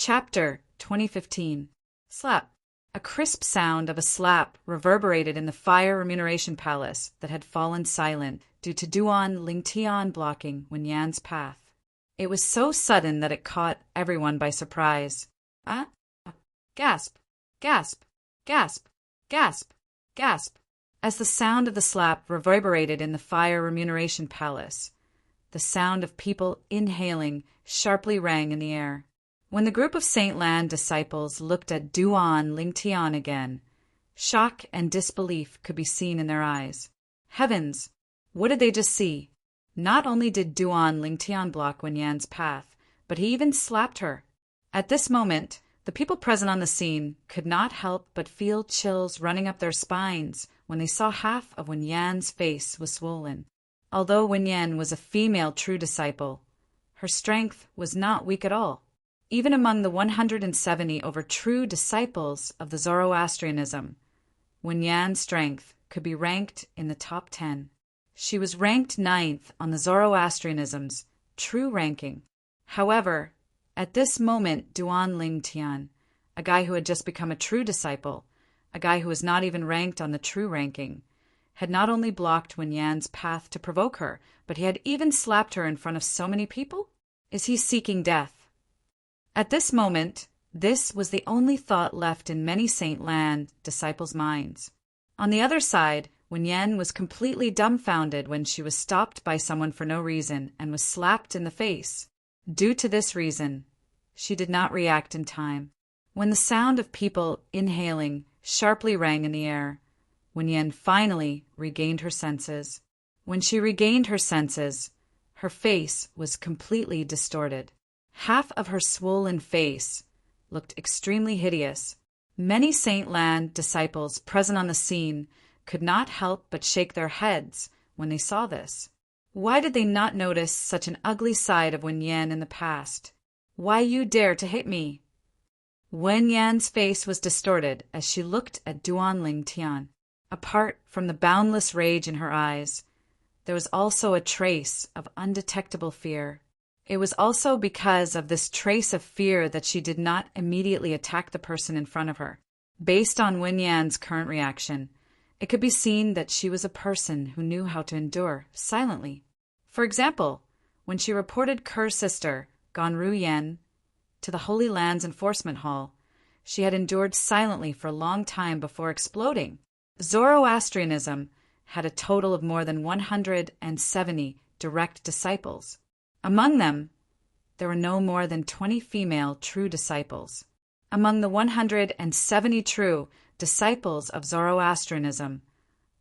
Chapter 2015. Slap. A crisp sound of a slap reverberated in the fire remuneration palace that had fallen silent due to Duan Lingtian blocking Wenyan's path. It was so sudden that it caught everyone by surprise. Ah? Gasp! Gasp! Gasp! Gasp! Gasp! As the sound of the slap reverberated in the fire remuneration palace, the sound of people inhaling sharply rang in the air. When the group of Saint Lan disciples looked at Duan Lingtian again, shock and disbelief could be seen in their eyes. Heavens! What did they just see? Not only did Duan Lingtian block Wenyan's path, but he even slapped her. At this moment, the people present on the scene could not help but feel chills running up their spines when they saw half of Wenyan's face was swollen. Although Wenyan was a female true disciple, her strength was not weak at all. Even among the 170 over true disciples of the Zoroastrianism, Wenyan's strength could be ranked in the top 10. She was ranked 9th on the Zoroastrianism's true ranking. However, at this moment, Duan Lingtian, a guy who had just become a true disciple, a guy who was not even ranked on the true ranking, had not only blocked Wenyan's path to provoke her, but he had even slapped her in front of so many people? Is he seeking death? At this moment, this was the only thought left in many Saint Lan disciples' minds. On the other side, Wenyan was completely dumbfounded when she was stopped by someone for no reason and was slapped in the face. Due to this reason, she did not react in time. When the sound of people inhaling sharply rang in the air, Wenyan finally regained her senses. When she regained her senses, her face was completely distorted. Half of her swollen face looked extremely hideous. Many Saint Lan disciples present on the scene could not help but shake their heads when they saw this. Why did they not notice such an ugly side of Wenyan in the past? Why you dare to hit me? Wenyan's face was distorted as she looked at Duan Lingtian. Apart from the boundless rage in her eyes, there was also a trace of undetectable fear. It was also because of this trace of fear that she did not immediately attack the person in front of her. Based on Wenyan's current reaction, it could be seen that she was a person who knew how to endure silently. For example, when she reported Ker's sister, Ganru Yen, to the Holy Lands Enforcement Hall, she had endured silently for a long time before exploding. Zoroastrianism had a total of more than 170 direct disciples. Among them, there were no more than 20 female true disciples. Among the 170 true disciples of Zoroastrianism,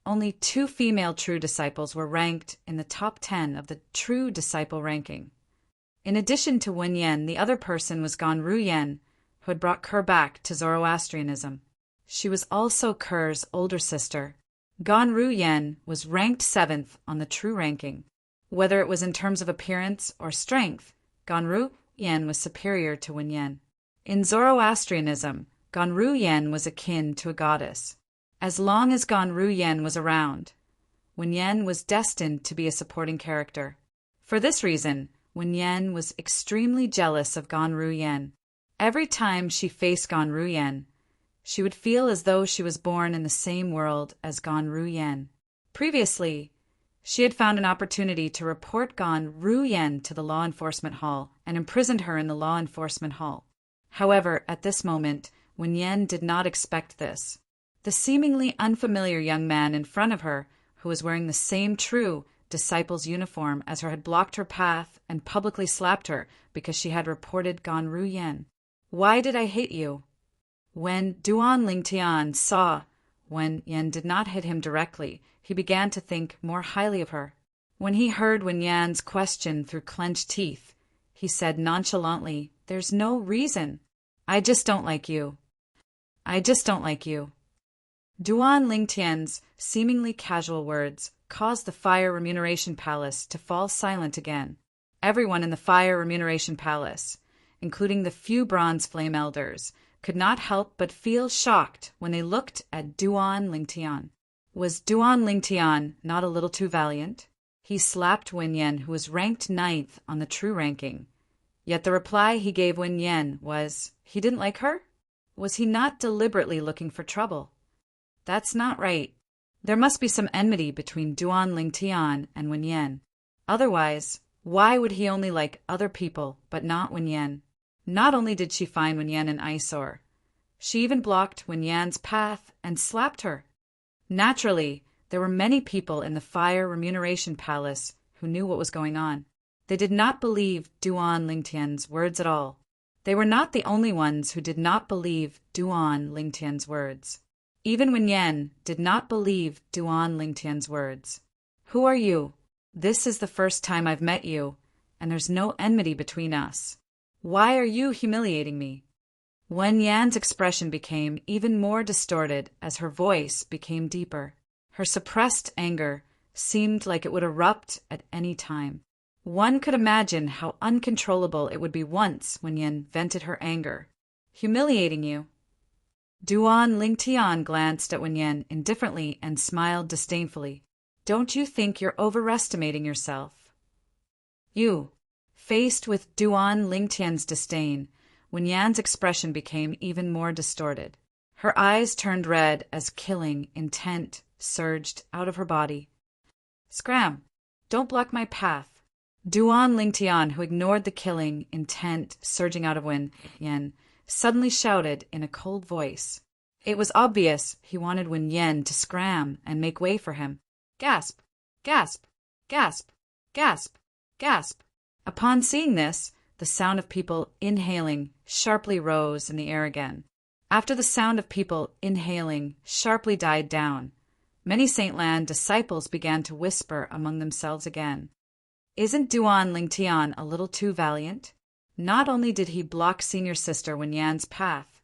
only 2 female true disciples were ranked in the top 10 of the true disciple ranking. In addition to Wenyan, the other person was Ganru Yen, who had brought Ker back to Zoroastrianism. She was also Ker's older sister. Ganru Yen was ranked 7th on the true ranking. Whether it was in terms of appearance or strength, Ganru Yen was superior to Wenyan. In Zoroastrianism, Ganru Yen was akin to a goddess. As long as Ganru Yen was around, Wenyan was destined to be a supporting character. For this reason, Wenyan was extremely jealous of Ganru Yen. Every time she faced Ganru Yen, she would feel as though she was born in the same world as Ganru Yen. Previously, she had found an opportunity to report Ganru Yen to the law enforcement hall and imprisoned her in the law enforcement hall. However, at this moment, Wenyan did not expect this. The seemingly unfamiliar young man in front of her, who was wearing the same true disciple's uniform as her, had blocked her path and publicly slapped her because she had reported Ganru Yen. Why did I hate you? When Duan Lingtian saw Wenyan did not hit him directly, he began to think more highly of her. When he heard Wenyan's question through clenched teeth, he said nonchalantly, "There's no reason. I just don't like you. I just don't like you." Duan Lingtian's seemingly casual words caused the Fire Remuneration Palace to fall silent again. Everyone in the Fire Remuneration Palace, including the few Bronze Flame Elders, could not help but feel shocked when they looked at Duan Lingtian. Was Duan Lingtian not a little too valiant? He slapped Wenyan, who was ranked 9th on the true ranking, Yet the reply he gave Wen Yan was, he didn't like her? Was he not deliberately looking for trouble? That's not right. There must be some enmity between Duan Lingtian and Wen Yan. Otherwise, why would he only like other people but not Wen Yan? Not only did she find Wen Yan an eyesore, she even blocked Wen Yan's path and slapped her. Naturally, there were many people in the Fire Remuneration Palace who knew what was going on. They did not believe Duan Lingtian's words at all. They were not the only ones who did not believe Duan Lingtian's words. Even Wen Yan did not believe Duan Lingtian's words. Who are you? This is the first time I've met you, and there's no enmity between us. Why are you humiliating me? Wen Yan's expression became even more distorted as her voice became deeper. Her suppressed anger seemed like it would erupt at any time. One could imagine how uncontrollable it would be once Wen Yan vented her anger. Humiliating you? Duan Lingtian glanced at Wen Yan indifferently and smiled disdainfully. Don't you think you're overestimating yourself? You. Faced with Duan Lingtian's disdain, Wen Yan's expression became even more distorted. Her eyes turned red as killing intent surged out of her body. Scram! Don't block my path. Duan Lingtian, who ignored the killing intent surging out of Wen Yan, suddenly shouted in a cold voice. It was obvious he wanted Wen Yan to scram and make way for him. Gasp! Gasp! Gasp! Gasp! Gasp! Upon seeing this, the sound of people inhaling sharply rose in the air again. After the sound of people inhaling sharply died down, many Saint Lan disciples began to whisper among themselves again. Isn't Duan Lingtian a little too valiant? Not only did he block senior sister Wen Yan's path,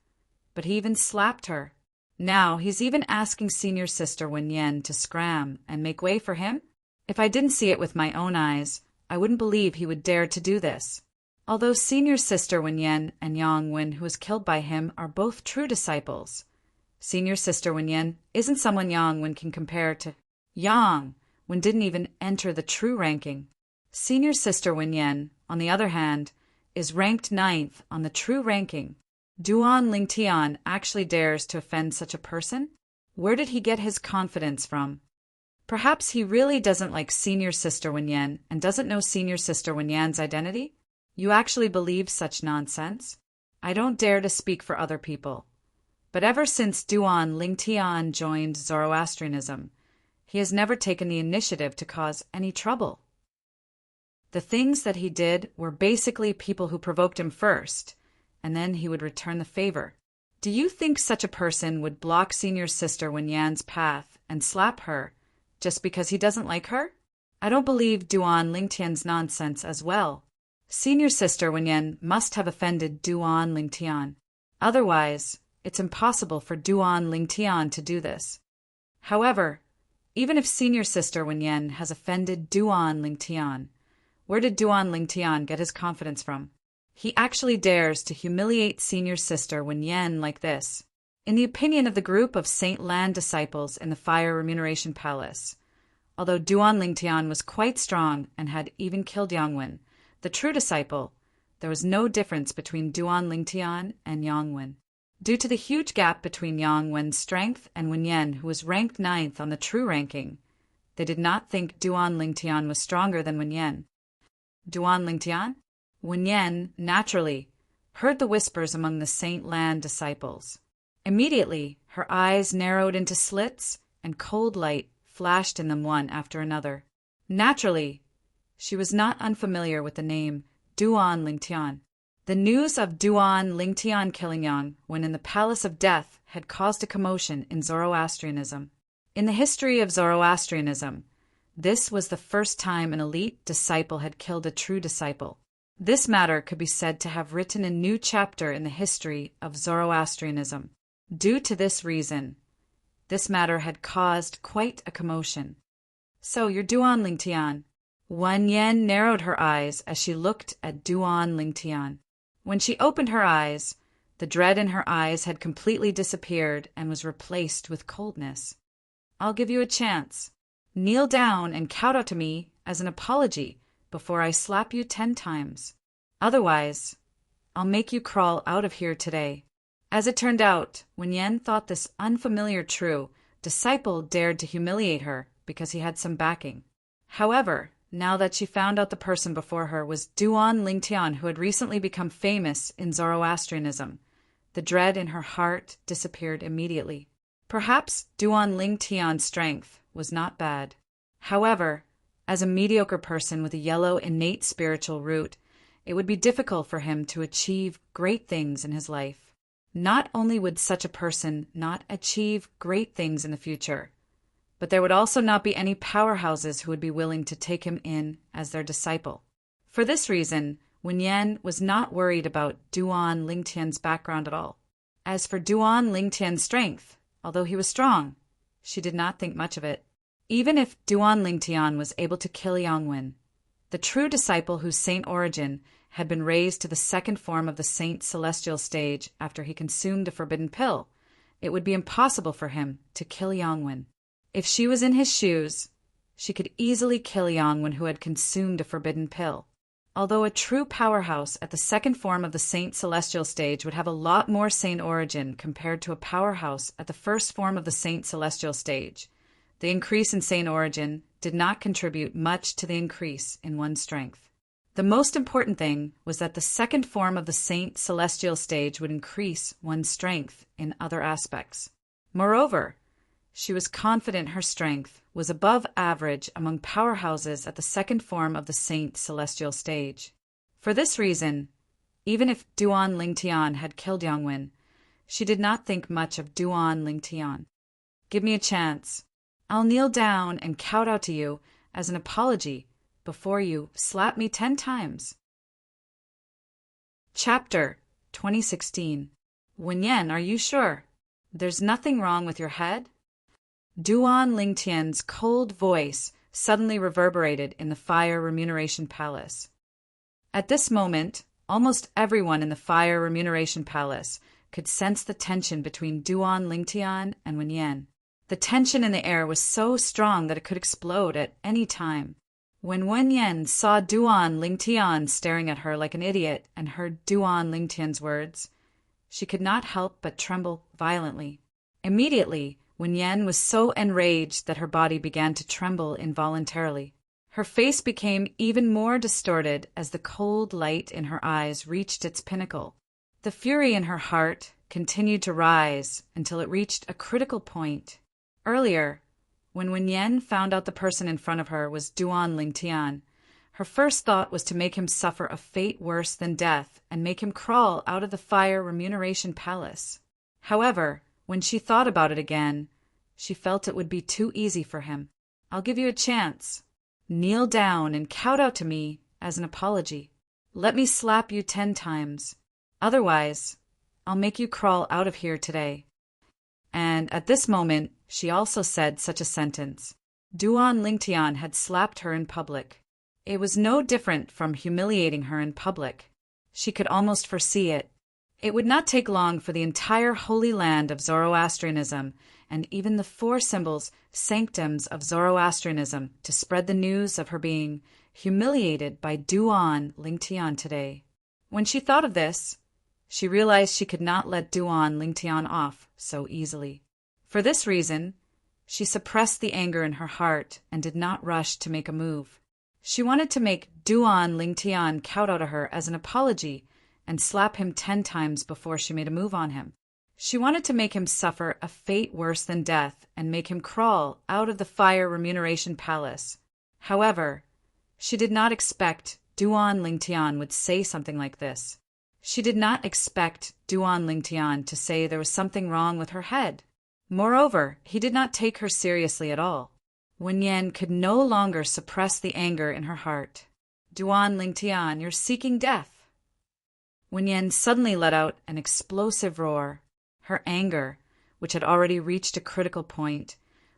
but he even slapped her. Now he's even asking senior sister Wen Yan to scram and make way for him? If I didn't see it with my own eyes, I wouldn't believe he would dare to do this. Although senior sister Wen Yan and Yang Wen, who was killed by him, are both true disciples, senior sister Wen Yan isn't someone Yang Wen can compare to. Yang Wen didn't even enter the true ranking. Senior sister Wen Yan, on the other hand, is ranked 9th on the true ranking. Duan Lingtian actually dares to offend such a person? Where did he get his confidence from? Perhaps he really doesn't like senior sister Wen Yan and doesn't know senior sister Wen Yan's identity? You actually believe such nonsense? I don't dare to speak for other people. But ever since Duan Lingtian joined Zoroastrianism, he has never taken the initiative to cause any trouble. The things that he did were basically people who provoked him first, and then he would return the favor. Do you think such a person would block senior sister Wen Yan's path and slap her just because he doesn't like her? I don't believe Duan Lingtian's nonsense as well. Senior sister Wen Yan must have offended Duan Lingtian. Otherwise, it's impossible for Duan Lingtian to do this. However, even if senior sister Wen Yan has offended Duan Lingtian, where did Duan Lingtian get his confidence from? He actually dares to humiliate senior sister Wen Yan like this. In the opinion of the group of Saint Lan disciples in the Fire Remuneration Palace, although Duan Lingtian was quite strong and had even killed Yang Wen, the true disciple, there was no difference between Duan Lingtian and Yang Wen. Due to the huge gap between Yang Wen's strength and Wen Yan, who was ranked 9th on the true ranking, they did not think Duan Lingtian was stronger than Wen Yan. Duan Lingtian? Wen Yan, naturally, heard the whispers among the Saint Lan disciples. Immediately, her eyes narrowed into slits, and cold light flashed in them one after another. Naturally, she was not unfamiliar with the name Duan Lingtian. The news of Duan Lingtian killing Yang Wen in the Palace of Death had caused a commotion in Zoroastrianism. In the history of Zoroastrianism, this was the first time an elite disciple had killed a true disciple. This matter could be said to have written a new chapter in the history of Zoroastrianism. Due to this reason, this matter had caused quite a commotion. So you're Duan Lingtian. Wen Yan narrowed her eyes as she looked at Duan Lingtian. When she opened her eyes, the dread in her eyes had completely disappeared and was replaced with coldness. I'll give you a chance. Kneel down and kowtow to me as an apology before I slap you 10 times. Otherwise, I'll make you crawl out of here today. As it turned out, when Yen thought this unfamiliar true, disciple dared to humiliate her because he had some backing. However, now that she found out the person before her was Duan Lingtian, who had recently become famous in Zoroastrianism, the dread in her heart disappeared immediately. Perhaps Duan Lingtian's strength was not bad. However, as a mediocre person with a yellow innate spiritual root, it would be difficult for him to achieve great things in his life. Not only would such a person not achieve great things in the future, but there would also not be any powerhouses who would be willing to take him in as their disciple. For this reason, Wen Yan was not worried about Duan Lingtian's background at all. As for Duan Lingtian's strength, although he was strong, she did not think much of it. Even if Duan Lingtian was able to kill Yangwen, the true disciple whose saint origin had been raised to the second form of the saint celestial stage after he consumed a forbidden pill, it would be impossible for him to kill Yangwen. If she was in his shoes, she could easily kill Yangwen, who had consumed a forbidden pill. Although a true powerhouse at the second form of the saint celestial stage would have a lot more saint origin compared to a powerhouse at the first form of the saint celestial stage, the increase in saint origin did not contribute much to the increase in one's strength. The most important thing was that the second form of the saint celestial stage would increase one's strength in other aspects. Moreover, she was confident her strength was above average among powerhouses at the second form of the saint celestial stage. For this reason, even if Duan Lingtian had killed Yangwen, she did not think much of Duan Lingtian. Give me a chance. I'll kneel down and kowtow to you as an apology before you slap me 10 times. Chapter 2016. Wen Yan, are you sure? There's nothing wrong with your head? Duan Lingtian's cold voice suddenly reverberated in the Fire Remuneration Palace. At this moment, almost everyone in the Fire Remuneration Palace could sense the tension between Duan Lingtian and Wen Yan. The tension in the air was so strong that it could explode at any time. When Wen Yan saw Duan Lingtian staring at her like an idiot and heard Duan Lingtian's words, she could not help but tremble violently. Immediately, Wen Yan was so enraged that her body began to tremble involuntarily. Her face became even more distorted as the cold light in her eyes reached its pinnacle. The fury in her heart continued to rise until it reached a critical point. Earlier, when Wen Yan found out the person in front of her was Duan Lingtian, her first thought was to make him suffer a fate worse than death and make him crawl out of the Fire Remuneration Palace. However, when she thought about it again, she felt it would be too easy for him. I'll give you a chance. Kneel down and kowtow to me as an apology. Let me slap you 10 times. Otherwise, I'll make you crawl out of here today. And at this moment, she also said such a sentence. Duan Lingtian had slapped her in public. It was no different from humiliating her in public. She could almost foresee it. It would not take long for the entire holy land of Zoroastrianism and even the 4 symbols, sanctums of Zoroastrianism to spread the news of her being humiliated by Duan Lingtian today. When she thought of this, she realized she could not let Duan Lingtian off so easily. For this reason, she suppressed the anger in her heart and did not rush to make a move. She wanted to make Duan Lingtian kowtow to her as an apology and slap him 10 times before she made a move on him. She wanted to make him suffer a fate worse than death and make him crawl out of the Fire Remuneration Palace. However, she did not expect Duan Lingtian would say something like this. She did not expect Duan Lingtian to say there was something wrong with her head. Moreover, he did not take her seriously at all. Wen Yan could no longer suppress the anger in her heart. Duan Lingtian, you're seeking death. Wen Yan suddenly let out an explosive roar. Her anger, which had already reached a critical point,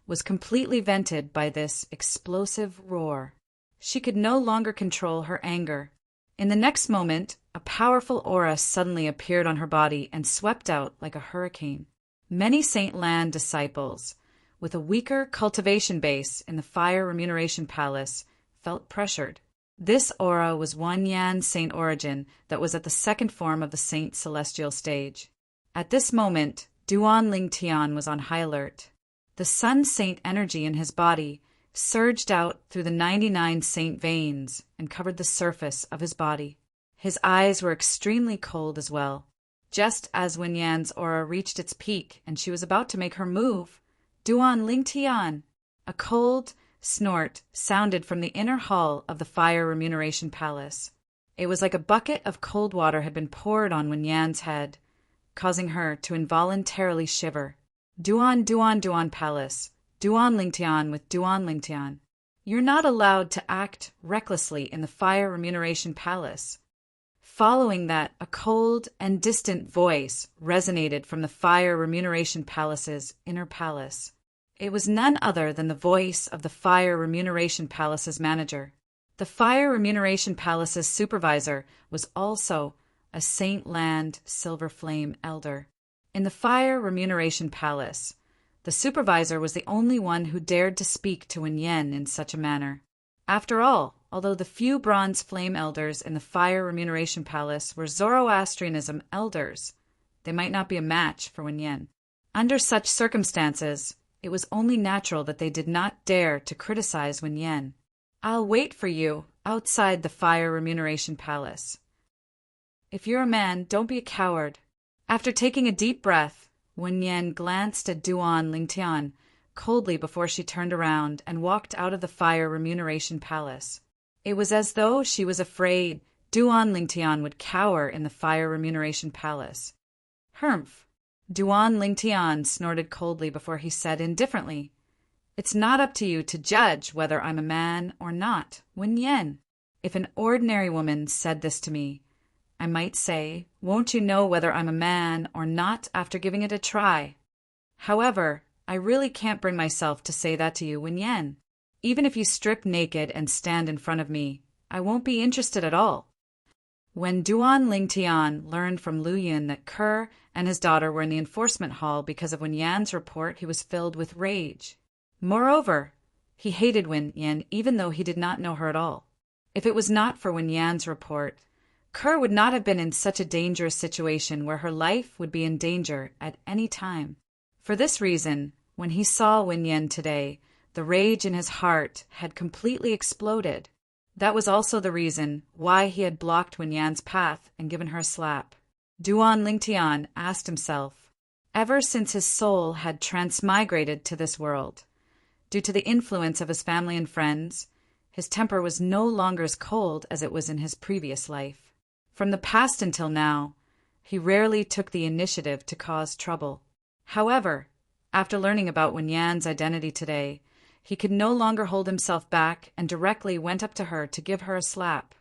was completely vented by this explosive roar. She could no longer control her anger. In the next moment, a powerful aura suddenly appeared on her body and swept out like a hurricane. Many Saint Lan disciples, with a weaker cultivation base in the Fire Remuneration Palace, felt pressured. This aura was Wan Yan's saint origin that was at the second form of the saint celestial stage. At this moment, Duan Ling Tian was on high alert. The sun saint energy in his body surged out through the 99 saint veins and covered the surface of his body. His eyes were extremely cold as well. Just as Wen Yan's aura reached its peak and she was about to make her move, Duan Ling Tian, a cold snort sounded from the inner hall of the Fire Remuneration Palace. It was like a bucket of cold water had been poured on Wen Yan's head, causing her to involuntarily shiver. Duan Palace, Duan Lingtian with Duan Lingtian. You're not allowed to act recklessly in the Fire Remuneration Palace. Following that, a cold and distant voice resonated from the Fire Remuneration Palace's inner palace. It was none other than the voice of the Fire Remuneration Palace's manager. The Fire Remuneration Palace's supervisor was also a Saint Land Silver Flame Elder. In the Fire Remuneration Palace, the supervisor was the only one who dared to speak to Wen Yan in such a manner. After all, although the few Bronze Flame Elders in the Fire Remuneration Palace were Zoroastrianism elders, they might not be a match for Wen Yan. Under such circumstances, it was only natural that they did not dare to criticize Wen Yan. I'll wait for you outside the Fire Remuneration Palace. If you're a man, don't be a coward. After taking a deep breath, Wen Yan glanced at Duan Lingtian coldly before she turned around and walked out of the Fire Remuneration Palace. It was as though she was afraid Duan Lingtian would cower in the Fire Remuneration Palace. Humph! Duan Lingtian snorted coldly before he said indifferently, It's not up to you to judge whether I'm a man or not, Wen Yan. If an ordinary woman said this to me, I might say, Won't you know whether I'm a man or not after giving it a try? However, I really can't bring myself to say that to you, Wen Yan. Even if you strip naked and stand in front of me, I won't be interested at all. When Duan Lingtian learned from Lu Yun that Kerr and his daughter were in the enforcement hall because of Wen Yan's report, he was filled with rage. Moreover, he hated Wen Yan even though he did not know her at all. If it was not for Wen Yan's report, Kerr would not have been in such a dangerous situation where her life would be in danger at any time. For this reason, when he saw Wen Yan today, the rage in his heart had completely exploded. That was also the reason why he had blocked Wen Yan's path and given her a slap. Duan Lingtian asked himself, ever since his soul had transmigrated to this world, due to the influence of his family and friends, his temper was no longer as cold as it was in his previous life. From the past until now, he rarely took the initiative to cause trouble. However, after learning about Wen Yan's identity today, he could no longer hold himself back and directly went up to her to give her a slap.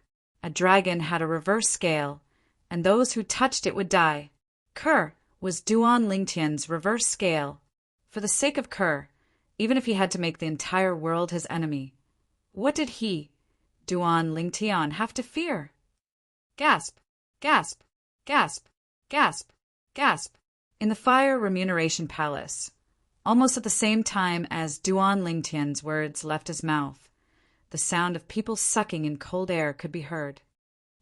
A dragon had a reverse scale, and those who touched it would die. Kerr was Duan Lingtian's reverse scale. For the sake of Kerr, even if he had to make the entire world his enemy, what did he, Duan Lingtian, have to fear? Gasp, gasp, gasp, gasp, gasp. In the Fire Remuneration Palace, almost at the same time as Duan Lingtian's words left his mouth, the sound of people sucking in cold air could be heard.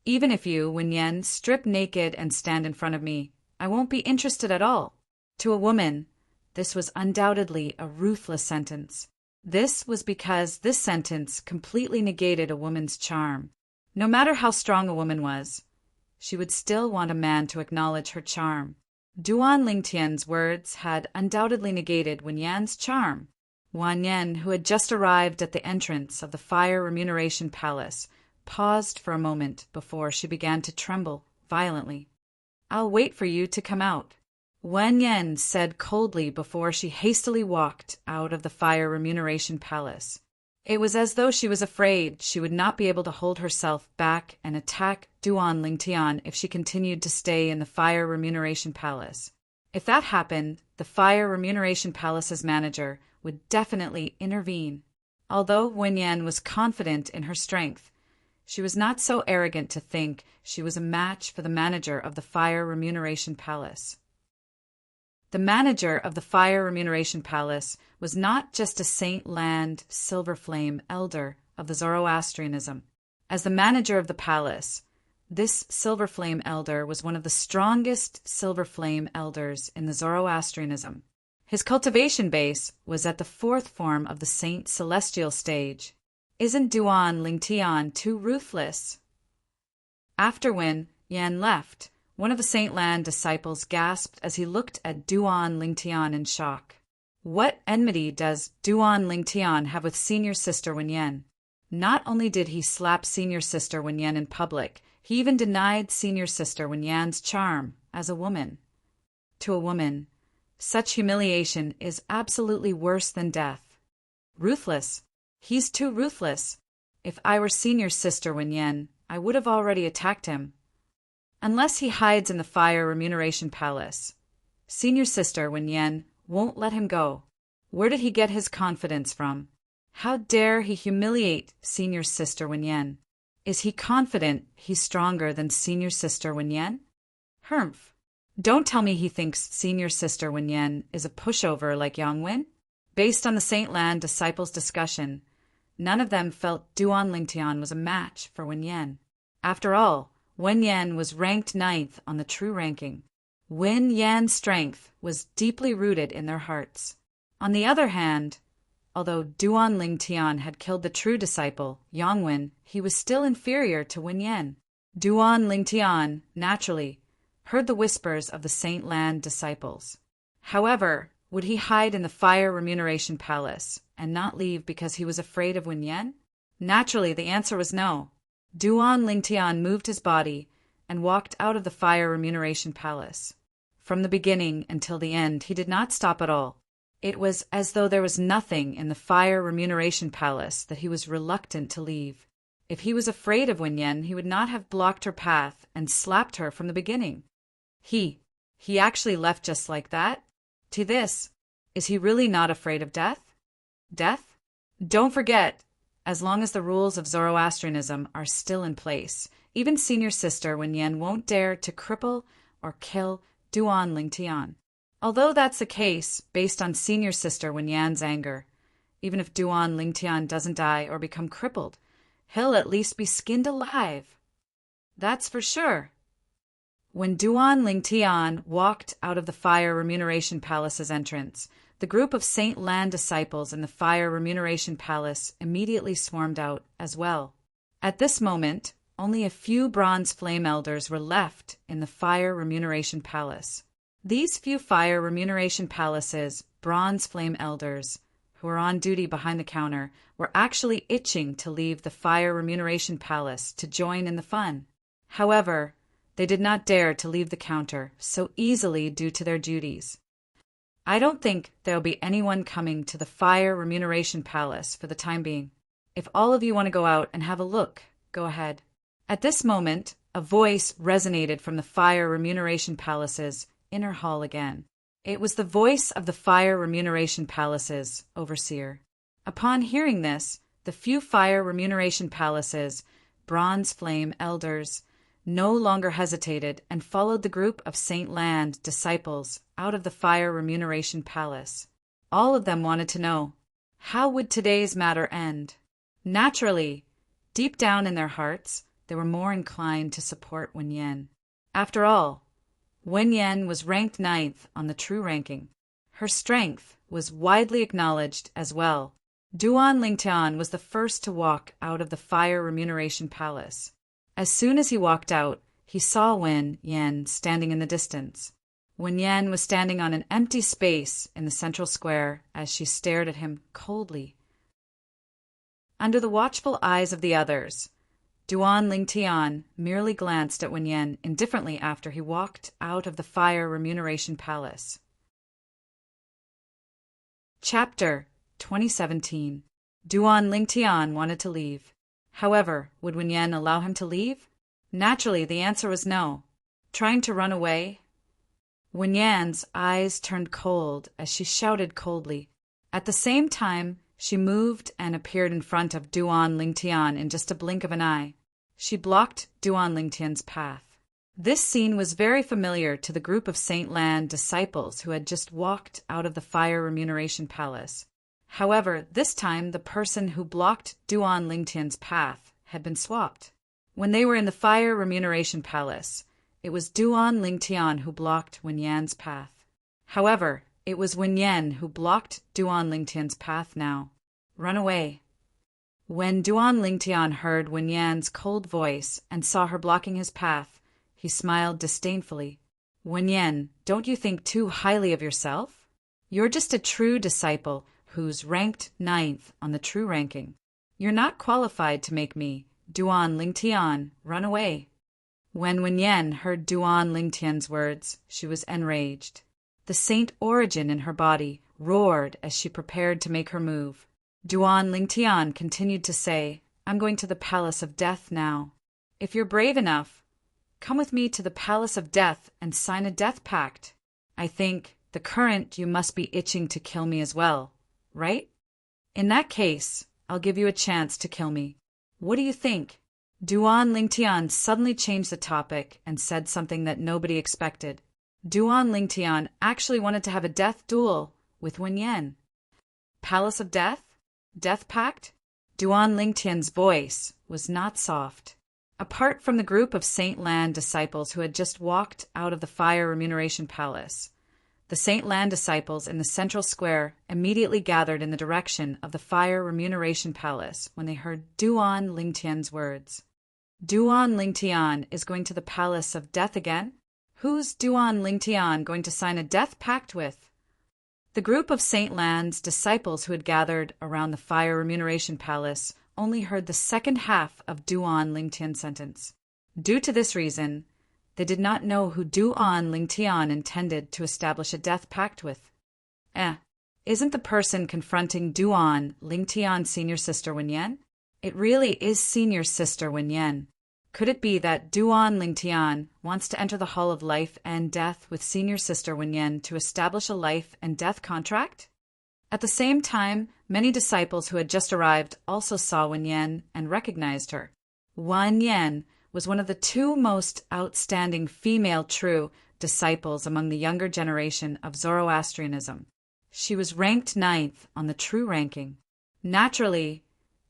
Even if you, Wen Yan, strip naked and stand in front of me, I won't be interested at all. To a woman, this was undoubtedly a ruthless sentence. This was because this sentence completely negated a woman's charm. No matter how strong a woman was, she would still want a man to acknowledge her charm. Duan Lingtian's words had undoubtedly negated Wen Yan's charm. Wan Yan, who had just arrived at the entrance of the Fire Remuneration Palace, paused for a moment before she began to tremble violently. I'll wait for you to come out, Wan Yan said coldly before she hastily walked out of the Fire Remuneration Palace. It was as though she was afraid she would not be able to hold herself back and attack Duan Lingtian if she continued to stay in the Fire Remuneration Palace. If that happened, the Fire Remuneration Palace's manager would definitely intervene. Although Wen Yan was confident in her strength, she was not so arrogant to think she was a match for the manager of the Fire Remuneration Palace. The manager of the Fire Remuneration Palace was not just a Saint Land Silver Flame Elder of the Zoroastrianism. As the manager of the palace, this Silver Flame Elder was one of the strongest Silver Flame Elders in the Zoroastrianism. His cultivation base was at the fourth form of the Saint Celestial stage. Isn't Duan Lingtian too ruthless? After Wen Yan left, one of the Saint Lan disciples gasped as he looked at Duan Lingtian in shock. What enmity does Duan Lingtian have with senior sister Wen Yan? Not only did he slap senior sister Wen Yan in public, he even denied senior sister Wen Yan's charm as a woman. To a woman, such humiliation is absolutely worse than death. Ruthless. He's too ruthless. If I were senior sister Wen Yan, I would have already attacked him. Unless he hides in the Fire Remuneration Palace, senior sister Wen Yan won't let him go. Where did he get his confidence from? How dare he humiliate senior sister Wen Yan? Is he confident he's stronger than senior sister Wen Yan? Humph. Don't tell me he thinks senior sister Wen Yan is a pushover like Yang Wen? Based on the Saint Lan disciples' discussion, none of them felt Duan Lingtian was a match for Wen Yan. After all, Wen Yan was ranked 9th on the true ranking. Wen Yan's strength was deeply rooted in their hearts. On the other hand, although Duan Lingtian had killed the true disciple, Yang Wen, he was still inferior to Wen Yan. Duan Lingtian, naturally, heard the whispers of the Saint Lan disciples. However, would he hide in the Fire Remuneration Palace and not leave because he was afraid of Wen Yan? Naturally, the answer was no. Duan Lingtian moved his body and walked out of the Fire Remuneration Palace. From the beginning until the end, he did not stop at all. It was as though there was nothing in the Fire Remuneration Palace that he was reluctant to leave. If he was afraid of Wen Yan, he would not have blocked her path and slapped her from the beginning. He actually left just like that? To this, is he really not afraid of death? Death? Don't forget, as long as the rules of Zoroastrianism are still in place, even senior sister Wen Yan won't dare to cripple or kill Duan Lingtian. Although that's the case based on senior sister Wen Yan's anger, even if Duan Lingtian doesn't die or become crippled, he'll at least be skinned alive. That's for sure. When Duan Lingtian walked out of the Fire Remuneration Palace's entrance, the group of Saint Lan disciples in the Fire Remuneration Palace immediately swarmed out as well. At this moment, only a few Bronze Flame Elders were left in the Fire Remuneration Palace. These few Fire Remuneration Palace's Bronze Flame Elders, who were on duty behind the counter, were actually itching to leave the Fire Remuneration Palace to join in the fun. However, they did not dare to leave the counter so easily due to their duties. I don't think there'll be anyone coming to the Fire Remuneration Palace for the time being. If all of you want to go out and have a look, go ahead. At this moment, a voice resonated from the Fire Remuneration Palace's inner hall again. It was the voice of the Fire Remuneration Palace's overseer. Upon hearing this, the few Fire Remuneration Palace's Bronze Flame Elders no longer hesitated and followed the group of Saint Lan disciples out of the Fire Remuneration Palace. All of them wanted to know, how would today's matter end? Naturally, deep down in their hearts, they were more inclined to support Wen Yan. After all, Wen Yan was ranked 9th on the true ranking. Her strength was widely acknowledged as well. Duan Lingtian was the first to walk out of the Fire Remuneration Palace. As soon as he walked out, he saw Wen Yan standing in the distance. Wen Yan was standing on an empty space in the central square as she stared at him coldly. Under the watchful eyes of the others, Duan Lingtian merely glanced at Wen Yan indifferently after he walked out of the Fire Remuneration Palace. Chapter 2017. Duan Lingtian wanted to leave. However, would Wen Yan allow him to leave? Naturally, the answer was no. Trying to run away? Wen Yan's eyes turned cold as she shouted coldly. At the same time, she moved and appeared in front of Duan Lingtian in just a blink of an eye. She blocked Duan Lingtian's path. This scene was very familiar to the group of Saint Lan disciples who had just walked out of the Fire Remuneration Palace. However, this time the person who blocked Duan Lingtian's path had been swapped. When they were in the Fire Remuneration Palace, it was Duan Lingtian who blocked Wen Yan's path. However, it was Wen Yan who blocked Duan Lingtian's path now. Run away. When Duan Lingtian heard Wen Yan's cold voice and saw her blocking his path, he smiled disdainfully. Wen Yan, don't you think too highly of yourself? You're just a true disciple who's ranked 9th on the true ranking. You're not qualified to make me, Duan Lingtian, run away. When Wen Yan heard Duan Lingtian's words, she was enraged. The saint origin in her body roared as she prepared to make her move. Duan Lingtian continued to say, I'm going to the Palace of Death now. If you're brave enough, come with me to the Palace of Death and sign a death pact. I think, the current, you must be itching to kill me as well, right? In that case, I'll give you a chance to kill me. What do you think? Duan Lingtian suddenly changed the topic and said something that nobody expected. Duan Lingtian actually wanted to have a death duel with Wen Yan. Palace of Death? Death pact? Duan Lingtian's voice was not soft. Apart from the group of Saint Lan disciples who had just walked out of the Fire Remuneration Palace, the Saint Lan disciples in the central square immediately gathered in the direction of the Fire Remuneration Palace when they heard Duan Lingtian's words. Duan Lingtian is going to the Palace of Death again? Who's Duan Lingtian going to sign a death pact with? The group of Saint Lan's disciples who had gathered around the Fire Remuneration Palace only heard the second half of Duan Lingtian's sentence. Due to this reason, they did not know who Duan Lingtian intended to establish a death pact with. Isn't the person confronting Duan Lingtian senior sister Wen Yan? It really is senior sister Wen Yan. Could it be that Duan Lingtian wants to enter the Hall of Life and Death with senior sister Wen Yan to establish a life and death contract? At the same time, many disciples who had just arrived also saw Wen Yan and recognized her. Wen Yan was one of the 2 most outstanding female true disciples among the younger generation of Zoroastrianism. She was ranked 9th on the true ranking. Naturally,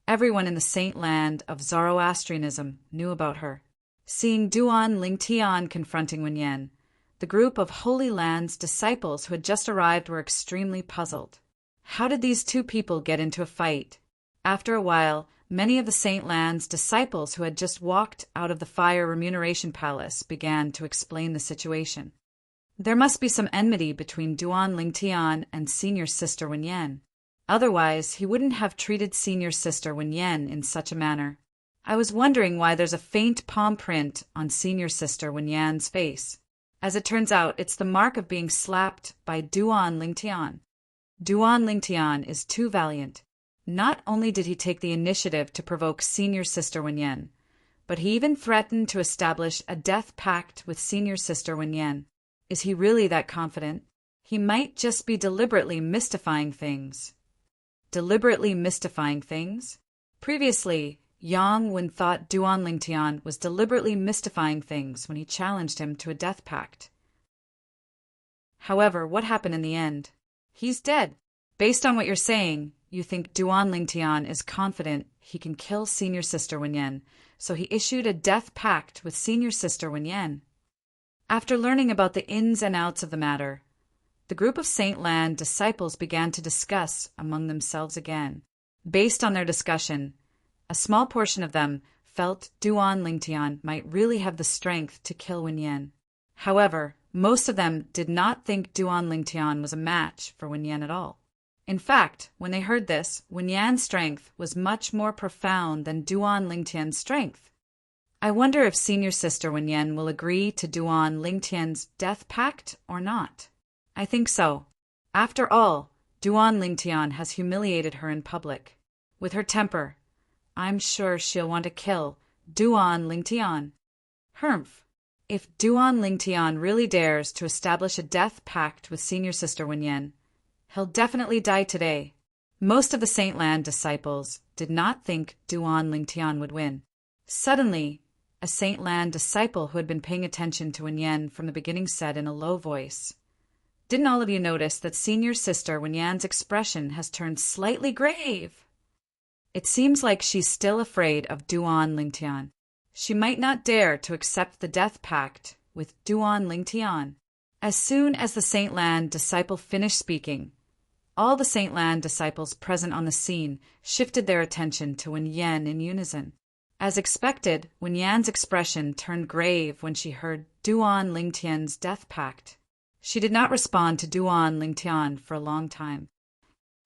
everyone in the Saint Land of Zoroastrianism knew about her. Seeing Duan Lingtian confronting Wen Yan, the group of Holy Land's disciples who had just arrived were extremely puzzled. How did these 2 people get into a fight? After a while, many of the Saint Land's disciples who had just walked out of the Fire Remuneration Palace began to explain the situation. There must be some enmity between Duan Lingtian and senior sister Wen Yan. Otherwise, he wouldn't have treated senior sister Wen Yan in such a manner. I was wondering why there's a faint palm print on senior sister Wen Yan's face. As it turns out, it's the mark of being slapped by Duan Lingtian. Duan Lingtian is too valiant. Not only did he take the initiative to provoke senior sister Wen Yan, but he even threatened to establish a death pact with senior sister Wen Yan. Is he really that confident? He might just be deliberately mystifying things. Deliberately mystifying things? Previously, Yang Wen thought Duan Lingtian was deliberately mystifying things when he challenged him to a death pact. However, what happened in the end? He's dead. Based on what you're saying, you think Duan Lingtian is confident he can kill senior sister Wen Yan, so he issued a death pact with senior sister Wen Yan. After learning about the ins and outs of the matter, the group of Saint Lan disciples began to discuss among themselves again. Based on their discussion, a small portion of them felt Duan Lingtian might really have the strength to kill Wen Yan. However, most of them did not think Duan Lingtian was a match for Wen Yan at all. In fact, when they heard this, Wen Yan's strength was much more profound than Duan Lingtian's strength. I wonder if senior sister Wen Yan will agree to Duan Lingtian's death pact or not. I think so. After all, Duan Lingtian has humiliated her in public. With her temper, I'm sure she'll want to kill Duan Lingtian. Humph. If Duan Lingtian really dares to establish a death pact with senior sister Wen Yan, he'll definitely die today. Most of the Saint Lan disciples did not think Duan Lingtian would win. Suddenly, a Saint Lan disciple who had been paying attention to Wen Yan from the beginning said in a low voice, "Didn't all of you notice that senior sister Wen Yan's expression has turned slightly grave?" It seems like she's still afraid of Duan Lingtian. She might not dare to accept the death pact with Duan Lingtian. As soon as the Saint Lan disciple finished speaking, all the Saint Lan disciples present on the scene shifted their attention to Wen Yan in unison. As expected, Wen Yan's expression turned grave when she heard Duan Lingtian's death pact. She did not respond to Duan Lingtian for a long time.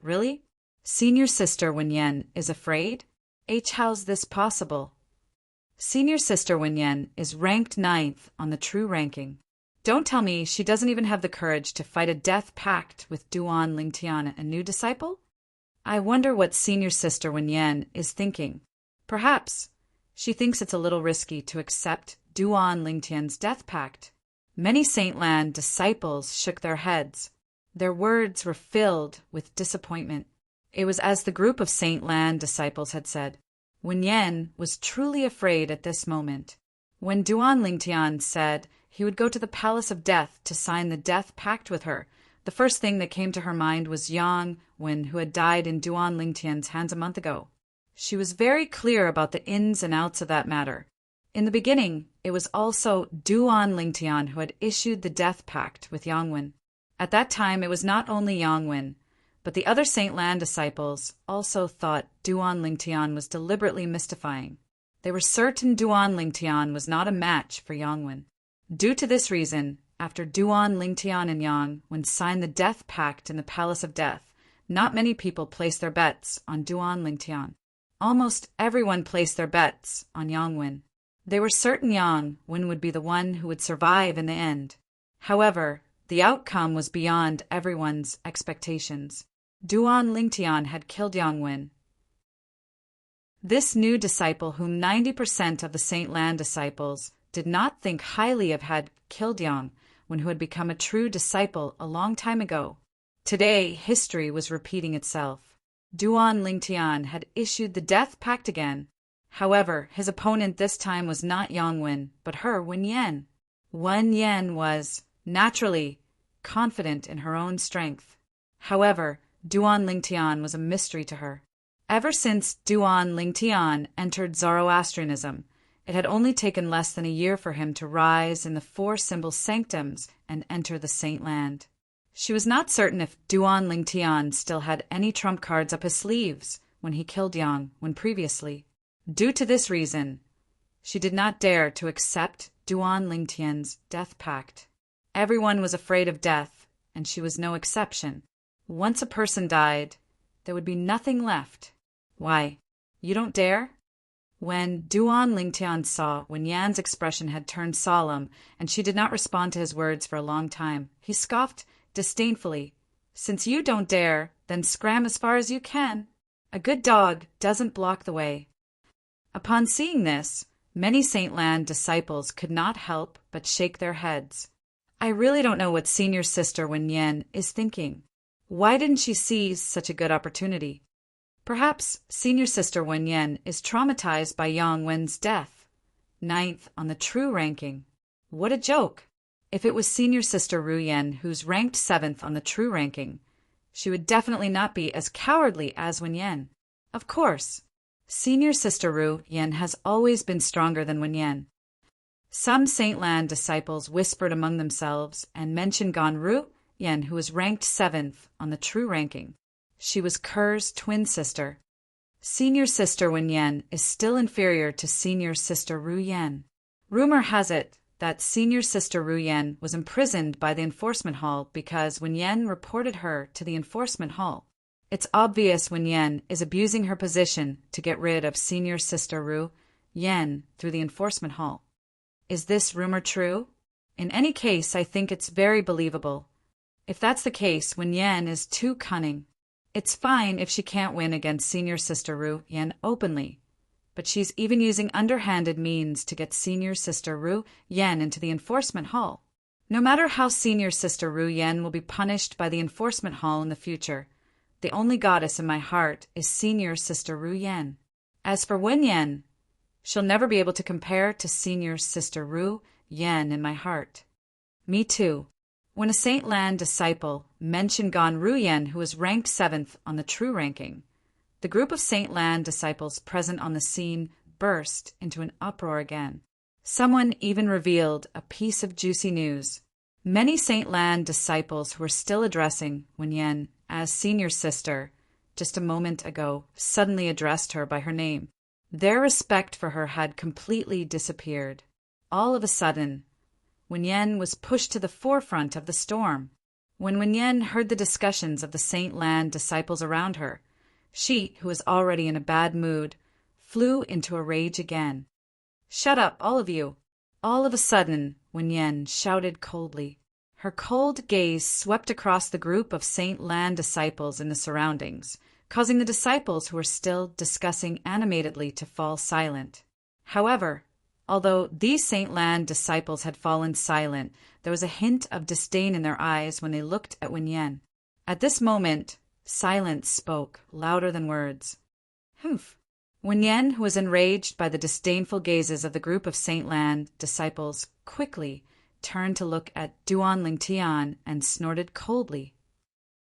Really? Senior sister Wen Yan is afraid? How's this possible? Senior sister Wen Yan is ranked 9th on the true ranking. Don't tell me she doesn't even have the courage to fight a death pact with Duan Lingtian, a new disciple? I wonder what senior sister Wen Yan is thinking. Perhaps she thinks it's a little risky to accept Duan Lingtian's death pact. Many Saint Lan disciples shook their heads. Their words were filled with disappointment. It was as the group of Saint Lan disciples had said. Wen Yan was truly afraid at this moment. When Duan Lingtian said he would go to the Palace of Death to sign the death pact with her, the first thing that came to her mind was Yang Wen, who had died in Duan Lingtian's hands a month ago. She was very clear about the ins and outs of that matter. In the beginning, it was also Duan Lingtian who had issued the death pact with Yang Wen. At that time, it was not only Yang Wen, but the other Saint Lan disciples also thought Duan Lingtian was deliberately mystifying. They were certain Duan Lingtian was not a match for Yang Wen. Due to this reason, after Duan Lingtian and Yang Wen signed the death pact in the Palace of Death, not many people placed their bets on Duan Lingtian. Almost everyone placed their bets on Yang Wen. They were certain Yang Wen would be the one who would survive in the end. However, the outcome was beyond everyone's expectations. Duan Lingtian had killed Yang Wen. This new disciple, whom 90% of the Saint Lan disciples did not think highly of, had killed Yang Wen, who had become a true disciple a long time ago. Today, history was repeating itself. Duan Lingtian had issued the death pact again. However, his opponent this time was not Yang Wen, but her, Wen Yan. Wen Yan was, naturally, confident in her own strength. However, Duan Lingtian was a mystery to her. Ever since Duan Lingtian entered Zoroastrianism, it had only taken less than a year for him to rise in the 4 symbol sanctums and enter the Saint Land. She was not certain if Duan Lingtian still had any trump cards up his sleeves when he killed Yang Wen previously. Due to this reason, she did not dare to accept Duan Lingtian's death pact. Everyone was afraid of death, and she was no exception. Once a person died, there would be nothing left. Why, you don't dare? When Duan Lingtian saw Wen Yan's expression had turned solemn, and she did not respond to his words for a long time, he scoffed disdainfully. Since you don't dare, then scram as far as you can. A good dog doesn't block the way. Upon seeing this, many Saint Lan disciples could not help but shake their heads. I really don't know what senior sister Wen Yan is thinking. Why didn't she seize such a good opportunity? Perhaps senior sister Wen Yan is traumatized by Yang Wen's death. 9th on the true ranking. What a joke! If it was senior sister Ru Yan who's ranked 7th on the true ranking, she would definitely not be as cowardly as Wen Yan. Of course, senior sister Ru Yan has always been stronger than Wen Yan. Some Saint Lan disciples whispered among themselves and mentioned Ru Yan, who was ranked 7th on the true ranking. She was Ker's twin sister. Senior sister Wen Yan is still inferior to senior sister Ru Yan. Rumor has it that senior sister Ru Yan was imprisoned by the enforcement hall because Wen Yan reported her to the enforcement hall. It's obvious Wen Yan is abusing her position to get rid of senior sister Ru Yan through the enforcement hall. Is this rumor true? In any case, I think it's very believable. If that's the case, Wen Yan is too cunning. It's fine if she can't win against senior sister Ru Yan openly, but she's even using underhanded means to get senior sister Ru Yan into the enforcement hall. No matter how senior sister Ru Yan will be punished by the enforcement hall in the future, the only goddess in my heart is senior sister Ru Yan. As for Wen Yan, she'll never be able to compare to senior sister Ru Yan in my heart. Me too. When a Saint Lan disciple mentioned Ru Yan, who was ranked 7th on the true ranking, The group of Saint Lan disciples present on the scene burst into an uproar again. Someone even revealed a piece of juicy news. Many Saint Lan disciples who were still addressing Wen Yan as senior sister just a moment ago suddenly addressed her by her name. Their respect for her had completely disappeared. All of a sudden, Wen Yan was pushed to the forefront of the storm. When Wen Yan heard the discussions of the Saint Lan disciples around her, she, who was already in a bad mood, flew into a rage again. "Shut up, all of you!" All of a sudden, Wen Yan shouted coldly. Her cold gaze swept across the group of Saint Lan disciples in the surroundings, causing the disciples who were still discussing animatedly to fall silent. However, although these Saint Lan disciples had fallen silent, there was a hint of disdain in their eyes when they looked at Wen Yan. At this moment, silence spoke louder than words. "Humph." Wen Yan, who was enraged by the disdainful gazes of the group of Saint Lan disciples, quickly turned to look at Duan Lingtian and snorted coldly.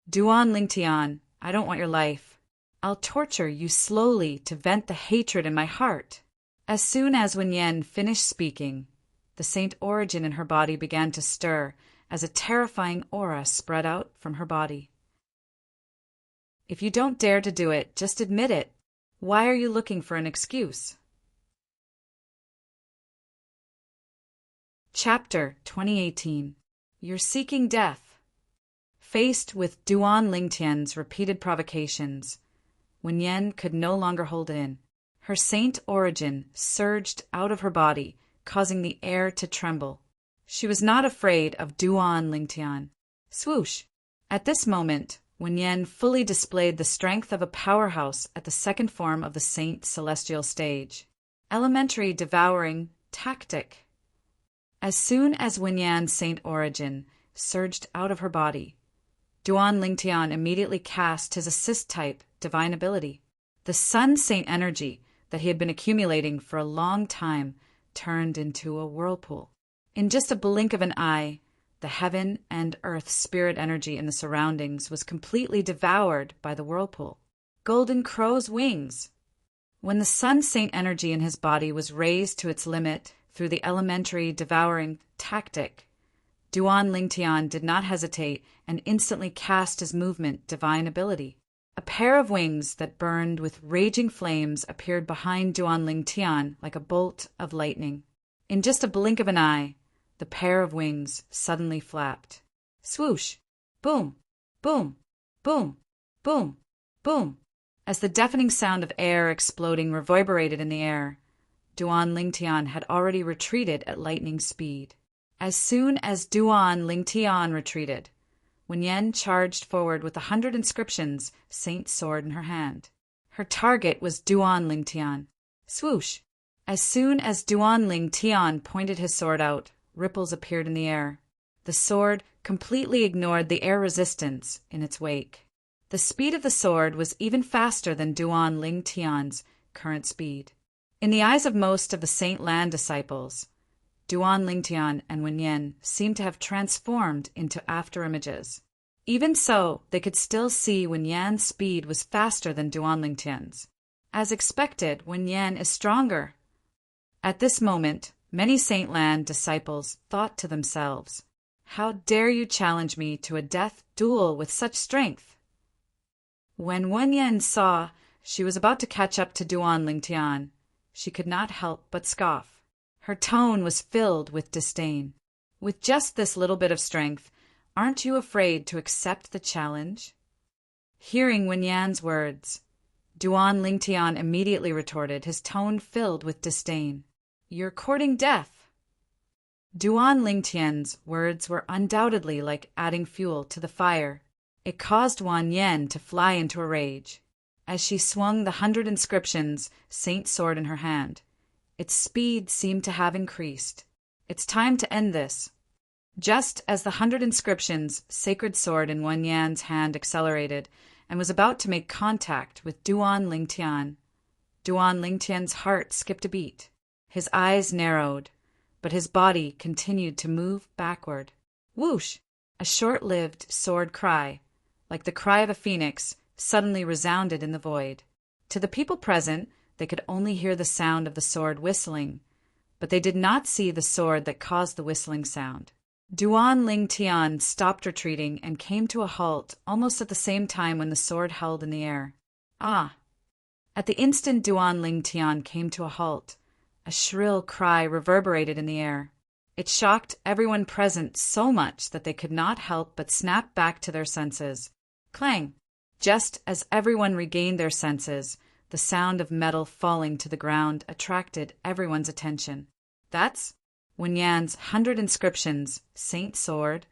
"Duan Lingtian, I don't want your life. I'll torture you slowly to vent the hatred in my heart." As soon as Wen Yan finished speaking, the Saint Origin in her body began to stir as a terrifying aura spread out from her body. "If you don't dare to do it, just admit it. Why are you looking for an excuse?" Chapter 2018. You're seeking death. Faced with Duan Lingtian's repeated provocations, Wen Yan could no longer hold it in. Her Saint Origin surged out of her body, causing the air to tremble. She was not afraid of Duan Lingtian. Swoosh! At this moment, Wen Yan fully displayed the strength of a powerhouse at the second form of the Saint Celestial stage. Elementary Devouring Tactic. As soon as Wen Yan's Saint Origin surged out of her body, Duan Lingtian immediately cast his assist type divine ability. The Sun Saint energy that he had been accumulating for a long time turned into a whirlpool. In just a blink of an eye, the heaven and earth spirit energy in the surroundings was completely devoured by the whirlpool. Golden Crow's wings. When the Sun Saint energy in his body was raised to its limit through the elementary devouring tactic, Duan Lingtian did not hesitate and instantly cast his movement divine ability. A pair of wings that burned with raging flames appeared behind Duan Lingtian like a bolt of lightning. In just a blink of an eye, the pair of wings suddenly flapped. Swoosh! Boom! Boom! Boom! Boom! Boom! As the deafening sound of air exploding reverberated in the air, Duan Lingtian had already retreated at lightning speed. As soon as Duan Lingtian retreated, Wen Yan charged forward with 100 inscriptions, Saint Sword in her hand. Her target was Duan Lingtian. Swoosh! As soon as Duan Lingtian pointed his sword out, ripples appeared in the air. The sword completely ignored the air resistance in its wake. The speed of the sword was even faster than Duan Lingtian's current speed. In the eyes of most of the Saint Lan disciples, Duan Lingtian and Wen Yan seemed to have transformed into afterimages. Even so, they could still see Wen Yan's speed was faster than Duan Lingtian's. As expected, Wen Yan is stronger. At this moment, many Saint Lan disciples thought to themselves, "How dare you challenge me to a death duel with such strength?" When Wen Yan saw she was about to catch up to Duan Lingtian, she could not help but scoff. Her tone was filled with disdain. "With just this little bit of strength, aren't you afraid to accept the challenge?" Hearing Wen Yan's words, Duan Lingtian immediately retorted, his tone filled with disdain. "You're courting death." Duan Lingtian's words were undoubtedly like adding fuel to the fire. It caused Wen Yan to fly into a rage. As she swung the 100 inscriptions, Saint Sword in her hand, its speed seemed to have increased. "It's time to end this." Just as the 100 inscriptions, sacred sword in Wen Yan's hand accelerated and was about to make contact with Duan Lingtian, Duan Lingtian's heart skipped a beat. His eyes narrowed, but his body continued to move backward. Whoosh! A short-lived sword cry, like the cry of a phoenix, suddenly resounded in the void. To the people present, they could only hear the sound of the sword whistling, but they did not see the sword that caused the whistling sound. Duan Ling Tian stopped retreating and came to a halt almost at the same time when the sword held in the air. Ah! At the instant Duan Ling Tian came to a halt, a shrill cry reverberated in the air. It shocked everyone present so much that they could not help but snap back to their senses. Clang! Just as everyone regained their senses, the sound of metal falling to the ground attracted everyone's attention. That's Wen Yan's 100 inscriptions, Saint Sword.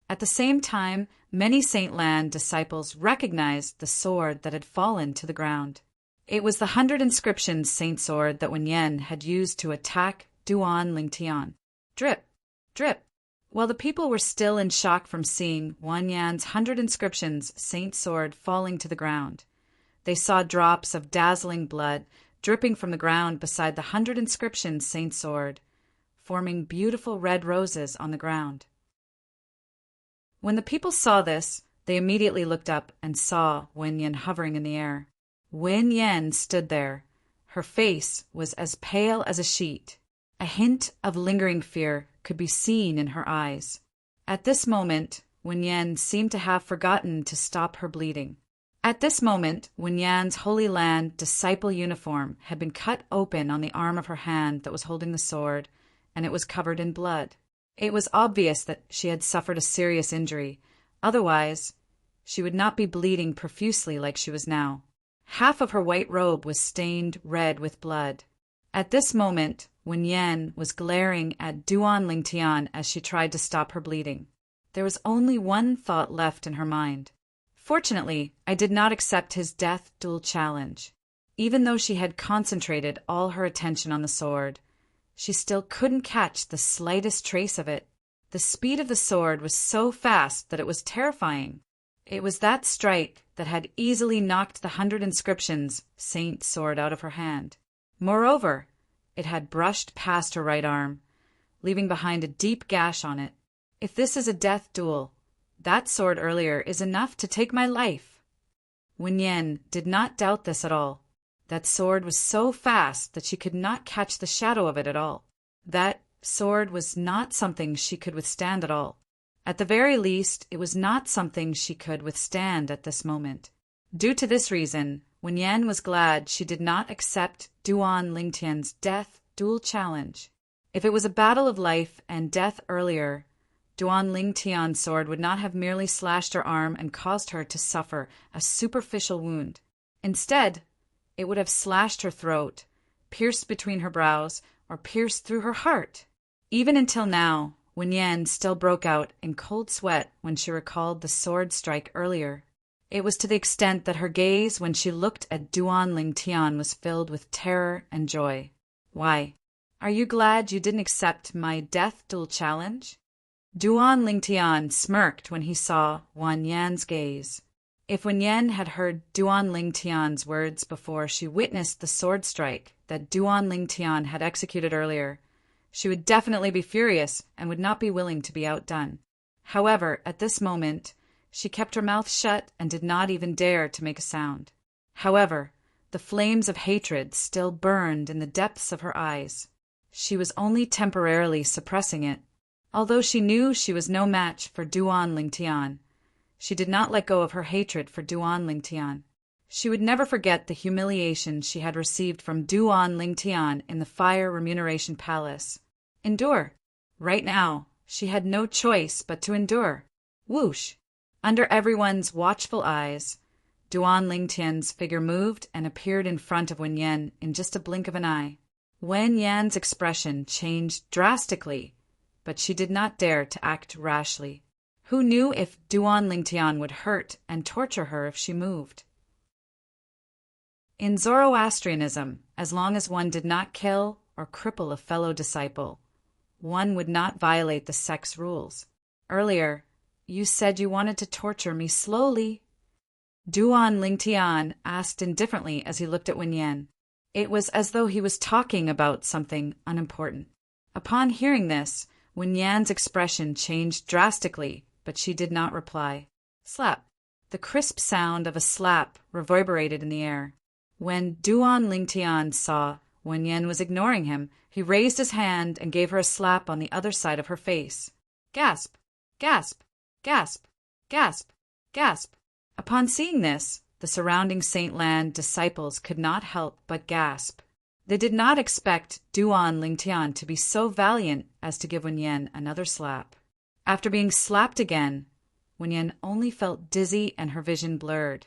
At the same time, many Saint Lan disciples recognized the sword that had fallen to the ground. It was the 100 inscriptions Saint Sword that Wen Yan had used to attack Duan Ling Tian. Drip, drip. While the people were still in shock from seeing Wen Yan's 100 inscriptions Saint Sword falling to the ground, they saw drops of dazzling blood dripping from the ground beside the 100 inscriptions Saint Sword, forming beautiful red roses on the ground. When the people saw this, they immediately looked up and saw Wen Yan hovering in the air. Wen Yan stood there. Her face was as pale as a sheet. A hint of lingering fear could be seen in her eyes. At this moment, Wen Yan seemed to have forgotten to stop her bleeding. At this moment, Wen Yan's Holy Land disciple uniform had been cut open on the arm of her hand that was holding the sword, and it was covered in blood. It was obvious that she had suffered a serious injury. Otherwise, she would not be bleeding profusely like she was now. Half of her white robe was stained red with blood. At this moment, Wen Yan was glaring at Duan Ling Tian as she tried to stop her bleeding. There was only one thought left in her mind. Fortunately, I did not accept his death duel challenge. Even though she had concentrated all her attention on the sword, she still couldn't catch the slightest trace of it. The speed of the sword was so fast that it was terrifying. It was that strike that had easily knocked the 100 inscriptions Saint Sword out of her hand. Moreover, it had brushed past her right arm, leaving behind a deep gash on it. If this is a death duel, that sword earlier is enough to take my life. Wen Yan did not doubt this at all. That sword was so fast that she could not catch the shadow of it at all. That sword was not something she could withstand at all. At the very least, it was not something she could withstand at this moment. Due to this reason, Wen Yan was glad she did not accept Duan Ling Tian's death duel challenge. If it was a battle of life and death earlier, Duan Ling Tian's sword would not have merely slashed her arm and caused her to suffer a superficial wound. Instead, it would have slashed her throat, pierced between her brows, or pierced through her heart. Even until now, Wen Yan still broke out in cold sweat when she recalled the sword strike earlier. It was to the extent that her gaze when she looked at Duan Ling Tian was filled with terror and joy. Why, are you glad you didn't accept my death duel challenge? Duan Ling Tian smirked when he saw Wen Yan's gaze. If Wen Yan had heard Duan Ling Tian's words before she witnessed the sword strike that Duan Ling Tian had executed earlier, she would definitely be furious and would not be willing to be outdone. However, at this moment, she kept her mouth shut and did not even dare to make a sound. However, the flames of hatred still burned in the depths of her eyes. She was only temporarily suppressing it. Although she knew she was no match for Duan Ling Tian, she did not let go of her hatred for Duan Ling Tian. She would never forget the humiliation she had received from Duan Ling Tian in the Fire Remuneration Palace. Endure. Right now, she had no choice but to endure. Whoosh! Under everyone's watchful eyes, Duan Ling Tian's figure moved and appeared in front of Wen Yan in just a blink of an eye. Wen Yan's expression changed drastically, but she did not dare to act rashly. Who knew if Duan Ling Tian would hurt and torture her if she moved? In Zoroastrianism, as long as one did not kill or cripple a fellow disciple, one would not violate the sect's rules. Earlier, you said you wanted to torture me slowly. Duan Ling Tian asked indifferently as he looked at Wen Yan. It was as though he was talking about something unimportant. Upon hearing this, Wen Yan's expression changed drastically, but she did not reply. Slap. The crisp sound of a slap reverberated in the air. When Duan Lingtian saw Wen Yen was ignoring him, he raised his hand and gave her a slap on the other side of her face. Gasp! Gasp! Gasp! Gasp! Gasp! Upon seeing this, the surrounding Saint Lan disciples could not help but gasp. They did not expect Duan Lingtian to be so valiant as to give Wen Yen another slap. After being slapped again, Wen Yen only felt dizzy and her vision blurred.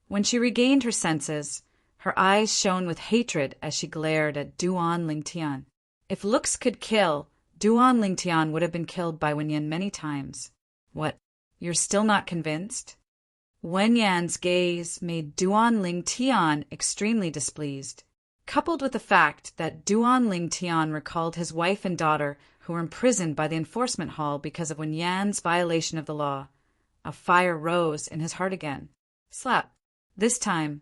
When she regained her senses, her eyes shone with hatred as she glared at Duan Lingtian. If looks could kill, Duan Lingtian would have been killed by Wen Yen many times. What, you're still not convinced? Wen Yan's gaze made Duan Lingtian extremely displeased. Coupled with the fact that Duan Lingtian recalled his wife and daughter who were imprisoned by the enforcement hall because of Wen Yan's violation of the law, a fire rose in his heart again. Slap. This time,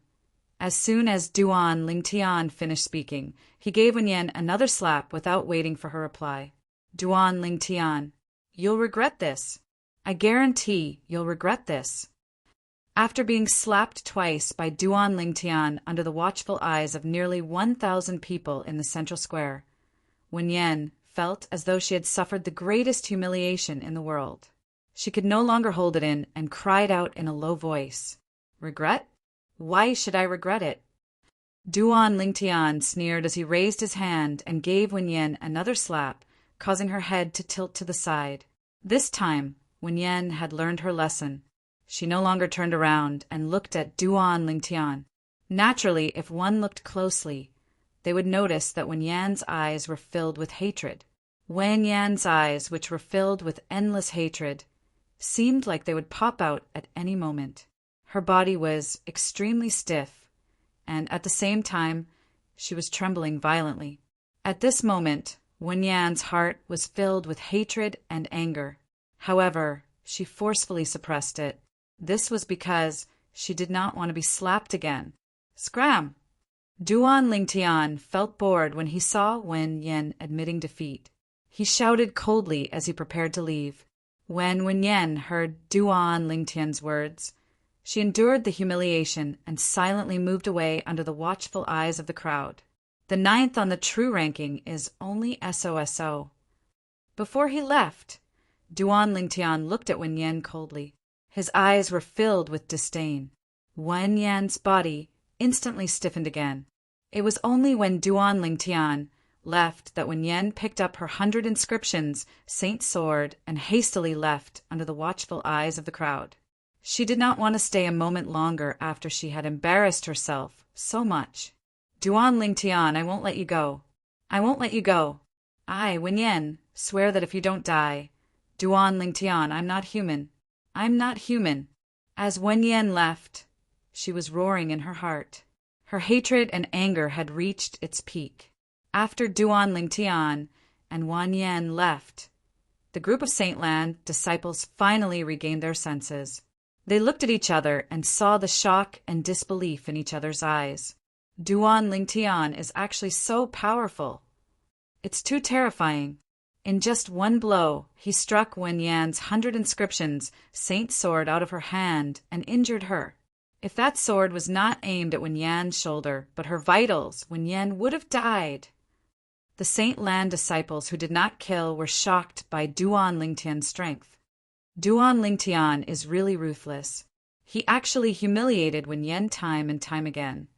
as soon as Duan Lingtian finished speaking, he gave Wen Yen another slap without waiting for her reply. Duan Lingtian, you'll regret this. I guarantee you'll regret this. After being slapped twice by Duan Lingtian under the watchful eyes of nearly 1,000 people in the central square, Wen Yen felt as though she had suffered the greatest humiliation in the world. She could no longer hold it in and cried out in a low voice, "Regret? Why should I regret it?" Duan Lingtian sneered as he raised his hand and gave Wen Yen another slap, causing her head to tilt to the side. This time, Wen Yen had learned her lesson. She no longer turned around and looked at Duan Lingtian. Naturally, if one looked closely, they would notice that Wen Yan's eyes were filled with hatred. Wen Yan's eyes, which were filled with endless hatred, seemed like they would pop out at any moment. Her body was extremely stiff, and at the same time, she was trembling violently. At this moment, Wen Yan's heart was filled with hatred and anger. However, she forcefully suppressed it. This was because she did not want to be slapped again. Scram! Duan Lingtian felt bored when he saw Wen Yen admitting defeat. He shouted coldly as he prepared to leave. When Wen Yen heard Duan Lingtian's words, she endured the humiliation and silently moved away under the watchful eyes of the crowd. The 9th on the true ranking is only SOSO. Before he left, Duan Lingtian looked at Wen Yen coldly. His eyes were filled with disdain. Wen Yan's body instantly stiffened again. It was only when Duan Lingtian left that Wen Yen picked up her 100 inscriptions, Saint Sword, and hastily left under the watchful eyes of the crowd. She did not want to stay a moment longer after she had embarrassed herself so much. Duan Lingtian, I won't let you go. I won't let you go. I, Wen Yen, swear that if you don't die, Duan Lingtian, I'm not human. I'm not human. As Wen Yen left, she was roaring in her heart. Her hatred and anger had reached its peak. After Duan Lingtian and Wen Yen left, the group of Saint Lan disciples finally regained their senses. They looked at each other and saw the shock and disbelief in each other's eyes. Duan Lingtian is actually so powerful. It's too terrifying. In just one blow, he struck Wen Yan's 100 inscriptions, Saint Sword, out of her hand and injured her. If that sword was not aimed at Wen Yan's shoulder, but her vitals, Wen Yan would have died. The Saint Lan disciples who did not kill were shocked by Duan Lingtian's strength. Duan Lingtian is really ruthless. He actually humiliated Wen Yan time and time again.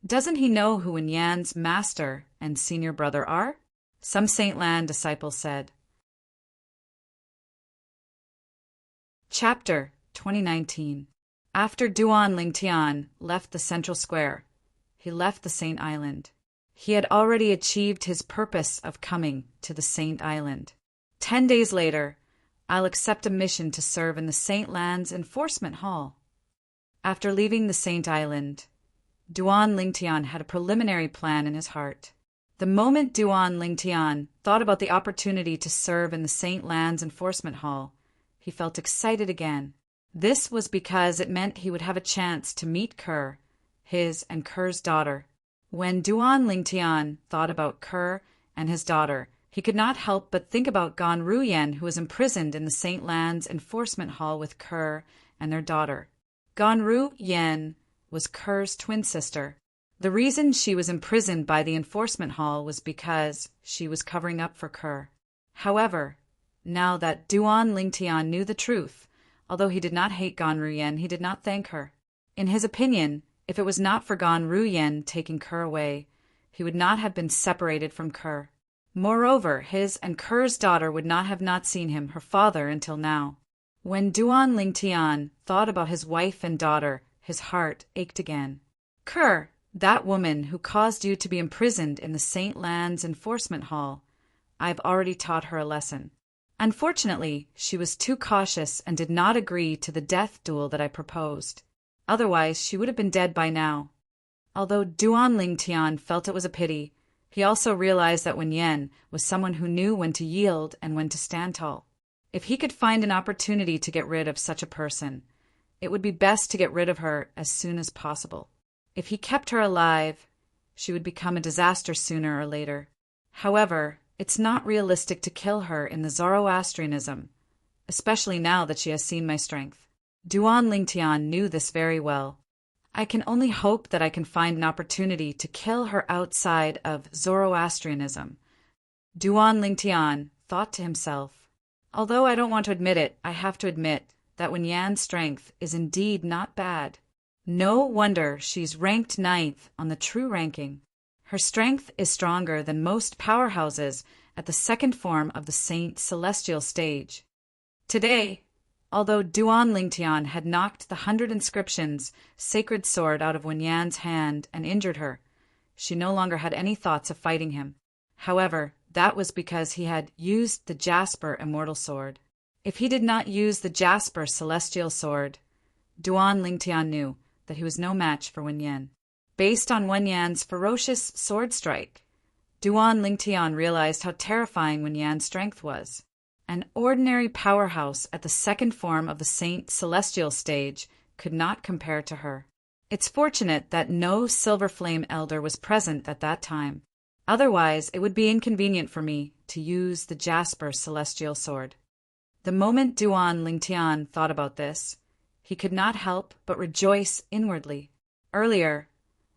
Doesn't he know who Wen Yan's master and senior brother are? Some Saint Lan disciples said. Chapter 2019. After Duan Lingtian left the central square, he left the Saint Island. He had already achieved his purpose of coming to the Saint Island. 10 days later, I'll accept a mission to serve in the Saint Lan's enforcement hall. After leaving the Saint Island, Duan Lingtian had a preliminary plan in his heart. The moment Duan Lingtian thought about the opportunity to serve in the Saint Lan's enforcement hall, he felt excited again. This was because it meant he would have a chance to meet Kerr, his and Kerr's daughter. When Duan Lingtian thought about Kerr and his daughter, he could not help but think about Gan Ruyen, who was imprisoned in the Saint Lan's enforcement hall with Kerr and their daughter. Gan Ruyen was Ker's twin sister. The reason she was imprisoned by the enforcement hall was because she was covering up for Ker. However, now that Duan Lingtian knew the truth, although he did not hate Gan Ruyen, he did not thank her. In his opinion, if it was not for Gan Ruyen taking Ker away, he would not have been separated from Ker. Moreover, his and Ker's daughter would not have not seen him, her father, until now. When Duan Lingtian thought about his wife and daughter, his heart ached again. Ker, that woman who caused you to be imprisoned in the St. Land's enforcement hall, I've already taught her a lesson. Unfortunately, she was too cautious and did not agree to the death duel that I proposed. Otherwise, she would have been dead by now. Although Duan Lingtian felt it was a pity, he also realized that Wen Yan was someone who knew when to yield and when to stand tall. If he could find an opportunity to get rid of such a person, it would be best to get rid of her as soon as possible. If he kept her alive, she would become a disaster sooner or later. However, it's not realistic to kill her in the Zoroastrianism, especially now that she has seen my strength. Duan Lingtian knew this very well. I can only hope that I can find an opportunity to kill her outside of Zoroastrianism. Duan Lingtian thought to himself. Although I don't want to admit it, I have to admit that Wen Yan's strength is indeed not bad. No wonder she's ranked 9th on the true ranking. Her strength is stronger than most powerhouses at the second form of the Saint Celestial stage. Today, although Duan Lingtian had knocked the 100 inscriptions sacred sword out of Wen Yan's hand and injured her, she no longer had any thoughts of fighting him. However, that was because he had used the Jasper Immortal Sword. If he did not use the Jasper Celestial Sword, Duan Lingtian knew that he was no match for Wen Yan. Based on Wen Yan's ferocious sword strike, Duan Lingtian realized how terrifying Wen Yan's strength was. An ordinary powerhouse at the second form of the Saint Celestial stage could not compare to her. It's fortunate that no Silver Flame Elder was present at that time. Otherwise, it would be inconvenient for me to use the Jasper Celestial Sword. The moment Duan Lingtian thought about this, he could not help but rejoice inwardly. Earlier,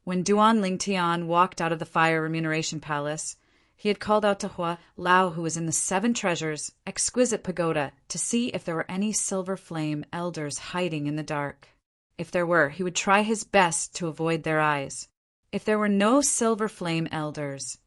when Duan Lingtian walked out of the Fire Remuneration Palace, he had called out to Hua Lao, who was in the 7 Treasures exquisite pagoda, to see if there were any Silver Flame Elders hiding in the dark. If there were, he would try his best to avoid their eyes. If there were no Silver Flame Elders,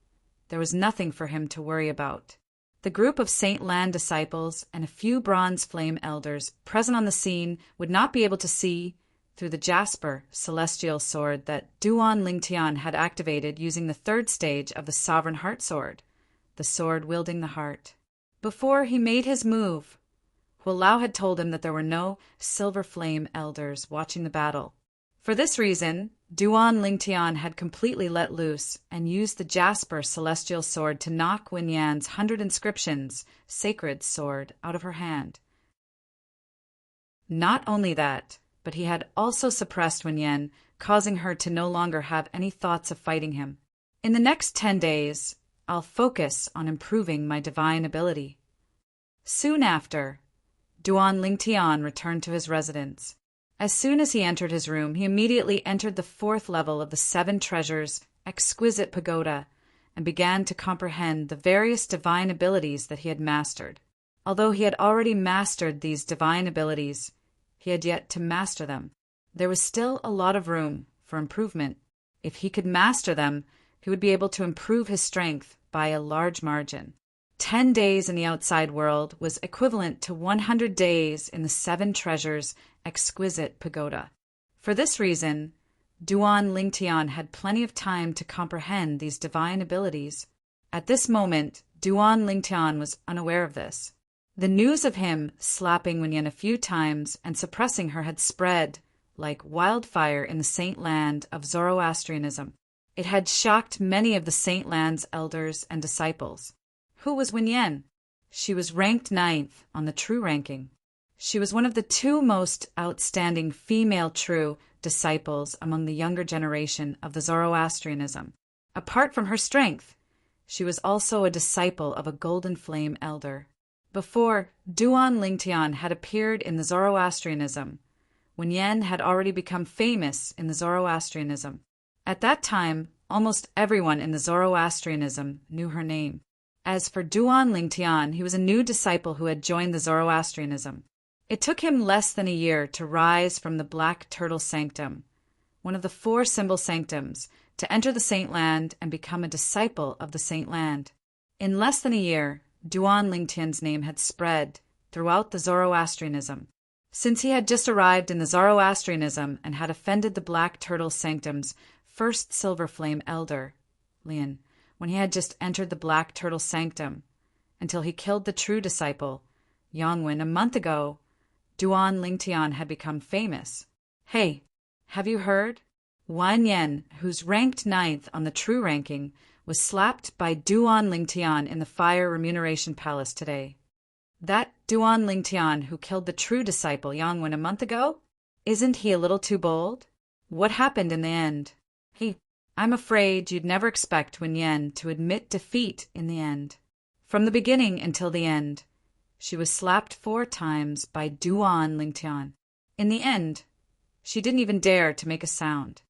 there was nothing for him to worry about. The group of Saint Lan disciples and a few Bronze Flame Elders present on the scene would not be able to see through the Jasper Celestial Sword that Duan Lingtian had activated using the 3rd stage of the Sovereign Heart Sword, the sword wielding the heart. Before he made his move, Hua Lao had told him that there were no Silver Flame Elders watching the battle. For this reason, Duan Lingtian had completely let loose and used the Jasper Celestial Sword to knock Wen Yan's 100 inscriptions sacred sword out of her hand. Not only that, but he had also suppressed Wen Yan, causing her to no longer have any thoughts of fighting him. In the next 10 days, I'll focus on improving my divine ability. Soon after, Duan Lingtian returned to his residence. As soon as he entered his room, he immediately entered the 4th level of the 7 Treasures exquisite pagoda and began to comprehend the various divine abilities that he had mastered. Although he had already mastered these divine abilities, he had yet to master them. There was still a lot of room for improvement. If he could master them, he would be able to improve his strength by a large margin. 10 days in the outside world was equivalent to 100 days in the 7 Treasures exquisite pagoda. For this reason, Duan Lingtian had plenty of time to comprehend these divine abilities. At this moment, Duan Lingtian was unaware of this. The news of him slapping Wen Yan a few times and suppressing her had spread like wildfire in the Saint Land of Zoroastrianism. It had shocked many of the Saint Land's elders and disciples. Who was Wen Yan? She was ranked 9th on the true ranking. She was one of the 2 most outstanding female true disciples among the younger generation of the Zoroastrianism. Apart from her strength, she was also a disciple of a Golden Flame Elder. Before Duan Lingtian had appeared in the Zoroastrianism, when Yen had already become famous in the Zoroastrianism. At that time, almost everyone in the Zoroastrianism knew her name. As for Duan Lingtian, he was a new disciple who had joined the Zoroastrianism. It took him less than a year to rise from the Black Turtle Sanctum, one of the 4 symbol sanctums, to enter the Saint Land and become a disciple of the Saint Land. In less than a year, Duan Lingtian's name had spread throughout the Zoroastrianism. Since he had just arrived in the Zoroastrianism and had offended the Black Turtle Sanctum's first Silver Flame elder, Lian, when he had just entered the Black Turtle Sanctum, until he killed the true disciple, Yongwen, a month ago, Duan Lingtian had become famous. Hey, have you heard? Wan Yen, who's ranked 9th on the true ranking, was slapped by Duan Lingtian in the Fire Remuneration Palace today. That Duan Lingtian who killed the true disciple Yongwen a month ago? Isn't he a little too bold? What happened in the end? I'm afraid you'd never expect Wen Yen to admit defeat in the end. From the beginning until the end, she was slapped 4 times by Duan Lingtian. In the end, she didn't even dare to make a sound.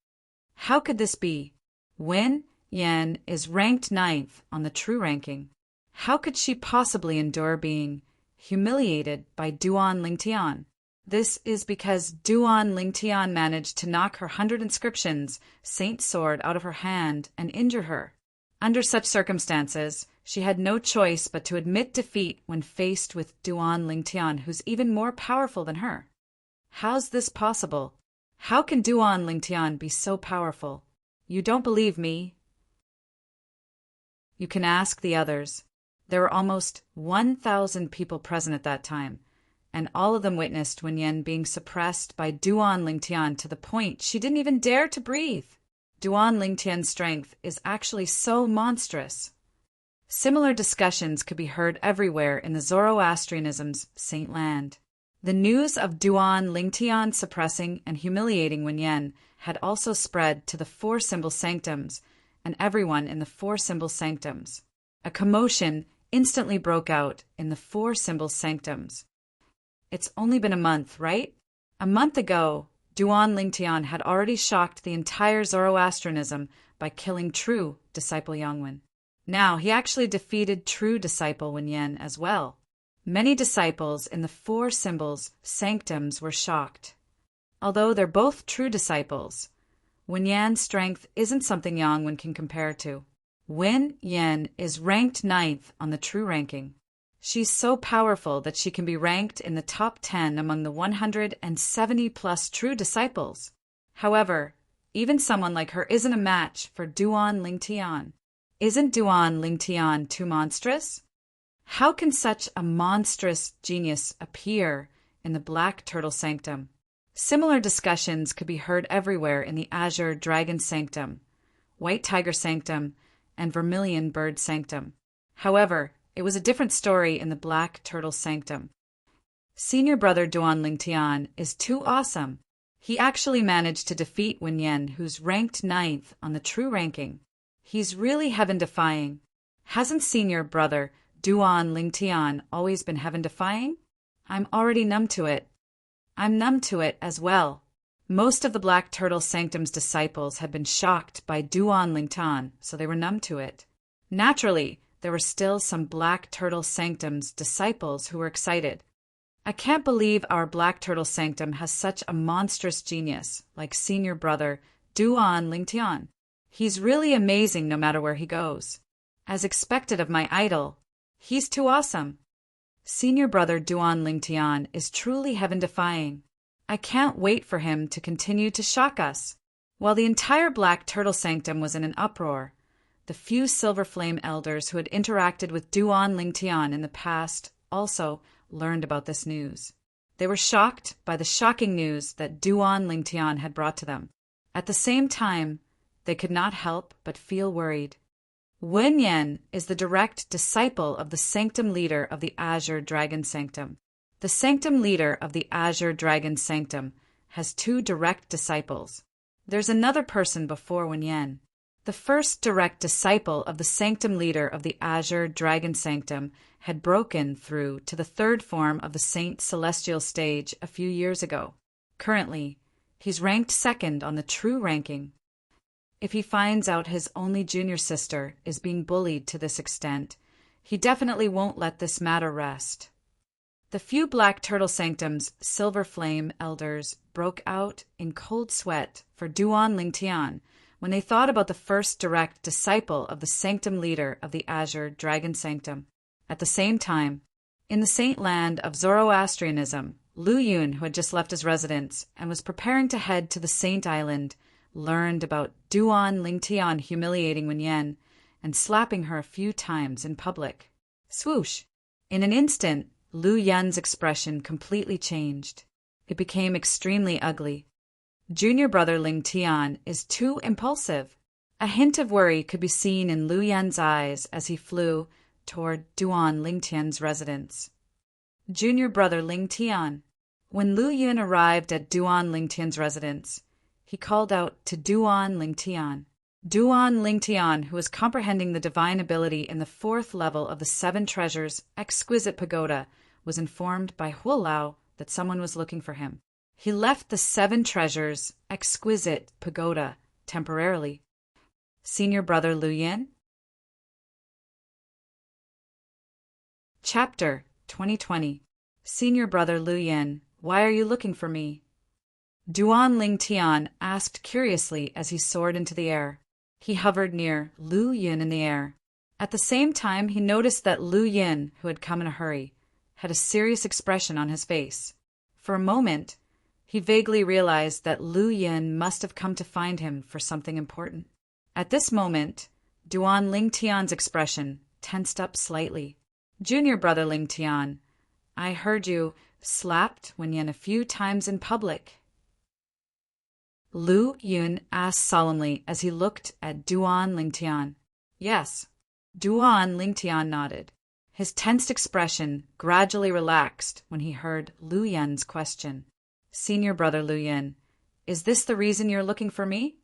How could this be? Wen Yen is ranked 9th on the true ranking. How could she possibly endure being humiliated by Duan Lingtian? This is because Duan Lingtian managed to knock her 100 inscriptions saint sword out of her hand and injure her. Under such circumstances, she had no choice but to admit defeat when faced with Duan Lingtian, who's even more powerful than her. How's this possible? How can Duan Lingtian be so powerful? You don't believe me? You can ask the others. There were almost 1,000 people present at that time, and all of them witnessed Wen Yen being suppressed by Duan Lingtian to the point she didn't even dare to breathe. Duan Lingtian's strength is actually so monstrous. Similar discussions could be heard everywhere in the Zoroastrianism's Saint Land. The news of Duan Lingtian suppressing and humiliating Wen Yen had also spread to the 4 symbol sanctums and everyone in the 4 symbol sanctums. A commotion instantly broke out in the 4 symbol sanctums. It's only been a month, right? A month ago, Duan Lingtian had already shocked the entire Zoroastrianism by killing true disciple Yongwen. Now he actually defeated true disciple Wen Yen as well. Many disciples in the 4 symbols sanctums were shocked. Although they're both true disciples, Wen Yan's strength isn't something Yongwen can compare to. Wen Yen is ranked 9th on the true ranking. She's so powerful that she can be ranked in the top 10 among the 170-plus true disciples. However, even someone like her isn't a match for Duan Lingtian. Isn't Duan Lingtian too monstrous? How can such a monstrous genius appear in the Black Turtle Sanctum? Similar discussions could be heard everywhere in the Azure Dragon Sanctum, White Tiger Sanctum, and Vermilion Bird Sanctum. However, it was a different story in the Black Turtle Sanctum. Senior brother Duan Lingtian is too awesome. He actually managed to defeat Wen Yen, who's ranked 9th on the true ranking. He's really heaven-defying. Hasn't senior brother Duan Lingtian always been heaven-defying? I'm already numb to it. I'm numb to it as well. Most of the Black Turtle Sanctum's disciples had been shocked by Duan Lingtian, so they were numb to it. Naturally, there were still some Black Turtle Sanctum's disciples who were excited. I can't believe our Black Turtle Sanctum has such a monstrous genius, like senior brother Duan Lingtian. He's really amazing no matter where he goes. As expected of my idol, he's too awesome. Senior brother Duan Lingtian is truly heaven-defying. I can't wait for him to continue to shock us. While the entire Black Turtle Sanctum was in an uproar, the few Silver Flame elders who had interacted with Duan Lingtian in the past also learned about this news. They were shocked by the shocking news that Duan Lingtian had brought to them. At the same time, they could not help but feel worried. Wen Yen is the direct disciple of the Sanctum leader of the Azure Dragon Sanctum. The Sanctum leader of the Azure Dragon Sanctum has 2 direct disciples. There's another person before Wen Yen. The first direct disciple of the Sanctum leader of the Azure Dragon Sanctum had broken through to the 3rd form of the Saint Celestial stage a few years ago. Currently, he's ranked second on the true ranking. If he finds out his only junior sister is being bullied to this extent, he definitely won't let this matter rest. The few Black Turtle Sanctum's Silver Flame elders broke out in cold sweat for Duan Lingtian when they thought about the first direct disciple of the Sanctum leader of the Azure Dragon Sanctum. At the same time, in the saint land of Zoroastrianism, Lu Yun, who had just left his residence and was preparing to head to the Saint Island, learned about Duan Lingtian humiliating Wen Yan and slapping her a few times in public. Swoosh! In an instant, Lu Yun's expression completely changed. It became extremely ugly. Junior brother Lingtian is too impulsive. A hint of worry could be seen in Lu Yun's eyes as he flew toward Duan Lingtian's residence. Junior brother Lingtian. When Lu Yun arrived at Duan Lingtian's residence, he called out to Duan Lingtian. Duan Lingtian, who was comprehending the divine ability in the 4th level of the 7 Treasures Exquisite Pagoda, was informed by Huolao that someone was looking for him. He left the 7 Treasures Exquisite Pagoda temporarily. Senior brother Lu Yin. Chapter 2020. Senior brother Lu Yin, why are you looking for me? Duan Lingtian asked curiously as he soared into the air. He hovered near Lu Yin in the air. At the same time, he noticed that Lu Yin, who had come in a hurry, had a serious expression on his face. For a moment, he vaguely realized that Lu Yin must have come to find him for something important. At this moment, Duan Lingtian's expression tensed up slightly. Junior brother Lingtian, I heard you slapped Wen Yan a few times in public. Lu Yun asked solemnly as he looked at Duan Lingtian. Yes. Duan Lingtian nodded. His tensed expression gradually relaxed when he heard Lu Yun's question. Senior brother Lu Yun, is this the reason you're looking for me?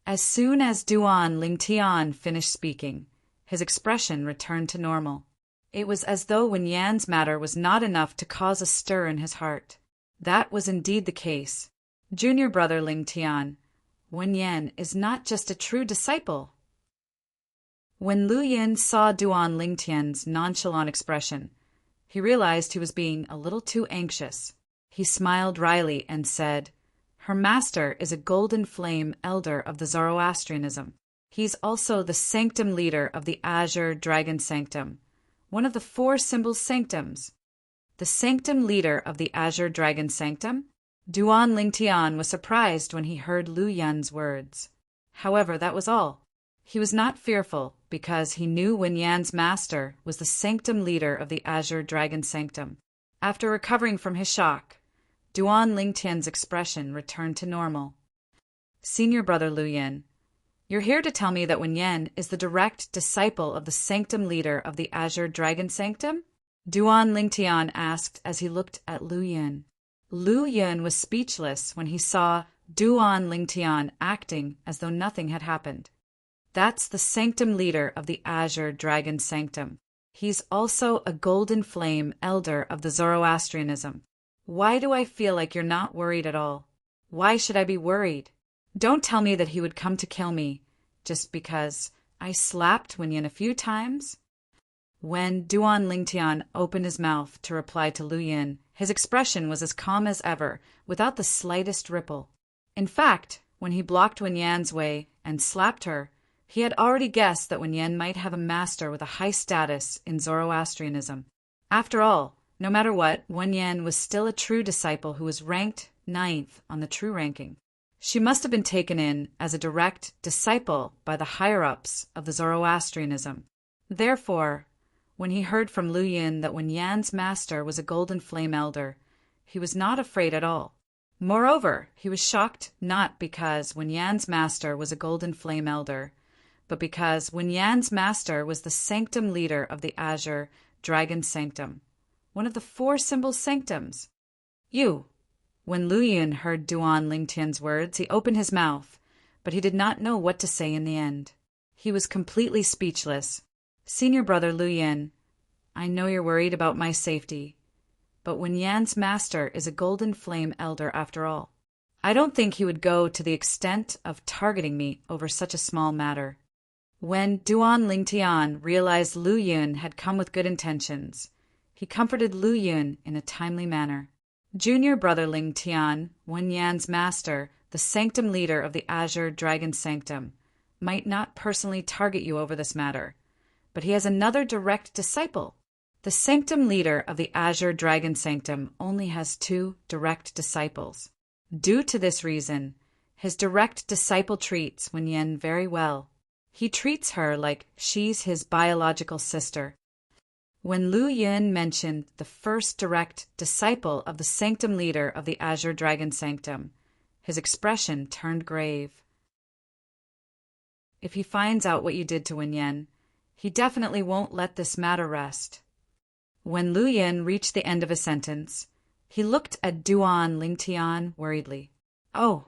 As soon as Duan Lingtian finished speaking, his expression returned to normal. It was as though Wen Yan's matter was not enough to cause a stir in his heart. That was indeed the case. Junior brother Lingtian, Wen Yan is not just a true disciple. When Lu Yin saw Duan Lingtian's nonchalant expression, he realized he was being a little too anxious. He smiled wryly and said, her master is a golden flame elder of the Zoroastrianism. He's also the sanctum leader of the Azure Dragon Sanctum, one of the 4 symbol sanctums. The sanctum leader of the Azure Dragon Sanctum? Duan Lingtian was surprised when he heard Lu Yun's words. However, that was all. He was not fearful because he knew Wen Yan's master was the sanctum leader of the Azure Dragon Sanctum. After recovering from his shock, Duan Lingtian's expression returned to normal. Senior brother Lu Yin, you're here to tell me that Wen Yan is the direct disciple of the sanctum leader of the Azure Dragon Sanctum? Duan Lingtian asked as he looked at Lu Yin. Lu Yin was speechless when he saw Duan Lingtian acting as though nothing had happened. That's the sanctum leader of the Azure Dragon Sanctum. He's also a golden flame elder of the Zoroastrianism. Why do I feel like you're not worried at all? Why should I be worried? Don't tell me that he would come to kill me just because I slapped Wen Yan a few times. When Duan Lingtian opened his mouth to reply to Lu Yin, his expression was as calm as ever, without the slightest ripple. In fact, when he blocked Wen Yan's way and slapped her, he had already guessed that Wen Yan might have a master with a high status in Zoroastrianism. After all, no matter what, Wen Yan was still a true disciple who was ranked 9th on the true ranking. She must have been taken in as a direct disciple by the higher-ups of the Zoroastrianism. Therefore, when he heard from Lu Yin that Wen Yan's master was a golden flame elder, he was not afraid at all. Moreover, he was shocked not because Wen Yan's master was a golden flame elder, but because Wen Yan's master was the sanctum leader of the Azure Dragon Sanctum, one of the 4 symbol sanctums. When Lu Yin heard Duan Lingtian's words, he opened his mouth, but he did not know what to say in the end. He was completely speechless. Senior brother Lu Yin, I know you're worried about my safety, but Wen Yan's master is a golden flame elder after all. I don't think he would go to the extent of targeting me over such a small matter. When Duan Lingtian realized Lu Yun had come with good intentions, he comforted Lu Yun in a timely manner. Junior brother Lingtian, Wen Yan's master, the sanctum leader of the Azure Dragon Sanctum, might not personally target you over this matter, but he has another direct disciple. The sanctum leader of the Azure Dragon Sanctum only has 2 direct disciples. Due to this reason, his direct disciple treats Wen Yan very well. He treats her like she's his biological sister. When Lu Yun mentioned the first direct disciple of the sanctum leader of the Azure Dragon Sanctum, his expression turned grave. If he finds out what you did to Wen Yan, he definitely won't let this matter rest. When Lu Yun reached the end of his sentence, he looked at Duan Lingtian worriedly. Oh!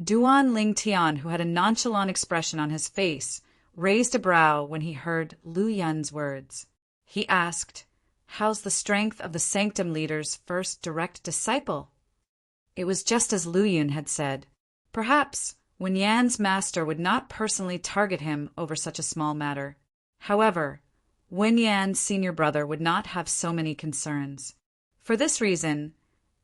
Duan Lingtian, who had a nonchalant expression on his face, raised a brow when he heard Lu Yun's words. He asked, "How's the strength of the sanctum leader's first direct disciple?" It was just as Lu Yun had said. Perhaps Wen Yan's master would not personally target him over such a small matter. However, Wen Yan's senior brother would not have so many concerns. For this reason,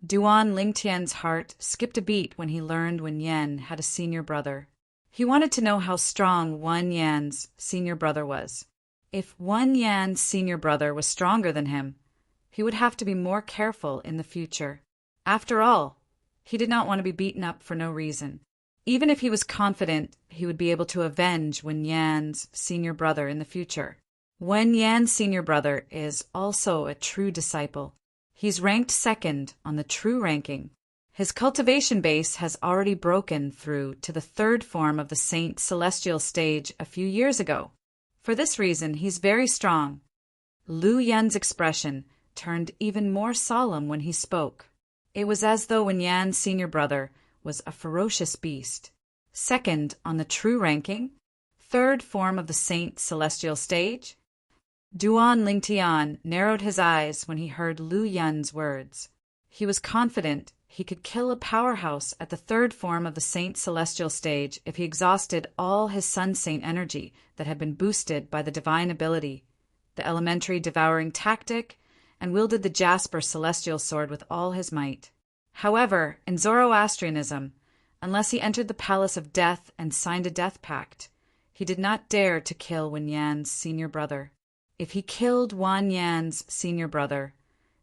Duan Lingtian's heart skipped a beat when he learned Wen Yan had a senior brother. He wanted to know how strong Wen Yan's senior brother was. If Wen Yan's senior brother was stronger than him, he would have to be more careful in the future. After all, he did not want to be beaten up for no reason. Even if he was confident he would be able to avenge Wen Yan's senior brother in the future. Wen Yan's senior brother is also a true disciple. He's ranked 2nd on the true ranking. His cultivation base has already broken through to the 3rd form of the Saint Celestial stage a few years ago. For this reason, he's very strong. Lu Yun's expression turned even more solemn when he spoke. It was as though Wen Yan's senior brother was a ferocious beast. 2nd on the true ranking, 3rd form of the Saint Celestial stage. Duan Lingtian narrowed his eyes when he heard Lu Yun's words. He was confident he could kill a powerhouse at the 3rd form of the Saint Celestial stage if he exhausted all his Sun Saint energy that had been boosted by the divine ability, the elementary devouring tactic, and wielded the Jasper Celestial Sword with all his might. However, in Zoroastrianism, unless he entered the Palace of Death and signed a death pact, he did not dare to kill Wen Yan's senior brother. If he killed Wen Yan's senior brother,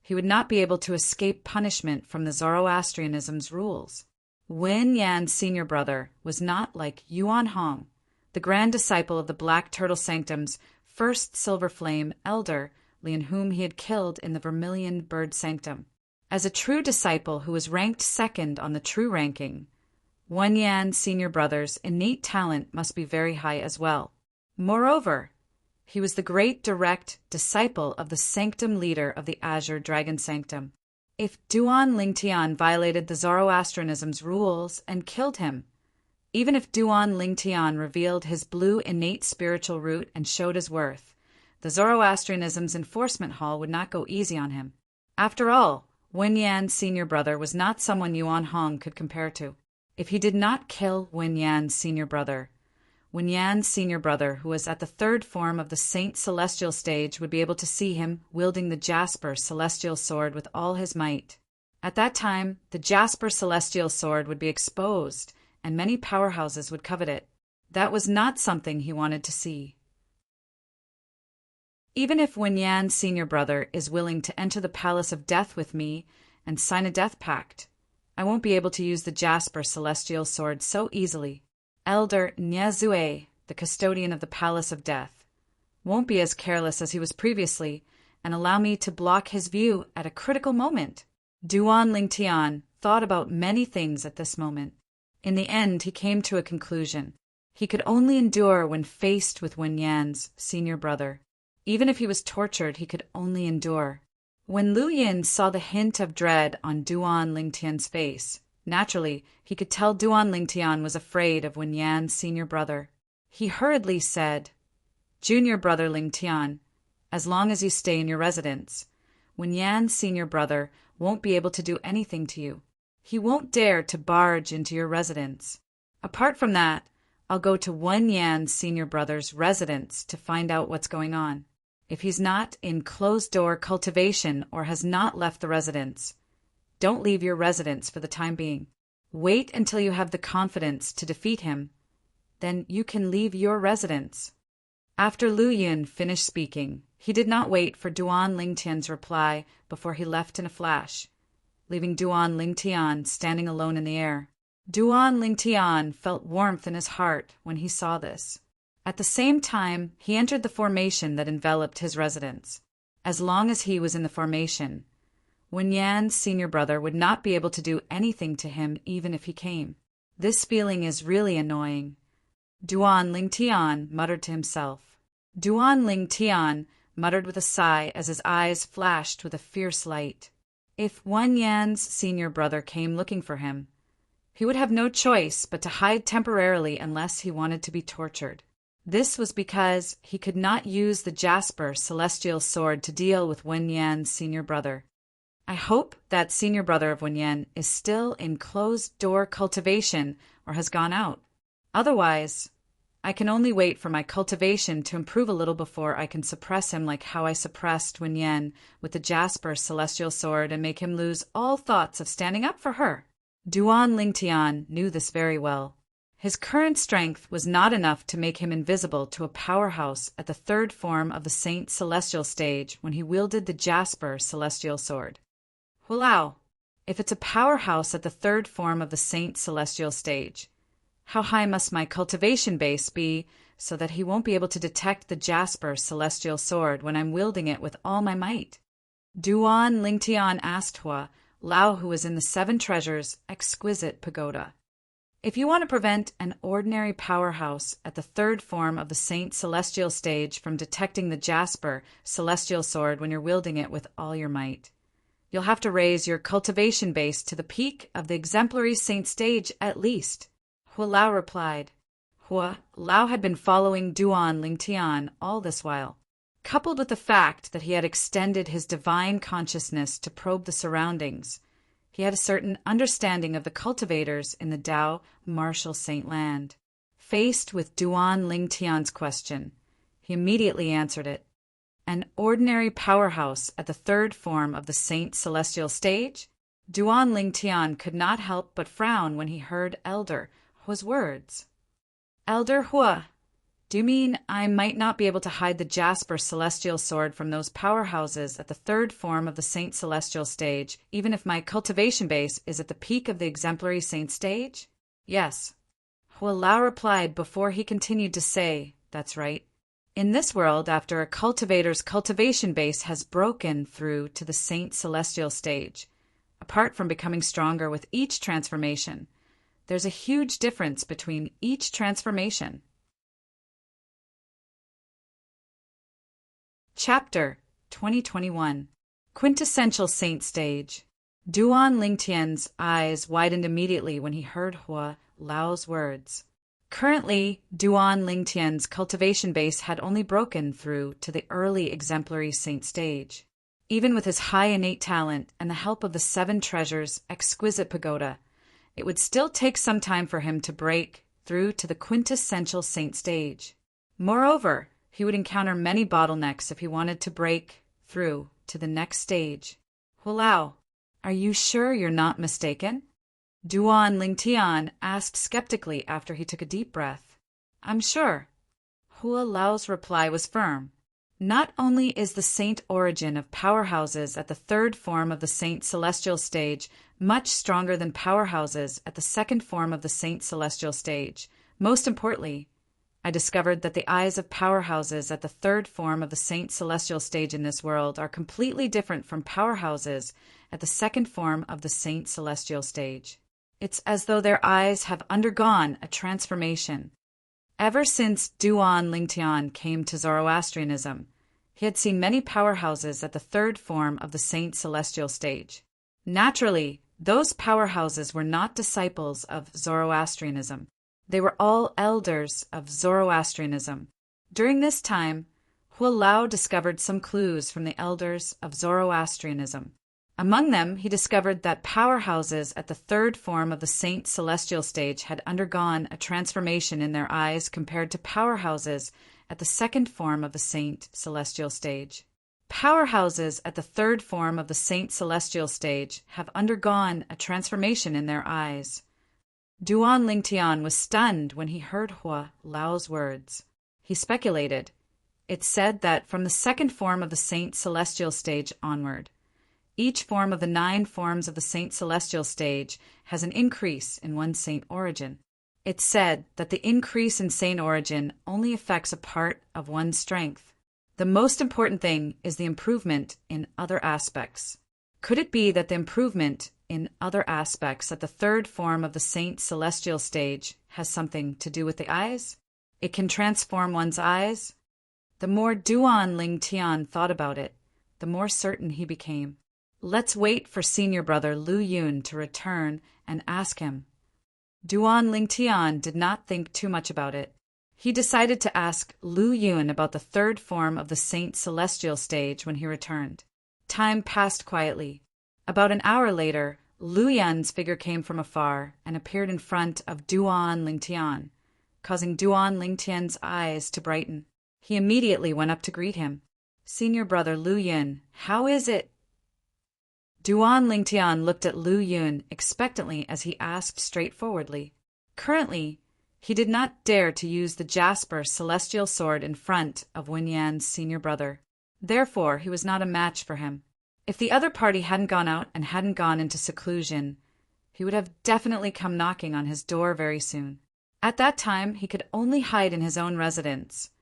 he would not be able to escape punishment from the Zoroastrianism's rules. Wen Yan's senior brother was not like Yuan Hong, the grand disciple of the Black Turtle Sanctum's first Silver Flame elder, and whom he had killed in the Vermilion Bird Sanctum. As a true disciple who was ranked 2nd on the true ranking, Wen Yan's senior brother's innate talent must be very high as well. Moreover, he was the great direct disciple of the sanctum leader of the Azure Dragon Sanctum. If Duan Lingtian violated the Zoroastrianism's rules and killed him, even if Duan Lingtian revealed his blue innate spiritual root and showed his worth, the Zoroastrianism's enforcement hall would not go easy on him. After all, Wen Yan's senior brother was not someone Yuan Hong could compare to. If he did not kill Wen Yan's senior brother, Wen Yan's senior brother, who was at the 3rd form of the Saint Celestial stage, would be able to see him wielding the Jasper Celestial Sword with all his might. At that time, the Jasper Celestial Sword would be exposed, and many powerhouses would covet it. That was not something he wanted to see. Even if Wen Yan's senior brother is willing to enter the Palace of Death with me and sign a death pact, I won't be able to use the Jasper Celestial Sword so easily. Elder Nyazue, the custodian of the Palace of Death, won't be as careless as he was previously and allow me to block his view at a critical moment. Duan Lingtian thought about many things at this moment. In the end, he came to a conclusion. He could only endure when faced with Wen Yan's senior brother. Even if he was tortured, he could only endure. When Lu Yun saw the hint of dread on Duan Lingtian's face, naturally, he could tell Duan Lingtian was afraid of Wen Yan's senior brother. He hurriedly said, "Junior brother Lingtian, as long as you stay in your residence, Wen Yan's senior brother won't be able to do anything to you. He won't dare to barge into your residence. Apart from that, I'll go to Wen Yan's senior brother's residence to find out what's going on. If he's not in closed-door cultivation or has not left the residence, don't leave your residence for the time being. Wait until you have the confidence to defeat him. Then you can leave your residence. After Lu Yun finished speaking, he did not wait for Duan Lingtian's reply before he left in a flash, leaving Duan Lingtian standing alone in the air. Duan Lingtian felt warmth in his heart when he saw this. At the same time, he entered the formation that enveloped his residence. As long as he was in the formation, Wen Yan's senior brother would not be able to do anything to him even if he came. This feeling is really annoying, Duan Lingtian muttered to himself. Duan Lingtian muttered with a sigh as his eyes flashed with a fierce light. If Wen Yan's senior brother came looking for him, he would have no choice but to hide temporarily unless he wanted to be tortured. This was because he could not use the Jasper celestial sword to deal with Wen Yan's senior brother. I hope that senior brother of Wen Yan is still in closed-door cultivation or has gone out. Otherwise, I can only wait for my cultivation to improve a little before I can suppress him like how I suppressed Wen Yan with the Jasper celestial sword and make him lose all thoughts of standing up for her. Duan Lingtian knew this very well. His current strength was not enough to make him invisible to a powerhouse at the third form of the Saint Celestial stage when he wielded the Jasper celestial sword. Walao, if it's a powerhouse at the third form of the Saint Celestial stage, how high must my cultivation base be so that he won't be able to detect the Jasper celestial sword when I'm wielding it with all my might? Duan Lingtian asked Hua, Lao, who was in the Seven Treasures' exquisite pagoda. If you want to prevent an ordinary powerhouse at the third form of the Saint Celestial stage from detecting the Jasper celestial sword when you're wielding it with all your might, you'll have to raise your cultivation base to the peak of the exemplary saint stage at least. Hua Lao replied. Hua Lao had been following Duan Lingtian all this while. Coupled with the fact that he had extended his divine consciousness to probe the surroundings, he had a certain understanding of the cultivators in the Tao martial saint land. Faced with Duan Lingtian's question, he immediately answered it. An ordinary powerhouse at the third form of the Saint Celestial stage? Duan Lingtian could not help but frown when he heard Elder Hua's words. Elder Hua, do you mean I might not be able to hide the Jasper celestial sword from those powerhouses at the third form of the Saint Celestial stage, even if my cultivation base is at the peak of the exemplary saint stage? Yes. Hua Lao replied before he continued to say, that's right. In this world, after a cultivator's cultivation base has broken through to the Saint Celestial stage, apart from becoming stronger with each transformation, there's a huge difference between each transformation. Chapter 2021 Quintessential Saint Stage. Duan Lingtian's eyes widened immediately when he heard Hua Lao's words. Currently, Duan Lingtian's cultivation base had only broken through to the early exemplary saint stage. Even with his high innate talent and the help of the Seven Treasures' exquisite pagoda, it would still take some time for him to break through to the quintessential saint stage. Moreover, he would encounter many bottlenecks if he wanted to break through to the next stage. Hulao, are you sure you're not mistaken? Duan Lingtian asked skeptically after he took a deep breath. I'm sure. Hua Lao's reply was firm. Not only is the saint origin of powerhouses at the third form of the Saint Celestial stage much stronger than powerhouses at the second form of the Saint Celestial stage, most importantly, I discovered that the eyes of powerhouses at the third form of the Saint Celestial stage in this world are completely different from powerhouses at the second form of the Saint Celestial stage. It's as though their eyes have undergone a transformation. Ever since Duan Lingtian came to Zoroastrianism, he had seen many powerhouses at the third form of the Saint Celestial stage. Naturally, those powerhouses were not disciples of Zoroastrianism. They were all elders of Zoroastrianism. During this time, Hua Lao discovered some clues from the elders of Zoroastrianism. Among them, he discovered that powerhouses at the third form of the Saint Celestial stage had undergone a transformation in their eyes compared to powerhouses at the second form of the Saint Celestial stage. Powerhouses at the third form of the Saint Celestial stage have undergone a transformation in their eyes. Duan Lingtian was stunned when he heard Hua Lao's words. He speculated. It said that from the second form of the Saint Celestial stage onward, each form of the 9 forms of the Saint Celestial stage has an increase in one saint origin. It said that the increase in saint origin only affects a part of one's strength. The most important thing is the improvement in other aspects. Could it be that the improvement in other aspects at the third form of the Saint Celestial stage has something to do with the eyes? It can transform one's eyes? The more Duan Lingtian thought about it, the more certain he became. Let's wait for senior brother Lu Yun to return and ask him. Duan Lingtian did not think too much about it. He decided to ask Lu Yun about the third form of the Saint Celestial stage when he returned. Time passed quietly. About an hour later, Lu Yun's figure came from afar and appeared in front of Duan Lingtian, causing Duan Lingtian's eyes to brighten. He immediately went up to greet him. Senior brother Lu Yun, how is it? Duan Lingtian looked at Lu Yun expectantly as he asked straightforwardly. Currently, he did not dare to use the Jasper celestial sword in front of Wen Yan's senior brother. Therefore, he was not a match for him. If the other party hadn't gone out and hadn't gone into seclusion, he would have definitely come knocking on his door very soon. At that time, he could only hide in his own residence.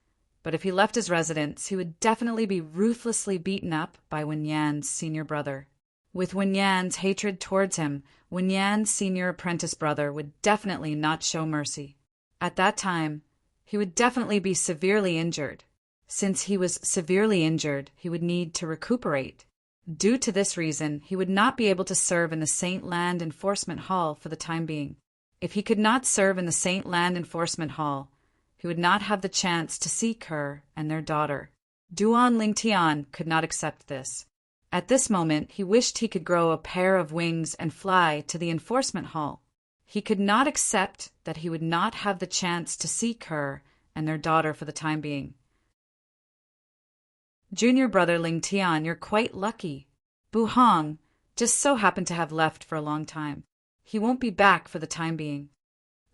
But if he left his residence, he would definitely be ruthlessly beaten up by Wen Yan's senior brother. With Wen Yan's hatred towards him, Wen Yan's senior apprentice brother would definitely not show mercy. At that time, he would definitely be severely injured. Since he was severely injured, he would need to recuperate. Due to this reason, he would not be able to serve in the Saint Land Enforcement Hall for the time being. If he could not serve in the Saint Land Enforcement Hall, he would not have the chance to see Kerr and their daughter. Duan Lingtian could not accept this. At this moment, he wished he could grow a pair of wings and fly to the enforcement hall. He could not accept that he would not have the chance to see Kerr and their daughter for the time being. Junior brother Lingtian, you're quite lucky. Bu Hong just so happened to have left for a long time. He won't be back for the time being.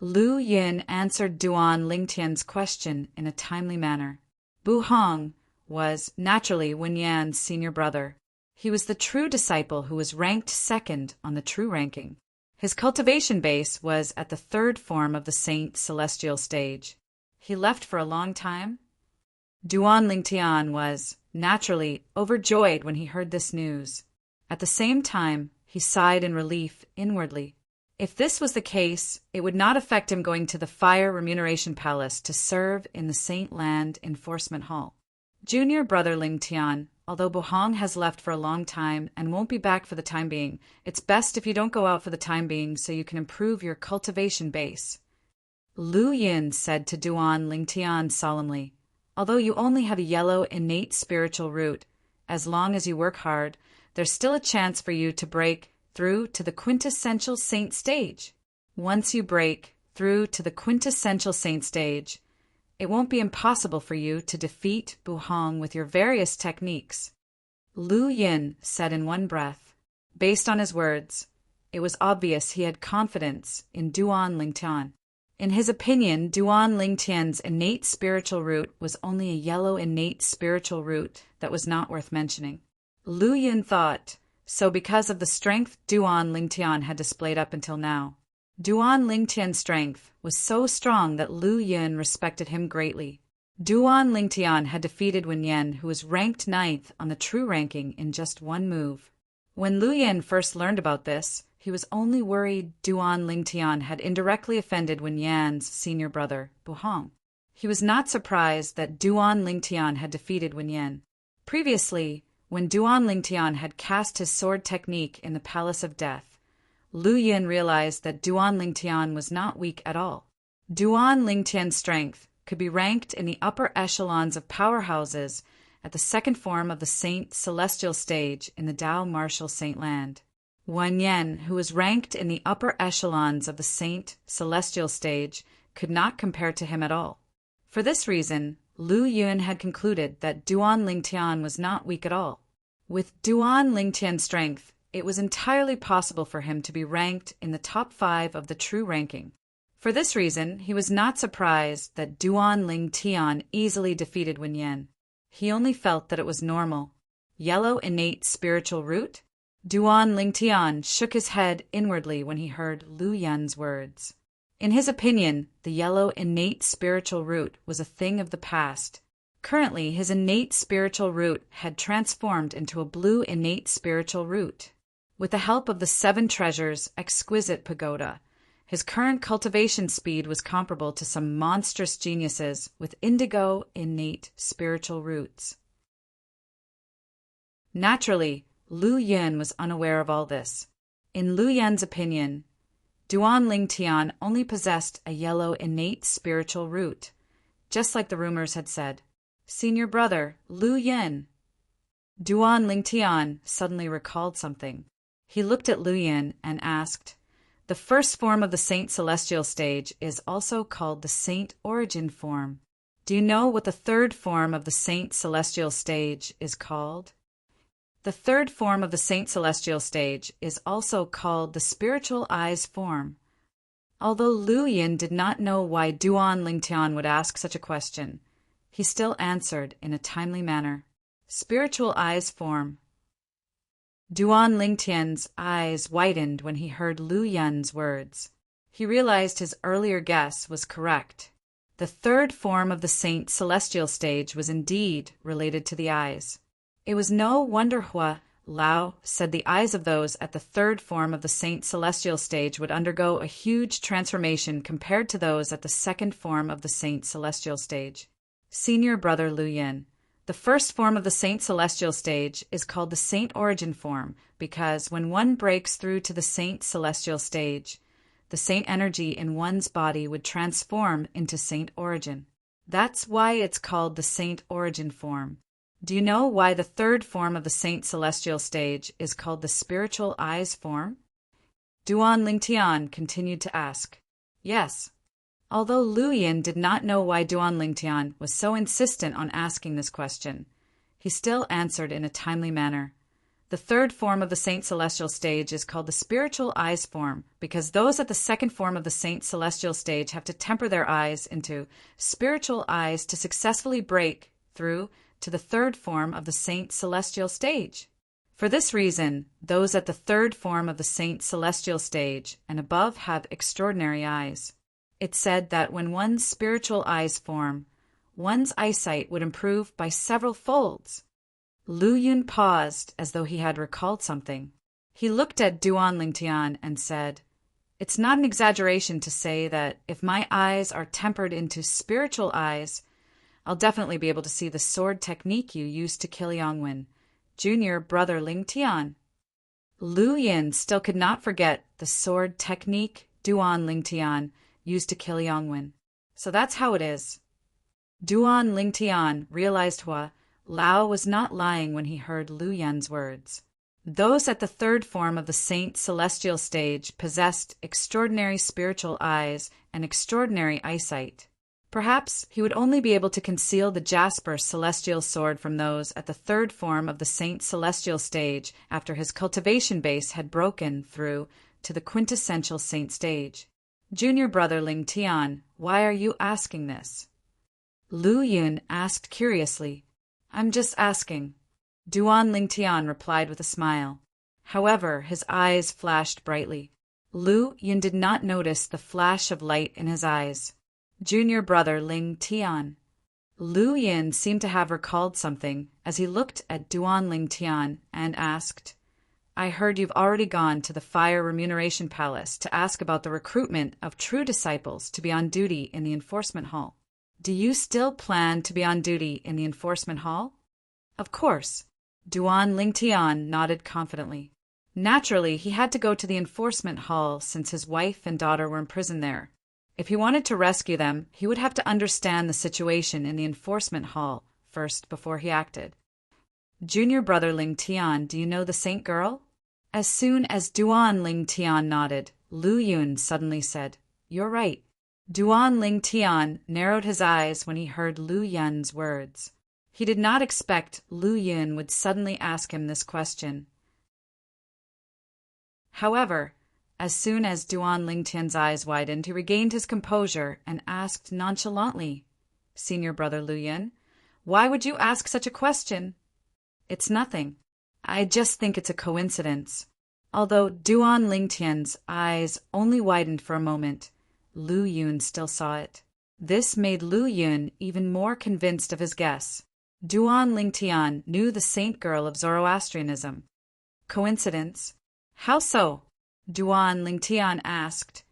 Lu Yin answered Duan Lingtian's question in a timely manner. Bu Hong was, naturally, Wen Yan's senior brother. He was the true disciple who was ranked second on the true ranking. His cultivation base was at the third form of the Saint Celestial stage. He left for a long time? Duan Lingtian was, naturally, overjoyed when he heard this news. At the same time, he sighed in relief inwardly. If this was the case, it would not affect him going to the Fire Remuneration Palace to serve in the Saint Land Enforcement Hall. Junior brother Lingtian, although Bu Hong has left for a long time and won't be back for the time being, it's best if you don't go out for the time being so you can improve your cultivation base. Lu Yin said to Duan Lingtian solemnly, although you only have a yellow innate spiritual root, as long as you work hard, there's still a chance for you to break through to the quintessential saint stage. Once you break through to the quintessential saint stage, it won't be impossible for you to defeat Bu Hong with your various techniques. Lu Yin said in one breath. Based on his words, it was obvious he had confidence in Duan Lingtian. In his opinion, Duan Lingtian's innate spiritual root was only a yellow innate spiritual root that was not worth mentioning. Lu Yin thought, so because of the strength Duan Lingtian had displayed up until now. Duan Lingtian's strength was so strong that Lu Yin respected him greatly. Duan Lingtian had defeated Wen Yan, who was ranked 9th on the true ranking, in just one move. When Lu Yin first learned about this, he was only worried Duan Lingtian had indirectly offended Wen Yan's senior brother, Bu Hong. He was not surprised that Duan Lingtian had defeated Wen Yan. Previously, when Duan Lingtian had cast his sword technique in the Palace of Death, Lu Yin realized that Duan Lingtian was not weak at all. Duan Lingtian's strength could be ranked in the upper echelons of powerhouses at the second form of the Saint Celestial stage in the Tao Martial Saint Land. Wan Yen, who was ranked in the upper echelons of the Saint Celestial stage, could not compare to him at all. For this reason, Lu Yun had concluded that Duan Lingtian was not weak at all. With Duan Lingtian's strength, it was entirely possible for him to be ranked in the top 5 of the true ranking. For this reason, he was not surprised that Duan Lingtian easily defeated Wan Yen. He only felt that it was normal. Yellow innate spiritual root? Duan Lingtian shook his head inwardly when he heard Lu Yun's words. In his opinion, the yellow innate spiritual root was a thing of the past. Currently, his innate spiritual root had transformed into a blue innate spiritual root. With the help of the 7 treasures' exquisite pagoda, his current cultivation speed was comparable to some monstrous geniuses with indigo innate spiritual roots. Naturally, Lu Yun was unaware of all this. In Lu Yun's opinion, Duan Lingtian only possessed a yellow innate spiritual root, just like the rumors had said. Senior brother, Lu Yun. Duan Lingtian suddenly recalled something. He looked at Lu Yun and asked, "The first form of the Saint Celestial stage is also called the Saint Origin form. Do you know what the third form of the Saint Celestial stage is called?" The third form of the Saint Celestial stage is also called the Spiritual Eyes form. Although Lu Yun did not know why Duan Lingtian would ask such a question, he still answered in a timely manner. Spiritual Eyes form. Duan Lingtian's eyes widened when he heard Lu Yun's words. He realized his earlier guess was correct. The third form of the Saint Celestial stage was indeed related to the eyes. It was no wonder Lao said the eyes of those at the third form of the Saint Celestial stage would undergo a huge transformation compared to those at the second form of the Saint Celestial stage. Senior brother Lu Yun, the first form of the Saint Celestial stage is called the Saint Origin form because when one breaks through to the Saint Celestial stage, the saint energy in one's body would transform into Saint Origin. That's why it's called the Saint Origin form. Do you know why the third form of the Saint Celestial stage is called the Spiritual Eyes form? Duan Lingtian continued to ask. Yes. Although Lu Yun did not know why Duan Lingtian was so insistent on asking this question, he still answered in a timely manner. The third form of the Saint Celestial stage is called the Spiritual Eyes form because those at the second form of the Saint Celestial stage have to temper their eyes into spiritual eyes to successfully break through to the third form of the Saint Celestial stage. For this reason, those at the third form of the Saint Celestial stage and above have extraordinary eyes. It's said that when one's spiritual eyes form, one's eyesight would improve by several folds. Lu Yun paused as though he had recalled something. He looked at Duan Lingtian and said, "It's not an exaggeration to say that if my eyes are tempered into spiritual eyes, I'll definitely be able to see the sword technique you used to kill Yongwen, junior brother Lingtian." Lu Yun still could not forget the sword technique Duan Lingtian used to kill Yongwen. So that's how it is. Duan Lingtian realized Lao was not lying when he heard Lu Yun's words. Those at the third form of the Saint Celestial stage possessed extraordinary spiritual eyes and extraordinary eyesight. Perhaps he would only be able to conceal the Jasper celestial sword from those at the third form of the Saint Celestial stage after his cultivation base had broken through to the quintessential saint stage. Junior brother Lingtian, why are you asking this? Lu Yun asked curiously. I'm just asking. Duan Lingtian replied with a smile. However, his eyes flashed brightly. Lu Yun did not notice the flash of light in his eyes. Junior brother Lingtian. Lu Yun seemed to have recalled something as he looked at Duan Lingtian and asked, I heard you've already gone to the Fire Remuneration Palace to ask about the recruitment of true disciples to be on duty in the enforcement hall. Do you still plan to be on duty in the enforcement hall? Of course. Duan Lingtian nodded confidently. Naturally, he had to go to the enforcement hall since his wife and daughter were imprisoned there. If he wanted to rescue them, he would have to understand the situation in the enforcement hall first before he acted. Junior brother Ling Tian, do you know the Saint girl? As soon as Duan Ling Tian nodded, Lu Yun suddenly said, You're right. Duan Ling Tian narrowed his eyes when he heard Lu Yun's words. He did not expect Lu Yun would suddenly ask him this question. However, as soon as Duan Ling Tian's eyes widened, he regained his composure and asked nonchalantly, Senior brother Lu Yun, why would you ask such a question? It's nothing. I just think it's a coincidence. Although Duan Ling Tian's eyes only widened for a moment, Lu Yun still saw it. This made Lu Yun even more convinced of his guess. Duan Ling Tian knew the saint girl of Zoroastrianism. Coincidence? How so? Duan Ling Tian asked,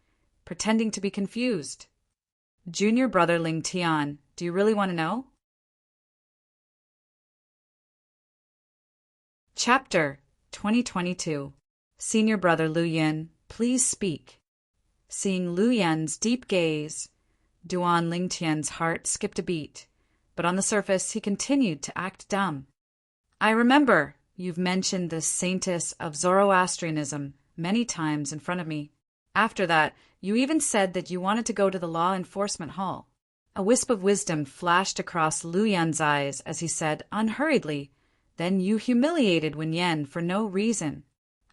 pretending to be confused. Junior brother Ling Tian, do you really want to know? Chapter 2022. Senior brother Lu Yun, please speak. Seeing Lu Yun's deep gaze, Duan Ling Tian's heart skipped a beat, but on the surface he continued to act dumb. I remember you've mentioned the saintess of Zoroastrianism many times in front of me. After that, you even said that you wanted to go to the law enforcement hall. A wisp of wisdom flashed across Lu Yun's eyes as he said unhurriedly, Then you humiliated Wen Yan for no reason.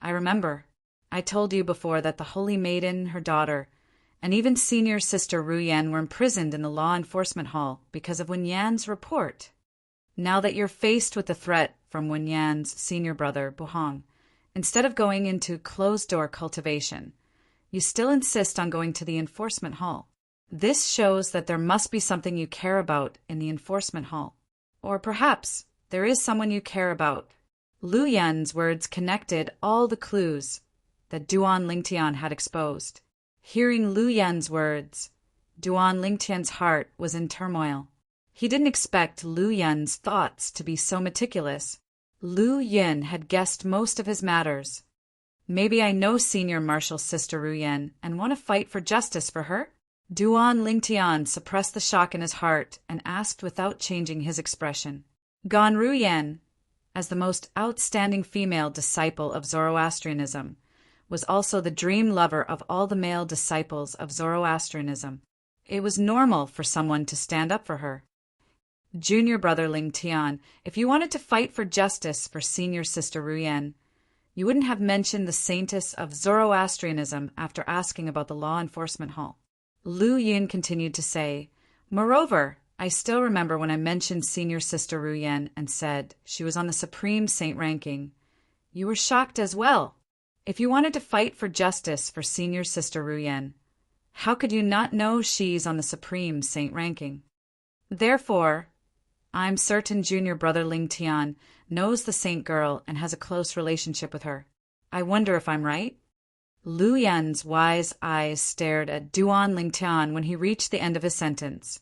I remember. I told you before that the Holy Maiden, her daughter, and even senior sister Ru Yan were imprisoned in the law enforcement hall because of Wen Yan's report. Now that you're faced with the threat from Wen Yan's senior brother, Buhong, instead of going into closed-door cultivation, you still insist on going to the enforcement hall. This shows that there must be something you care about in the enforcement hall. Or perhaps there is someone you care about. Lu Yun's words connected all the clues that Duan Ling Tian had exposed. Hearing Lu Yun's words, Duan Ling Tian's heart was in turmoil. He didn't expect Lu Yun's thoughts to be so meticulous. Lu Yun had guessed most of his matters. Maybe I know senior marshal sister Ru Yan and want to fight for justice for her? Duan Ling Tian suppressed the shock in his heart and asked without changing his expression. Gan Ru Yan, as the most outstanding female disciple of Zoroastrianism, was also the dream lover of all the male disciples of Zoroastrianism. It was normal for someone to stand up for her. Junior brother Ling Tian, if you wanted to fight for justice for senior sister Ru Yan, you wouldn't have mentioned the saintess of Zoroastrianism after asking about the law enforcement hall. Lu Yun continued to say, Moreover, I still remember when I mentioned senior sister Ru Yan and said she was on the supreme saint ranking. You were shocked as well. If you wanted to fight for justice for senior sister Ru Yan, how could you not know she's on the supreme saint ranking? Therefore, I'm certain junior brother Ling Tian knows the saint girl and has a close relationship with her. I wonder if I'm right? Lu Yun's wise eyes stared at Duan Ling Tian when he reached the end of his sentence,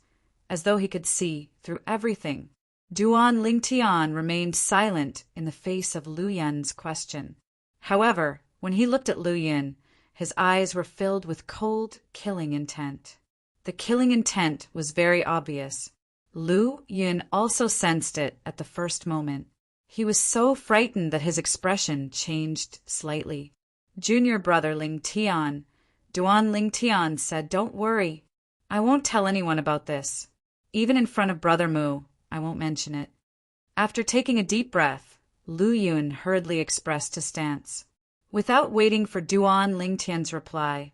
as though he could see through everything. Duan Ling Tian remained silent in the face of Lu Yun's question. However, when he looked at Lu Yun, his eyes were filled with cold, killing intent. The killing intent was very obvious. Lu Yun also sensed it at the first moment. He was so frightened that his expression changed slightly. Junior brother Ling Tian, Duan Ling Tian said, Don't worry. I won't tell anyone about this. Even in front of Brother Mu, I won't mention it. After taking a deep breath, Lu Yun hurriedly expressed his stance. Without waiting for Duan Ling Tian's reply,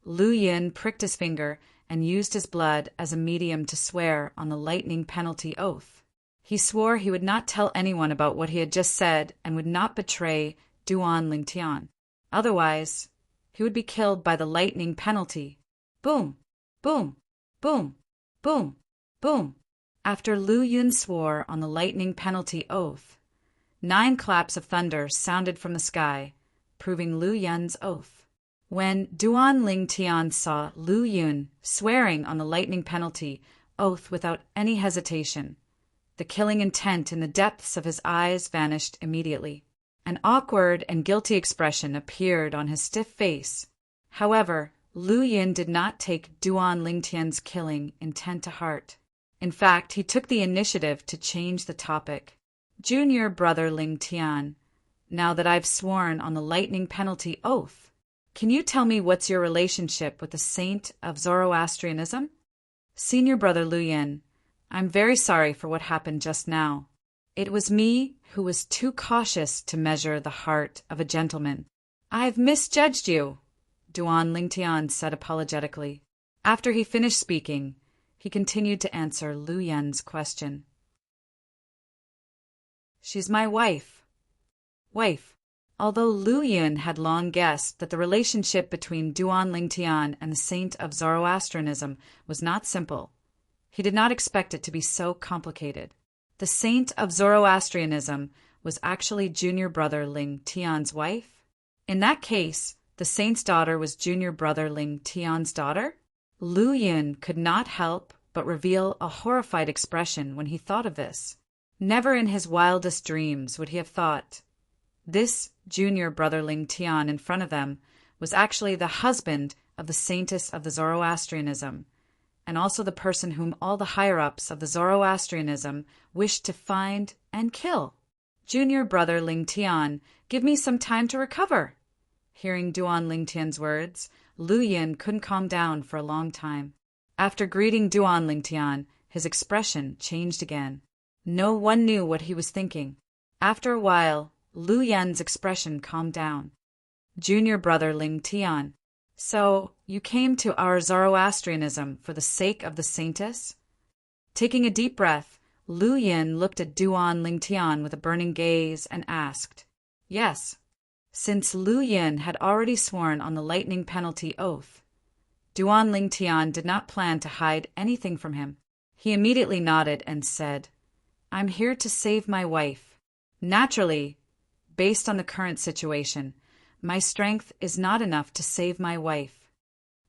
Lu Yun pricked his finger and used his blood as a medium to swear on the lightning penalty oath. He swore he would not tell anyone about what he had just said and would not betray Duan Ling Tian. Otherwise, he would be killed by the lightning penalty. Boom, boom, boom, boom, boom. After Lu Yun swore on the lightning penalty oath, 9 claps of thunder sounded from the sky, proving Lu Yun's oath. When Duan Ling Tian saw Lu Yun swearing on the lightning penalty oath without any hesitation, the killing intent in the depths of his eyes vanished immediately. An awkward and guilty expression appeared on his stiff face. However, Lu Yin did not take Duan Lingtian's killing intent to heart. In fact, he took the initiative to change the topic. Junior brother Ling Tian, now that I've sworn on the lightning penalty oath, can you tell me what's your relationship with the saint of Zoroastrianism? Senior brother Lu Yin, I'm very sorry for what happened just now. It was me who was too cautious to measure the heart of a gentleman. I've misjudged you, Duan Lingtian said apologetically. After he finished speaking, he continued to answer Lu Yin's question. She's my wife. Although Lu Yin had long guessed that the relationship between Duan Lingtian and the saint of Zoroastrianism was not simple, he did not expect it to be so complicated. The saint of Zoroastrianism was actually junior brother Ling Tian's wife? In that case, the saint's daughter was junior brother Ling Tian's daughter? Lu Yin could not help but reveal a horrified expression when he thought of this. Never in his wildest dreams would he have thought this junior brother Ling Tian in front of them was actually the husband of the saintess of the Zoroastrianism, and also the person whom all the higher-ups of the Zoroastrianism wished to find and kill. Junior brother Ling Tian, give me some time to recover. Hearing Duan Lingtian's words, Lu Yin couldn't calm down for a long time. After greeting Duan Lingtian, his expression changed again. No one knew what he was thinking. After a while, Lu Yin's expression calmed down. Junior brother Ling Tian, so you came to our Zoroastrianism for the sake of the saintess? Taking a deep breath, Lu Yin looked at Duan Lingtian with a burning gaze and asked, Yes. Since Lu Yin had already sworn on the lightning penalty oath, Duan Lingtian did not plan to hide anything from him. He immediately nodded and said, I'm here to save my wife. Naturally, based on the current situation, my strength is not enough to save my wife.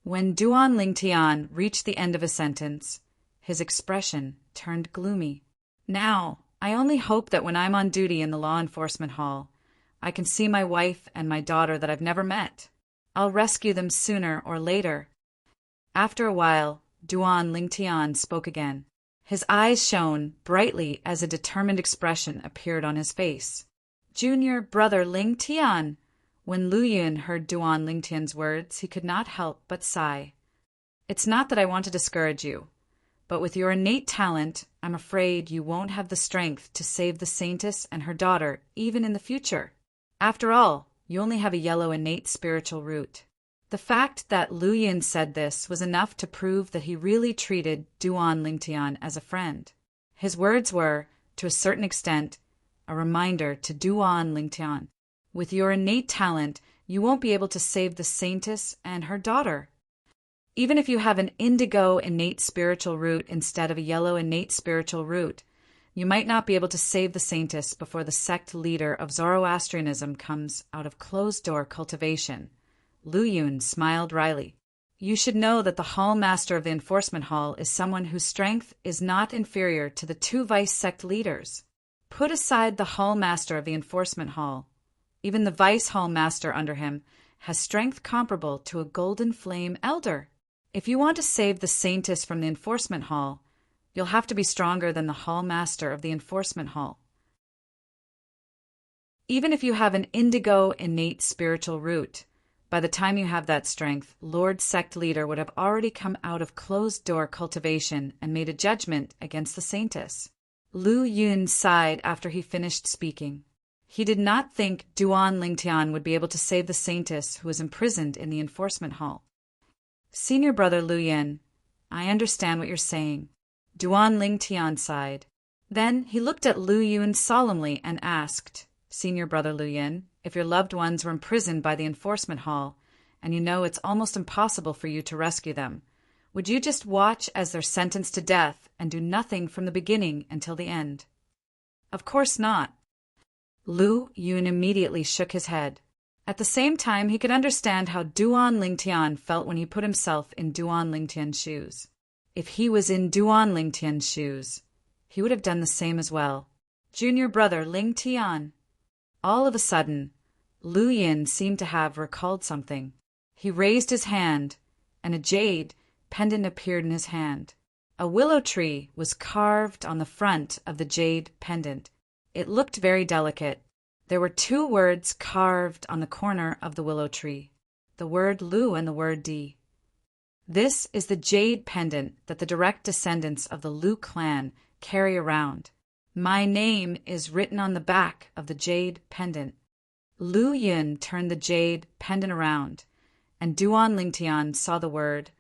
When Duan Lingtian reached the end of a sentence, his expression turned gloomy. Now, I only hope that when I'm on duty in the law enforcement hall, I can see my wife and my daughter that I've never met. I'll rescue them sooner or later. After a while, Duan Lingtian spoke again. His eyes shone brightly as a determined expression appeared on his face. Junior brother Ling Tian. When Lu Yin heard Duan Lingtian's words, he could not help but sigh. It's not that I want to discourage you, but with your innate talent, I'm afraid you won't have the strength to save the saintess and her daughter even in the future. After all, you only have a yellow innate spiritual root. The fact that Lu Yin said this was enough to prove that he really treated Duan Lingtian as a friend. His words were, to a certain extent, a reminder to Duan Lingtian. With your innate talent, you won't be able to save the saintess and her daughter. Even if you have an indigo innate spiritual root instead of a yellow innate spiritual root, you might not be able to save the saintess before the sect leader of Zoroastrianism comes out of closed-door cultivation. Lu Yin smiled wryly. You should know that the hall master of the enforcement hall is someone whose strength is not inferior to the two vice sect leaders. Put aside the hall master of the enforcement hall. Even the vice hall master under him has strength comparable to a golden flame elder. If you want to save the saintess from the enforcement hall, you'll have to be stronger than the hall master of the enforcement hall. Even if you have an indigo innate spiritual root, by the time you have that strength, Lord Sect Leader would have already come out of closed-door cultivation and made a judgment against the saintess. Lu Yin sighed after he finished speaking. He did not think Duan Lingtian would be able to save the saintess who was imprisoned in the enforcement hall. Senior brother Lu Yin, I understand what you're saying. Duan Lingtian sighed. Then he looked at Lu Yin solemnly and asked, Senior brother Lu Yin, if your loved ones were imprisoned by the enforcement hall, and you know it's almost impossible for you to rescue them, would you just watch as they're sentenced to death and do nothing from the beginning until the end? Of course not. Lu Yin immediately shook his head. At the same time, he could understand how Duan Lingtian felt when he put himself in Duan Lingtian's shoes. If he was in Duan Lingtian's shoes, he would have done the same as well. Junior brother Ling Tian. All of a sudden, Lu Yin seemed to have recalled something. He raised his hand and a jade pendant appeared in his hand. A willow tree was carved on the front of the jade pendant. It looked very delicate. There were 2 words carved on the corner of the willow tree, the word Lu and the word Di. This is the jade pendant that the direct descendants of the Lu clan carry around. My name is written on the back of the jade pendant. Lu Yun turned the jade pendant around, and Duan Lingtian saw the word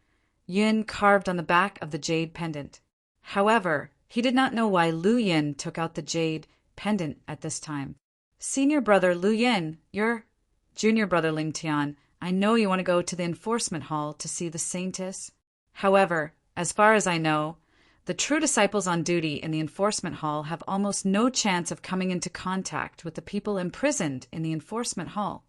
Yun carved on the back of the jade pendant. However, he did not know why Lu Yun took out the jade pendant at this time. Senior brother Lu Yun, your junior brother Lingtian, I know you want to go to the enforcement hall to see the saintess. However, as far as I know, the true disciples on duty in the enforcement hall have almost no chance of coming into contact with the people imprisoned in the enforcement hall.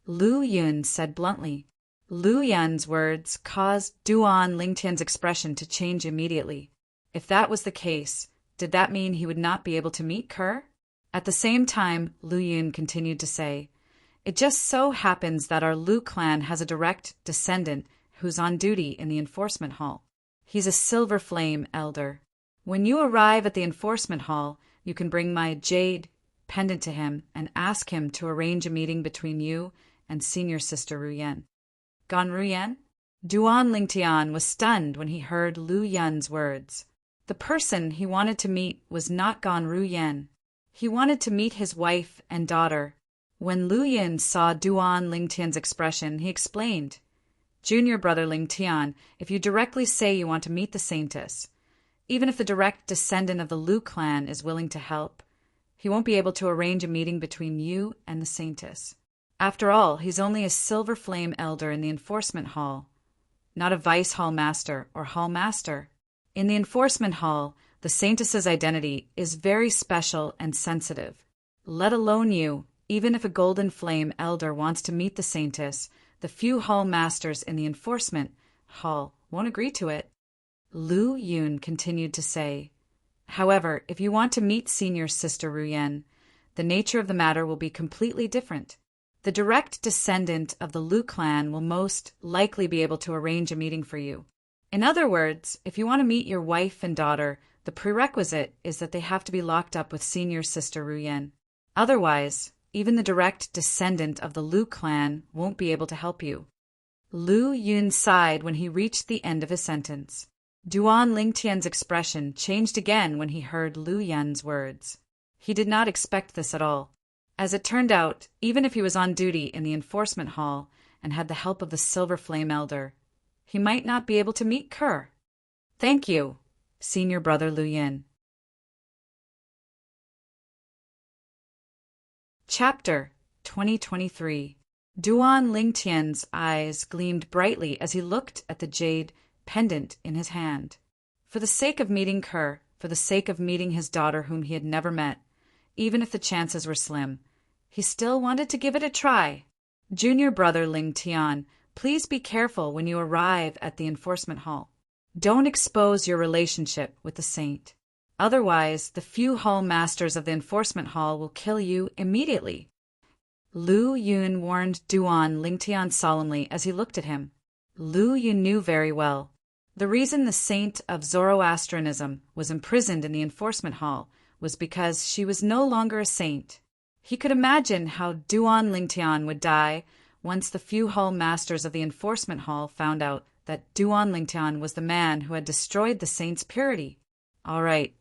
Lu Yun said bluntly. Lu Yun's words caused Duan Lingtian's expression to change immediately. If that was the case, did that mean he would not be able to meet Kerr? At the same time, Lu Yun continued to say, "It just so happens that our Lu clan has a direct descendant who's on duty in the enforcement hall. He's a Silver Flame elder. When you arrive at the enforcement hall, you can bring my jade pendant to him and ask him to arrange a meeting between you and senior sister Ruyen." Gan Ruyen? Duan Lingtian was stunned when he heard Lu Yun's words. The person he wanted to meet was not Gan Ruyen. He wanted to meet his wife and daughter. When Lu Yun saw Duan Lingtian's expression, he explained, "Junior brother Lingtian, if you directly say you want to meet the saintess, even if the direct descendant of the Lu clan is willing to help, he won't be able to arrange a meeting between you and the saintess. After all, he's only a Silver Flame elder in the enforcement hall, not a vice hall master or hall master. In the enforcement hall, the saintess's identity is very special and sensitive. Let alone you, even if a Golden Flame elder wants to meet the saintess, the few hall masters in the enforcement hall won't agree to it." Lu Yun continued to say, "However, if you want to meet senior sister Ruyen, the nature of the matter will be completely different. The direct descendant of the Lu clan will most likely be able to arrange a meeting for you. In other words, if you want to meet your wife and daughter, the prerequisite is that they have to be locked up with senior sister Ruyen. Otherwise, even the direct descendant of the Lu clan won't be able to help you." Lu Yun sighed when he reached the end of his sentence. Duan Lingtian's expression changed again when he heard Lu Yun's words. He did not expect this at all. As it turned out, even if he was on duty in the enforcement hall and had the help of the Silver Flame elder, he might not be able to meet Kerr. "Thank you, senior brother Lu Yun." Chapter 2023. Duan Lingtian's eyes gleamed brightly as he looked at the jade pendant in his hand. For the sake of meeting Kerr, for the sake of meeting his daughter whom he had never met, even if the chances were slim, he still wanted to give it a try. "Junior brother Lingtian, please be careful when you arrive at the enforcement hall. Don't expose your relationship with the saint. Otherwise, the few hall masters of the enforcement hall will kill you immediately." Lu Yun warned Duan Lingtian solemnly as he looked at him. Lu Yun knew very well. The reason the saint of Zoroastrianism was imprisoned in the enforcement hall was because she was no longer a saint. He could imagine how Duan Lingtian would die once the few hall masters of the enforcement hall found out that Duan Lingtian was the man who had destroyed the saint's purity. All right.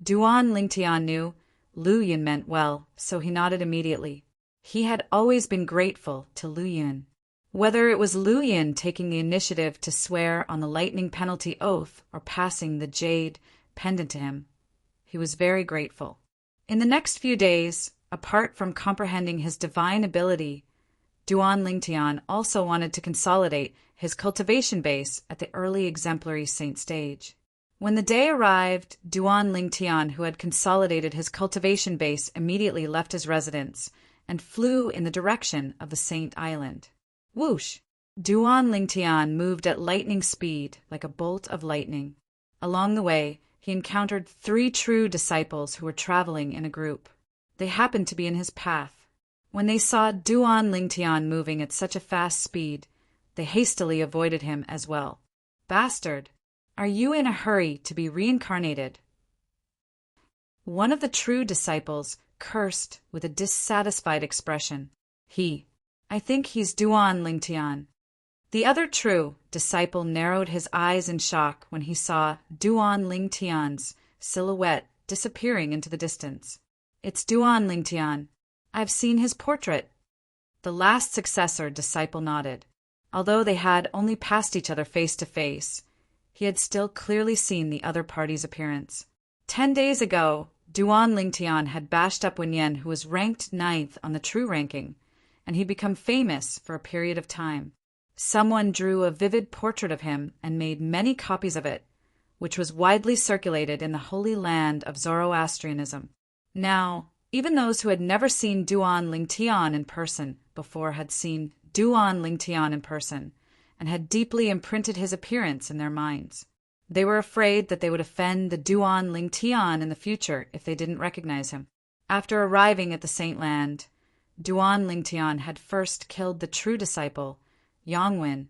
Duan Lingtian knew Lu Yun meant well, so he nodded immediately. He had always been grateful to Lu Yun. Whether it was Lu Yun taking the initiative to swear on the lightning penalty oath or passing the jade pendant to him, he was very grateful. In the next few days, apart from comprehending his divine ability, Duan Lingtian also wanted to consolidate his cultivation base at the early exemplary saint stage. When the day arrived, Duan Lingtian, who had consolidated his cultivation base, immediately left his residence and flew in the direction of the Saint Island. Whoosh! Duan Lingtian moved at lightning speed, like a bolt of lightning. Along the way, he encountered 3 true disciples who were traveling in a group. They happened to be in his path. When they saw Duan Lingtian moving at such a fast speed, they hastily avoided him as well. Bastard! Are you in a hurry to be reincarnated? One of the true disciples cursed with a dissatisfied expression. I think he's Duan Lingtian. The other true disciple narrowed his eyes in shock when he saw Duan Lingtian's silhouette disappearing into the distance. It's Duan Lingtian. I've seen his portrait. The last successor disciple nodded. Although they had only passed each other face to face, he had still clearly seen the other party's appearance. 10 days ago, Duan Lingtian had bashed up Wenyan, who was ranked 9th on the true ranking, and he'd become famous for a period of time. Someone drew a vivid portrait of him and made many copies of it, which was widely circulated in the holy land of Zoroastrianism. Now, even those who had never seen Duan Lingtian in person before had seen Duan Lingtian in person, and had deeply imprinted his appearance in their minds. They were afraid that they would offend the Duan Lingtian in the future if they didn't recognize him. After arriving at the Saint Land, Duan Lingtian had first killed the true disciple, Yongwen,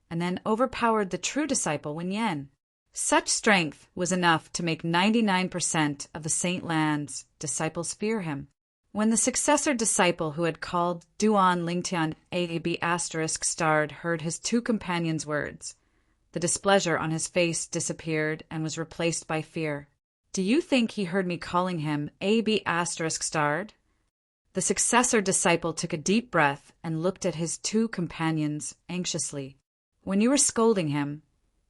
and then overpowered the true disciple, Wenyan. Such strength was enough to make 99% of the Saint Land's disciples fear him. When the successor disciple who had called Duan Lingtian *** heard his two companions' words, the displeasure on his face disappeared and was replaced by fear. Do you think he heard me calling him ****? The successor disciple took a deep breath and looked at his two companions anxiously. When you were scolding him,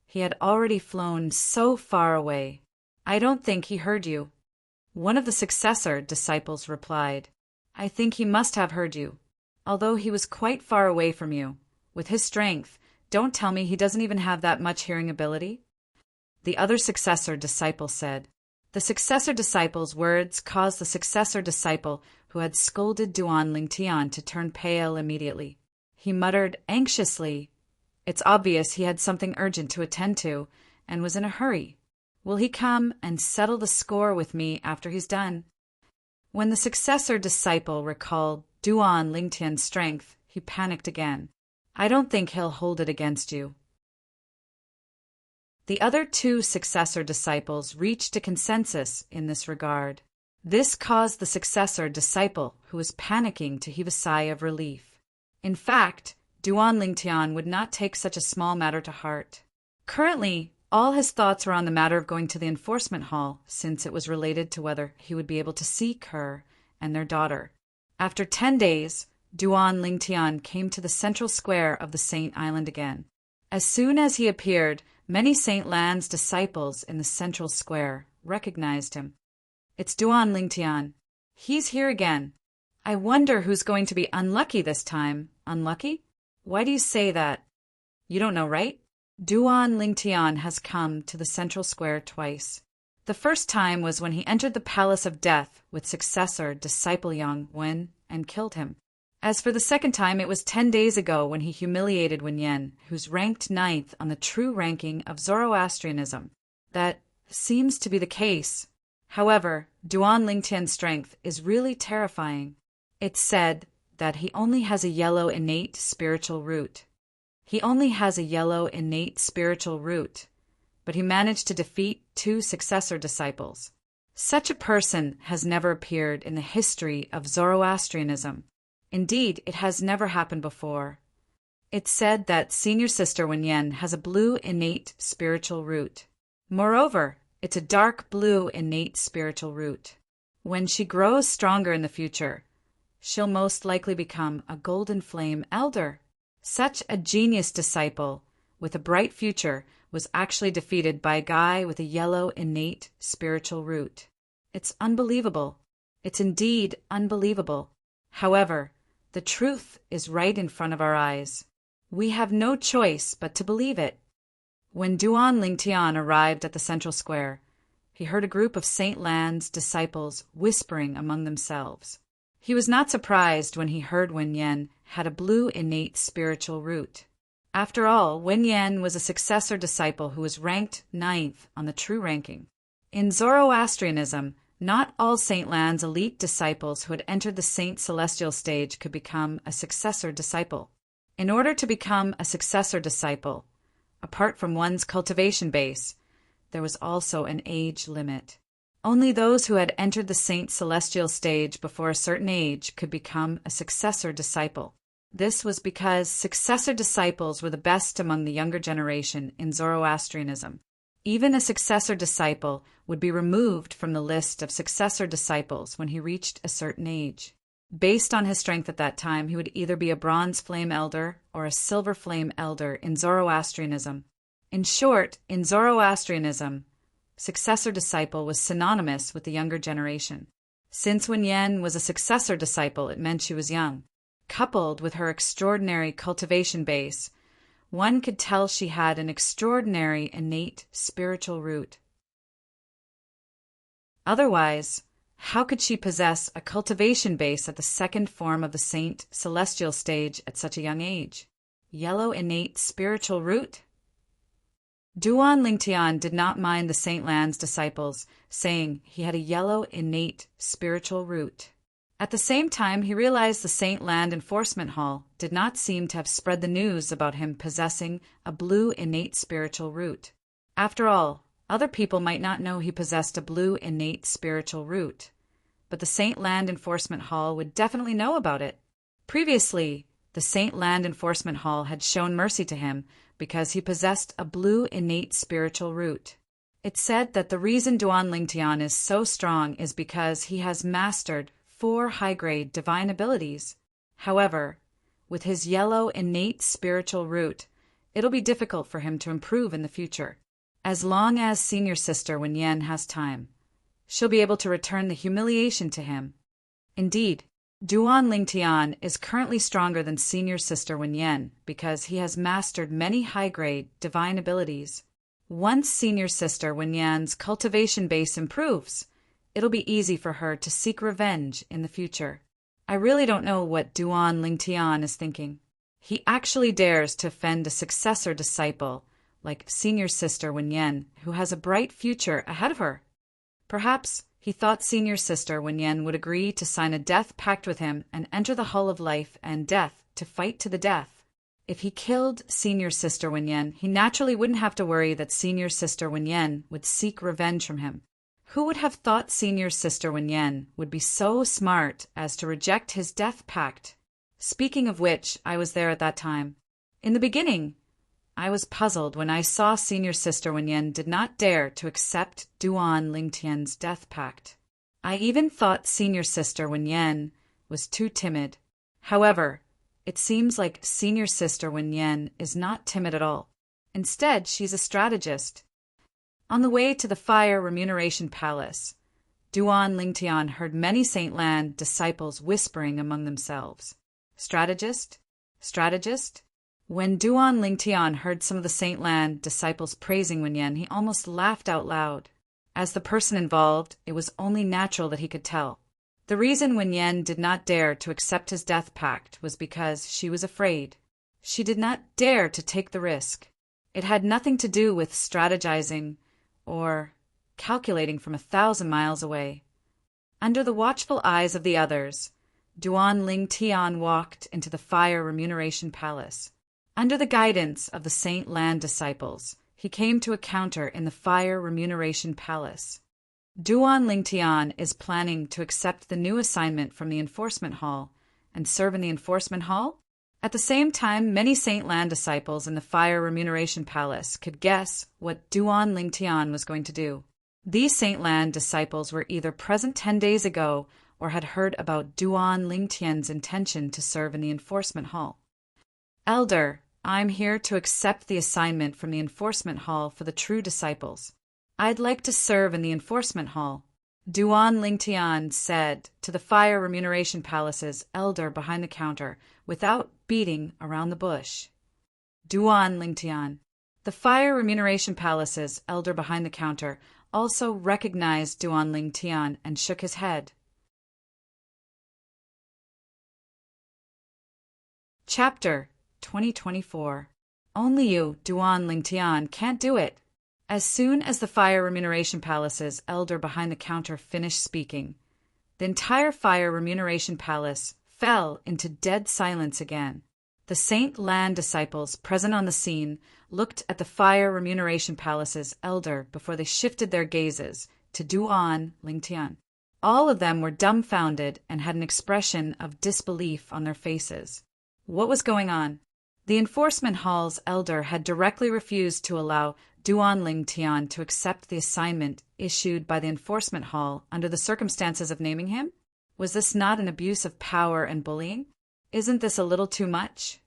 he had already flown so far away. I don't think he heard you. One of the successor disciples replied, I think he must have heard you, although he was quite far away from you. With his strength, don't tell me he doesn't even have that much hearing ability? The other successor disciple said. The successor disciple's words caused the successor disciple who had scolded Duan Lingtian to turn pale immediately. He muttered anxiously, It's obvious he had something urgent to attend to and was in a hurry. Will he come and settle the score with me after he's done? When the successor disciple recalled Duan Lingtian's strength, he panicked again. I don't think he'll hold it against you. The other two successor disciples reached a consensus in this regard. This caused the successor disciple, who was panicking, to heave a sigh of relief. In fact, Duan Lingtian would not take such a small matter to heart. Currently, all his thoughts were on the matter of going to the enforcement hall, since it was related to whether he would be able to seek her and their daughter. After 10 days, Duan Lingtian came to the central square of the Saint Island again. As soon as he appeared, many Saint Land's disciples in the central square recognized him. It's Duan Lingtian. He's here again. I wonder who's going to be unlucky this time. Unlucky? Why do you say that? You don't know, right? Duan Lingtian has come to the central square twice. The first time was when he entered the Palace of Death with successor disciple Yongwen and killed him. As for the second time, it was 10 days ago when he humiliated Wenyan, who's ranked 9th on the true ranking of Zoroastrianism. That seems to be the case. However, Duan Lingtian's strength is really terrifying. It's said that he only has a yellow innate spiritual root. He only has a yellow innate spiritual root, but he managed to defeat 2 successor disciples. Such a person has never appeared in the history of Zoroastrianism. Indeed, it has never happened before. It's said that senior sister Wenyan has a blue innate spiritual root. Moreover, it's a dark blue innate spiritual root. When she grows stronger in the future, she'll most likely become a golden flame elder. Such a genius disciple with a bright future was actually defeated by a guy with a yellow innate spiritual root. It's unbelievable. It's indeed unbelievable. However, the truth is right in front of our eyes. We have no choice but to believe it. When Duan Lingtian arrived at the central square, he heard a group of Saint Land's disciples whispering among themselves. He was not surprised when he heard Wenyan had a blue innate spiritual root. After all, Wenyan was a successor disciple who was ranked 9th on the true ranking. In Zoroastrianism, not all Saint Land's elite disciples who had entered the Saint Celestial stage could become a successor disciple. In order to become a successor disciple, apart from one's cultivation base, there was also an age limit. Only those who had entered the saint celestial stage before a certain age could become a successor disciple. This was because successor disciples were the best among the younger generation in Zoroastrianism. Even a successor disciple would be removed from the list of successor disciples when he reached a certain age. Based on his strength at that time, he would either be a bronze flame elder or a silver flame elder in Zoroastrianism. In short, in Zoroastrianism, successor disciple was synonymous with the younger generation. Since Wen Yan was a successor disciple, it meant she was young. Coupled with her extraordinary cultivation base, one could tell she had an extraordinary innate spiritual root. Otherwise, how could she possess a cultivation base at the second form of the saint celestial stage at such a young age? Yellow innate spiritual root? Duan Lingtian did not mind the Saint Lan's disciples saying he had a yellow innate spiritual root. At the same time, he realized the Saint Land Enforcement Hall did not seem to have spread the news about him possessing a blue innate spiritual root. After all, other people might not know he possessed a blue innate spiritual root, but the Saint Land Enforcement Hall would definitely know about it. Previously, the Saint Land Enforcement Hall had shown mercy to him because he possessed a blue innate spiritual root. It said that the reason Duan Lingtian is so strong is because he has mastered 4 high-grade divine abilities. However, with his yellow innate spiritual root, it'll be difficult for him to improve in the future. As long as Senior Sister Wen Yan has time, she'll be able to return the humiliation to him. Indeed, Duan Lingtian is currently stronger than Senior Sister Wen Yan because he has mastered many high-grade divine abilities. Once Senior Sister Wen Yan's cultivation base improves, it'll be easy for her to seek revenge in the future. I really don't know what Duan Lingtian is thinking. He actually dares to offend a successor disciple like Senior Sister Wen Yan, who has a bright future ahead of her. Perhaps he thought Senior Sister Wen Yan would agree to sign a death pact with him and enter the Hall of Life and Death to fight to the death. If he killed Senior Sister Wen Yan, he naturally wouldn't have to worry that Senior Sister Wen Yan would seek revenge from him. Who would have thought Senior Sister Wen Yan would be so smart as to reject his death pact? Speaking of which, I was there at that time. In the beginning, I was puzzled when I saw Senior Sister Wen Yan did not dare to accept Duan Lingtian's death pact. I even thought Senior Sister Wen Yan was too timid. However, it seems like Senior Sister Wen Yan is not timid at all. Instead, she's a strategist. On the way to the Fire Remuneration Palace, Duan Lingtian heard many Saint Lan disciples whispering among themselves. Strategist? Strategist? When Duan Lingtian heard some of the Saint Lan disciples praising Wen Yan, he almost laughed out loud. As the person involved, it was only natural that he could tell. The reason Wen Yan did not dare to accept his death pact was because she was afraid. She did not dare to take the risk. It had nothing to do with strategizing or calculating from 1,000 miles away. Under the watchful eyes of the others, Duan Lingtian walked into the Fire Remuneration Palace. Under the guidance of the Saint Lan disciples, he came to a counter in the Fire Remuneration Palace. Duan Lingtian is planning to accept the new assignment from the Enforcement Hall and serve in the Enforcement Hall. At the same time, many Saint Lan disciples in the Fire Remuneration Palace could guess what Duan Lingtian was going to do. These Saint Lan disciples were either present 10 days ago or had heard about Duan Lingtian's intention to serve in the Enforcement Hall. Elder, I'm here to accept the assignment from the Enforcement Hall for the true disciples. I'd like to serve in the Enforcement Hall, Duan Lingtian said to the Fire Remuneration Palace's elder behind the counter without beating around the bush. Duan Lingtian. The Fire Remuneration Palace's elder behind the counter also recognized Duan Lingtian and shook his head. Chapter 2024. Only you, Duan Lingtian, can't do it. As soon as the Fire Remuneration Palace's elder behind the counter finished speaking, the entire Fire Remuneration Palace fell into dead silence again. The Saint Lan disciples present on the scene looked at the Fire Remuneration Palace's elder before they shifted their gazes to Duan Lingtian. All of them were dumbfounded and had an expression of disbelief on their faces. What was going on? The enforcement hall's elder had directly refused to allow Duan Lingtian to accept the assignment issued by the enforcement hall under the circumstances of naming him? Was this not an abuse of power and bullying? Isn't this a little too much?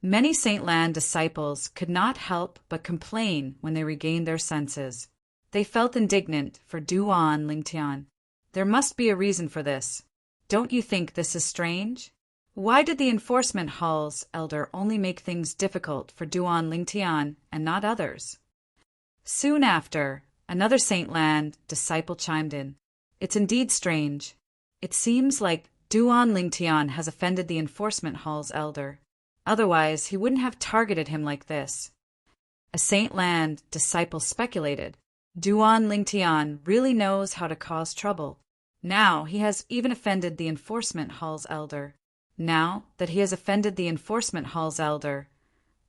Many Saint Lan disciples could not help but complain when they regained their senses. They felt indignant for Duan Lingtian. There must be a reason for this. Don't you think this is strange? Why did the enforcement hall's elder only make things difficult for Duan Lingtian and not others? Soon after, another Saint Lan disciple chimed in. It's indeed strange. It seems like Duan Lingtian has offended the enforcement hall's elder. Otherwise, he wouldn't have targeted him like this. A Saint Lan disciple speculated. Duan Lingtian really knows how to cause trouble. Now he has even offended the enforcement hall's elder. Now that he has offended the enforcement hall's elder,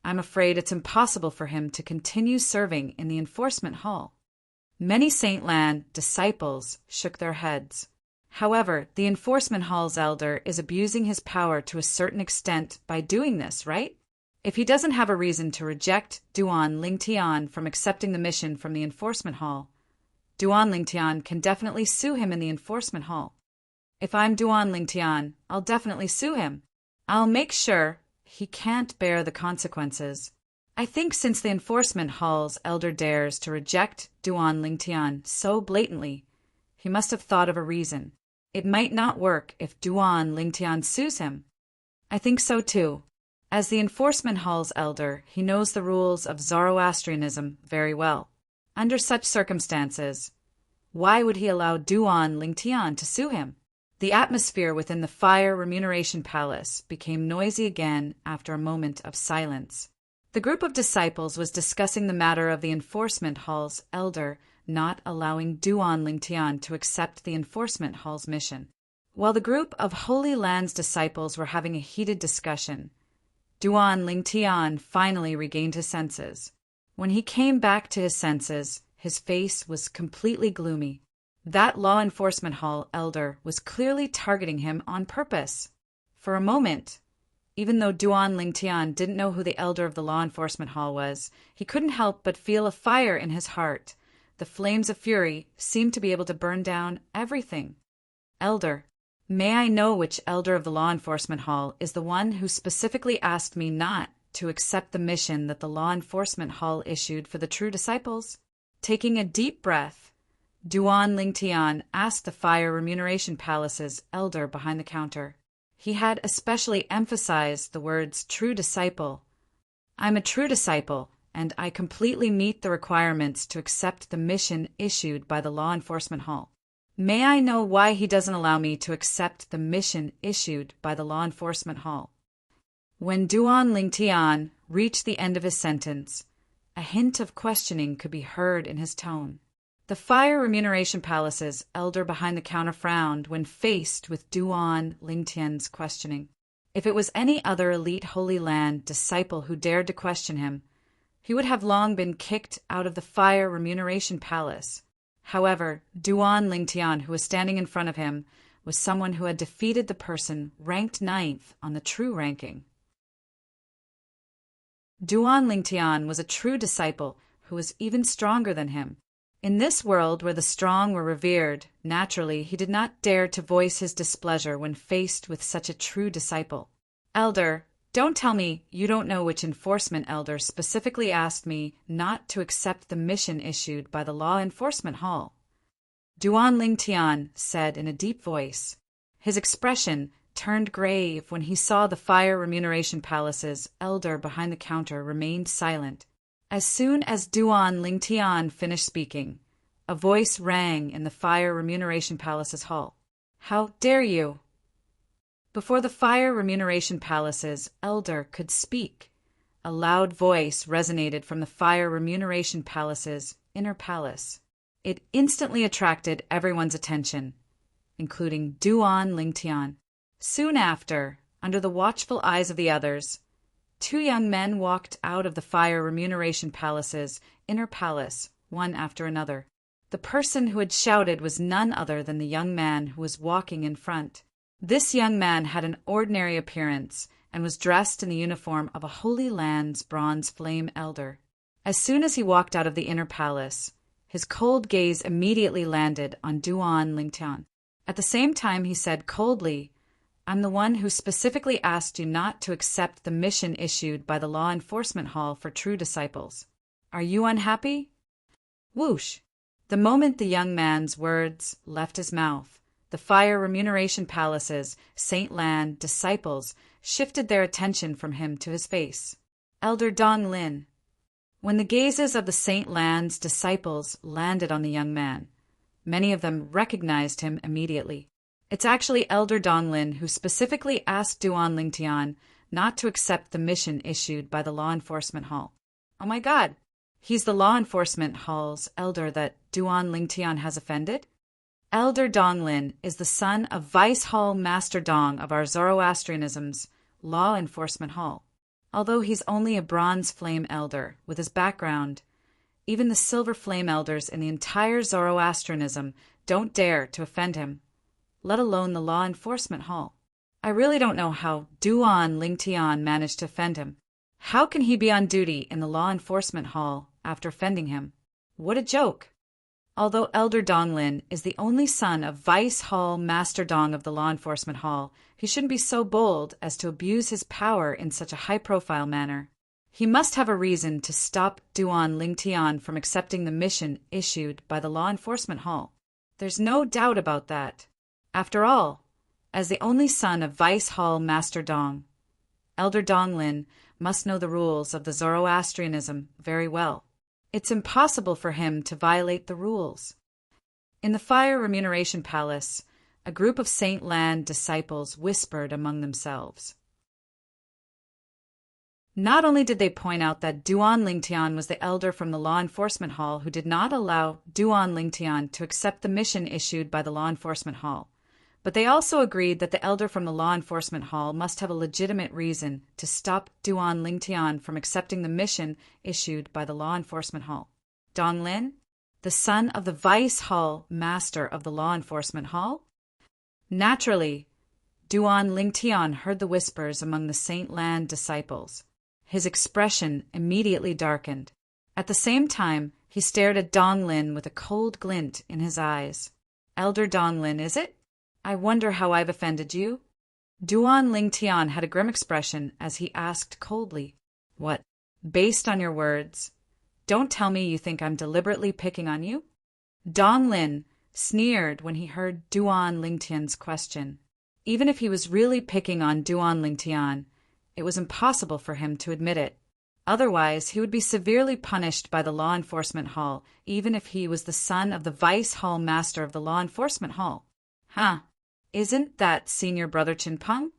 I'm afraid it's impossible for him to continue serving in the enforcement hall. Many Saint Lan disciples shook their heads. However, the enforcement hall's elder is abusing his power to a certain extent by doing this, right? If he doesn't have a reason to reject Duan Lingtian from accepting the mission from the enforcement hall, Duan Lingtian can definitely sue him in the enforcement hall. If I'm Duan Lingtian, I'll definitely sue him. I'll make sure he can't bear the consequences. I think since the enforcement hall's elder dares to reject Duan Lingtian so blatantly, he must have thought of a reason. It might not work if Duan Lingtian sues him. I think so too. As the enforcement hall's elder, he knows the rules of Zoroastrianism very well. Under such circumstances, why would he allow Duan Lingtian to sue him? The atmosphere within the Fire Remuneration Palace became noisy again after a moment of silence. The group of disciples was discussing the matter of the enforcement hall's elder not allowing Duan Lingtian to accept the enforcement hall's mission. While the group of Holy Land's disciples were having a heated discussion, Duan Lingtian finally regained his senses. When he came back to his senses, his face was completely gloomy. That law enforcement hall elder was clearly targeting him on purpose. For a moment, even though Duan Lingtian didn't know who the elder of the law enforcement hall was, he couldn't help but feel a fire in his heart. The flames of fury seemed to be able to burn down everything. Elder, may I know which elder of the law enforcement hall is the one who specifically asked me not to accept the mission that the law enforcement hall issued for the true disciples? Taking a deep breath, Duan Lingtian asked the Fire Remuneration Palace's elder behind the counter. He had especially emphasized the words true disciple. I'm a true disciple, and I completely meet the requirements to accept the mission issued by the law enforcement hall. May I know why he doesn't allow me to accept the mission issued by the law enforcement hall? When Duan Lingtian reached the end of his sentence, a hint of questioning could be heard in his tone. The Fire Remuneration Palace's elder behind the counter frowned when faced with Duan Lingtian's questioning. If it was any other elite Holy Land disciple who dared to question him, he would have long been kicked out of the Fire Remuneration Palace. However, Duan Lingtian, who was standing in front of him, was someone who had defeated the person ranked 9th on the true ranking. Duan Lingtian was a true disciple who was even stronger than him. In this world where the strong were revered, naturally he did not dare to voice his displeasure when faced with such a true disciple. Elder, don't tell me you don't know which enforcement elder specifically asked me not to accept the mission issued by the law enforcement hall. Duan Lingtian said in a deep voice. His expression turned grave when he saw the Fire Remuneration Palace's elder behind the counter remained silent. As soon as Duan Lingtian finished speaking, a voice rang in the Fire Remuneration Palace's hall. How dare you! Before the Fire Remuneration Palace's elder could speak, a loud voice resonated from the Fire Remuneration Palace's inner palace. It instantly attracted everyone's attention, including Duan Lingtian. Soon after, Under the watchful eyes of the others, two young men walked out of the Fire Remuneration Palace's inner palace, one after another. The person who had shouted was none other than the young man who was walking in front. This young man had an ordinary appearance and was dressed in the uniform of a Holy Land's bronze flame elder. As soon as he walked out of the inner palace, his cold gaze immediately landed on Duan Lingtian. At the same time, he said coldly, "I'm the one who specifically asked you not to accept the mission issued by the Law Enforcement Hall for true disciples. Are you unhappy?" Whoosh! The moment the young man's words left his mouth, the Fire Remuneration Palace's Saint Lan disciples shifted their attention from him to his face. Elder Dong Lin. When the gazes of the Saint Lan's disciples landed on the young man, many of them recognized him immediately. It's actually Elder Dong Lin who specifically asked Duan Lingtian not to accept the mission issued by the Law Enforcement Hall. Oh my God! He's the Law Enforcement Hall's elder that Duan Lingtian has offended? Elder Dong Lin is the son of Vice Hall Master Dong of our Zoroastrianism's Law Enforcement Hall. Although he's only a bronze flame elder with his background, even the silver flame elders in the entire Zoroastrianism don't dare to offend him, let alone the Law Enforcement Hall. I really don't know how Duan Lingtian managed to offend him. How can he be on duty in the Law Enforcement Hall after offending him? What a joke! Although Elder Dong Lin is the only son of Vice Hall Master Dong of the Law Enforcement Hall, he shouldn't be so bold as to abuse his power in such a high-profile manner. He must have a reason to stop Duan Lingtian from accepting the mission issued by the Law Enforcement Hall. There's no doubt about that. After all, as the only son of Vice Hall Master Dong, Elder Dong Lin must know the rules of the Zoroastrianism very well. It's impossible for him to violate the rules. In the Fire Remuneration Palace, a group of Saint Lan disciples whispered among themselves. Not only did they point out that Duan Lingtian was the elder from the Law Enforcement Hall who did not allow Duan Lingtian to accept the mission issued by the Law Enforcement Hall, but they also agreed that the elder from the Law Enforcement Hall must have a legitimate reason to stop Duan Lingtian from accepting the mission issued by the Law Enforcement Hall. Dong Lin, the son of the Vice Hall Master of the Law Enforcement Hall? Naturally, Duan Lingtian heard the whispers among the Saint Lan disciples. His expression immediately darkened. At the same time, he stared at Dong Lin with a cold glint in his eyes. Elder Dong Lin, is it? I wonder how I've offended you? Duan Lingtian had a grim expression as he asked coldly, "What? Based on your words, don't tell me you think I'm deliberately picking on you?" Dong Lin sneered when he heard Duan Lingtian's question. Even if he was really picking on Duan Lingtian, it was impossible for him to admit it. Otherwise, he would be severely punished by the Law Enforcement Hall, even if he was the son of the Vice Hall Master of the Law Enforcement Hall. Huh. Isn't that Senior Brother Chinpeng?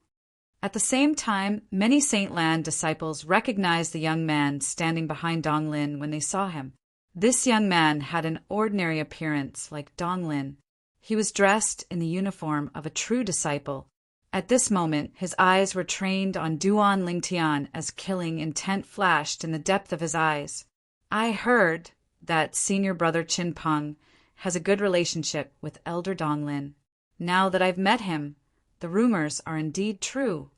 At the same time, many Saint Lan disciples recognized the young man standing behind Dong Lin when they saw him. This young man had an ordinary appearance like Dong Lin. He was dressed in the uniform of a true disciple. At this moment, his eyes were trained on Duan Lingtian as killing intent flashed in the depth of his eyes. I heard that Senior Brother Chinpeng has a good relationship with Elder Dong Lin. Now that I've met him, the rumors are indeed true.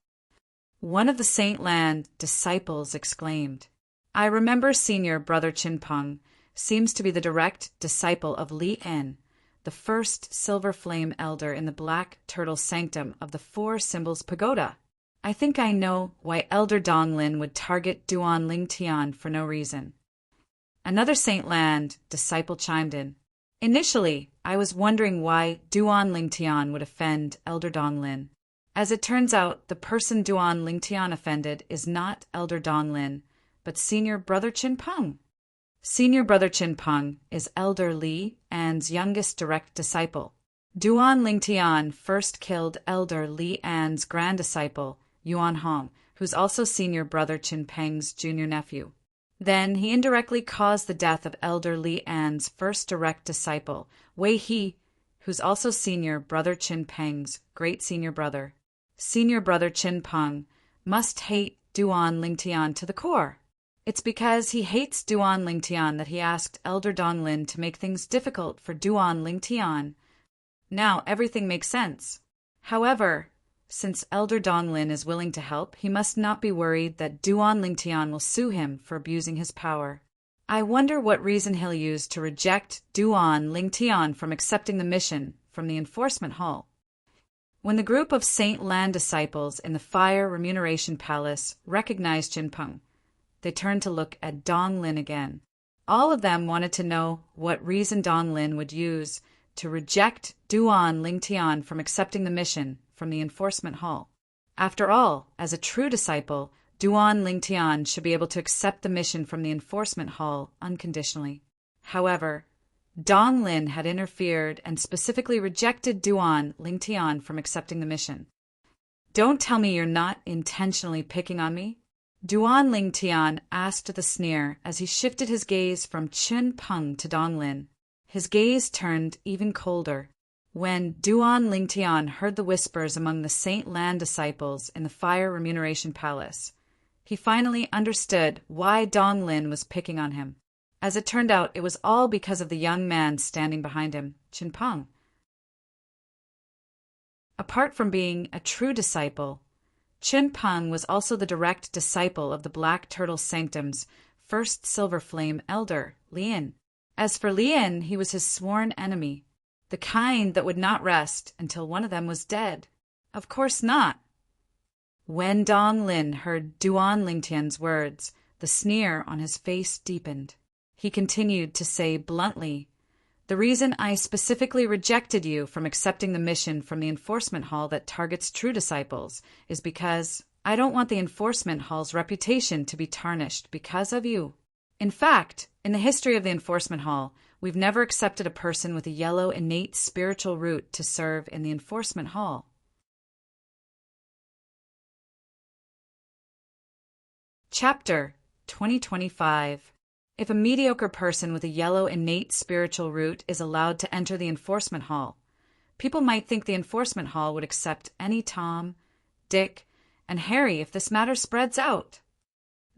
One of the Saint Lan disciples exclaimed, "I remember Senior Brother Chinpeng seems to be the direct disciple of Li En, the first silver flame elder in the Black Turtle Sanctum of the Four Symbols Pagoda. I think I know why Elder Dong Lin would target Duan Lingtian for no reason." Another Saint Lan disciple chimed in, "Initially, I was wondering why Duan Lingtian would offend Elder Dong Lin. As it turns out, the person Duan Lingtian offended is not Elder Dong Lin, but Senior Brother Chinpeng. Senior Brother Chinpeng is Elder Li An's youngest direct disciple. Duan Lingtian first killed Elder Li An's grand disciple, Yuan Hong, who's also Senior Brother Chinpeng's junior nephew. Then he indirectly caused the death of Elder Li An's first direct disciple, Wei He, who's also Senior Brother Chinpeng's great senior brother. senior brother Qin Peng, must hate Duan Lingtian to the core. It's because he hates Duan Lingtian that he asked Elder Donglin to make things difficult for Duan Lingtian. Now everything makes sense. However, since Elder Donglin is willing to help, he must not be worried that Duan Lingtian will sue him for abusing his power. I wonder what reason he'll use to reject Duan Lingtian from accepting the mission from the enforcement hall. When the group of Saint Lan disciples in the Fire Remuneration Palace recognized Qin Peng, they turned to look at Donglin again. All of them wanted to know what reason Donglin would use to reject Duan Lingtian from accepting the mission from the enforcement hall. After all, as a true disciple, Duan Lingtian should be able to accept the mission from the enforcement hall unconditionally. However, Donglin had interfered and specifically rejected Duan Lingtian from accepting the mission. Don't tell me you're not intentionally picking on me? Duan Lingtian asked with a sneer as he shifted his gaze from Qin Peng to Donglin. His gaze turned even colder. When Duan Lingtian heard the whispers among the Saint Lan disciples in the Fire Remuneration Palace, he finally understood why Donglin was picking on him. As it turned out, it was all because of the young man standing behind him, Qin Peng. Apart from being a true disciple, Qin Peng was also the direct disciple of the Black Turtle Sanctum's first Silver Flame elder, Lien. As for Lien, he was his sworn enemy, the kind that would not rest until one of them was dead. Of course not. When Donglin heard Duan Lingtian's words, the sneer on his face deepened. He continued to say bluntly, "The reason I specifically rejected you from accepting the mission from the enforcement hall that targets true disciples is because I don't want the enforcement hall's reputation to be tarnished because of you. In fact, in the history of the enforcement hall, we've never accepted a person with a yellow innate spiritual root to serve in the enforcement hall." Chapter 2025. If a mediocre person with a yellow innate spiritual root is allowed to enter the enforcement hall, people might think the enforcement hall would accept any Tom, Dick, and Harry if this matter spreads out.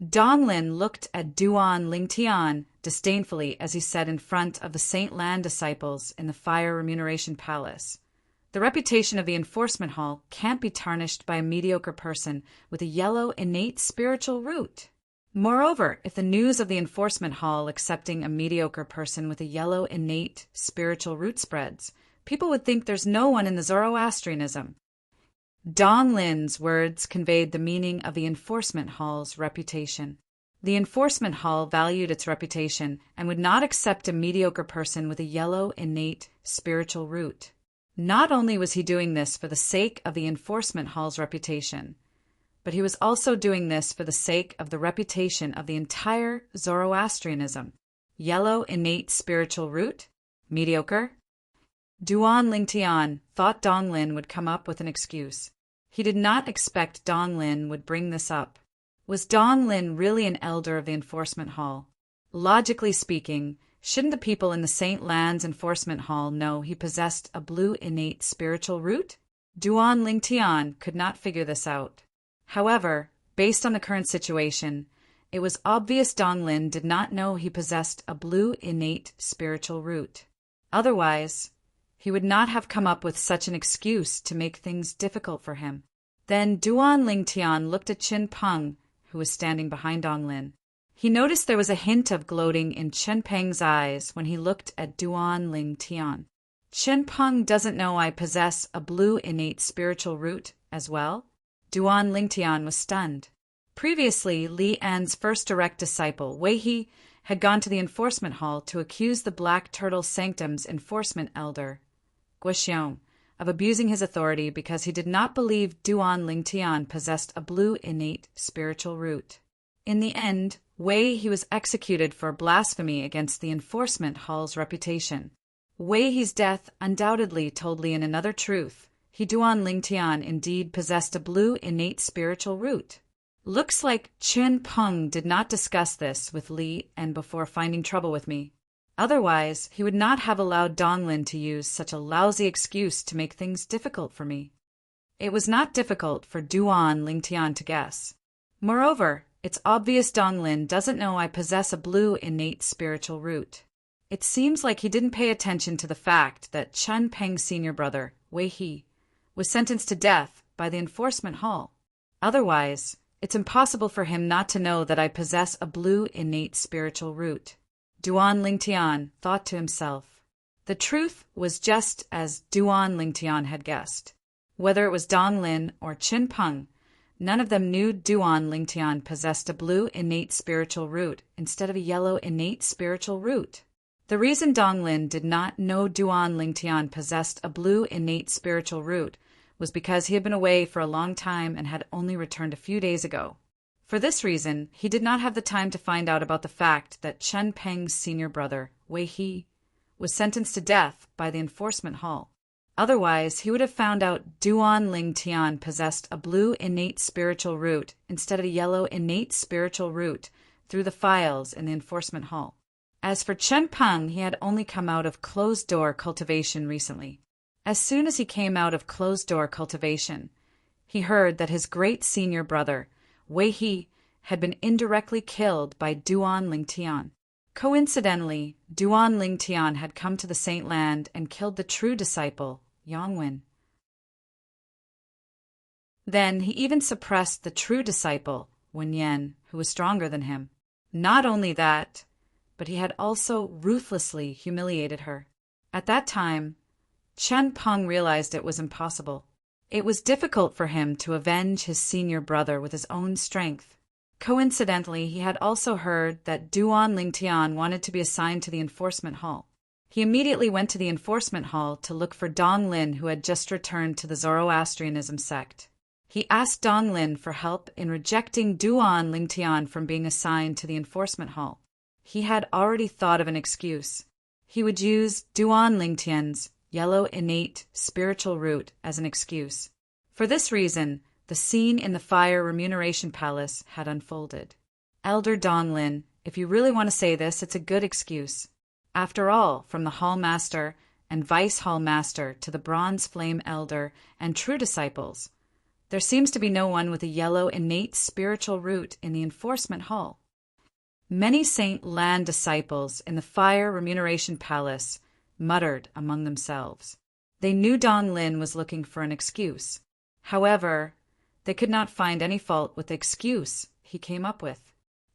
Donglin looked at Duan Lingtian disdainfully as he said in front of the Saint Lan disciples in the Fire Remuneration Palace, "The reputation of the enforcement hall can't be tarnished by a mediocre person with a yellow innate spiritual root. Moreover, if the news of the enforcement hall accepting a mediocre person with a yellow innate spiritual root spreads, people would think there's no one in the Zoroastrianism." Donglin's words conveyed the meaning of the enforcement hall's reputation. The enforcement hall valued its reputation and would not accept a mediocre person with a yellow innate spiritual root. Not only was he doing this for the sake of the enforcement hall's reputation, but he was also doing this for the sake of the reputation of the entire Zoroastrianism. Yellow innate spiritual root? Mediocre? Duan Lingtian thought Donglin would come up with an excuse. He did not expect Donglin would bring this up. Was Donglin really an elder of the enforcement hall? Logically speaking, shouldn't the people in the St. Lan's enforcement hall know he possessed a blue innate spiritual root? Duan Lingtian could not figure this out. However, based on the current situation, it was obvious Donglin did not know he possessed a blue innate spiritual root. Otherwise, he would not have come up with such an excuse to make things difficult for him. Then Duan Lingtian looked at Qin Peng, who was standing behind Donglin. He noticed there was a hint of gloating in Qin Peng's eyes when he looked at Duan Lingtian. "Qin Peng doesn't know I possess a blue innate spiritual root as well?" Duan Lingtian was stunned. Previously, Li An's first direct disciple, Wei He, had gone to the enforcement hall to accuse the Black Turtle Sanctum's enforcement elder, Guoxiong, of abusing his authority because he did not believe Duan Lingtian possessed a blue innate spiritual root. In the end, Wei He was executed for blasphemy against the enforcement hall's reputation. Wei He's death undoubtedly told Li An another truth. Duan Lingtian indeed possessed a blue innate spiritual root. Looks like Qin Peng did not discuss this with Li An before finding trouble with me. Otherwise, he would not have allowed Donglin to use such a lousy excuse to make things difficult for me. It was not difficult for Duan Lingtian to guess. Moreover, it's obvious Donglin doesn't know I possess a blue innate spiritual root. It seems like he didn't pay attention to the fact that Chen Peng's senior brother, Wei He, was sentenced to death by the enforcement hall. Otherwise, it's impossible for him not to know that I possess a blue innate spiritual root. Duan Lingtian thought to himself. The truth was just as Duan Lingtian had guessed. Whether it was Donglin or Qin Peng, none of them knew Duan Lingtian possessed a blue innate spiritual root instead of a yellow innate spiritual root. The reason Donglin did not know Duan Lingtian possessed a blue innate spiritual root was because he had been away for a long time and had only returned a few days ago. For this reason, he did not have the time to find out about the fact that Chen Peng's senior brother, Wei He, was sentenced to death by the enforcement hall. Otherwise, he would have found out Duan Lingtian possessed a blue innate spiritual root instead of a yellow innate spiritual root through the files in the enforcement hall. As for Chen Peng, he had only come out of closed-door cultivation recently. As soon as he came out of closed-door cultivation, he heard that his great senior brother, Wei He, had been indirectly killed by Duan Lingtian. Coincidentally, Duan Lingtian had come to the Saint Land and killed the true disciple, Yangwen. Then he even suppressed the true disciple, Wen Yan, who was stronger than him. Not only that, but he had also ruthlessly humiliated her. At that time, Chen Peng realized it was impossible. It was difficult for him to avenge his senior brother with his own strength. Coincidentally, he had also heard that Duan Lingtian wanted to be assigned to the enforcement hall. He immediately went to the enforcement hall to look for Donglin, who had just returned to the Zoroastrianism sect. He asked Donglin for help in rejecting Duan Lingtian from being assigned to the enforcement hall. He had already thought of an excuse. He would use Duan Lingtian's yellow innate spiritual root as an excuse. For this reason, the scene in the Fire Remuneration Palace had unfolded. Elder Donglin, if you really want to say this, it's a good excuse. After all, from the Hall Master and Vice Hall Master to the Bronze Flame Elder and True Disciples, there seems to be no one with a yellow innate spiritual root in the enforcement hall. Many Saint Land disciples in the Fire Remuneration Palace muttered among themselves. They knew Donglin was looking for an excuse. However, they could not find any fault with the excuse he came up with.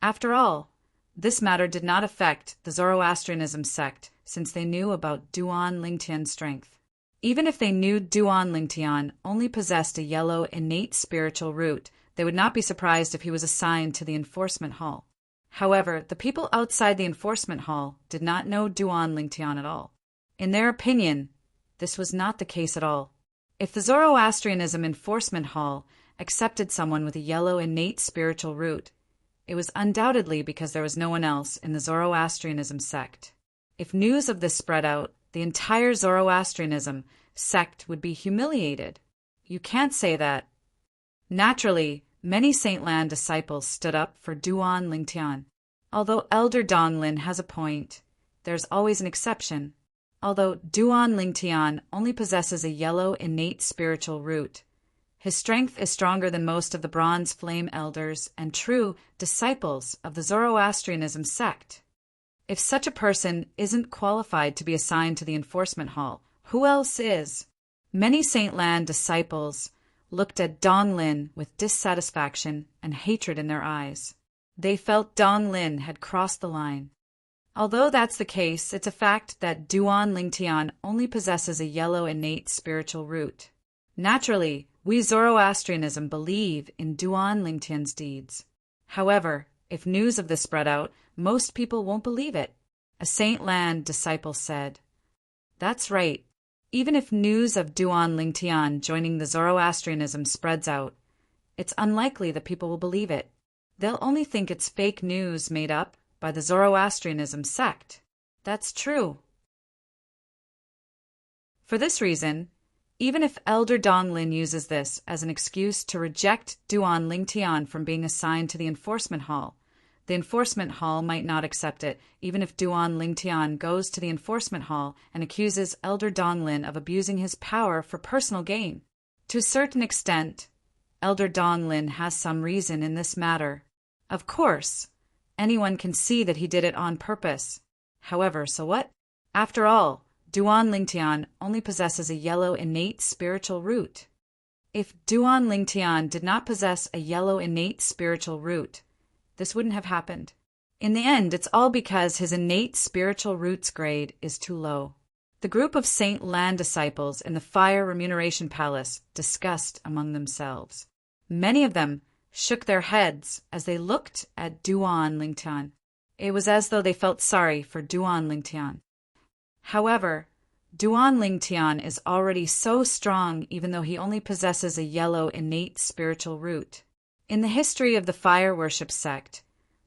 After all, this matter did not affect the Zoroastrianism sect since they knew about Duan Lingtian's strength. Even if they knew Duan Lingtian only possessed a yellow innate spiritual root, they would not be surprised if he was assigned to the enforcement hall. However, the people outside the enforcement hall did not know Duan Lingtian at all. In their opinion, this was not the case at all. If the Zoroastrianism enforcement hall accepted someone with a yellow innate spiritual root, it was undoubtedly because there was no one else in the Zoroastrianism sect. If news of this spread out, the entire Zoroastrianism sect would be humiliated. You can't say that. Naturally, many Saint Land disciples stood up for Duan Lingtian. Although Elder Donglin has a point, there's always an exception. Although Duan Lingtian only possesses a yellow innate spiritual root, his strength is stronger than most of the Bronze Flame Elders and true disciples of the Zoroastrianism sect. If such a person isn't qualified to be assigned to the enforcement hall, who else is? Many Saint Land disciples looked at Donglin with dissatisfaction and hatred in their eyes. They felt Donglin had crossed the line. Although that's the case, it's a fact that Duan Lingtian only possesses a yellow innate spiritual root. Naturally, we Zoroastrianism believe in Duan Lingtian's deeds. However, if news of this spread out, most people won't believe it. A Saint Land disciple said, "That's right. Even if news of Duan Lingtian joining the Zoroastrianism spreads out, it's unlikely that people will believe it. They'll only think it's fake news made up by the Zoroastrianism sect." That's true. For this reason, even if Elder Donglin uses this as an excuse to reject Duan Lingtian from being assigned to the enforcement hall, the enforcement hall might not accept it, even if Duan Lingtian goes to the enforcement hall and accuses Elder Donglin of abusing his power for personal gain. To a certain extent, Elder Donglin has some reason in this matter. Of course, anyone can see that he did it on purpose. However, so what? After all, Duan Lingtian only possesses a yellow innate spiritual root. If Duan Lingtian did not possess a yellow innate spiritual root, this wouldn't have happened. In the end, it's all because his innate spiritual roots grade is too low. The group of Saint Lan disciples in the Fire Remuneration Palace discussed among themselves. Many of them shook their heads as they looked at Duan Lingtian. It was as though they felt sorry for Duan Lingtian. However, Duan Lingtian is already so strong even though he only possesses a yellow innate spiritual root. In the history of the fire worship sect,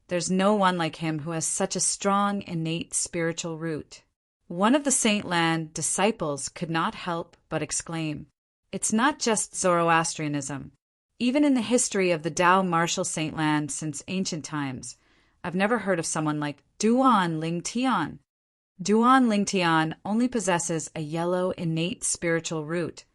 there's no one like him who has such a strong innate spiritual root. One of the Saint Lan disciples could not help but exclaim, "It's not just Zoroastrianism. Even in the history of the Tao Martial Saint Lan since ancient times, I've never heard of someone like Duan Lingtian." Duan Lingtian only possesses a yellow innate spiritual root,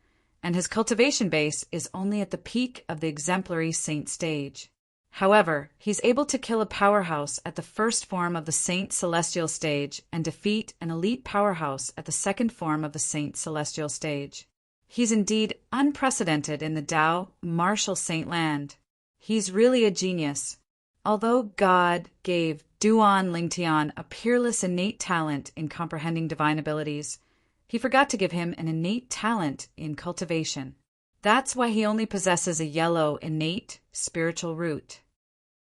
and his cultivation base is only at the peak of the exemplary saint stage. However, he's able to kill a powerhouse at the first form of the Saint Celestial stage and defeat an elite powerhouse at the second form of the Saint Celestial stage. He's indeed unprecedented in the Tao Martial Saint Land. He's really a genius. Although God gave Duan Lingtian a peerless innate talent in comprehending divine abilities, he forgot to give him an innate talent in cultivation. That's why he only possesses a yellow innate spiritual root.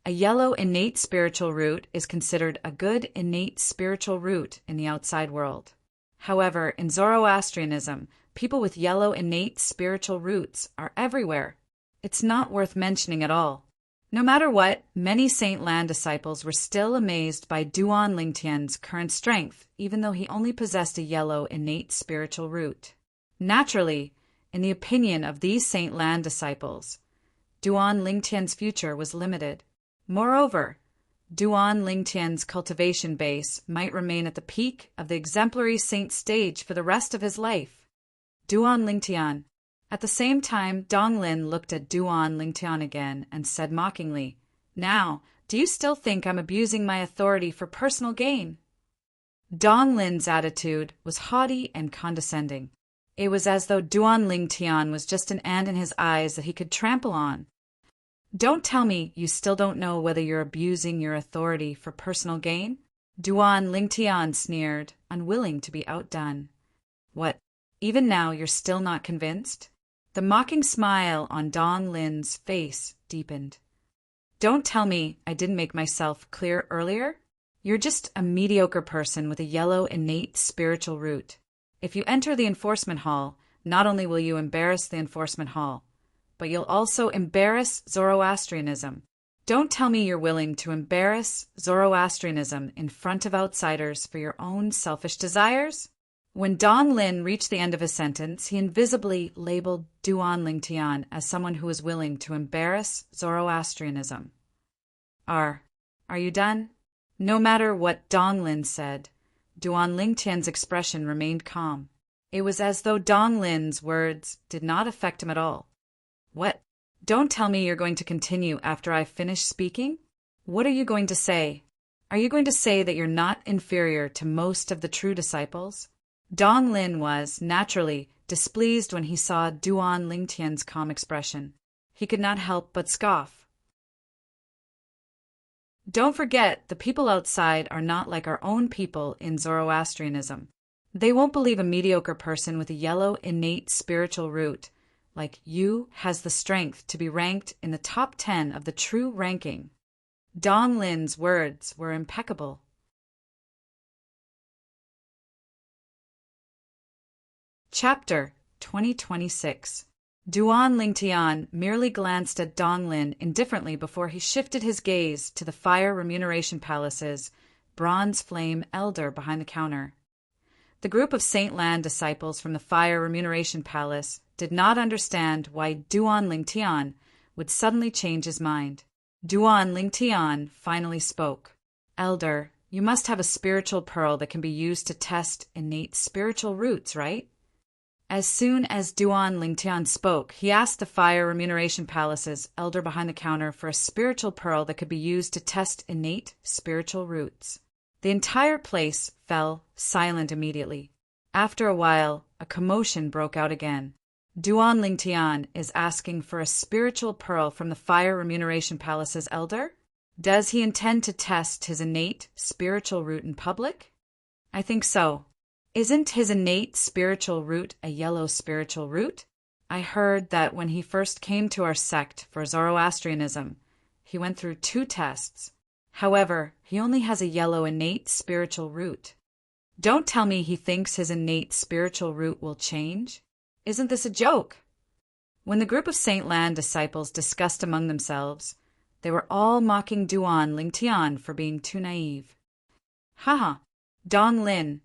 A yellow innate spiritual root is considered a good innate spiritual root in the outside world. However, in Zoroastrianism, people with yellow innate spiritual roots are everywhere. It's not worth mentioning at all. No matter what, many Saint Lan disciples were still amazed by Duan Lingtian's current strength, even though he only possessed a yellow innate spiritual root. Naturally, in the opinion of these Saint Lan disciples, Duan Lingtian's future was limited. Moreover, Duan Lingtian's cultivation base might remain at the peak of the exemplary saint stage for the rest of his life. Duan Lingtian. At the same time, Donglin looked at Duan Lingtian again and said mockingly, "Now, do you still think I'm abusing my authority for personal gain?" Donglin's attitude was haughty and condescending. It was as though Duan Lingtian was just an ant in his eyes that he could trample on. "Don't tell me you still don't know whether you're abusing your authority for personal gain?" Duan Lingtian sneered, unwilling to be outdone. "What, even now you're still not convinced?" The mocking smile on Donglin's face deepened. "Don't tell me I didn't make myself clear earlier? You're just a mediocre person with a yellow innate spiritual root. If you enter the enforcement hall, not only will you embarrass the enforcement hall, but you'll also embarrass Zoroastrianism. Don't tell me you're willing to embarrass Zoroastrianism in front of outsiders for your own selfish desires?" When Donglin reached the end of his sentence, he invisibly labeled Duan Lingtian as someone who was willing to embarrass Zoroastrianism. Are you done?" No matter what Donglin said, Duan Lingtian's expression remained calm. It was as though Donglin's words did not affect him at all. "What? Don't tell me you're going to continue after I've finished speaking? What are you going to say? Are you going to say that you're not inferior to most of the true disciples?" Donglin was, naturally, displeased when he saw Duan Lingtian's calm expression. He could not help but scoff. "Don't forget, the people outside are not like our own people in Zoroastrianism. They won't believe a mediocre person with a yellow innate spiritual root like you has the strength to be ranked in the top 10 of the true ranking." Donglin's words were impeccable. Chapter 2026. Duan Lingtian merely glanced at Donglin indifferently before he shifted his gaze to the Fire Remuneration Palace's bronze flame elder behind the counter. The group of Saint Lan disciples from the Fire Remuneration Palace did not understand why Duan Lingtian would suddenly change his mind. Duan Lingtian finally spoke. "Elder, you must have a spiritual pearl that can be used to test innate spiritual roots, right?" As soon as Duan Lingtian spoke, he asked the Fire Remuneration Palace's elder behind the counter for a spiritual pearl that could be used to test innate spiritual roots. The entire place fell silent immediately. After a while, a commotion broke out again. Duan Lingtian is asking for a spiritual pearl from the Fire Remuneration Palace's elder? Does he intend to test his innate spiritual root in public? I think so. Isn't his innate spiritual root a yellow spiritual root? I heard that when he first came to our sect for Zoroastrianism, he went through 2 tests. However, he only has a yellow innate spiritual root. Don't tell me he thinks his innate spiritual root will change. Isn't this a joke? When the group of Saint Lan disciples discussed among themselves, they were all mocking Duan Lingtian for being too naive. Haha, Dong Lin,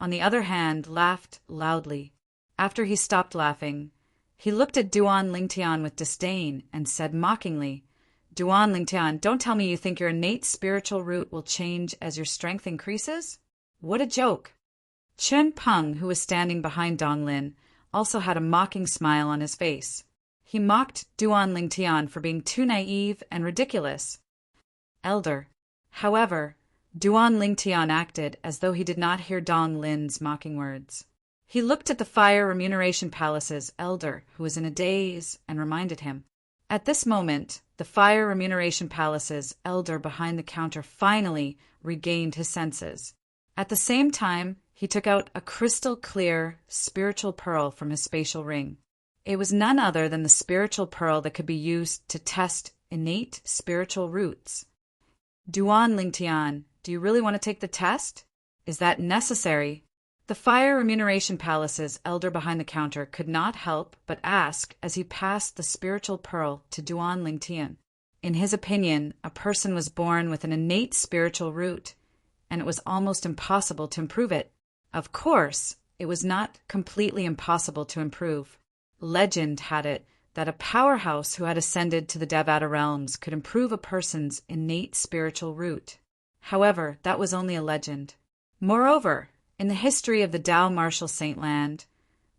on the other hand, laughed loudly. After he stopped laughing, he looked at Duan Lingtian with disdain and said mockingly, Duan Lingtian, don't tell me you think your innate spiritual root will change as your strength increases? What a joke! Chen Peng, who was standing behind Dong Lin, also had a mocking smile on his face. He mocked Duan Lingtian for being too naive and ridiculous. Elder. However, Duan Lingtian acted as though he did not hear Dong Lin's mocking words. He looked at the Fire Remuneration Palace's elder, who was in a daze, and reminded him. At this moment, the Fire Remuneration Palace's elder behind the counter finally regained his senses. At the same time, he took out a crystal-clear spiritual pearl from his spatial ring. It was none other than the spiritual pearl that could be used to test innate spiritual roots. Duan Lingtian, do you really want to take the test? Is that necessary? The Fire Remuneration Palace's elder behind the counter could not help but ask as he passed the spiritual pearl to Duan Lingtian. In his opinion, a person was born with an innate spiritual root, and it was almost impossible to improve it. Of course, it was not completely impossible to improve. Legend had it that a powerhouse who had ascended to the Devata realms could improve a person's innate spiritual root. However, that was only a legend. Moreover, in the history of the Tao Martial Saint Land,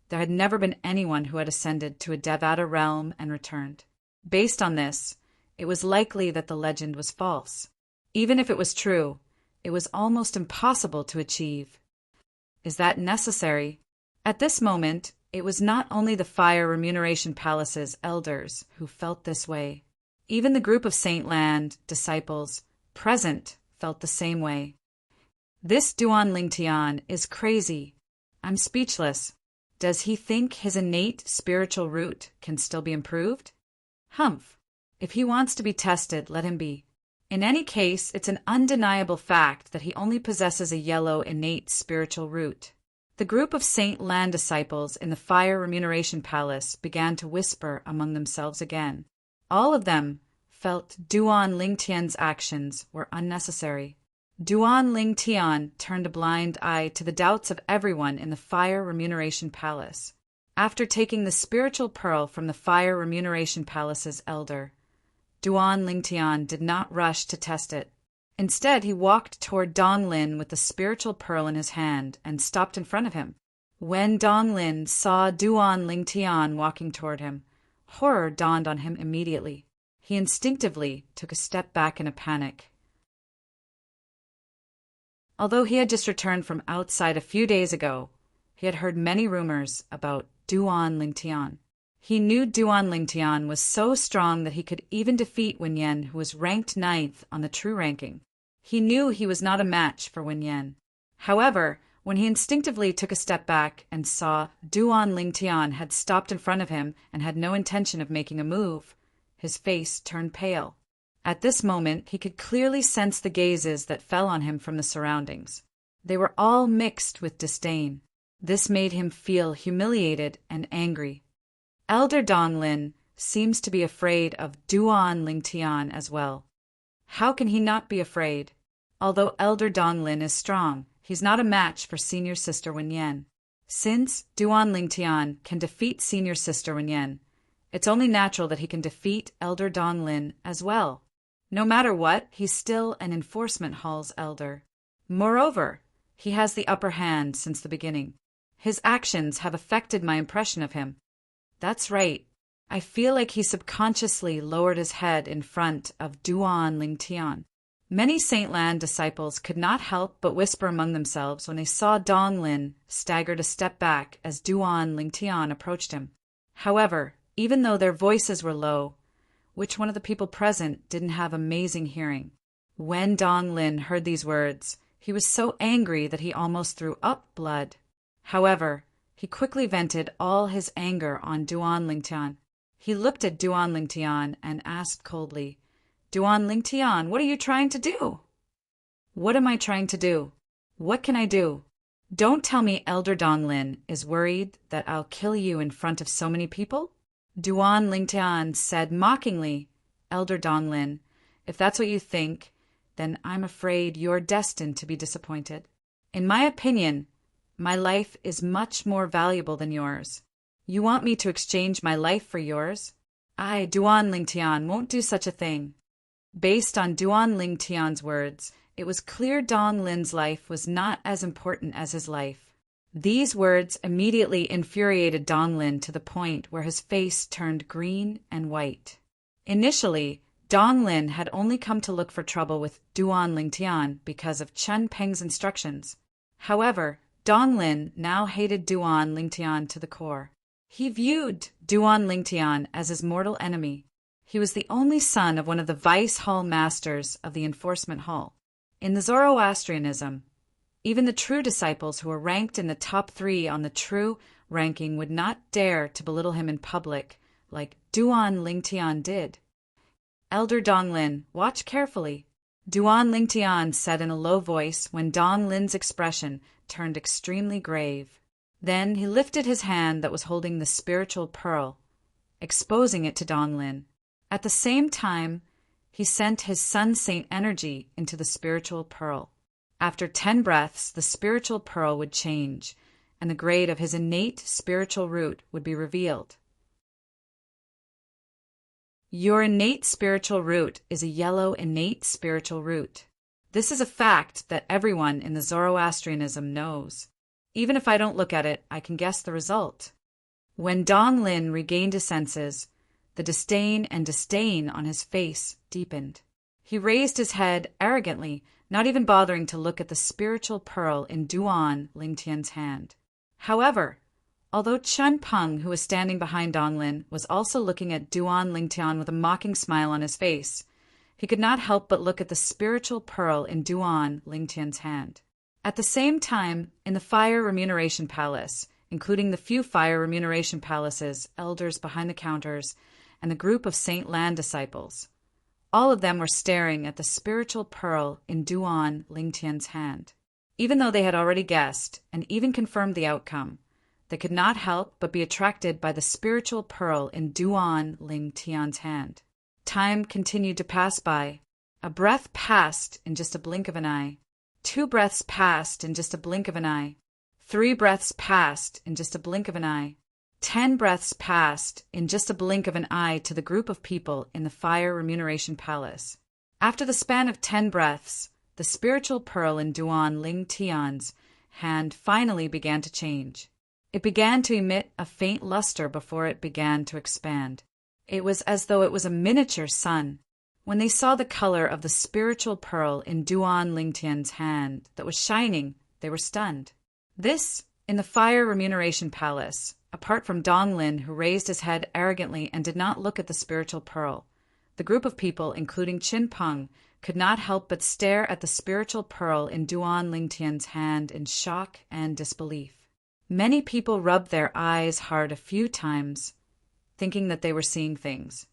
there had never been anyone who had ascended to a Devata realm and returned. Based on this, it was likely that the legend was false. Even if it was true, it was almost impossible to achieve. Is that necessary? At this moment, it was not only the Fire Remuneration Palace's elders who felt this way. Even the group of Saint Land disciples present felt the same way. This Duan Lingtian is crazy. I'm speechless. Does he think his innate spiritual root can still be improved? Humph. If he wants to be tested, let him be. In any case, it's an undeniable fact that he only possesses a yellow innate spiritual root. The group of Saint Lan disciples in the Fire Remuneration Palace began to whisper among themselves again. All of them felt Duan Lingtian's actions were unnecessary. Duan Lingtian turned a blind eye to the doubts of everyone in the Fire Remuneration Palace. After taking the spiritual pearl from the Fire Remuneration Palace's elder, Duan Lingtian did not rush to test it. Instead, he walked toward Dong Lin with the spiritual pearl in his hand and stopped in front of him. When Dong Lin saw Duan Lingtian walking toward him, horror dawned on him immediately. He instinctively took a step back in a panic. Although he had just returned from outside a few days ago, he had heard many rumors about Duan Lingtian. He knew Duan Lingtian was so strong that he could even defeat Wen Yan, who was ranked 9th on the true ranking. He knew he was not a match for Wen Yan. However, when he instinctively took a step back and saw Duan Lingtian had stopped in front of him and had no intention of making a move, his face turned pale. At this moment, he could clearly sense the gazes that fell on him from the surroundings. They were all mixed with disdain. This made him feel humiliated and angry. Elder Dong Lin seems to be afraid of Duan Lingtian as well. How can he not be afraid? Although Elder Dong Lin is strong, he's not a match for Senior Sister Wen Yan. Since Duan Lingtian can defeat Senior Sister Wen Yan, it's only natural that he can defeat Elder Dong Lin as well. No matter what, he's still an enforcement hall's elder. Moreover, he has the upper hand since the beginning. His actions have affected my impression of him. That's right. I feel like he subconsciously lowered his head in front of Duan Lingtian. Many Saint Lan disciples could not help but whisper among themselves when they saw Dong Lin stagger a step back as Duan Lingtian approached him. However, even though their voices were low, which one of the people present didn't have amazing hearing? When Dong Lin heard these words, he was so angry that he almost threw up blood. However, he quickly vented all his anger on Duan Lingtian. He looked at Duan Lingtian and asked coldly, "Duan Lingtian, what are you trying to do?" "What am I trying to do? What can I do? Don't tell me Elder Dong Lin is worried that I'll kill you in front of so many people?" Duan Lingtian said mockingly, "Elder Dong Lin, if that's what you think, then I'm afraid you're destined to be disappointed. In my opinion, my life is much more valuable than yours. You want me to exchange my life for yours? I, Duan Lingtian, won't do such a thing." Based on Duan Lingtian's words, it was clear Dong Lin's life was not as important as his life. These words immediately infuriated Dong Lin to the point where his face turned green and white. Initially, Dong Lin had only come to look for trouble with Duan Lingtian because of Chen Peng's instructions. However, Dong Lin now hated Duan Lingtian to the core. He viewed Duan Lingtian as his mortal enemy. He was the only son of one of the vice hall masters of the enforcement hall. In the Zoroastrianism, even the true disciples who were ranked in the top 3 on the true ranking would not dare to belittle him in public like Duan Lingtian did. "Elder Dong Lin, watch carefully," Duan Lingtian said in a low voice when Dong Lin's expression turned extremely grave. Then he lifted his hand that was holding the spiritual pearl, exposing it to Dong Lin. At the same time, he sent his sun saint energy into the spiritual pearl. After 10 breaths, the spiritual pearl would change, and the grade of his innate spiritual root would be revealed. Your innate spiritual root is a yellow innate spiritual root. This is a fact that everyone in the Zoroastrianism knows. Even if I don't look at it, I can guess the result. When Dong Lin regained his senses, the disdain on his face deepened. He raised his head arrogantly, not even bothering to look at the spiritual pearl in Duan Lingtian's hand. However, although Chen Peng, who was standing behind Dong Lin, was also looking at Duan Lingtian with a mocking smile on his face, he could not help but look at the spiritual pearl in Duan Lingtian's hand. At the same time, in the Fire Remuneration Palace, including the few Fire Remuneration Palaces, elders behind the counters, and the group of Saint Lan disciples, all of them were staring at the spiritual pearl in Duan Lingtian's hand. Even though they had already guessed and even confirmed the outcome, they could not help but be attracted by the spiritual pearl in Duan Lingtian's hand. Time continued to pass by. A breath passed in just a blink of an eye. 2 breaths passed in just a blink of an eye. 3 breaths passed in just a blink of an eye. 10 breaths passed in just a blink of an eye to the group of people in the Fire Remuneration Palace. After the span of 10 breaths, the spiritual pearl in Duan Lingtian's hand finally began to change. It began to emit a faint luster before it began to expand. It was as though it was a miniature sun. When they saw the color of the spiritual pearl in Duan Lingtian's hand that was shining, they were stunned. This, in the Fire Remuneration Palace, apart from Dong Lin, who raised his head arrogantly and did not look at the spiritual pearl, the group of people, including Chen Peng, could not help but stare at the spiritual pearl in Duan Lingtian's hand in shock and disbelief. Many people rubbed their eyes hard a few times, thinking that they were seeing things.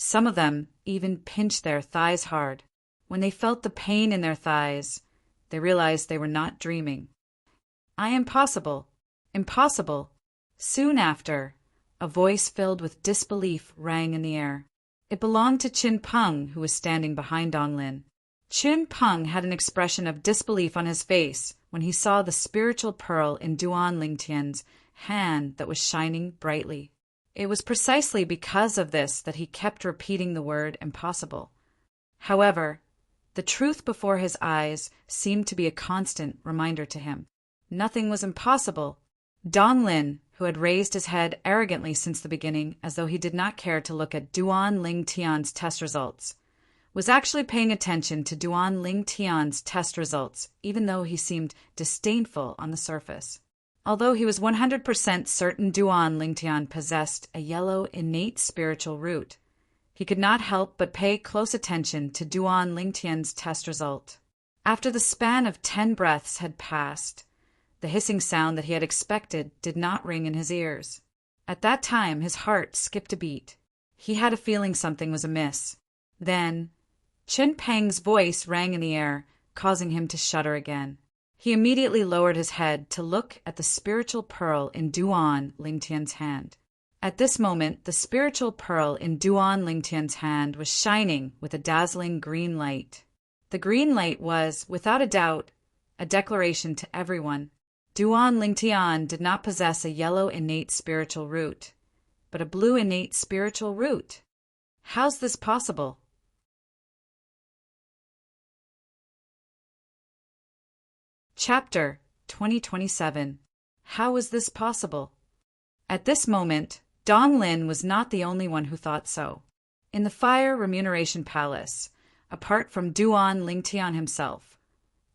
Some of them even pinched their thighs hard. When they felt the pain in their thighs, they realized they were not dreaming. "I am possible. Impossible." Soon after, a voice filled with disbelief rang in the air. It belonged to Chen Peng, who was standing behind Dong Lin. Chen Peng had an expression of disbelief on his face when he saw the spiritual pearl in Duan Lingtian's hand that was shining brightly. It was precisely because of this that he kept repeating the word impossible. However, the truth before his eyes seemed to be a constant reminder to him. Nothing was impossible. Dong Lin, who had raised his head arrogantly since the beginning as though he did not care to look at Duan Ling Tian's test results, was actually paying attention to Duan Ling Tian's test results, even though he seemed disdainful on the surface. Although he was 100% certain Duan Ling Tian possessed a yellow innate spiritual root, he could not help but pay close attention to Duan Ling Tian's test result. After the span of 10 breaths had passed, the hissing sound that he had expected did not ring in his ears. At that time, his heart skipped a beat. He had a feeling something was amiss. Then, Chen Peng's voice rang in the air, causing him to shudder again. He immediately lowered his head to look at the spiritual pearl in Duan Ling Tian's hand. At this moment, the spiritual pearl in Duan Ling Tian's hand was shining with a dazzling green light. The green light was, without a doubt, a declaration to everyone. Duan Ling Tian did not possess a yellow innate spiritual root, but a blue innate spiritual root. How's this possible? Chapter 2027. How is this possible? At this moment, Dong Lin was not the only one who thought so. In the Fire Remuneration Palace, apart from Duan Ling Tian himself,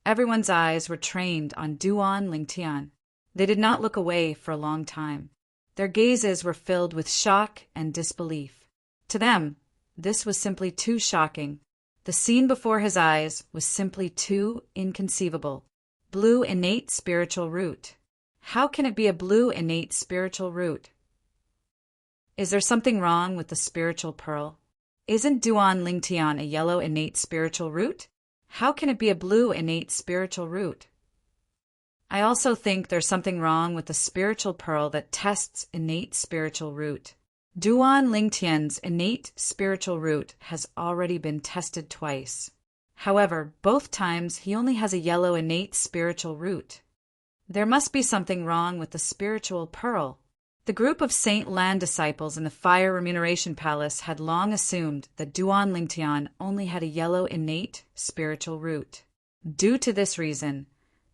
everyone's eyes were trained on Duan Ling Tian. They did not look away for a long time. Their gazes were filled with shock and disbelief. To them, this was simply too shocking. The scene before his eyes was simply too inconceivable. Blue innate spiritual root. How can it be a blue innate spiritual root? Is there something wrong with the spiritual pearl? Isn't Duan Ling Tian a yellow innate spiritual root? How can it be a blue innate spiritual root? I also think there's something wrong with the spiritual pearl that tests innate spiritual root. Duan Ling Tian's innate spiritual root has already been tested twice. However, both times he only has a yellow innate spiritual root. There must be something wrong with the spiritual pearl. The group of Saint Lan disciples in the Fire Remuneration Palace had long assumed that Duan Ling Tian only had a yellow innate spiritual root. Due to this reason,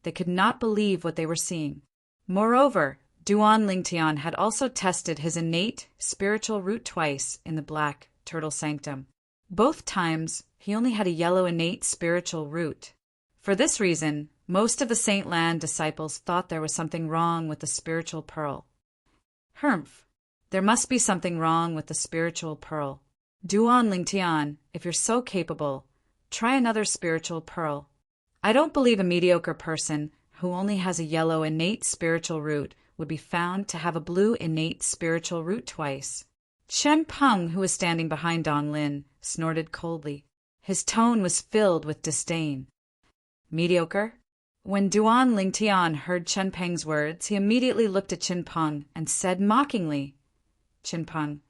they could not believe what they were seeing. Moreover, Duan Ling Tian had also tested his innate spiritual root twice in the Black Turtle Sanctum. Both times, he only had a yellow innate spiritual root. For this reason, most of the Saint Lan disciples thought there was something wrong with the spiritual pearl. Humph, there must be something wrong with the spiritual pearl. Duan Ling Tian, if you're so capable, try another spiritual pearl. I don't believe a mediocre person who only has a yellow innate spiritual root would be found to have a blue innate spiritual root twice. Chen Peng, who was standing behind Dong Lin, snorted coldly. His tone was filled with disdain. Mediocre? When Duan Ling Tian heard Chen Peng's words, he immediately looked at Chen Peng and said mockingly, Chen Peng,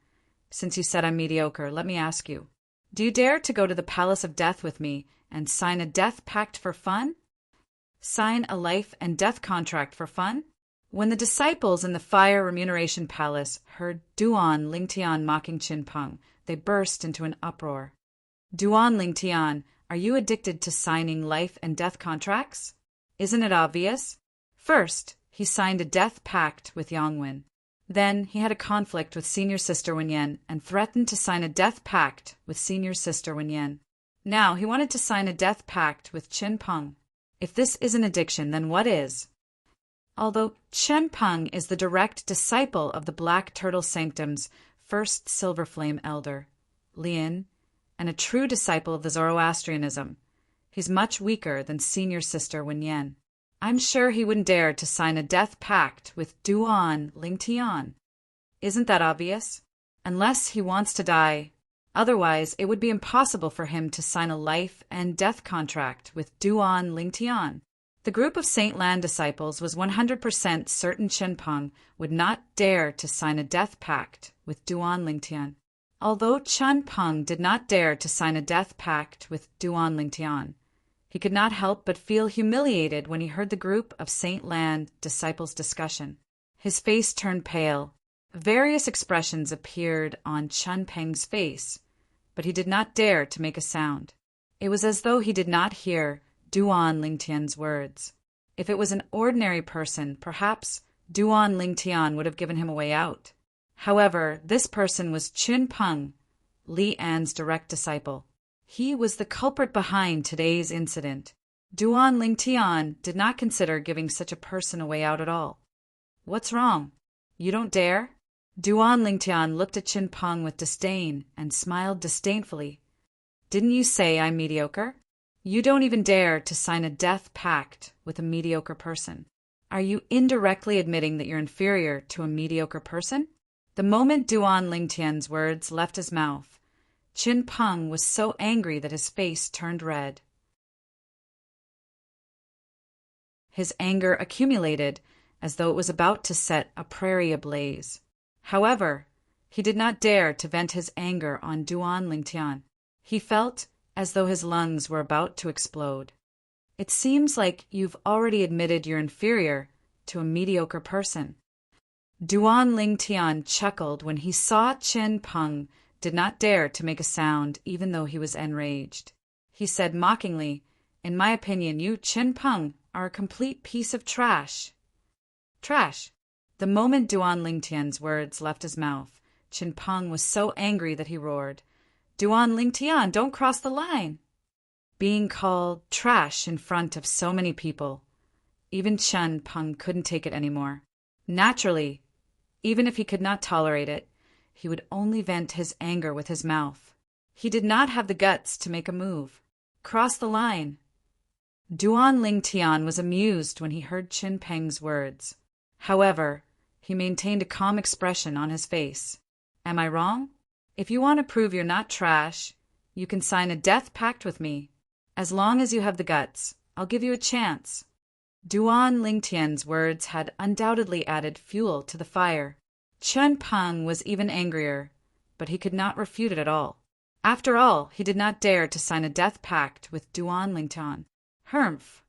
since you said I'm mediocre, let me ask you, do you dare to go to the Palace of Death with me and sign a death pact for fun? Sign a life and death contract for fun? When the disciples in the Fire Remuneration Palace heard Duan Ling Tian mocking Chen Peng, they burst into an uproar. Duan Ling Tian, are you addicted to signing life and death contracts? Isn't it obvious? First, he signed a death pact with Yang Wen. Then he had a conflict with Senior Sister Wen Yan and threatened to sign a death pact with Senior Sister Wen Yan. Now he wanted to sign a death pact with Chen Peng. If this isn't addiction, then what is? Although Chen Peng is the direct disciple of the Black Turtle Sanctum's first Silver Flame Elder, Lin, and a true disciple of the Zoroastrianism, he's much weaker than Senior Sister Wen Yan. I'm sure he wouldn't dare to sign a death pact with Duan Ling Tian. Isn't that obvious? Unless he wants to die. Otherwise, it would be impossible for him to sign a life and death contract with Duan Ling Tian. The group of Saint Lan disciples was 100% certain Chen Peng would not dare to sign a death pact with Duan Ling Tian. Although Chen Peng did not dare to sign a death pact with Duan Ling Tian, he could not help but feel humiliated when he heard the group of Saint Lan disciples' discussion. His face turned pale. Various expressions appeared on Chen Peng's face, but he did not dare to make a sound. It was as though he did not hear Duan Ling Tian's words. If it was an ordinary person, perhaps Duan Lingtian would have given him a way out. However, this person was Qin Peng, Li An's direct disciple. He was the culprit behind today's incident. Duan Lingtian did not consider giving such a person a way out at all. What's wrong? You don't dare? Duan Lingtian looked at Qin Peng with disdain and smiled disdainfully. Didn't you say I'm mediocre? You don't even dare to sign a death pact with a mediocre person. Are you indirectly admitting that you're inferior to a mediocre person? The moment Duan Lingtian's words left his mouth, Qin Peng was so angry that his face turned red. His anger accumulated as though it was about to set a prairie ablaze. However, he did not dare to vent his anger on Duan Lingtian. He felt as though his lungs were about to explode. It seems like you've already admitted you're inferior to a mediocre person. Duan Lingtian chuckled when he saw Qin Peng did not dare to make a sound even though he was enraged. He said mockingly, "In my opinion, you, Qin Peng, are a complete piece of trash." Trash. The moment Duan Lingtian's words left his mouth, Qin Peng was so angry that he roared, "Duan Lingtian, don't cross the line!" Being called trash in front of so many people, even Qin Peng couldn't take it anymore. Naturally, even if he could not tolerate it, he would only vent his anger with his mouth. He did not have the guts to make a move. Cross the line. Duan Lingtian was amused when he heard Qin Peng's words. However, he maintained a calm expression on his face. Am I wrong? If you want to prove you're not trash, you can sign a death pact with me. As long as you have the guts, I'll give you a chance. Duan Lingtian's words had undoubtedly added fuel to the fire. Qin Peng was even angrier, but he could not refute it at all. After all, he did not dare to sign a death pact with Duan Lingtian. Humph.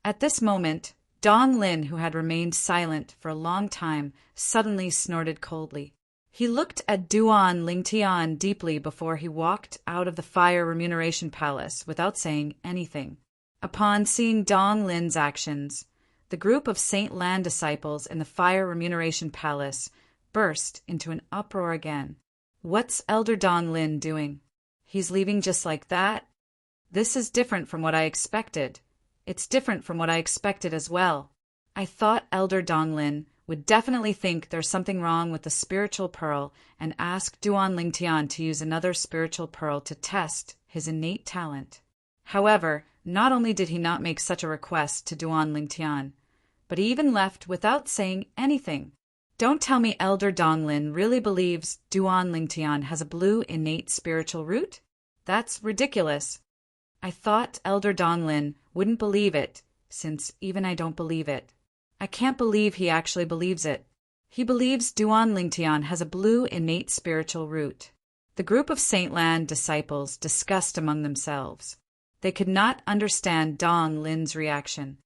At this moment, Dong Lin, who had remained silent for a long time, suddenly snorted coldly. He looked at Duan Lingtian deeply before he walked out of the fire remuneration palace without saying anything. Upon seeing Dong Lin's actions, the group of Saint Lan disciples in the fire remuneration palace burst into an uproar again. What's Elder Dong Lin doing? He's leaving just like that? This is different from what I expected. It's different from what I expected as well. I thought Elder Dong Lin would definitely think there's something wrong with the spiritual pearl and ask Duan Lingtian to use another spiritual pearl to test his innate talent. However, not only did he not make such a request to Duan Lingtian, but he even left without saying anything. Don't tell me Elder Dong Lin really believes Duan Lingtian has a blue innate spiritual root? That's ridiculous. I thought Elder Dong Lin wouldn't believe it, since even I don't believe it. I can't believe he actually believes it. He believes Duan Lingtian has a blue innate spiritual root. The group of Saint Lan disciples discussed among themselves. They could not understand Dong Lin's reaction.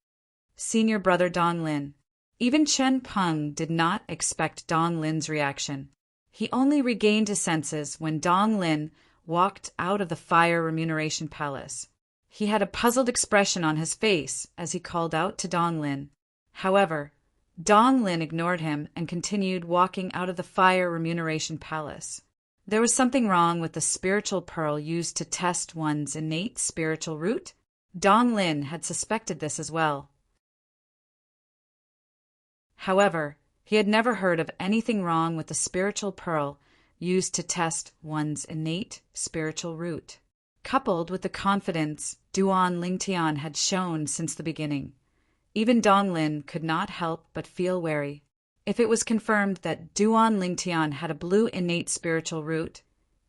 Senior brother Dong Lin. Even Qin Peng did not expect Dong Lin's reaction. He only regained his senses when Dong Lin walked out of the fire remuneration palace. He had a puzzled expression on his face as he called out to Dong Lin. However, Dong Lin ignored him and continued walking out of the fire remuneration palace. There was something wrong with the spiritual pearl used to test one's innate spiritual root. Dong Lin had suspected this as well. However, he had never heard of anything wrong with the spiritual pearl used to test one's innate spiritual root. Coupled with the confidence Duan Lingtian had shown since the beginning, even Dong Lin could not help but feel wary. If it was confirmed that Duan Lingtian had a blue innate spiritual root,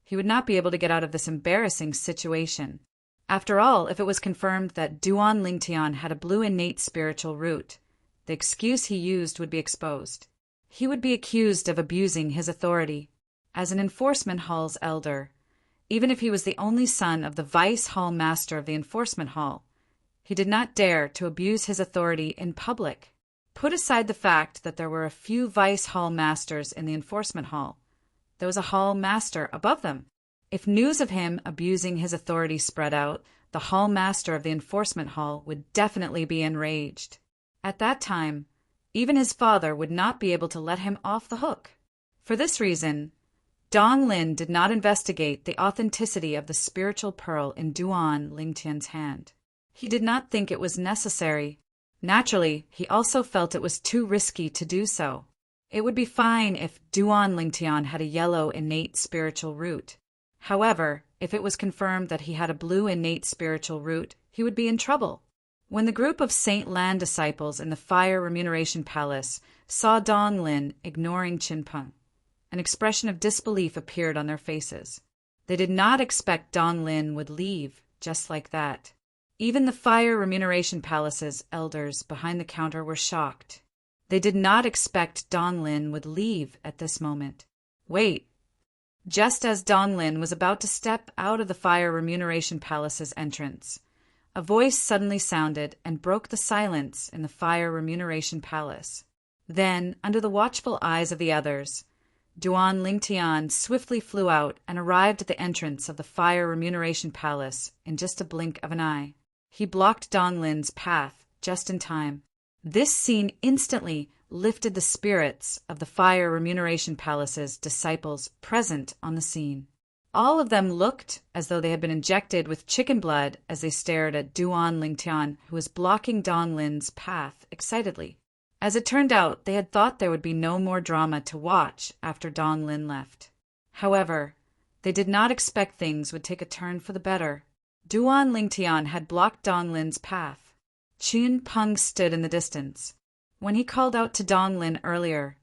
he would not be able to get out of this embarrassing situation. After all, if it was confirmed that Duan Lingtian had a blue innate spiritual root, the excuse he used would be exposed. He would be accused of abusing his authority as an enforcement hall's elder. Even if he was the only son of the vice hall master of the enforcement hall, he did not dare to abuse his authority in public. Put aside the fact that there were a few vice hall masters in the enforcement hall. There was a hall master above them. If news of him abusing his authority spread out, the hall master of the enforcement hall would definitely be enraged. At that time, Even his father would not be able to let him off the hook. For this reason, Dong Lin did not investigate the authenticity of the spiritual pearl in Duan Lingtian's hand. He did not think it was necessary. Naturally, he also felt it was too risky to do so. It would be fine if Duan Lingtian had a yellow innate spiritual root. However, if it was confirmed that he had a blue innate spiritual root, he would be in trouble. When the group of Saint Lan disciples in the Fire Remuneration Palace saw Dong Lin ignoring Qin Peng, an expression of disbelief appeared on their faces. They did not expect Dong Lin would leave just like that. Even the Fire Remuneration Palace's elders behind the counter were shocked. They did not expect Dong Lin would leave at this moment. Wait. Just as Dong Lin was about to step out of the Fire Remuneration Palace's entrance, a voice suddenly sounded and broke the silence in the Fire Remuneration Palace. Then, under the watchful eyes of the others, Duan Lingtian swiftly flew out and arrived at the entrance of the Fire Remuneration Palace in just a blink of an eye. He blocked Dong Lin's path just in time. This scene instantly lifted the spirits of the Fire Remuneration Palace's disciples present on the scene. All of them looked as though they had been injected with chicken blood as they stared at Duan Lingtian, who was blocking Dong Lin's path excitedly. As it turned out, they had thought there would be no more drama to watch after Dong Lin left. However, they did not expect things would take a turn for the better. Duan Lingtian had blocked Dong Lin's path. Qin Peng stood in the distance. When he called out to Dong Lin earlier,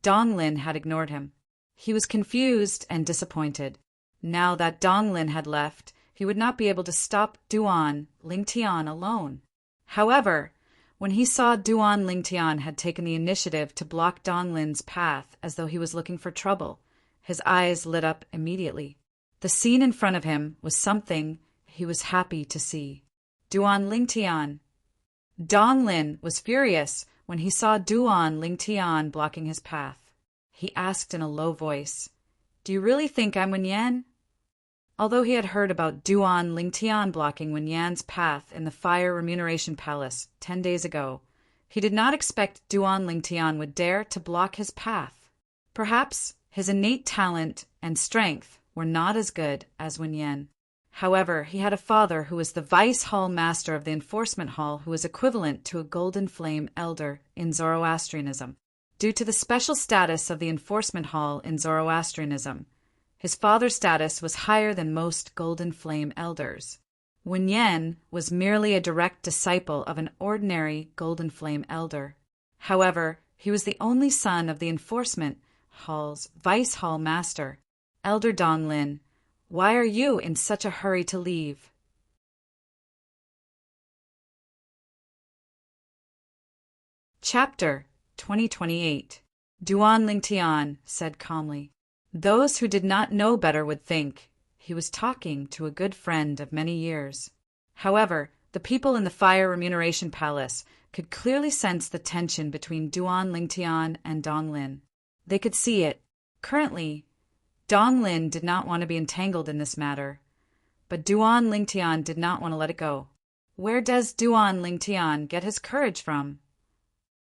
Dong Lin had ignored him. He was confused and disappointed. Now that Dong Lin had left, he would not be able to stop Duan Lingtian alone. However, when he saw Duan Lingtian had taken the initiative to block Dong Lin's path as though he was looking for trouble, his eyes lit up immediately. The scene in front of him was something he was happy to see. Duan Lingtian. Dong Lin was furious when he saw Duan Lingtian blocking his path. He asked in a low voice, "Do you really think I'm Wen Yan?" Although he had heard about Duan Lingtian blocking Wen Yan's path in the Fire Remuneration Palace 10 days ago, he did not expect Duan Lingtian would dare to block his path. Perhaps his innate talent and strength were not as good as Wen Yan. However, he had a father who was the Vice Hall Master of the Enforcement Hall, who was equivalent to a Golden Flame Elder in Zoroastrianism. Due to the special status of the Enforcement Hall in Zoroastrianism, his father's status was higher than most Golden Flame Elders. Wen Yan was merely a direct disciple of an ordinary Golden Flame Elder. However, he was the only son of the Enforcement Hall's Vice Hall Master. Elder Dong Lin, why are you in such a hurry to leave? Chapter 2028. Duan Lingtian said calmly. Those who did not know better would think he was talking to a good friend of many years. However, the people in the Fire Remuneration Palace could clearly sense the tension between Duan Lingtian and Dong Lin. They could see it. Currently, Dong Lin did not want to be entangled in this matter, but Duan Lingtian did not want to let it go. Where does Duan Lingtian get his courage from?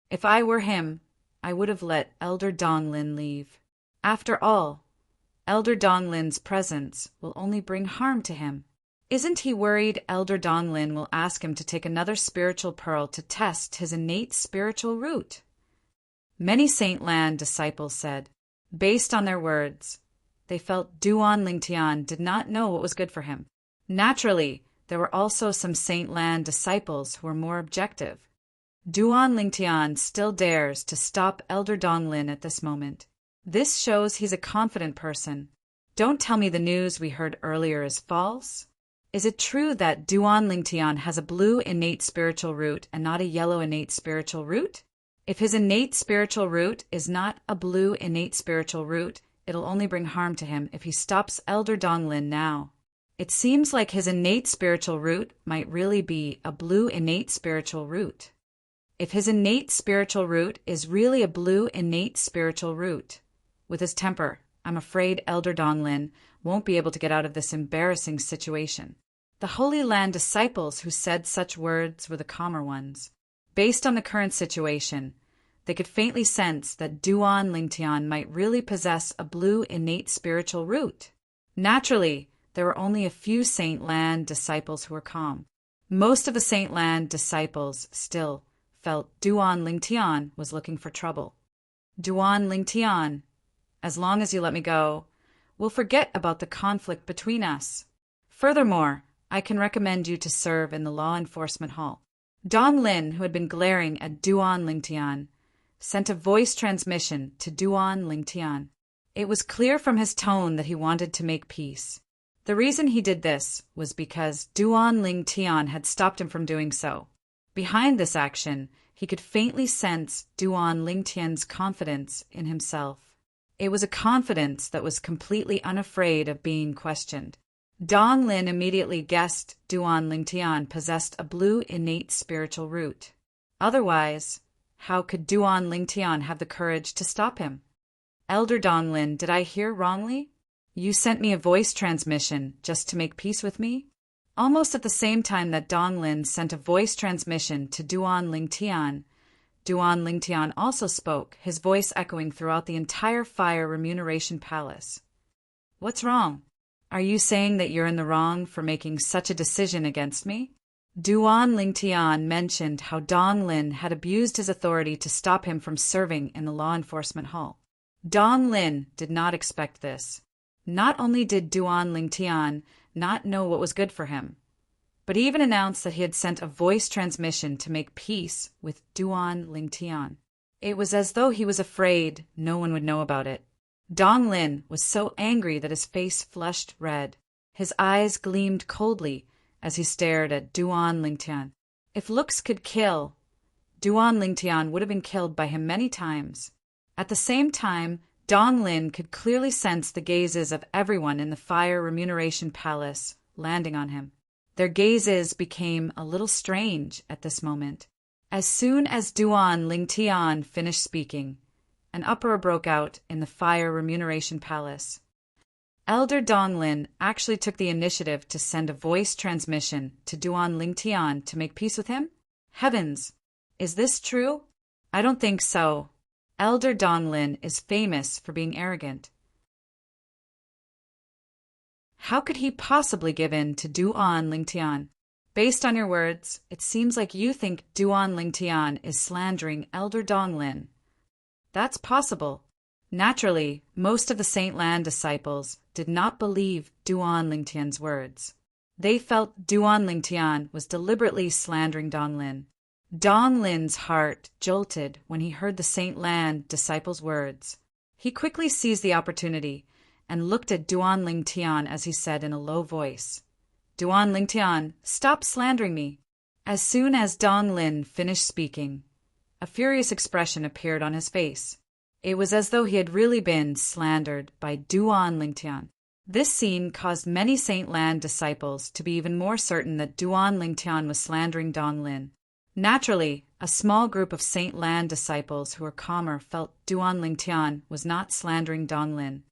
If I were him, I would have let Elder Dong Lin leave. After all, Elder Dong Lin's presence will only bring harm to him. Isn't he worried Elder Dong Lin will ask him to take another spiritual pearl to test his innate spiritual root? Many Saint Lan disciples said, based on their words, they felt Duan Lingtian did not know what was good for him. Naturally, there were also some Saint Lan disciples who were more objective. Duan Lingtian still dares to stop Elder Dong Lin at this moment. This shows he's a confident person. Don't tell me the news we heard earlier is false. Is it true that Duan Lingtian has a blue innate spiritual root and not a yellow innate spiritual root? If his innate spiritual root is not a blue innate spiritual root, it'll only bring harm to him if he stops Elder Dong Lin now. It seems like his innate spiritual root might really be a blue innate spiritual root. If his innate spiritual root is really a blue innate spiritual root, with his temper, I'm afraid Elder Dong Lin won't be able to get out of this embarrassing situation. The Holy Land disciples who said such words were the calmer ones. Based on the current situation, They could faintly sense that Duan Lingtian might really possess a blue innate spiritual root. Naturally, there were only a few Saint Lan disciples who were calm. Most of the Saint Lan disciples still felt Duan Lingtian was looking for trouble. Duan Lingtian, as long as you let me go, we'll forget about the conflict between us. Furthermore, I can recommend you to serve in the law enforcement hall. Dong Lin, who had been glaring at Duan Lingtian, sent a voice transmission to Duan Lingtian. It was clear from his tone that he wanted to make peace. The reason he did this was because Duan Lingtian had stopped him from doing so. Behind this action, he could faintly sense Duan Lingtian's confidence in himself. It was a confidence that was completely unafraid of being questioned. Dong Lin immediately guessed Duan Lingtian possessed a blue innate spiritual root. Otherwise, how could Duan Lingtian have the courage to stop him? Elder Dong Lin, did I hear wrongly? You sent me a voice transmission just to make peace with me? Almost at the same time that Dong Lin sent a voice transmission to Duan Lingtian, Duan Lingtian also spoke, his voice echoing throughout the entire Fire Remuneration Palace. What's wrong? Are you saying that you're in the wrong for making such a decision against me? Duan Lingtian mentioned how Dong Lin had abused his authority to stop him from serving in the law enforcement hall. Dong Lin did not expect this. Not only did Duan Lingtian not know what was good for him, but he even announced that he had sent a voice transmission to make peace with Duan Lingtian. It was as though he was afraid no one would know about it. Dong Lin was so angry that his face flushed red. His eyes gleamed coldly as he stared at Duan Lingtian. If looks could kill, Duan Lingtian would have been killed by him many times. At the same time, Dong Lin could clearly sense the gazes of everyone in the Fire Remuneration Palace landing on him. Their gazes became a little strange at this moment. As soon as Duan Lingtian finished speaking, an uproar broke out in the Fire Remuneration Palace. Elder Dong Lin actually took the initiative to send a voice transmission to Duan Lingtian to make peace with him? Heavens! Is this true? I don't think so. Elder Dong Lin is famous for being arrogant. How could he possibly give in to Duan Lingtian? Based on your words, it seems like you think Duan Lingtian is slandering Elder Dong Lin. That's possible. Naturally, most of the Saint Lan disciples did not believe Duan Lingtian's words. They felt Duan Lingtian was deliberately slandering Dong Lin. Dong Lin's heart jolted when he heard the Saint Lan disciples' words. He quickly seized the opportunity and looked at Duan Lingtian as he said in a low voice, Duan Lingtian, stop slandering me. As soon as Dong Lin finished speaking, a furious expression appeared on his face. It was as though he had really been slandered by Duan Lingtian. This scene caused many Saint Lan disciples to be even more certain that Duan Lingtian was slandering Dong Lin. Naturally, a small group of Saint Lan disciples who were calmer felt Duan Lingtian was not slandering Dong Lin.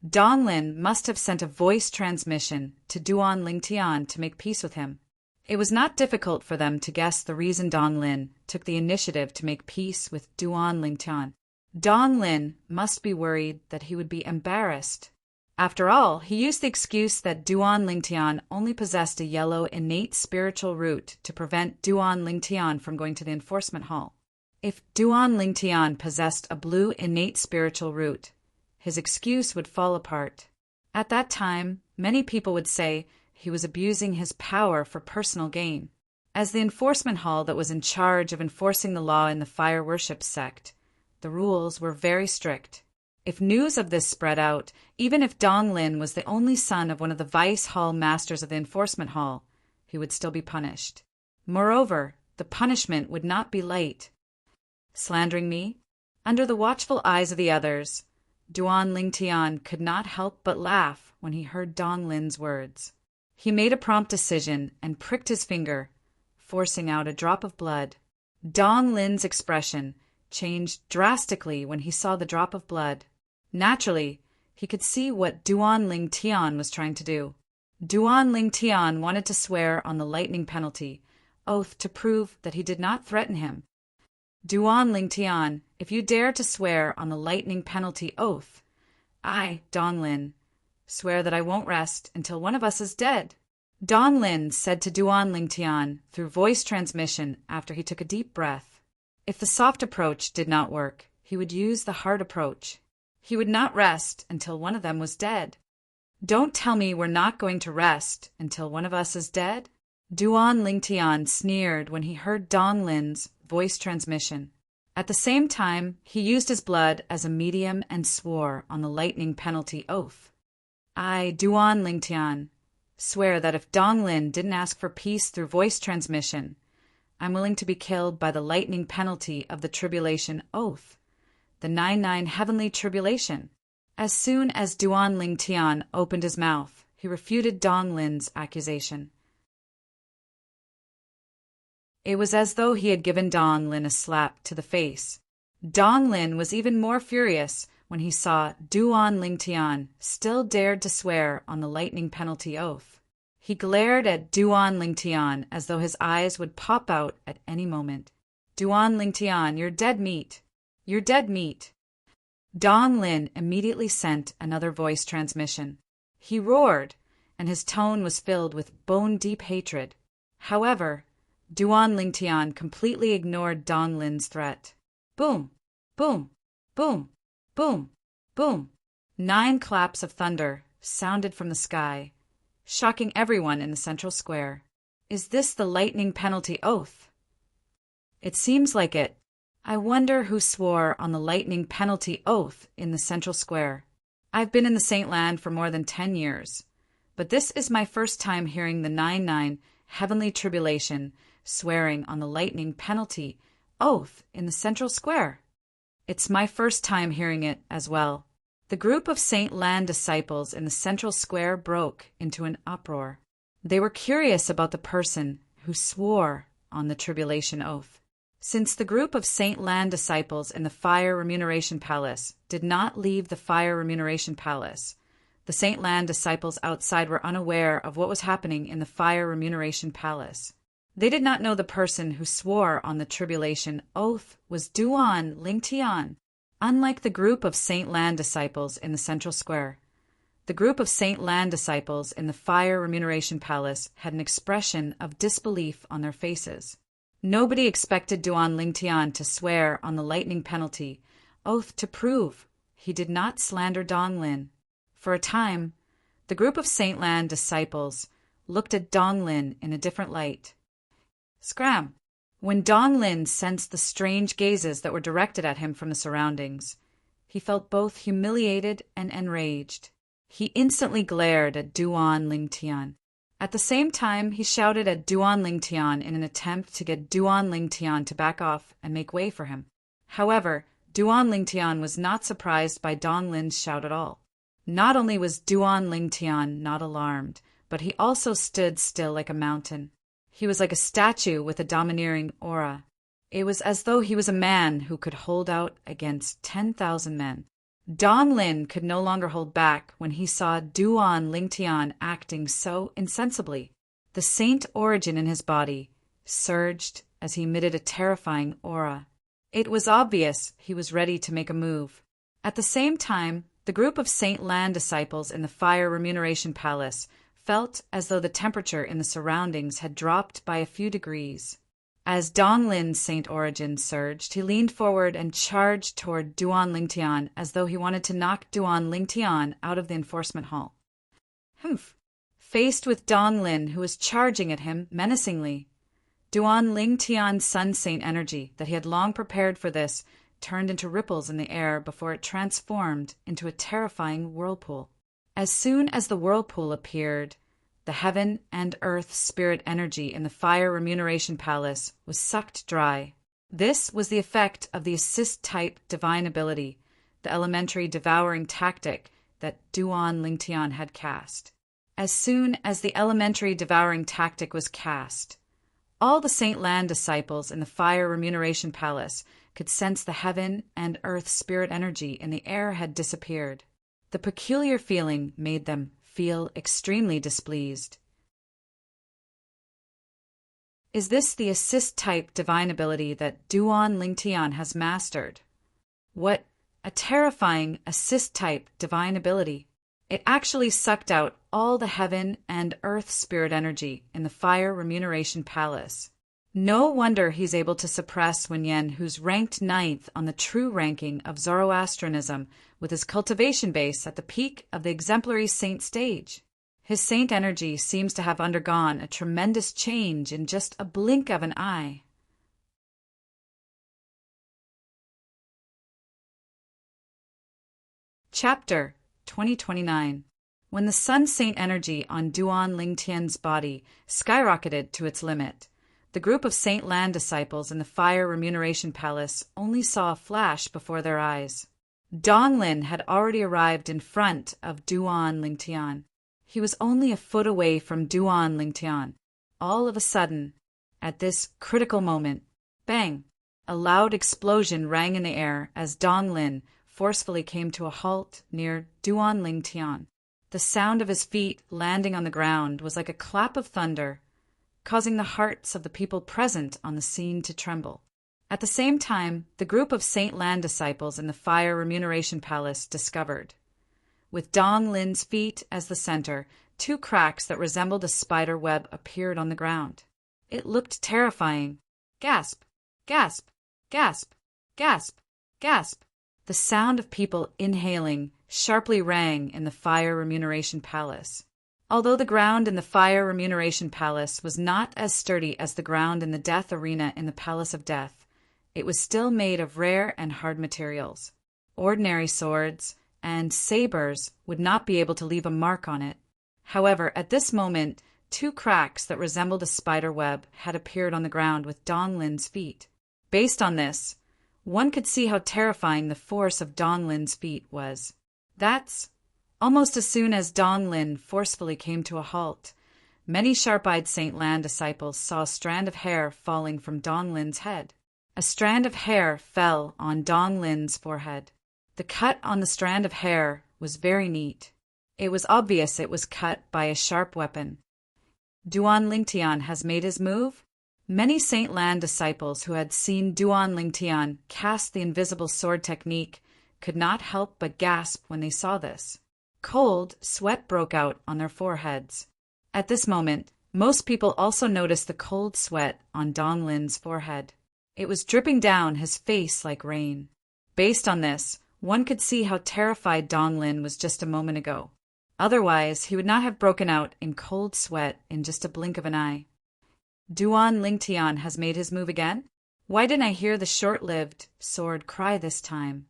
Dong Lin must have sent a voice transmission to Duan Lingtian to make peace with him. It was not difficult for them to guess the reason Dong Lin took the initiative to make peace with Duan Lingtian. Dong Lin must be worried that he would be embarrassed. After all, he used the excuse that Duan Lingtian only possessed a yellow innate spiritual root to prevent Duan Lingtian from going to the enforcement hall. If Duan Lingtian possessed a blue innate spiritual root, his excuse would fall apart. At that time, many people would say he was abusing his power for personal gain. As the enforcement hall that was in charge of enforcing the law in the fire worship sect, the rules were very strict. If news of this spread out, even if Dong Lin was the only son of one of the vice hall masters of the enforcement hall, he would still be punished. Moreover, the punishment would not be light. Slandering me? Under the watchful eyes of the others, Duan Lingtian could not help but laugh when he heard Dong Lin's words. He made a prompt decision and pricked his finger, forcing out a drop of blood. Dong Lin's expression changed drastically when he saw the drop of blood. Naturally, he could see what Duan Lingtian was trying to do. Duan Lingtian wanted to swear on the lightning penalty, oath to prove that he did not threaten him. Duan Lingtian, if you dare to swear on the lightning penalty oath, I, Donglin, swear that I won't rest until one of us is dead. Donglin said to Duan Lingtian through voice transmission after he took a deep breath. If the soft approach did not work, he would use the hard approach. He would not rest until one of them was dead. Don't tell me we're not going to rest until one of us is dead? Duan Lingtian sneered when he heard Donglin's voice transmission. At the same time, he used his blood as a medium and swore on the lightning penalty oath. I, Duan Lingtian, swear that if Donglin didn't ask for peace through voice transmission, I'm willing to be killed by the lightning penalty of the tribulation oath, the 99 heavenly tribulation. As soon as Duan Lingtian opened his mouth, he refuted Donglin's accusation. It was as though he had given Donglin a slap to the face. Donglin was even more furious when he saw Duan Lingtian still dared to swear on the lightning penalty oath. He glared at Duan Lingtian as though his eyes would pop out at any moment. Duan Lingtian, you're dead meat. You're dead meat. Donglin immediately sent another voice transmission. He roared, and his tone was filled with bone-deep hatred. However, Duan Lingtian completely ignored Donglin's threat. Boom, boom, boom, boom, boom. 9 claps of thunder sounded from the sky, shocking everyone in the central square. Is this the lightning penalty oath? It seems like it. I wonder who swore on the lightning penalty oath in the central square. I've been in the Saint Land for more than 10 years, but this is my first time hearing the 99 heavenly tribulation swearing on the lightning penalty oath in the central square. It's my first time hearing it as well. The group of Saint Land disciples in the central square broke into an uproar. They were curious about the person who swore on the tribulation oath. Since the group of Saint Land disciples in the Fire Remuneration Palace did not leave the Fire Remuneration Palace, the Saint Land disciples outside were unaware of what was happening in the Fire Remuneration Palace. They did not know the person who swore on the tribulation oath was Duan Lingtian. Unlike the group of Saint Land disciples in the central square, the group of Saint Land disciples in the Fire Remuneration Palace had an expression of disbelief on their faces. Nobody expected Duan Lingtian to swear on the lightning penalty oath to prove he did not slander Donglin. For a time, the group of Saint Land disciples looked at Donglin in a different light. Scram! When Donglin sensed the strange gazes that were directed at him from the surroundings, he felt both humiliated and enraged. He instantly glared at Duan Lingtian. At the same time, he shouted at Duan Lingtian in an attempt to get Duan Lingtian to back off and make way for him. However, Duan Lingtian was not surprised by Donglin's shout at all. Not only was Duan Lingtian not alarmed, but he also stood still like a mountain. He was like a statue with a domineering aura. It was as though he was a man who could hold out against 10,000 men. Donglin could no longer hold back when he saw Duan Lingtian acting so insensibly. The saint origin in his body surged as he emitted a terrifying aura. It was obvious he was ready to make a move. At the same time, the group of Saint Land disciples in the Fire Remuneration Palace felt as though the temperature in the surroundings had dropped by a few degrees. As Donglin's saint origin surged, he leaned forward and charged toward Duan Lingtian as though he wanted to knock Duan Lingtian out of the enforcement hall. Humph! Faced with Donglin, who was charging at him menacingly, Duan Lingtian's sun saint energy that he had long prepared for this turned into ripples in the air before it transformed into a terrifying whirlpool. As soon as the whirlpool appeared, the heaven and earth spirit energy in the Fire Remuneration Palace was sucked dry. This was the effect of the assist-type divine ability, the elementary devouring tactic that Duan Lingtian had cast. As soon as the elementary devouring tactic was cast, all the Saint Land disciples in the Fire Remuneration Palace could sense the heaven and earth spirit energy in the air had disappeared. The peculiar feeling made them feel extremely displeased. Is this the assist-type divine ability that Duan Lingtian has mastered? What a terrifying assist-type divine ability. It actually sucked out all the heaven and earth spirit energy in the Fire Remuneration Palace. No wonder he's able to suppress Wenyen, who's ranked 9th on the true ranking of Zoroastrianism, with his cultivation base at the peak of the exemplary saint stage. His saint energy seems to have undergone a tremendous change in just a blink of an eye. Chapter 2029. When the Sun Saint energy on Duan Lingtian's body skyrocketed to its limit, the group of Saint Lan disciples in the Fire Remuneration Palace only saw a flash before their eyes. Donglin had already arrived in front of Duan Lingtian. He was only a foot away from Duan Lingtian. All of a sudden, at this critical moment, bang! A loud explosion rang in the air as Donglin forcefully came to a halt near Duan Lingtian. The sound of his feet landing on the ground was like a clap of thunder, causing the hearts of the people present on the scene to tremble. At the same time, the group of Saint Lan disciples in the Fire Remuneration Palace discovered, with Dong Lin's feet as the center, 2 cracks that resembled a spider web appeared on the ground. It looked terrifying. Gasp! Gasp! Gasp! Gasp! Gasp! The sound of people inhaling sharply rang in the Fire Remuneration Palace. Although the ground in the Fire Remuneration Palace was not as sturdy as the ground in the Death Arena in the Palace of Death, it was still made of rare and hard materials. Ordinary swords and sabers would not be able to leave a mark on it. However, at this moment, 2 cracks that resembled a spider web had appeared on the ground with Dong Lin's feet. Based on this, one could see how terrifying the force of Dong Lin's feet was. That's almost as soon as Dong Lin forcefully came to a halt. Many sharp-eyed Saint Lan disciples saw a strand of hair falling from Dong Lin's head. A strand of hair fell on Dong Lin's forehead. The cut on the strand of hair was very neat. It was obvious it was cut by a sharp weapon. Duan Lingtian has made his move? Many Saint Lan disciples who had seen Duan Lingtian cast the invisible sword technique could not help but gasp when they saw this. Cold sweat broke out on their foreheads. At this moment, most people also noticed the cold sweat on Dong Lin's forehead. It was dripping down his face like rain. Based on this, one could see how terrified Dong Lin was just a moment ago. Otherwise, he would not have broken out in cold sweat in just a blink of an eye. Duan Lingtian has made his move again? Why didn't I hear the short-lived sword cry this time?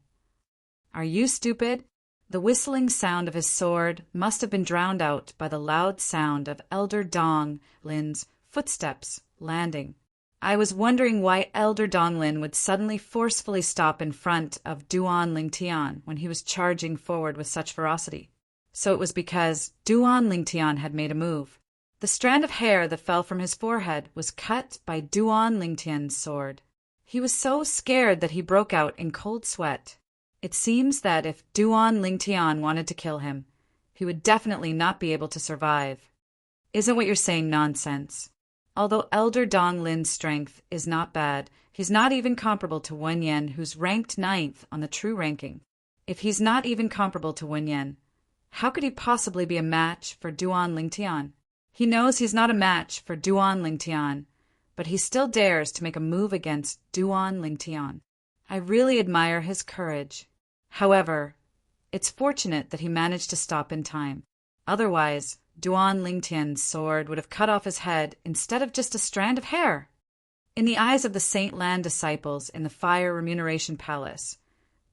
Are you stupid? The whistling sound of his sword must have been drowned out by the loud sound of Elder Dong Lin's footsteps landing. I was wondering why Elder Dong Lin would suddenly forcefully stop in front of Duan Lingtian when he was charging forward with such ferocity. So it was because Duan Lingtian had made a move. The strand of hair that fell from his forehead was cut by Duan Lingtian's sword. He was so scared that he broke out in cold sweat. It seems that if Duan Lingtian wanted to kill him, he would definitely not be able to survive. Isn't what you're saying nonsense? Although Elder Dong Lin's strength is not bad, he's not even comparable to Wenyen, who's ranked 9th on the true ranking. If he's not even comparable to Wenyen, how could he possibly be a match for Duan Lingtian? He knows he's not a match for Duan Lingtian, but he still dares to make a move against Duan Lingtian. I really admire his courage. However, it's fortunate that he managed to stop in time. Otherwise, Duan Lingtian's sword would have cut off his head instead of just a strand of hair. In the eyes of the Saint Lan disciples in the Fire Remuneration Palace,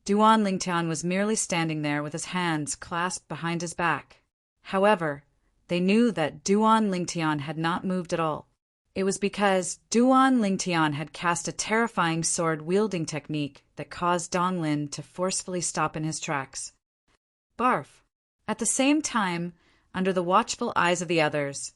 Duan Lingtian was merely standing there with his hands clasped behind his back. However, they knew that Duan Lingtian had not moved at all. It was because Duan Lingtian had cast a terrifying sword-wielding technique that caused Dong Lin to forcefully stop in his tracks. Barf! At the same time, under the watchful eyes of the others,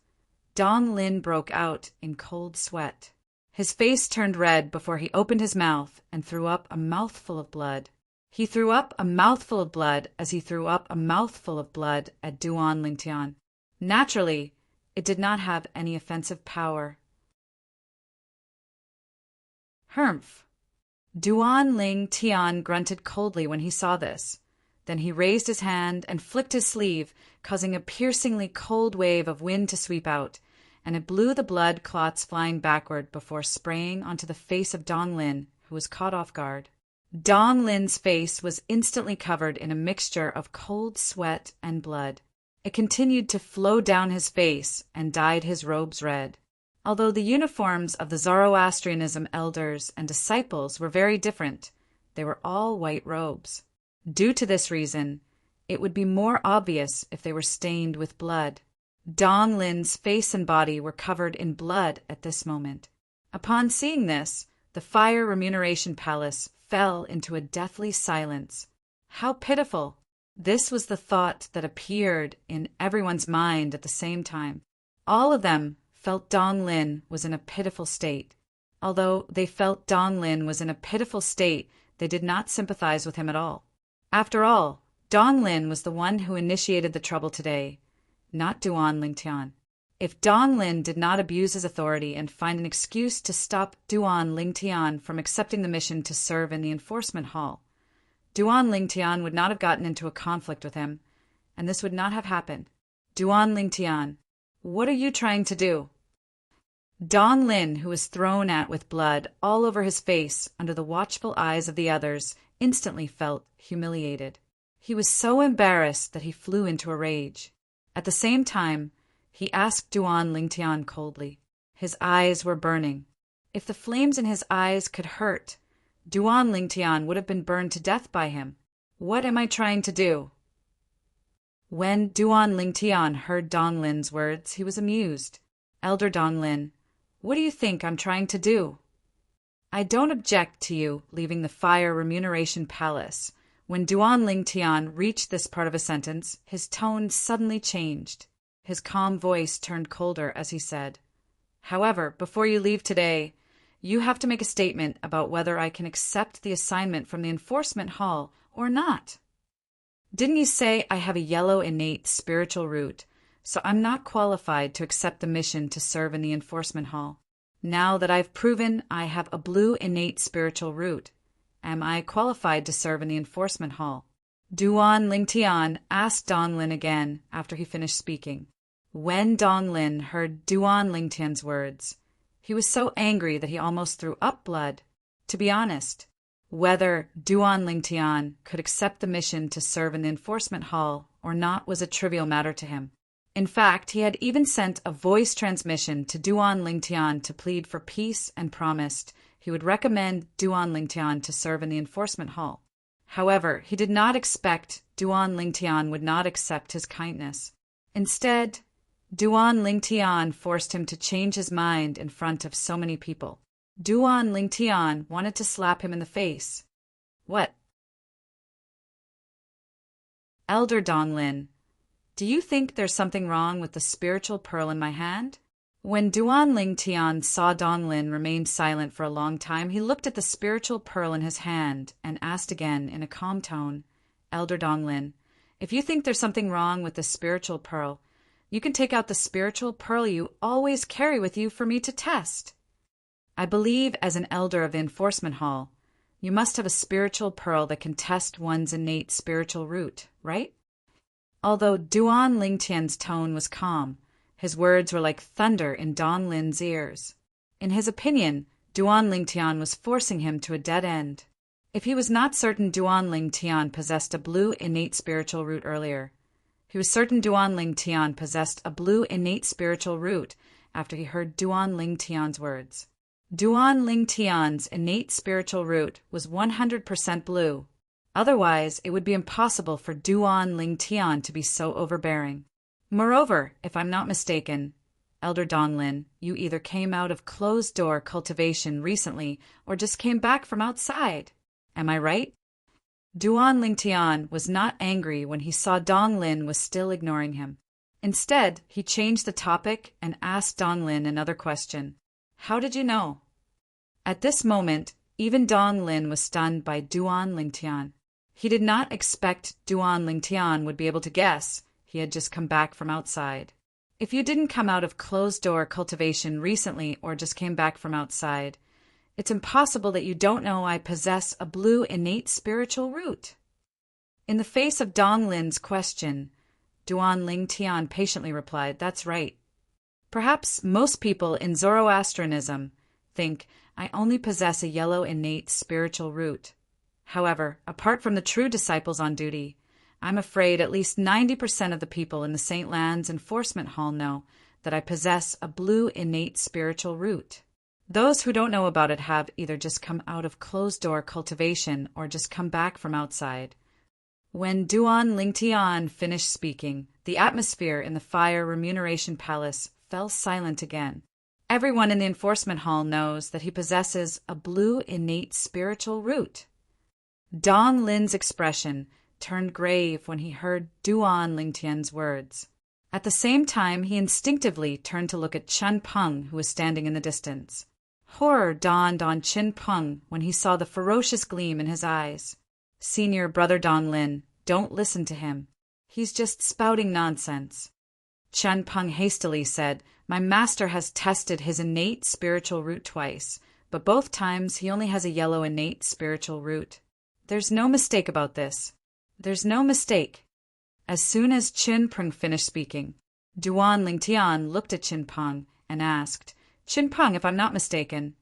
Dong Lin broke out in cold sweat. His face turned red before he opened his mouth and threw up a mouthful of blood. He threw up a mouthful of blood as he threw up a mouthful of blood at Duan Lingtian. Naturally, it did not have any offensive power. Humph. Duan Ling Tian grunted coldly when he saw this. Then he raised his hand and flicked his sleeve, causing a piercingly cold wave of wind to sweep out, and it blew the blood clots flying backward before spraying onto the face of Dong Lin, who was caught off guard. Dong Lin's face was instantly covered in a mixture of cold sweat and blood. It continued to flow down his face and dyed his robes red. Although the uniforms of the Zoroastrianism elders and disciples were very different, they were all white robes. Due to this reason, it would be more obvious if they were stained with blood. Dong Lin's face and body were covered in blood at this moment. Upon seeing this, the Fire Remuneration Palace fell into a deathly silence. How pitiful! This was the thought that appeared in everyone's mind at the same time. All of them felt Dong Lin was in a pitiful state. Although they felt Dong Lin was in a pitiful state, they did not sympathize with him at all. After all, Dong Lin was the one who initiated the trouble today, not Duan Lingtian. If Dong Lin did not abuse his authority and find an excuse to stop Duan Lingtian from accepting the mission to serve in the enforcement hall, Duan Lingtian would not have gotten into a conflict with him, and this would not have happened. Duan Lingtian, what are you trying to do? Dong Lin, who was thrown at with blood all over his face under the watchful eyes of the others, instantly felt humiliated. He was so embarrassed that he flew into a rage. At the same time, he asked Duan Lingtian coldly. His eyes were burning. If the flames in his eyes could hurt, Duan Lingtian would have been burned to death by him. What am I trying to do? When Duan Lingtian heard Dong Lin's words, he was amused. Elder Dong Lin, what do you think I'm trying to do? I don't object to you leaving the Fire Remuneration Palace. When Duan Lingtian reached this part of a sentence, his tone suddenly changed. His calm voice turned colder as he said, however, before you leave today, you have to make a statement about whether I can accept the assignment from the enforcement hall or not. Didn't you say I have a yellow innate spiritual root, so I'm not qualified to accept the mission to serve in the enforcement hall? Now that I've proven I have a blue innate spiritual root, am I qualified to serve in the enforcement hall? Duan Lingtian asked Dong Lin again after he finished speaking. When Dong Lin heard Duan Lingtian's words, he was so angry that he almost threw up blood. To be honest, whether Duan Lingtian could accept the mission to serve in the enforcement hall or not was a trivial matter to him. In fact, he had even sent a voice transmission to Duan Lingtian to plead for peace and promised he would recommend Duan Lingtian to serve in the enforcement hall. However, he did not expect Duan Lingtian would not accept his kindness. Instead, Duan Lingtian forced him to change his mind in front of so many people. Duan Lingtian wanted to slap him in the face. What? Elder Dong Lin, do you think there's something wrong with the spiritual pearl in my hand? When Duan Lingtian saw Dong Lin remain silent for a long time, he looked at the spiritual pearl in his hand and asked again in a calm tone, Elder Dong Lin, if you think there's something wrong with the spiritual pearl, you can take out the spiritual pearl you always carry with you for me to test. I believe as an elder of the enforcement hall, you must have a spiritual pearl that can test one's innate spiritual root, right? Although Duan Lingtian's tone was calm, his words were like thunder in Dong Lin's ears. In his opinion, Duan Lingtian was forcing him to a dead end. If he was not certain Duan Lingtian possessed a blue innate spiritual root earlier, he was certain Duan Lingtian possessed a blue innate spiritual root after he heard Duan Lingtian's words. Duan Lingtian's innate spiritual root was 100% blue. Otherwise, it would be impossible for Duan Lingtian to be so overbearing. Moreover, if I'm not mistaken, Elder Dong Lin, you either came out of closed-door cultivation recently or just came back from outside. Am I right? Duan Lingtian was not angry when he saw Dong Lin was still ignoring him. Instead, he changed the topic and asked Dong Lin another question. How did you know? At this moment, even Dong Lin was stunned by Duan Lingtian. He did not expect Duan Lingtian would be able to guess he had just come back from outside. If you didn't come out of closed-door cultivation recently or just came back from outside, It's impossible that you don't know I possess a blue innate spiritual root. In the face of Dong Lin's question, Duan Ling Tian patiently replied, That's right. Perhaps most people in Zoroastrianism think I only possess a yellow innate spiritual root. However, apart from the true disciples on duty, I'm afraid at least 90% of the people in the St. Land's Enforcement Hall know that I possess a blue innate spiritual root. Those who don't know about it have either just come out of closed-door cultivation or just come back from outside. When Duan Lingtian finished speaking, the atmosphere in the Fire Remuneration Palace fell silent again. Everyone in the enforcement hall knows that he possesses a blue innate spiritual root. Dong Lin's expression turned grave when he heard Duan Lingtian's words. At the same time, he instinctively turned to look at Chen Peng, who was standing in the distance. Horror dawned on Chen Peng when he saw the ferocious gleam in his eyes. Senior Brother Dong Lin, don't listen to him. He's just spouting nonsense. Chen Peng hastily said, My master has tested his innate spiritual root twice, but both times he only has a yellow innate spiritual root. There's no mistake about this. There's no mistake. As soon as Chen Peng finished speaking, Duan Lingtian looked at Chen Peng and asked, Chen Peng, if I'm not mistaken,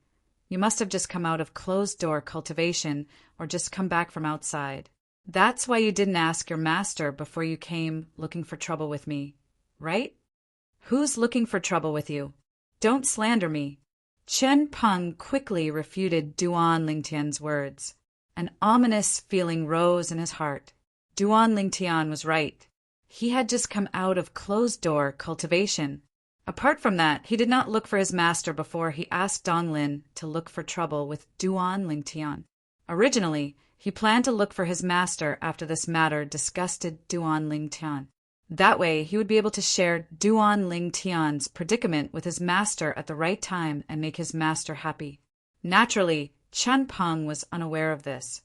you must have just come out of closed-door cultivation or just come back from outside. That's why you didn't ask your master before you came looking for trouble with me, right? Who's looking for trouble with you? Don't slander me. Chen Peng quickly refuted Duan Lingtian's words. An ominous feeling rose in his heart. Duan Lingtian was right. He had just come out of closed-door cultivation. Apart from that, he did not look for his master before he asked Dong Lin to look for trouble with Duan Lingtian. Originally, he planned to look for his master after this matter disgusted Duan Lingtian. That way, he would be able to share Duan Lingtian's predicament with his master at the right time and make his master happy. Naturally, Chen Peng was unaware of this.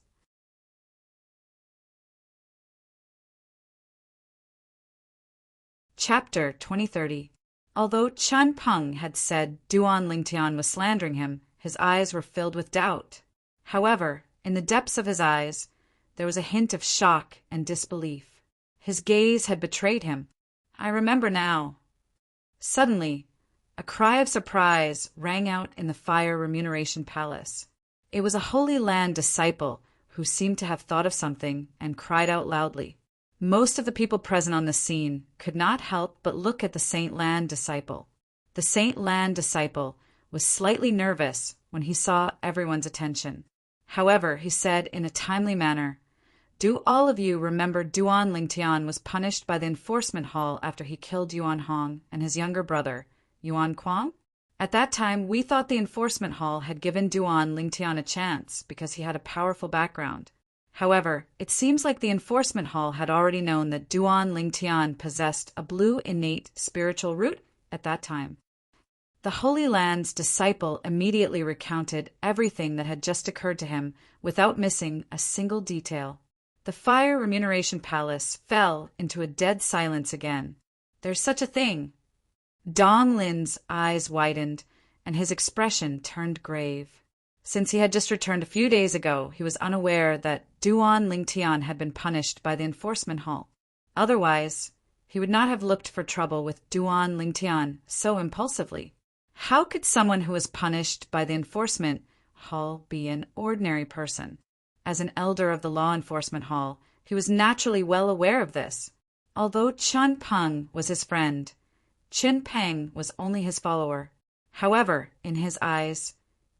Chapter 2030. Although Chen Peng had said Duan Lingtian was slandering him, his eyes were filled with doubt. However, in the depths of his eyes, there was a hint of shock and disbelief. His gaze had betrayed him. I remember now. Suddenly, a cry of surprise rang out in the Fire Remuneration Palace. It was a Holy Land disciple who seemed to have thought of something and cried out loudly. Most of the people present on the scene could not help but look at the Saint Land disciple. The Saint Land disciple was slightly nervous when he saw everyone's attention. However, he said in a timely manner, Do all of you remember Duan Lingtian was punished by the enforcement hall after he killed Yuan Hong and his younger brother, Yuan Kuang? At that time, we thought the enforcement hall had given Duan Lingtian a chance because he had a powerful background. However, it seems like the enforcement hall had already known that Duan Lingtian possessed a blue innate spiritual root at that time. The Holy Land's disciple immediately recounted everything that had just occurred to him without missing a single detail. The Fire Remuneration Palace fell into a dead silence again. There's such a thing. Dong Lin's eyes widened, and his expression turned grave. Since he had just returned a few days ago, he was unaware that Duan Lingtian had been punished by the enforcement hall. Otherwise, he would not have looked for trouble with Duan Lingtian so impulsively. How could someone who was punished by the enforcement hall be an ordinary person? As an elder of the law enforcement hall, he was naturally well aware of this. Although Chen Peng was his friend, Chen Peng was only his follower. However, in his eyes,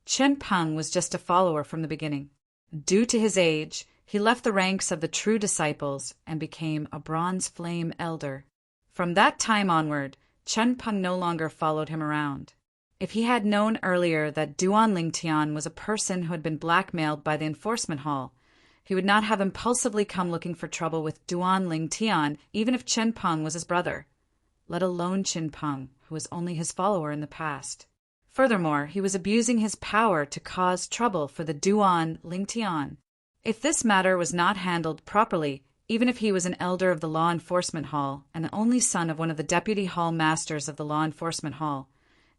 Chen Peng was just a follower from the beginning. Due to his age, he left the ranks of the true disciples and became a bronze flame elder. From that time onward, Chen Peng no longer followed him around. If he had known earlier that Duan Lingtian was a person who had been blackmailed by the enforcement hall, he would not have impulsively come looking for trouble with Duan Lingtian even if Chen Peng was his brother, let alone Chen Peng, who was only his follower in the past. Furthermore, he was abusing his power to cause trouble for the Duan Lingtian. If this matter was not handled properly, even if he was an elder of the law enforcement hall and the only son of one of the deputy hall masters of the law enforcement hall,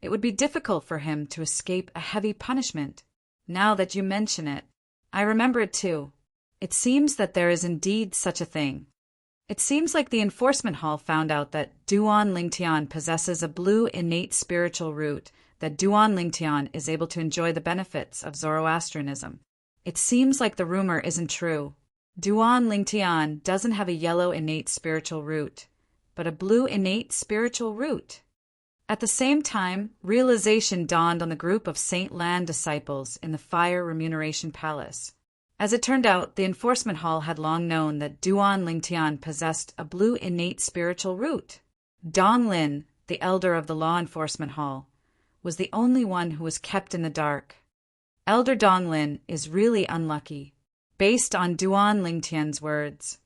it would be difficult for him to escape a heavy punishment. Now that you mention it, I remember it too. It seems that there is indeed such a thing. It seems like the enforcement hall found out that Duan Lingtian possesses a blue innate spiritual root, that Duan Lingtian is able to enjoy the benefits of Zoroastrianism. It seems like the rumor isn't true. Duan Lingtian doesn't have a yellow innate spiritual root, but a blue innate spiritual root. At the same time, realization dawned on the group of Saint Lan disciples in the Fire Remuneration Palace. As it turned out, the enforcement hall had long known that Duan Lingtian possessed a blue innate spiritual root. Dong Lin, the elder of the law enforcement hall, was the only one who was kept in the dark. Elder Dong Lin is really unlucky. Based on Duan Lingtian's words,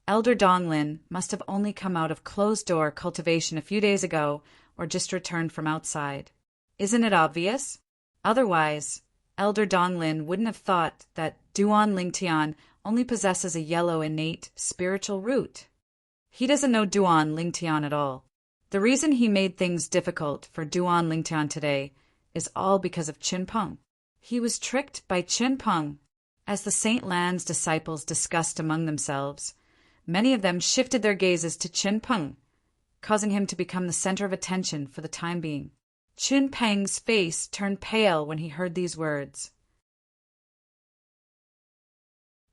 Elder Dong Lin must have only come out of closed-door cultivation a few days ago or just returned from outside. Isn't it obvious? Otherwise, Elder Dong Lin wouldn't have thought that Duan Lingtian only possesses a yellow innate spiritual root. He doesn't know Duan Lingtian at all. The reason he made things difficult for Duan Lingtian today is all because of Qin Peng. He was tricked by Qin Peng. As the Saint Lan's disciples discussed among themselves, many of them shifted their gazes to Qin Peng, causing him to become the center of attention for the time being. Qin Peng's face turned pale when he heard these words.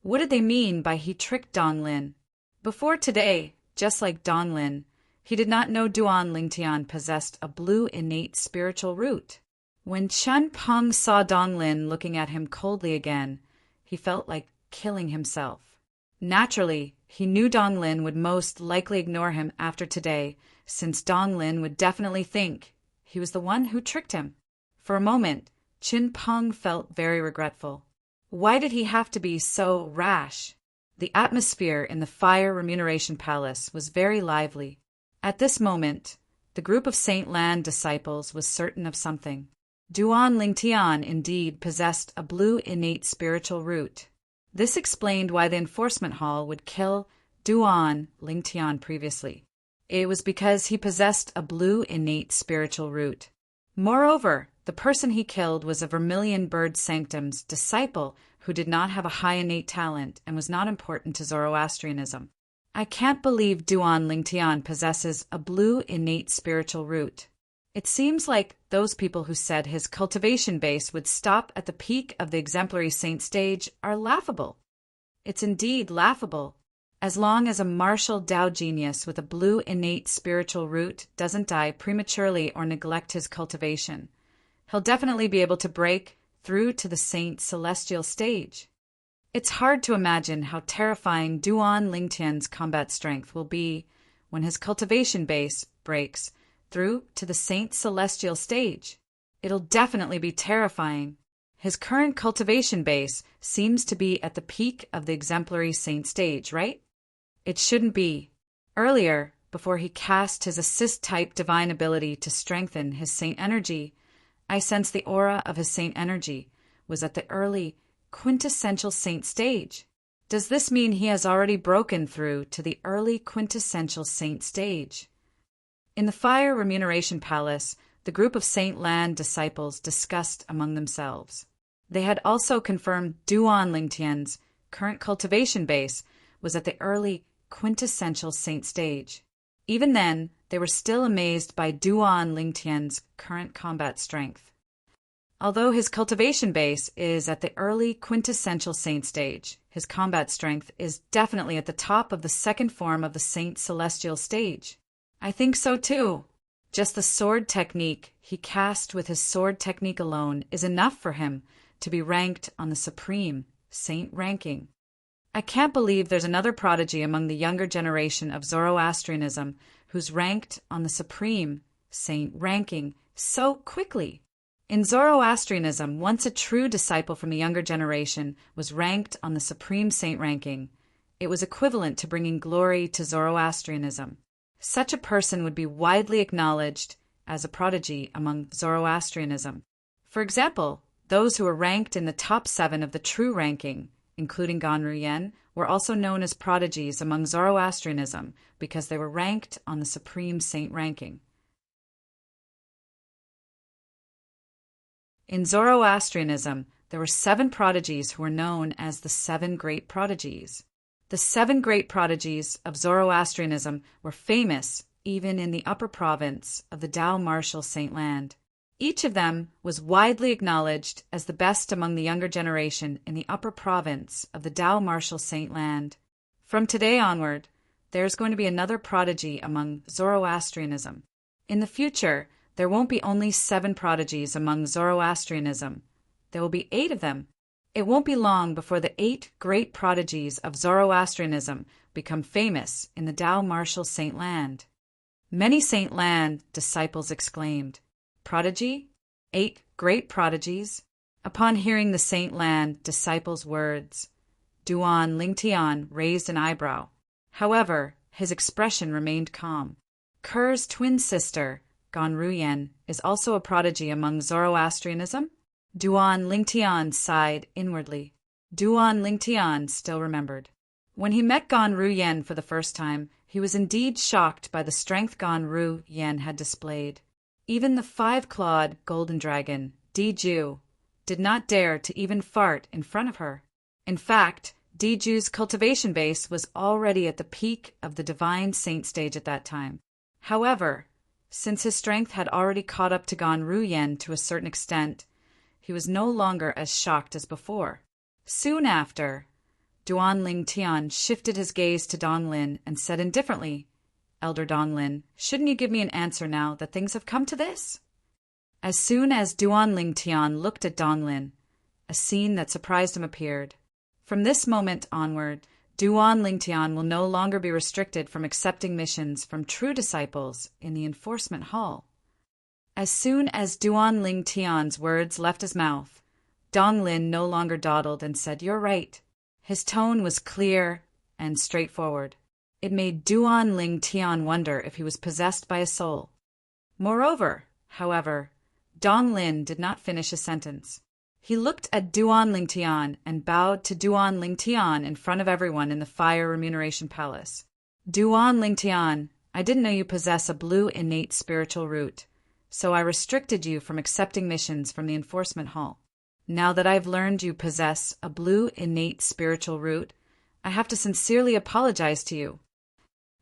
What did they mean by he tricked Dong Lin? Before today, just like Dong Lin, he did not know Duan Lingtian possessed a blue innate spiritual root. When Qin Peng saw Dong Lin looking at him coldly again, he felt like killing himself. Naturally, he knew Dong Lin would most likely ignore him after today, since Dong Lin would definitely think he was the one who tricked him. For a moment, Qin Peng felt very regretful. Why did he have to be so rash? The atmosphere in the Fire Remuneration Palace was very lively. At this moment, the group of Saint Lan disciples was certain of something. Duan Lingtian indeed possessed a blue innate spiritual root. This explained why the enforcement hall would kill Duan Lingtian previously. It was because he possessed a blue innate spiritual root. Moreover, the person he killed was a Vermilion Bird Sanctum's disciple who did not have a high innate talent and was not important to Zoroastrianism. I can't believe Duan Lingtian possesses a blue innate spiritual root. It seems like those people who said his cultivation base would stop at the peak of the exemplary saint stage are laughable. It's indeed laughable. As long as a martial Tao genius with a blue innate spiritual root doesn't die prematurely or neglect his cultivation, he'll definitely be able to break through to the saint celestial stage. It's hard to imagine how terrifying Duan Lingtian's combat strength will be when his cultivation base breaks through to the saint celestial stage. It'll definitely be terrifying. His current cultivation base seems to be at the peak of the exemplary saint stage, right? It shouldn't be. Earlier, before he cast his assist-type divine ability to strengthen his saint energy, I sensed the aura of his saint energy was at the early quintessential saint stage. Does this mean he has already broken through to the early quintessential saint stage? In the Fire Remuneration Palace, the group of Saint Lan disciples discussed among themselves. They had also confirmed Duan Lingtian's current cultivation base was at the early quintessential saint stage. Even then, they were still amazed by Duan Lingtian's current combat strength. Although his cultivation base is at the early quintessential saint stage, his combat strength is definitely at the top of the second form of the saint celestial stage. I think so too. Just the sword technique he cast with his sword technique alone is enough for him to be ranked on the supreme saint ranking. I can't believe there's another prodigy among the younger generation of Zoroastrianism who's ranked on the supreme saint ranking so quickly. In Zoroastrianism, once a true disciple from the younger generation was ranked on the supreme saint ranking, it was equivalent to bringing glory to Zoroastrianism. Such a person would be widely acknowledged as a prodigy among Zoroastrianism. For example, those who were ranked in the top 7 of the true ranking, including Ganru Yen, were also known as prodigies among Zoroastrianism because they were ranked on the supreme saint ranking. In Zoroastrianism, there were 7 prodigies who were known as the 7 Great Prodigies. The 7 Great Prodigies of Zoroastrianism were famous even in the upper province of the Tao Martial Saint Land. Each of them was widely acknowledged as the best among the younger generation in the upper province of the Tao Martial Saint Land. From today onward, there's going to be another prodigy among Zoroastrianism. In the future, there won't be only 7 prodigies among Zoroastrianism. There will be 8 of them. It won't be long before the 8 great prodigies of Zoroastrianism become famous in the Tao Martial Saint Land. Many Saint Land disciples exclaimed, "Prodigy? 8 great prodigies?" Upon hearing the Saint Land disciples' words, Duan Lingtian raised an eyebrow. However, his expression remained calm. Ker's twin sister, Ganruyen, is also a prodigy among Zoroastrianism. Duan Lingtian sighed inwardly. Duan Lingtian still remembered. When he met Ganruyen for the first time, he was indeed shocked by the strength Ganruyen had displayed. Even the 5-clawed golden dragon, Diju, did not dare to even fart in front of her. In fact, Diju's cultivation base was already at the peak of the divine saint stage at that time. However, since his strength had already caught up to Ganruyen to a certain extent, he was no longer as shocked as before. Soon after, Duan Lingtian shifted his gaze to Donglin and said indifferently, "Elder Donglin, shouldn't you give me an answer now that things have come to this?" As soon as Duan Lingtian looked at Donglin, a scene that surprised him appeared. From this moment onward, Duan Lingtian will no longer be restricted from accepting missions from true disciples in the enforcement hall. As soon as Duan Lingtian's words left his mouth, Donglin no longer dawdled and said, "You're right." His tone was clear and straightforward. It made Duan Lingtian wonder if he was possessed by a soul. Moreover, however, Donglin did not finish his sentence. He looked at Duan Lingtian and bowed to Duan Lingtian in front of everyone in the Fire Remuneration Palace. "Duan Lingtian, I didn't know you possess a blue innate spiritual root, so I restricted you from accepting missions from the enforcement hall. Now that I've learned you possess a blue innate spiritual root, I have to sincerely apologize to you."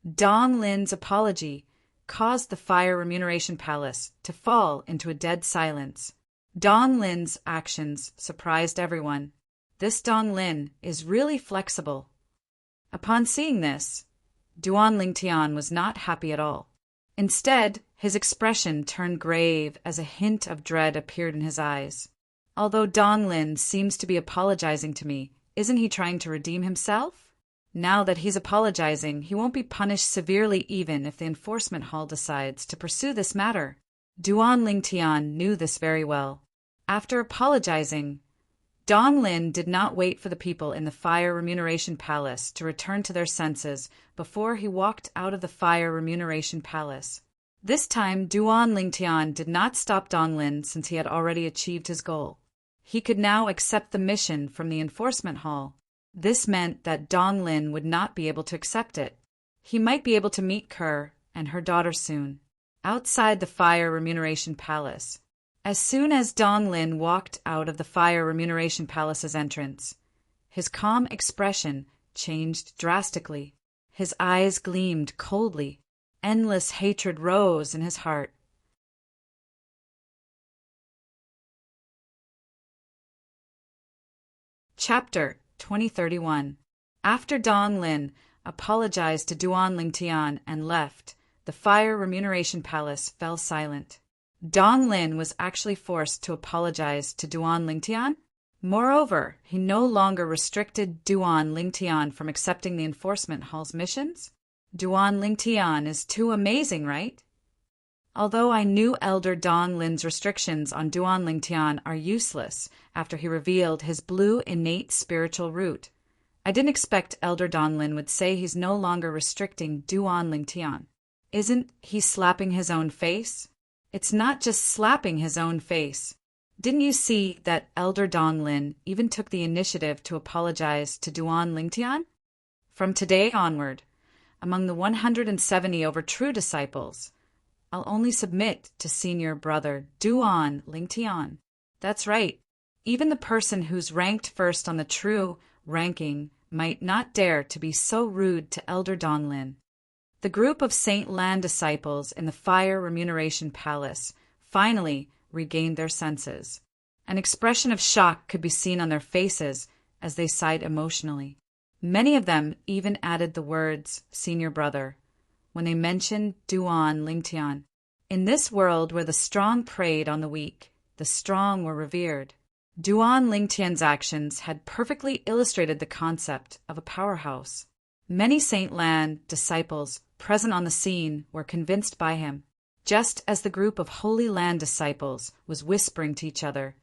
Donglin's apology caused the Fire Remuneration Palace to fall into a dead silence. Donglin's actions surprised everyone. This Donglin is really flexible. Upon seeing this, Duan Lingtian was not happy at all. Instead, his expression turned grave as a hint of dread appeared in his eyes. "Although Donglin seems to be apologizing to me, isn't he trying to redeem himself? Now that he's apologizing, he won't be punished severely even if the enforcement hall decides to pursue this matter." Duan Lingtian knew this very well. After apologizing, Donglin did not wait for the people in the Fire Remuneration Palace to return to their senses before he walked out of the Fire Remuneration Palace. This time, Duan Lingtian did not stop Donglin since he had already achieved his goal. He could now accept the mission from the enforcement hall. This meant that Donglin would not be able to accept it. He might be able to meet Ker and her daughter soon, outside the Fire Remuneration Palace. As soon as Donglin walked out of the Fire Remuneration Palace's entrance, his calm expression changed drastically. His eyes gleamed coldly. Endless hatred rose in his heart. Chapter 2031. After Donglin apologized to Duan Lingtian and left, the Fire Remuneration Palace fell silent. Donglin was actually forced to apologize to Duan Lingtian. Moreover, he no longer restricted Duan Lingtian from accepting the enforcement hall's missions. Duan Lingtian is too amazing, right? Although I knew Elder Donglin's restrictions on Duan Lingtian are useless after he revealed his blue innate spiritual root, I didn't expect Elder Donglin would say he's no longer restricting Duan Lingtian. Isn't he slapping his own face? It's not just slapping his own face. Didn't you see that Elder Donglin even took the initiative to apologize to Duan Lingtian? From today onward, among the 170 over true disciples, I'll only submit to senior brother Duan Lingtian. That's right, Even the person who's ranked first on the true ranking might not dare to be so rude to Elder Donglin. The group of Saint Lan disciples in the Fire Remuneration Palace finally regained their senses. An expression of shock could be seen on their faces as they sighed emotionally. Many of them even added the words, "Senior brother," when they mentioned Duan Lingtian. In this world where the strong preyed on the weak, the strong were revered. Duan Lingtian's actions had perfectly illustrated the concept of a powerhouse. Many Saint Lan disciples present on the scene were convinced by him. Just as the group of Holy Land disciples was whispering to each other,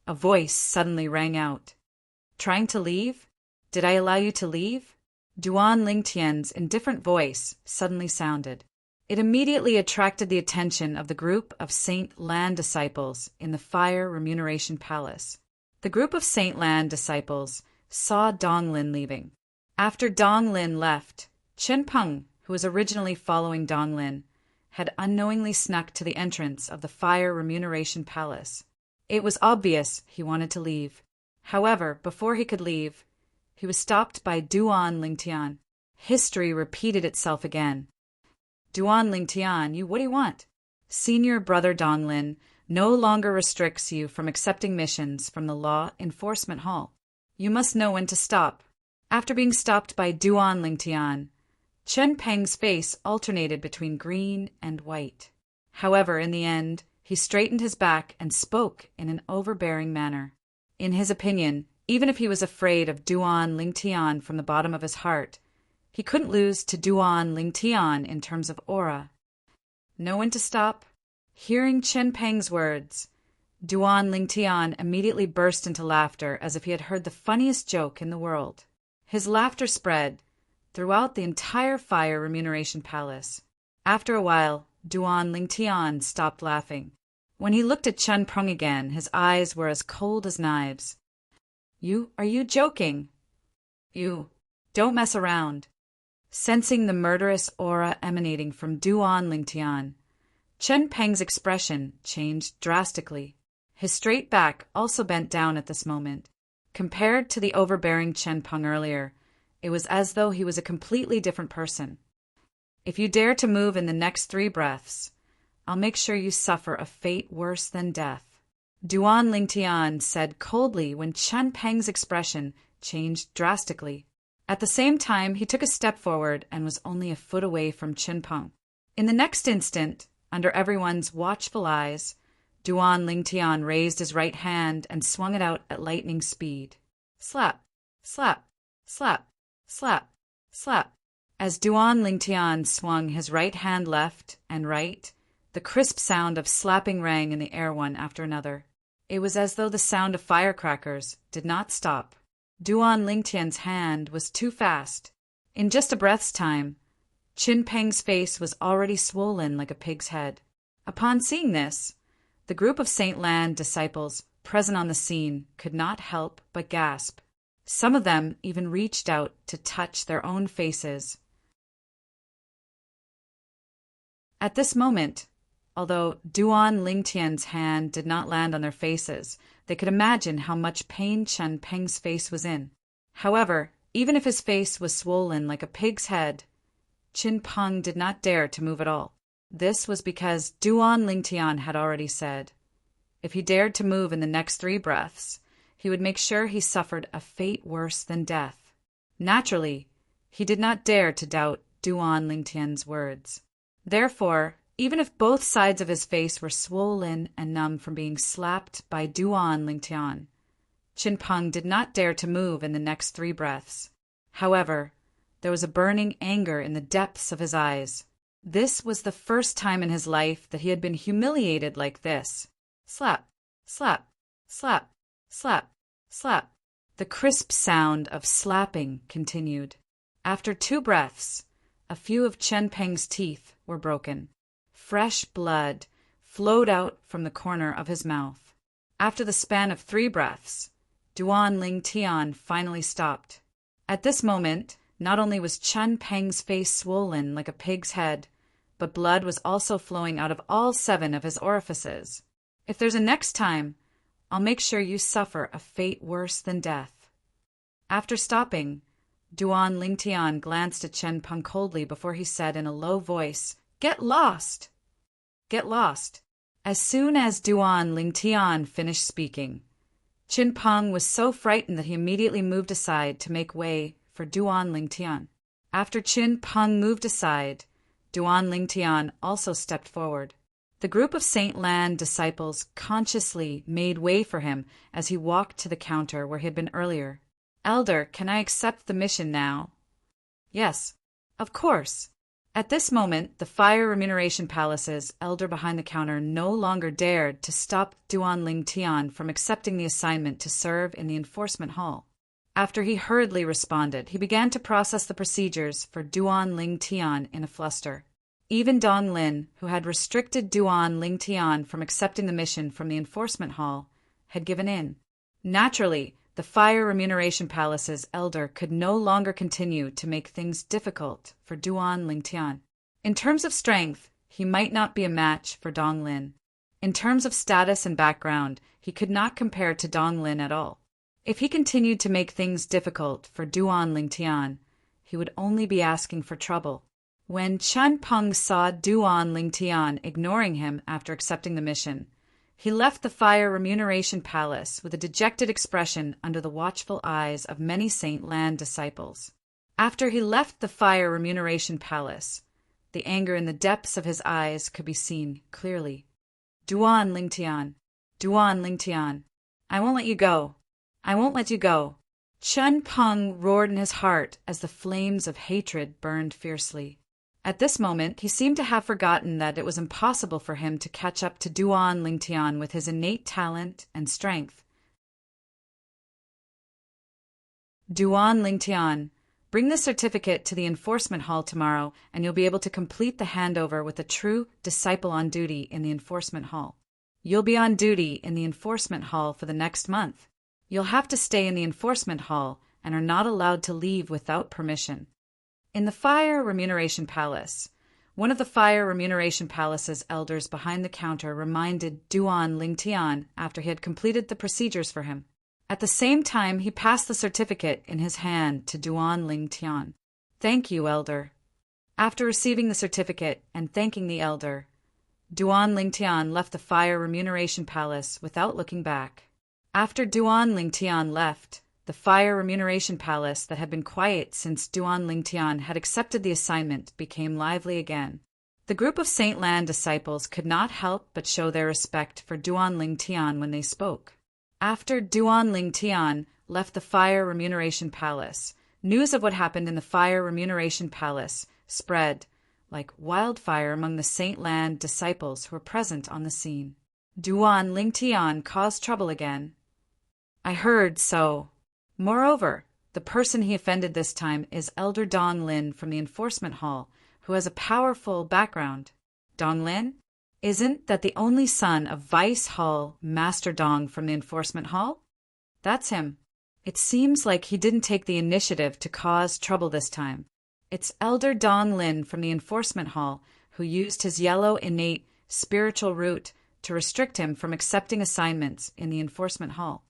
a voice suddenly rang out. "Trying to leave? Did I allow you to leave?" Duan Lingtian's indifferent voice suddenly sounded. It immediately attracted the attention of the group of Saint Lan disciples in the Fire Remuneration Palace. The group of Saint Lan disciples saw Donglin leaving. After Donglin left, Chen Peng, who was originally following Donglin, had unknowingly snuck to the entrance of the Fire Remuneration Palace. It was obvious he wanted to leave. However, before he could leave, he was stopped by Duan Lingtian. History repeated itself again. "Duan Lingtian, what do you want?" "Senior brother Donglin no longer restricts you from accepting missions from the Law Enforcement Hall. You must know when to stop." After being stopped by Duan Lingtian, Chen Peng's face alternated between green and white. However, in the end, he straightened his back and spoke in an overbearing manner. In his opinion, even if he was afraid of Duan Lingtian from the bottom of his heart, he couldn't lose to Duan Lingtian in terms of aura. "Know when to stop?" Hearing Chen Peng's words, Duan Lingtian immediately burst into laughter as if he had heard the funniest joke in the world. His laughter spread throughout the entire Fire Remuneration Palace. After a while, Duan Lingtian stopped laughing. When he looked at Chen Peng again, his eyes were as cold as knives. Are you joking? You don't mess around." Sensing the murderous aura emanating from Duan Lingtian, Chen Peng's expression changed drastically. His straight back also bent down at this moment. Compared to the overbearing Chen Peng earlier, it was as though he was a completely different person. "If you dare to move in the next 3 breaths, I'll make sure you suffer a fate worse than death," Duan Lingtian said coldly when Chen Peng's expression changed drastically. At the same time, he took a step forward and was only a foot away from Chen Peng. In the next instant, under everyone's watchful eyes, Duan Lingtian raised his right hand and swung it out at lightning speed. Slap, slap, slap, slap, slap. As Duan Lingtian swung his right hand left and right, the crisp sound of slapping rang in the air one after another. It was as though the sound of firecrackers did not stop. Duan Lingtian's hand was too fast. In just a breath's time, Chen Peng's face was already swollen like a pig's head. Upon seeing this, the group of Saint Lan disciples present on the scene could not help but gasp. Some of them even reached out to touch their own faces. At this moment, although Duan Lingtian's hand did not land on their faces, they could imagine how much pain Chen Peng's face was in. However, even if his face was swollen like a pig's head, Chen Peng did not dare to move at all. This was because Duan Lingtian had already said, if he dared to move in the next 3 breaths, he would make sure he suffered a fate worse than death. Naturally, he did not dare to doubt Duan Lingtian's words. Therefore, even if both sides of his face were swollen and numb from being slapped by Duan Lingtian, Chen Peng did not dare to move in the next 3 breaths. However, there was a burning anger in the depths of his eyes. This was the first time in his life that he had been humiliated like this. Slap, slap, slap, slap, slap. The crisp sound of slapping continued. After 2 breaths, a few of Chen Peng's teeth were broken. Fresh blood flowed out from the corner of his mouth. After the span of 3 breaths, Duan Lingtian finally stopped. At this moment, not only was Chen Peng's face swollen like a pig's head, but blood was also flowing out of all 7 of his orifices. If there's a next time, I'll make sure you suffer a fate worse than death." After stopping, Duan Lingtian glanced at Chen Peng coldly before he said in a low voice, "Get lost!" Get lost. As soon as Duan Lingtian finished speaking, Chen Peng was so frightened that he immediately moved aside to make way for Duan Lingtian. After Chen Peng moved aside, Duan Lingtian also stepped forward. The group of Saint Lan disciples consciously made way for him as he walked to the counter where he had been earlier. "Elder, can I accept the mission now?" "Yes, of course." At this moment, the Fire Remuneration Palace's elder behind the counter no longer dared to stop Duan Lingtian from accepting the assignment to serve in the enforcement hall. After he hurriedly responded, he began to process the procedures for Duan Lingtian in a fluster. Even Dong Lin, who had restricted Duan Lingtian from accepting the mission from the enforcement hall, had given in. Naturally, the Fire Remuneration Palace's elder could no longer continue to make things difficult for Duan Lingtian. In terms of strength, he might not be a match for Dong Lin. In terms of status and background, he could not compare to Dong Lin at all. If he continued to make things difficult for Duan Lingtian, he would only be asking for trouble. When Chen Peng saw Duan Lingtian ignoring him after accepting the mission, he left the Fire Remuneration Palace with a dejected expression under the watchful eyes of many Saint Lan disciples. After he left the Fire Remuneration Palace, the anger in the depths of his eyes could be seen clearly. "Duan Lingtian, Duan Lingtian, I won't let you go. I won't let you go." Chen Peng roared in his heart as the flames of hatred burned fiercely. At this moment, he seemed to have forgotten that it was impossible for him to catch up to Duan Lingtian with his innate talent and strength. "Duan Lingtian, bring the certificate to the enforcement hall tomorrow, and you'll be able to complete the handover with a true disciple on duty in the enforcement hall. You'll be on duty in the enforcement hall for the next month. You'll have to stay in the enforcement hall and are not allowed to leave without permission." In the Fire Remuneration Palace, one of the Fire Remuneration Palace's elders behind the counter reminded Duan Lingtian after he had completed the procedures for him. At the same time, he passed the certificate in his hand to Duan Lingtian. "Thank you, elder." After receiving the certificate and thanking the elder, Duan Lingtian left the Fire Remuneration Palace without looking back. After Duan Lingtian left, the Fire Remuneration Palace that had been quiet since Duan Lingtian had accepted the assignment became lively again. The group of Saint Lan disciples could not help but show their respect for Duan Lingtian when they spoke. After Duan Lingtian left the Fire Remuneration Palace, news of what happened in the Fire Remuneration Palace spread like wildfire among the Saint Lan disciples who were present on the scene. "Duan Lingtian caused trouble again." "I heard so." Moreover, the person he offended this time is Elder Dong Lin from the enforcement hall, who has a powerful background. Dong Lin? Isn't that the only son of Vice Hall Master Dong from the enforcement hall? That's him. It seems like he didn't take the initiative to cause trouble this time. It's Elder Dong Lin from the enforcement hall who used his yellow innate spiritual root to restrict him from accepting assignments in the enforcement hall.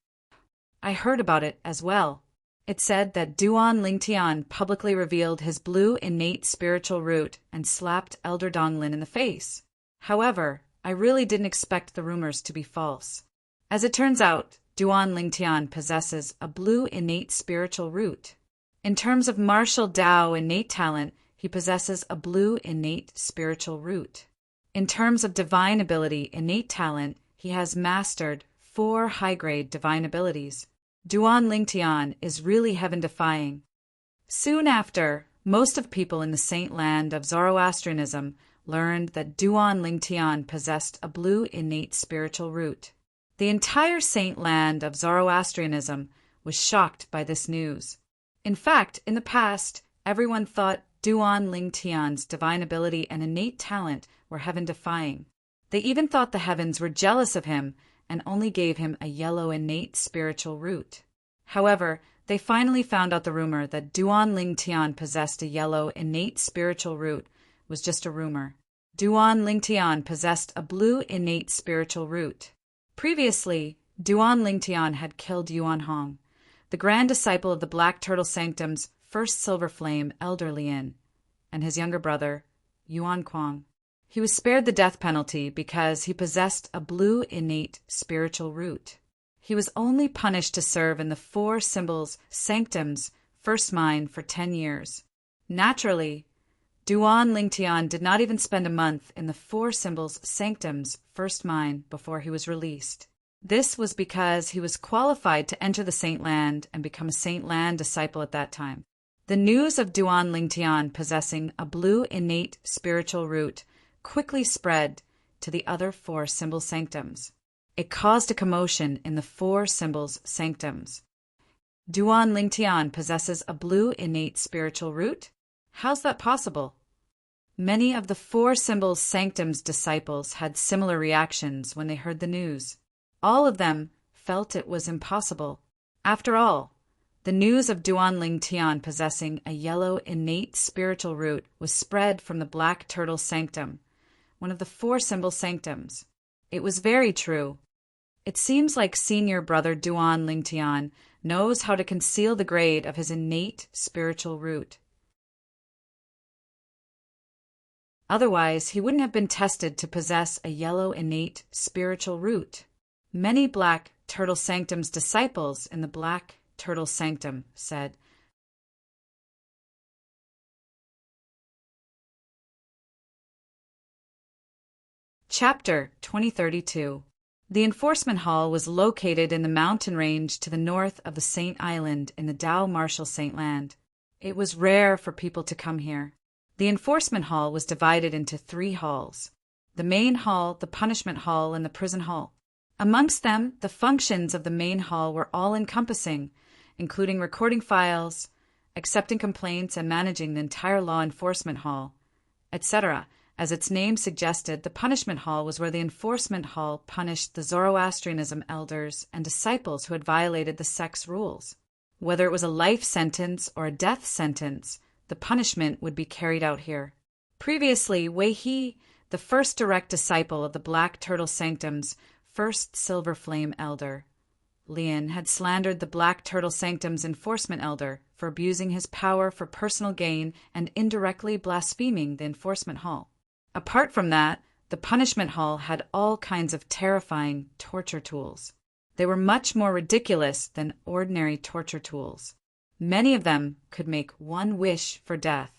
I heard about it as well. It said that Duan Lingtian publicly revealed his blue innate spiritual root and slapped Elder Dong Lin in the face. However, I really didn't expect the rumors to be false. As it turns out, Duan Lingtian possesses a blue innate spiritual root. In terms of martial Tao innate talent, he possesses a blue innate spiritual root. In terms of divine ability innate talent, he has mastered 4 high-grade divine abilities. Duan Lingtian is really heaven-defying. Soon after, most of people in the Saint Land of Zoroastrianism learned that Duan Lingtian possessed a blue innate spiritual root. The entire Saint Land of Zoroastrianism was shocked by this news. In fact, in the past, everyone thought Duan Lingtian's divine ability and innate talent were heaven-defying. They even thought the heavens were jealous of him and only gave him a yellow innate spiritual root. However, they finally found out the rumor that Duan Lingtian possessed a yellow innate spiritual root was just a rumor. Duan Lingtian possessed a blue innate spiritual root. Previously, Duan Lingtian had killed Yuan Hong, the grand disciple of the Black Turtle Sanctum's first Silver Flame Elder Lien, and his younger brother, Yuan Kuang. He was spared the death penalty because he possessed a blue innate spiritual root. He was only punished to serve in the Four Symbols Sanctum's first mine for 10 years. Naturally, Duan Lingtian did not even spend a month in the Four Symbols Sanctum's first mine before he was released. This was because he was qualified to enter the Saint Land and become a Saint Land disciple at that time. The news of Duan Lingtian possessing a blue innate spiritual root quickly spread to the other Four Symbol Sanctums. It caused a commotion in the Four Symbols Sanctums. Duan Lingtian possesses a blue innate spiritual root? How's that possible? Many of the Four Symbols Sanctum's disciples had similar reactions when they heard the news. All of them felt it was impossible. After all, the news of Duan Lingtian possessing a yellow innate spiritual root was spread from the Black Turtle Sanctum, one of the Four Symbol Sanctums. It was very true. It seems like senior brother Duan Lingtian knows how to conceal the grade of his innate spiritual root. Otherwise, he wouldn't have been tested to possess a yellow innate spiritual root. Many Black Turtle Sanctum's disciples in the Black Turtle Sanctum said, Chapter 2032. The enforcement hall was located in the mountain range to the north of the Saint Island in the Dao Marshall Saint Land. It was rare for people to come here. The enforcement hall was divided into 3 halls: the main hall, the punishment hall, and the prison hall. Amongst them, the functions of the main hall were all-encompassing, including recording files, accepting complaints, and managing the entire law enforcement hall, etc. As its name suggested, the punishment hall was where the enforcement hall punished the Zoroastrianism elders and disciples who had violated the sect's rules. Whether it was a life sentence or a death sentence, the punishment would be carried out here. Previously, Wei He, the first direct disciple of the Black Turtle Sanctum's first Silver Flame Elder, Lien, had slandered the Black Turtle Sanctum's enforcement elder for abusing his power for personal gain and indirectly blaspheming the enforcement hall. Apart from that, the punishment hall had all kinds of terrifying torture tools. They were much more ridiculous than ordinary torture tools. Many of them could make one wish for death.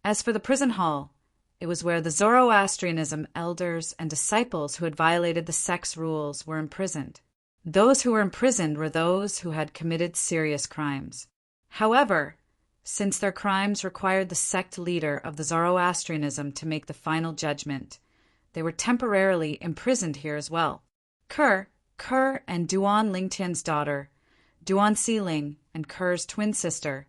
As for the prison hall, it was where the Zoroastrianism elders and disciples who had violated the sect's rules were imprisoned. Those who were imprisoned were those who had committed serious crimes. However, since their crimes required the sect leader of the Zoroastrianism to make the final judgment, they were temporarily imprisoned here as well. Kerr and Duan Lingtian's daughter, Duan Siling, and Kerr's twin sister,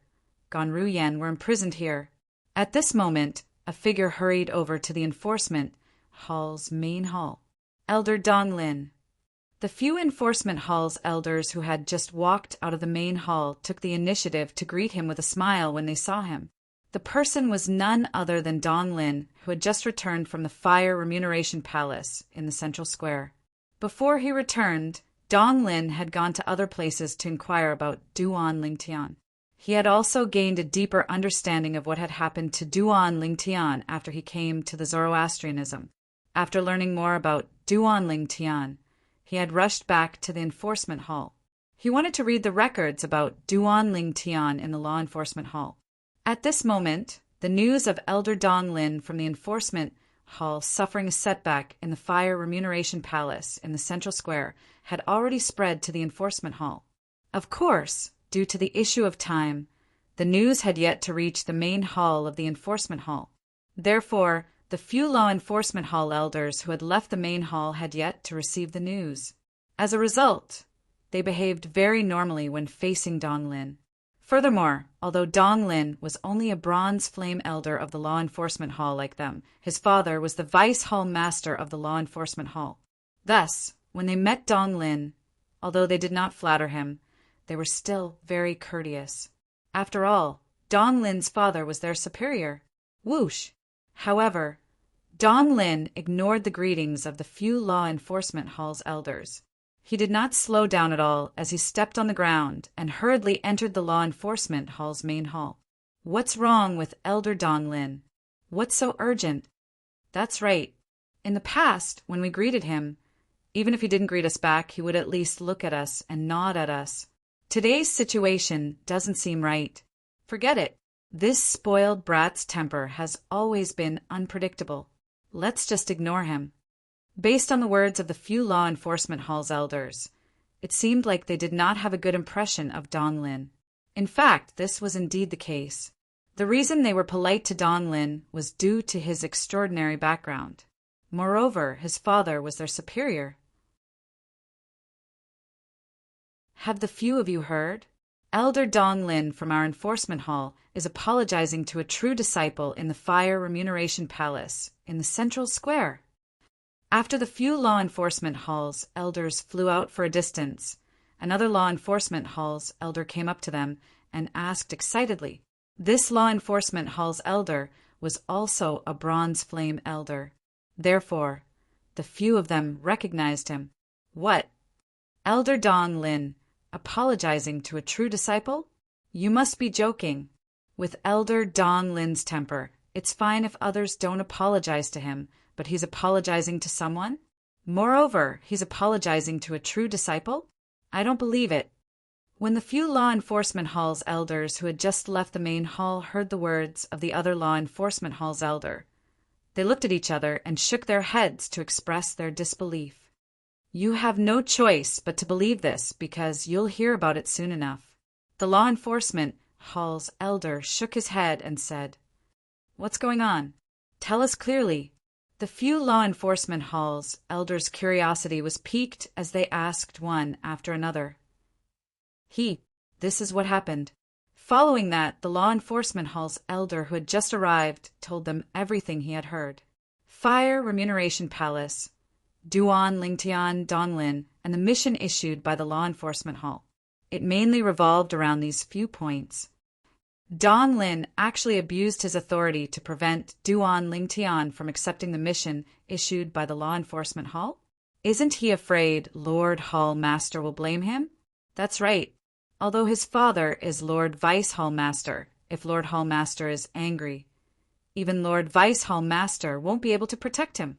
Ganru Yen, were imprisoned here. At this moment, a figure hurried over to the enforcement hall's main hall. Elder Dong Lin. The few enforcement hall's elders who had just walked out of the main hall took the initiative to greet him with a smile when they saw him. The person was none other than Dong Lin, who had just returned from the Fire Remuneration Palace in the central square. Before he returned, Dong Lin had gone to other places to inquire about Duan Lingtian. He had also gained a deeper understanding of what had happened to Duan Lingtian after he came to the Zoroastrianism. After learning more about Duan Lingtian, he had rushed back to the enforcement hall. He wanted to read the records about Duan Lingtian in the law enforcement hall. At this moment, the news of Elder Dong Lin from the enforcement hall suffering a setback in the Fire Remuneration Palace in the central square had already spread to the enforcement hall. Of course, due to the issue of time, the news had yet to reach the main hall of the enforcement hall. Therefore, the few law enforcement hall elders who had left the main hall had yet to receive the news. As a result, they behaved very normally when facing Dong Lin. Furthermore, although Dong Lin was only a bronze flame elder of the law enforcement hall like them, his father was the vice hall master of the law enforcement hall. Thus, when they met Dong Lin, although they did not flatter him, they were still very courteous. After all, Dong Lin's father was their superior. Whoosh! However, Dong Lin ignored the greetings of the few law enforcement hall's elders. He did not slow down at all as he stepped on the ground and hurriedly entered the law enforcement hall's main hall. What's wrong with Elder Dong Lin? What's so urgent? That's right. In the past, when we greeted him, even if he didn't greet us back, he would at least look at us and nod at us. Today's situation doesn't seem right. Forget it. This spoiled brat's temper has always been unpredictable. Let's just ignore him. Based on the words of the few law enforcement hall's elders, it seemed like they did not have a good impression of Dong Lin. In fact, this was indeed the case. The reason they were polite to Dong Lin was due to his extraordinary background. Moreover, his father was their superior. Have the few of you heard? Elder Dong Lin from our enforcement hall is apologizing to a true disciple in the Fire Remuneration Palace in the Central Square. After the few law enforcement hall's elders flew out for a distance, another law enforcement hall's elder came up to them and asked excitedly. This law enforcement hall's elder was also a bronze flame elder. Therefore, the few of them recognized him. What? Elder Dong Lin apologizing to a true disciple? You must be joking. With Elder Dong Lin's temper, it's fine if others don't apologize to him, but he's apologizing to someone? Moreover, he's apologizing to a true disciple? I don't believe it. When the few law enforcement hall's elders who had just left the main hall heard the words of the other law enforcement hall's elder, they looked at each other and shook their heads to express their disbelief. You have no choice but to believe this because you'll hear about it soon enough. The law enforcement hall's elder shook his head and said, What's going on? Tell us clearly. The few law enforcement hall's elders' curiosity was piqued as they asked one after another. This is what happened. Following that, the law enforcement hall's elder who had just arrived told them everything he had heard. Fire Remuneration Palace, Duan Lingtian Dong Lin, and the mission issued by the law enforcement hall. It mainly revolved around these few points. Dong Lin actually abused his authority to prevent Duan Lingtian from accepting the mission issued by the law enforcement hall? Isn't he afraid Lord Hall Master will blame him? That's right. Although his father is Lord Vice Hall Master, if Lord Hall Master is angry, even Lord Vice Hall Master won't be able to protect him.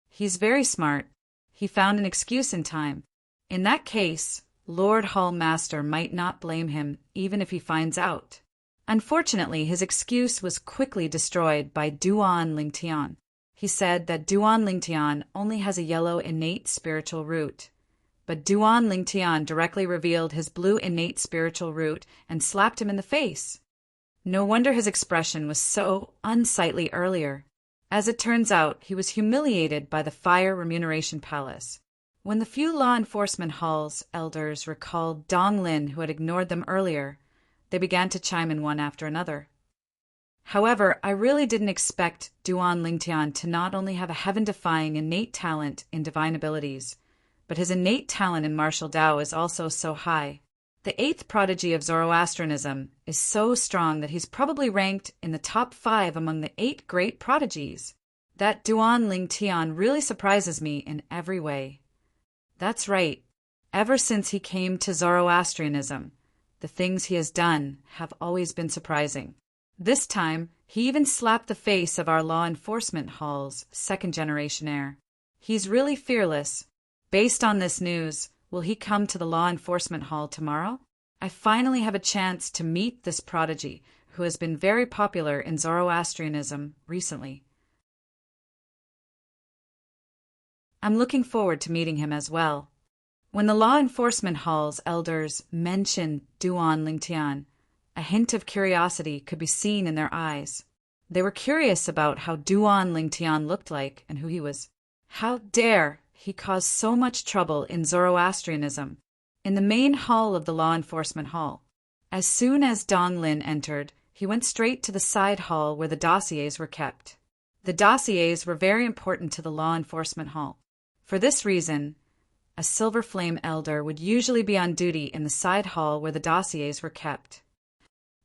He's very smart. He found an excuse in time. In that case, Lord Hall Master might not blame him even if he finds out. Unfortunately, his excuse was quickly destroyed by Duan Lingtian. He said that Duan Lingtian only has a yellow innate spiritual root. But Duan Lingtian directly revealed his blue innate spiritual root and slapped him in the face. No wonder his expression was so unsightly earlier. As it turns out, he was humiliated by the Fire Remuneration Palace. When the few law enforcement hall's elders recalled Dong Lin who had ignored them earlier, they began to chime in one after another. However, I really didn't expect Duan Lingtian to not only have a heaven-defying innate talent in divine abilities, but his innate talent in martial Tao is also so high. The 8th prodigy of Zoroastrianism is so strong that he's probably ranked in the top 5 among the 8 great prodigies. That Duan Lingtian really surprises me in every way. That's right. Ever since he came to Zoroastrianism, the things he has done have always been surprising. This time, he even slapped the face of our law enforcement hall's second-generation heir. He's really fearless. Based on this news, will he come to the law enforcement hall tomorrow? I finally have a chance to meet this prodigy, who has been very popular in Zoroastrianism recently. I'm looking forward to meeting him as well. When the law enforcement hall's elders mentioned Duan Lingtian, a hint of curiosity could be seen in their eyes. They were curious about how Duan Lingtian looked like and who he was. How dare he caused so much trouble in Zoroastrianism, in the main hall of the law enforcement hall. As soon as Dong Lin entered, he went straight to the side hall where the dossiers were kept. The dossiers were very important to the law enforcement hall. For this reason, a Silver Flame Elder would usually be on duty in the side hall where the dossiers were kept.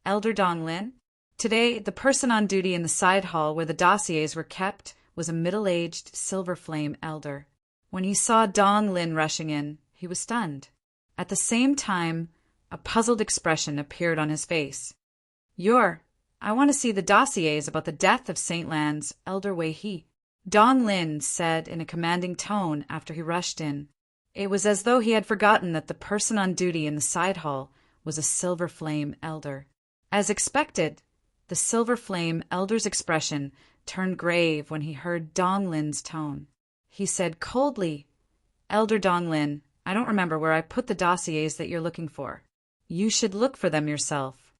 Elder Dong Lin? Today, the person on duty in the side hall where the dossiers were kept was a middle-aged Silver Flame Elder. When he saw Dong Lin rushing in, He was stunned. At the same time, a puzzled expression appeared on his face. I want to see the dossiers about the death of St. Lan's Elder Wei He, Dong Lin said in a commanding tone after he rushed in. It was as though he had forgotten that the person on duty in the side hall was a Silver Flame elder. As expected, the Silver Flame elder's expression turned grave when he heard Dong Lin's tone. He said coldly, "Elder Dong Lin, I don't remember where I put the dossiers that you're looking for. You should look for them yourself."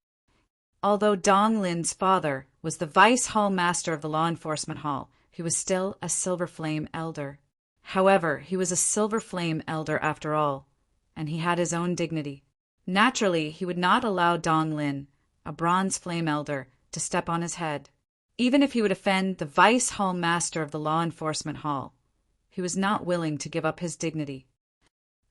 Although Dong Lin's father was the Vice Hall Master of the Law Enforcement Hall, he was still a Silver Flame elder. However, he was a Silver Flame elder after all, and he had his own dignity. Naturally, he would not allow Dong Lin, a Bronze Flame elder, to step on his head. Even if he would offend the Vice Hall Master of the Law Enforcement Hall, he was not willing to give up his dignity.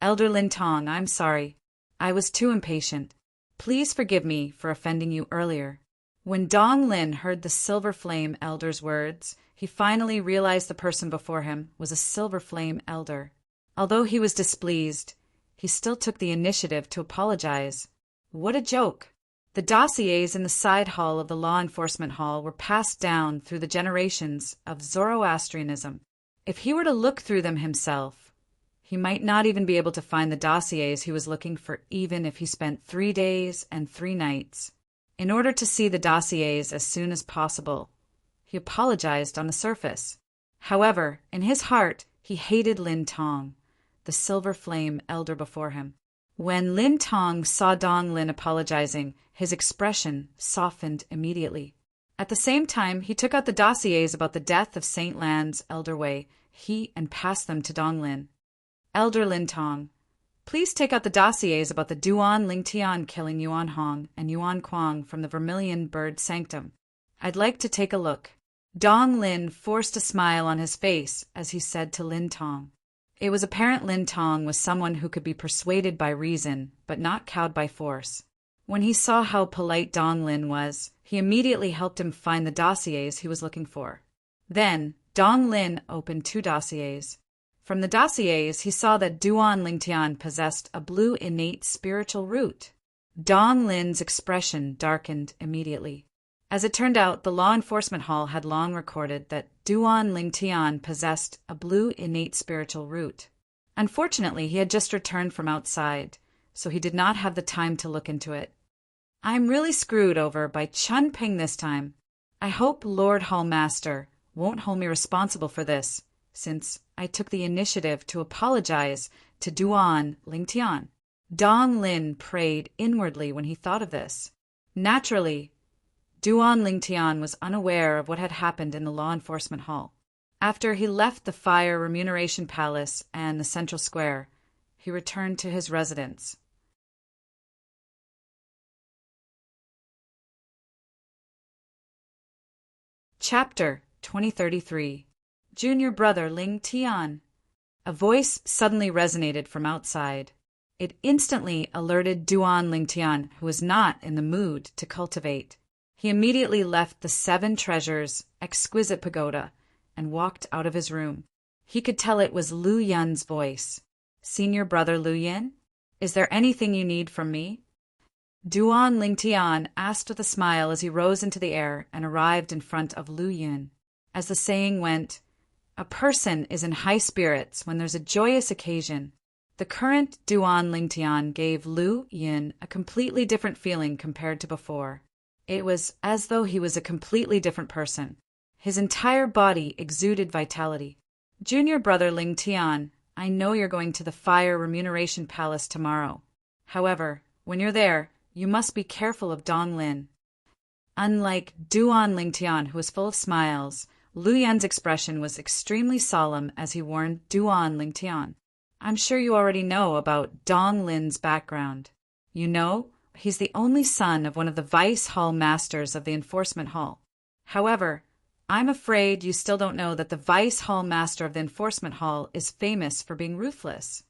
"Elder Lin Tong, I'm sorry. I was too impatient. Please forgive me for offending you earlier." When Dong Lin heard the Silver Flame elder's words, he finally realized the person before him was a Silver Flame elder. Although he was displeased, he still took the initiative to apologize. What a joke! The dossiers in the side hall of the Law Enforcement Hall were passed down through the generations of Zoroastrianism. If he were to look through them himself, he might not even be able to find the dossiers he was looking for, even if he spent 3 days and 3 nights. In order to see the dossiers as soon as possible, he apologized on the surface. However, in his heart, he hated Lin Tong, the Silver Flame elder before him. When Lin Tong saw Dong Lin apologizing, his expression softened immediately. At the same time, he took out the dossiers about the death of St. Lan's Elder Wei He and passed them to Dong Lin. "Elder Lin Tong, please take out the dossiers about the Duan Lingtian killing Yuan Hong and Yuan Kuang from the Vermilion Bird Sanctum. I'd like to take a look." Dong Lin forced a smile on his face as he said to Lin Tong. It was apparent Lin Tong was someone who could be persuaded by reason, but not cowed by force. When he saw how polite Dong Lin was, he immediately helped him find the dossiers he was looking for. Then, Dong Lin opened 2 dossiers. From the dossiers, he saw that Duan Lingtian possessed a blue innate spiritual root. Dong Lin's expression darkened immediately. As it turned out, the Law Enforcement Hall had long recorded that Duan Lingtian possessed a blue innate spiritual root. Unfortunately, he had just returned from outside, so he did not have the time to look into it. "I'm really screwed over by Chun Ping this time. I hope Lord Hall Master won't hold me responsible for this, since I took the initiative to apologize to Duan Lingtian." Dong Lin prayed inwardly when he thought of this. Naturally, Duan Lingtian was unaware of what had happened in the Law Enforcement Hall. After he left the Fire Remuneration Palace and the Central Square, he returned to his residence. Chapter 2033. Junior Brother Ling Tian. A voice suddenly resonated from outside. It instantly alerted Duan Lingtian, who was not in the mood to cultivate. He immediately left the 7 Treasures exquisite pagoda and walked out of his room. He could tell it was Lu Yun's voice. "Senior Brother Lu Yun, is there anything you need from me?" Duan Lingtian asked with a smile as he rose into the air and arrived in front of Lu Yun. As the saying went, a person is in high spirits when there's a joyous occasion. The current Duan Lingtian gave Lu Yun a completely different feeling compared to before. It was as though he was a completely different person. His entire body exuded vitality. "Junior Brother Ling Tian, I know you're going to the Fire Remuneration Palace tomorrow. However, when you're there, you must be careful of Dong Lin." Unlike Duan Lingtian, who was full of smiles, Lu Yun's expression was extremely solemn as he warned Duan Lingtian. "I'm sure you already know about Dong Lin's background. You know, he's the only son of one of the Vice Hall Masters of the Enforcement Hall. However, I'm afraid you still don't know that the Vice Hall Master of the Enforcement Hall is famous for being ruthless.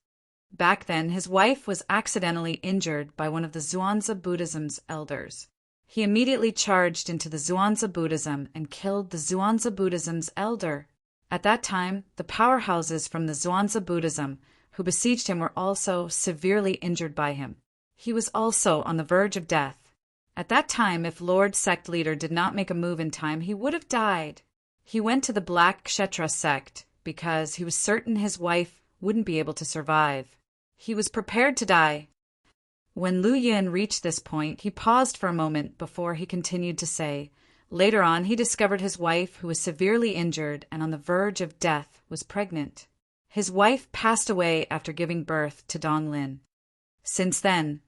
Back then, his wife was accidentally injured by one of the Zhuangzi Buddhism's elders. He immediately charged into the Zhuangzi Buddhism and killed the Zhuangzi Buddhism's elder. At that time, the powerhouses from the Zhuangzi Buddhism, who besieged him were also severely injured by him. He was also on the verge of death. At that time, if Lord Sect Leader did not make a move in time, he would have died. He went to the Black Kshetra sect because he was certain his wife wouldn't be able to survive. He was prepared to die. When Lu Yin reached this point, he paused for a moment before he continued to say, later on he discovered his wife, who was severely injured and on the verge of death, was pregnant. His wife passed away after giving birth to Dong Lin. Since then,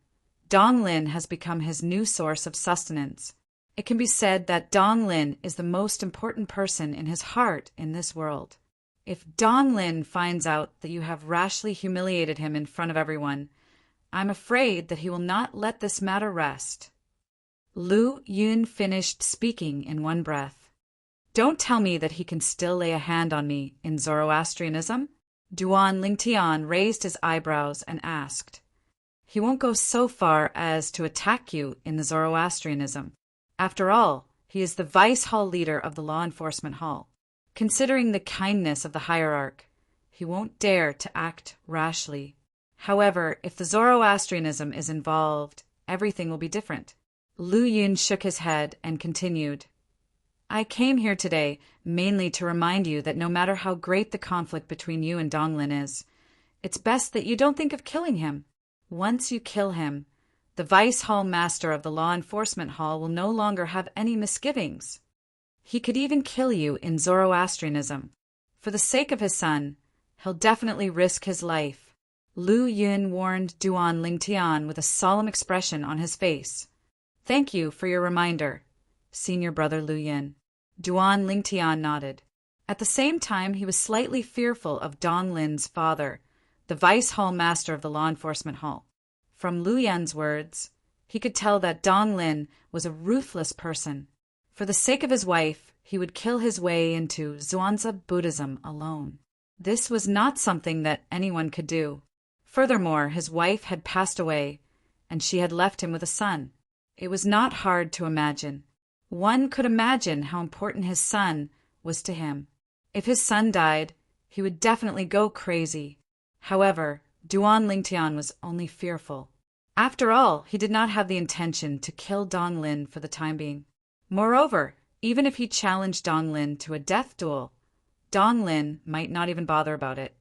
Dong Lin has become his new source of sustenance. It can be said that Dong Lin is the most important person in his heart in this world. If Dong Lin finds out that you have rashly humiliated him in front of everyone, I'm afraid that he will not let this matter rest. Lu Yun finished speaking in one breath. Don't tell me that he can still lay a hand on me in Zoroastrianism? Duan Lingtian raised his eyebrows and asked. He won't go so far as to attack you in the Zoroastrianism. After all, he is the vice hall leader of the law enforcement hall. Considering the kindness of the hierarch, he won't dare to act rashly. However, if the Zoroastrianism is involved, everything will be different. Lu Yun shook his head and continued. I came here today mainly to remind you that no matter how great the conflict between you and Dong Lin is, it's best that you don't think of killing him. Once you kill him, the Vice Hall Master of the Law Enforcement Hall will no longer have any misgivings. He could even kill you in Zoroastrianism. For the sake of his son, he'll definitely risk his life. Lu Yun warned Duan Lingtian with a solemn expression on his face. Thank you for your reminder, Senior Brother Lu Yun. Duan Lingtian nodded. At the same time, he was slightly fearful of Dong Lin's father, the Vice Hall Master of the Law Enforcement Hall. From Lu Yun's words, he could tell that Dong Lin was a ruthless person. For the sake of his wife, he would kill his way into Zhuangzi Buddhism alone. This was not something that anyone could do. Furthermore, his wife had passed away, and she had left him with a son. It was not hard to imagine. One could imagine how important his son was to him. If his son died, he would definitely go crazy. However, Duan Lingtian was only fearful. After all, he did not have the intention to kill Dong Lin for the time being. Moreover, even if he challenged Dong Lin to a death duel, Dong Lin might not even bother about it.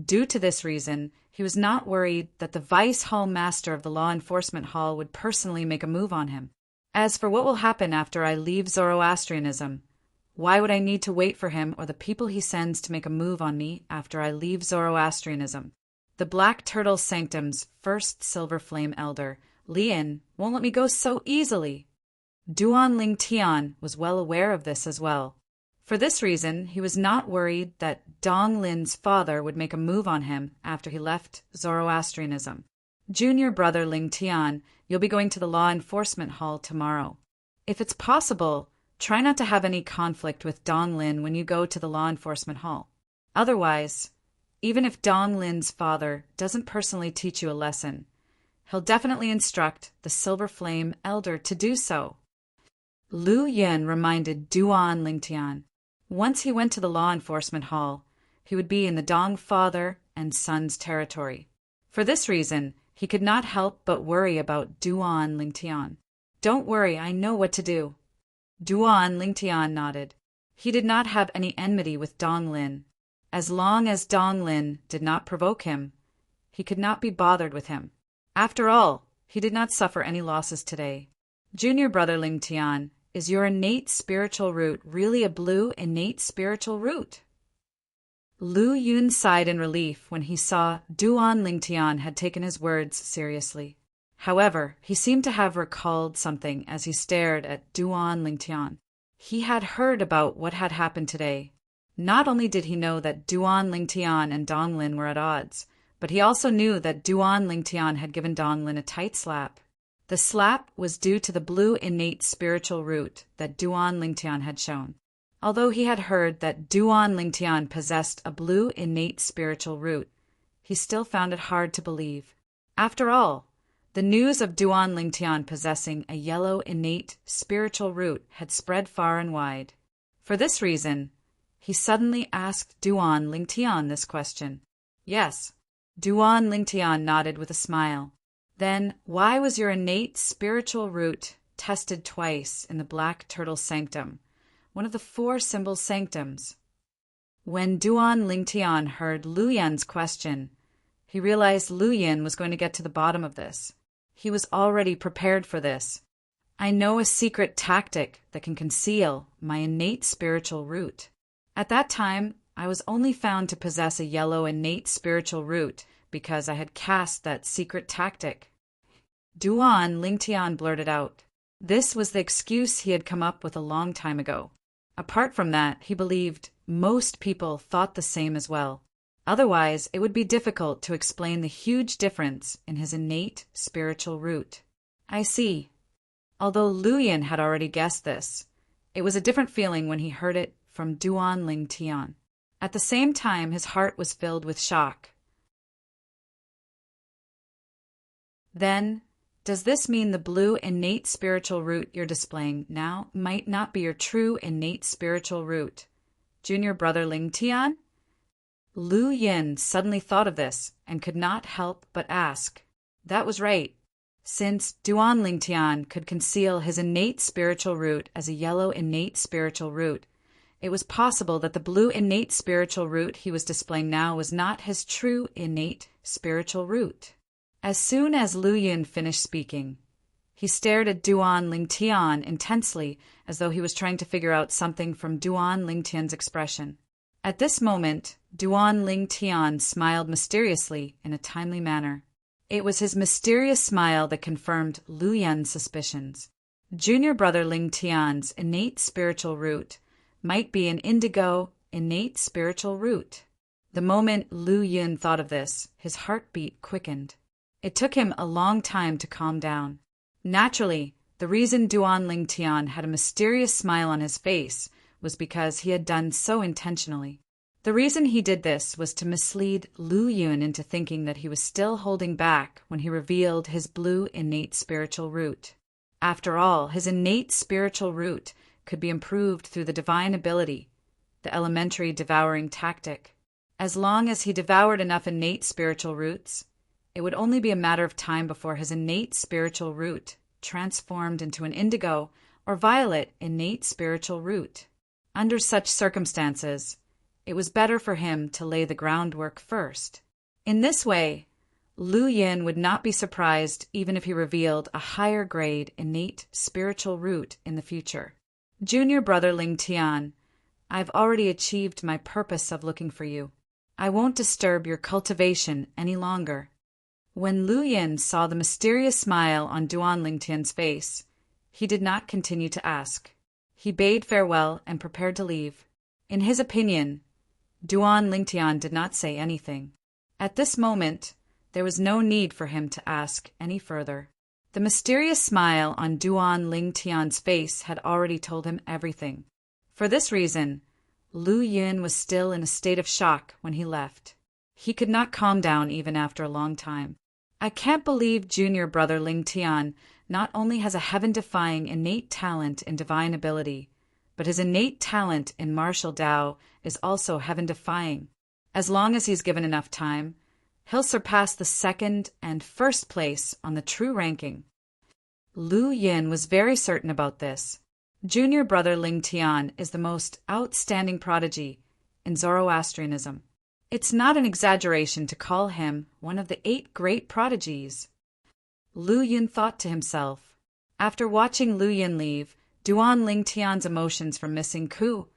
Due to this reason, he was not worried that the Vice Hall Master of the Law Enforcement Hall would personally make a move on him. As for what will happen after I leave Zoroastrianism, why would I need to wait for him or the people he sends to make a move on me after I leave Zoroastrianism? The Black Turtle Sanctum's first Silver Flame Elder, Lian, won't let me go so easily. Duan Lingtian was well aware of this as well. For this reason, he was not worried that Dong Lin's father would make a move on him after he left Zoroastrianism. Junior Brother Lingtian, you'll be going to the Law Enforcement Hall tomorrow. If it's possible, try not to have any conflict with Dong Lin when you go to the Law Enforcement Hall. Otherwise, even if Dong Lin's father doesn't personally teach you a lesson, he'll definitely instruct the Silver Flame Elder to do so. Lu Yin reminded Duan Lingtian. Once he went to the Law Enforcement Hall, he would be in the Dong father and son's territory. For this reason, he could not help but worry about Duan Lingtian. Don't worry, I know what to do. Duan Lingtian nodded. He did not have any enmity with Dong Lin. As long as Dong Lin did not provoke him, he could not be bothered with him. After all, he did not suffer any losses today. Junior Brother Lingtian, is your innate spiritual root really a blue innate spiritual root? Lu Yun sighed in relief when he saw Duan Lingtian had taken his words seriously. However, he seemed to have recalled something as he stared at Duan Lingtian. He had heard about what had happened today. Not only did he know that Duan Lingtian and Dong Lin were at odds, but he also knew that Duan Lingtian had given Dong Lin a tight slap. The slap was due to the blue innate spiritual root that Duan Lingtian had shown. Although he had heard that Duan Lingtian possessed a blue innate spiritual root, he still found it hard to believe. After all, the news of Duan Lingtian possessing a yellow innate spiritual root had spread far and wide. For this reason, He suddenly asked Duan Lingtian this question. Yes. Duan Lingtian nodded with a smile. Then, why was your innate spiritual root tested twice in the Black Turtle Sanctum, one of the 4 symbol sanctums? When Duan Lingtian heard Lu Yin's question, he realized Lu Yin was going to get to the bottom of this. He was already prepared for this. I know a secret tactic that can conceal my innate spiritual root. At that time, I was only found to possess a yellow innate spiritual root because I had cast that secret tactic. Duan Lingtian blurted out. This was the excuse he had come up with a long time ago. Apart from that, he believed most people thought the same as well. Otherwise, it would be difficult to explain the huge difference in his innate spiritual root. I see. Although Lu Yin had already guessed this, it was a different feeling when he heard it from Duan Lingtian. At the same time, his heart was filled with shock. Then, does this mean the blue innate spiritual root you're displaying now might not be your true innate spiritual root? Junior brother Lingtian? Lu Yin suddenly thought of this and could not help but ask. That was right. Since Duan Lingtian could conceal his innate spiritual root as a yellow innate spiritual root, it was possible that the blue innate spiritual root he was displaying now was not his true innate spiritual root. As soon as Lu Yin finished speaking, he stared at Duan Lingtian intensely as though he was trying to figure out something from Duan Lingtian's expression. At this moment, Duan Lingtian smiled mysteriously in a timely manner. It was his mysterious smile that confirmed Lu Yin's suspicions. Junior brother Lingtian's innate spiritual root might be an indigo innate spiritual root. The moment Lu Yin thought of this, his heartbeat quickened. It took him a long time to calm down. Naturally, the reason Duan Lingtian had a mysterious smile on his face was because he had done so intentionally. The reason he did this was to mislead Lu Yin into thinking that he was still holding back when he revealed his blue innate spiritual root. After all, his innate spiritual root could be improved through the divine ability, the elementary devouring tactic. As long as he devoured enough innate spiritual roots, it would only be a matter of time before his innate spiritual root transformed into an indigo or violet innate spiritual root. Under such circumstances, it was better for him to lay the groundwork first. In this way, Lu Yin would not be surprised even if he revealed a higher grade innate spiritual root in the future. Junior brother Lingtian, I've already achieved my purpose of looking for you. I won't disturb your cultivation any longer. When Lu Yin saw the mysterious smile on Duan Lingtian's face, he did not continue to ask. He bade farewell and prepared to leave. In his opinion, Duan Lingtian did not say anything. At this moment, there was no need for him to ask any further. The mysterious smile on Duan Lingtian's face had already told him everything. For this reason, Lu Yin was still in a state of shock when he left. He could not calm down even after a long time. I can't believe junior brother Lingtian not only has a heaven-defying innate talent in divine ability, but his innate talent in martial Tao is also heaven-defying. As long as he's given enough time, he'll surpass the second and first place on the true ranking. Lu Yin was very certain about this. Junior brother Lingtian is the most outstanding prodigy in Zoroastrianism. It's not an exaggeration to call him one of the 8 great prodigies. Lu Yin thought to himself. After watching Lu Yin leave, Duan Lingtian's emotions from missing Ku,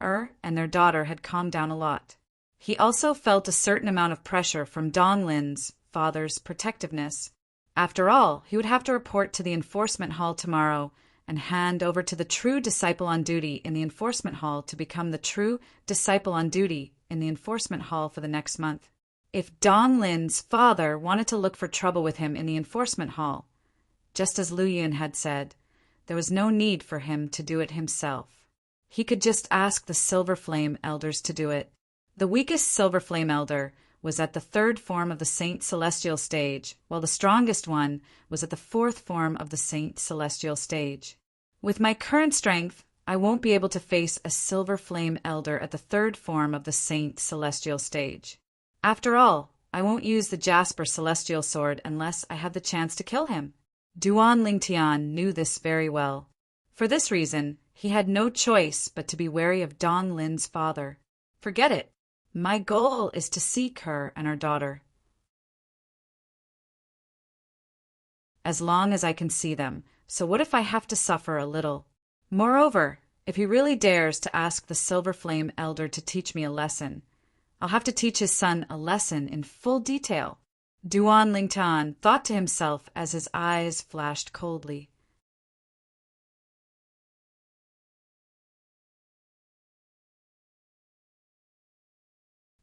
and their daughter had calmed down a lot. He also felt a certain amount of pressure from Donglin's father's protectiveness. After all, he would have to report to the enforcement hall tomorrow and hand over to the true disciple on duty in the enforcement hall to become the true disciple on duty in the enforcement hall for the next month. If Donglin's father wanted to look for trouble with him in the enforcement hall, just as Lu Yin had said, there was no need for him to do it himself. He could just ask the Silver Flame elders to do it. The weakest Silver Flame elder was at the 3rd form of the Saint Celestial stage, while the strongest one was at the 4th form of the Saint Celestial stage. With my current strength, I won't be able to face a silver flame elder at the third form of the Saint Celestial stage. After all, I won't use the Jasper Celestial Sword unless I have the chance to kill him. Duan Lingtian knew this very well. For this reason, he had no choice but to be wary of Dong Lin's father. Forget it. My goal is to seek her and her daughter. As long as I can see them, so what if I have to suffer a little? Moreover, if he really dares to ask the Silver Flame Elder to teach me a lesson, I'll have to teach his son a lesson in full detail. Duan Lingtian thought to himself as his eyes flashed coldly.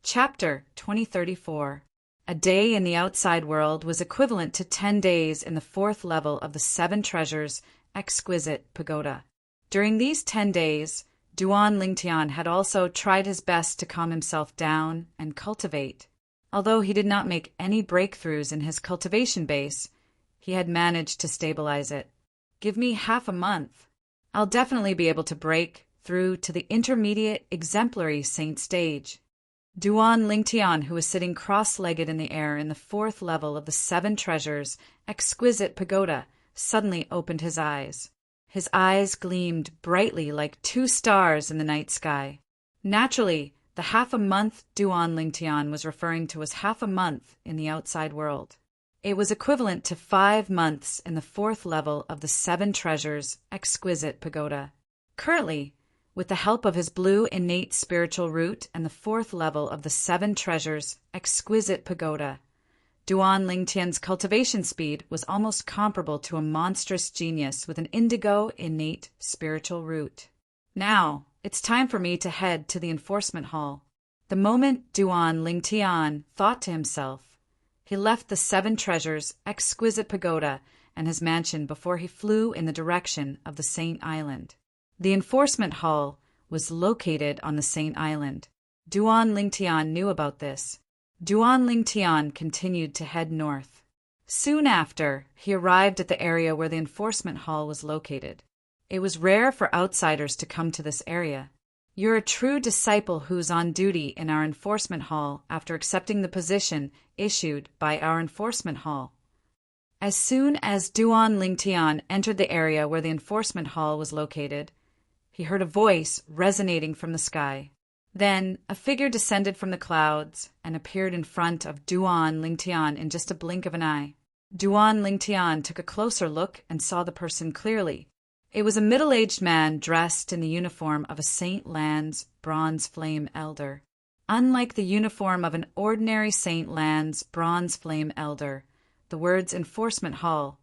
Chapter 2034. A day in the outside world was equivalent to 10 days in the fourth level of the Seven Treasures Exquisite Pagoda. During these 10 days, Duan Lingtian had also tried his best to calm himself down and cultivate. Although he did not make any breakthroughs in his cultivation base, he had managed to stabilize it. Give me half a month. I'll definitely be able to break through to the intermediate exemplary saint stage. Duan Lingtian, who was sitting cross-legged in the air in the fourth level of the Seven Treasures Exquisite Pagoda, suddenly opened his eyes. His eyes gleamed brightly like 2 stars in the night sky. Naturally, the half a month Duan Lingtian was referring to as half a month in the outside world. It was equivalent to 5 months in the fourth level of the Seven Treasures Exquisite Pagoda. Currently, with the help of his blue innate spiritual root and the fourth level of the Seven Treasures Exquisite Pagoda, Duan Lingtian's cultivation speed was almost comparable to a monstrous genius with an indigo innate spiritual root. Now, it's time for me to head to the enforcement hall. The moment Duan Lingtian thought to himself, he left the Seven Treasures Exquisite Pagoda and his mansion before he flew in the direction of the Saint Island. The enforcement hall was located on the Saint Island. Duan Lingtian knew about this. Duan Lingtian continued to head north. Soon after, he arrived at the area where the enforcement hall was located. It was rare for outsiders to come to this area. You're a true disciple who's on duty in our enforcement hall after accepting the position issued by our enforcement hall. As soon as Duan Lingtian entered the area where the enforcement hall was located, he heard a voice resonating from the sky. Then a figure descended from the clouds and appeared in front of Duan Lingtian in just a blink of an eye. Duan Lingtian took a closer look and saw the person clearly. It was a middle-aged man dressed in the uniform of a Saint Lands Bronze Flame Elder. Unlike the uniform of an ordinary Saint Lands Bronze Flame Elder, the words Enforcement Hall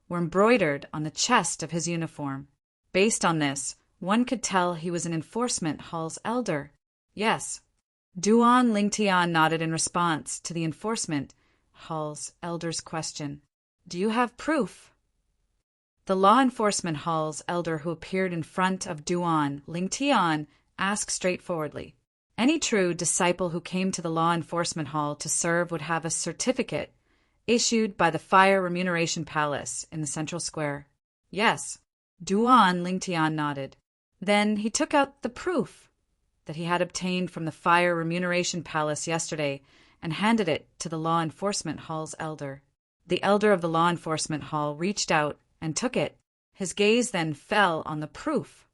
were embroidered on the chest of his uniform. Based on this, one could tell he was an Enforcement Hall's elder. Yes. Duan Lingtian nodded in response to the Enforcement Hall's elder's question. Do you have proof? The Law Enforcement Hall's elder who appeared in front of Duan Lingtian asked straightforwardly. Any true disciple who came to the Law Enforcement Hall to serve would have a certificate issued by the Fire Remuneration Palace in the Central Square. Yes. Duan Lingtian nodded. Then he took out the proof that he had obtained from the Fire Remuneration Palace yesterday and handed it to the Law Enforcement Hall's elder. The elder of the Law Enforcement Hall reached out and took it. His gaze then fell on the proof.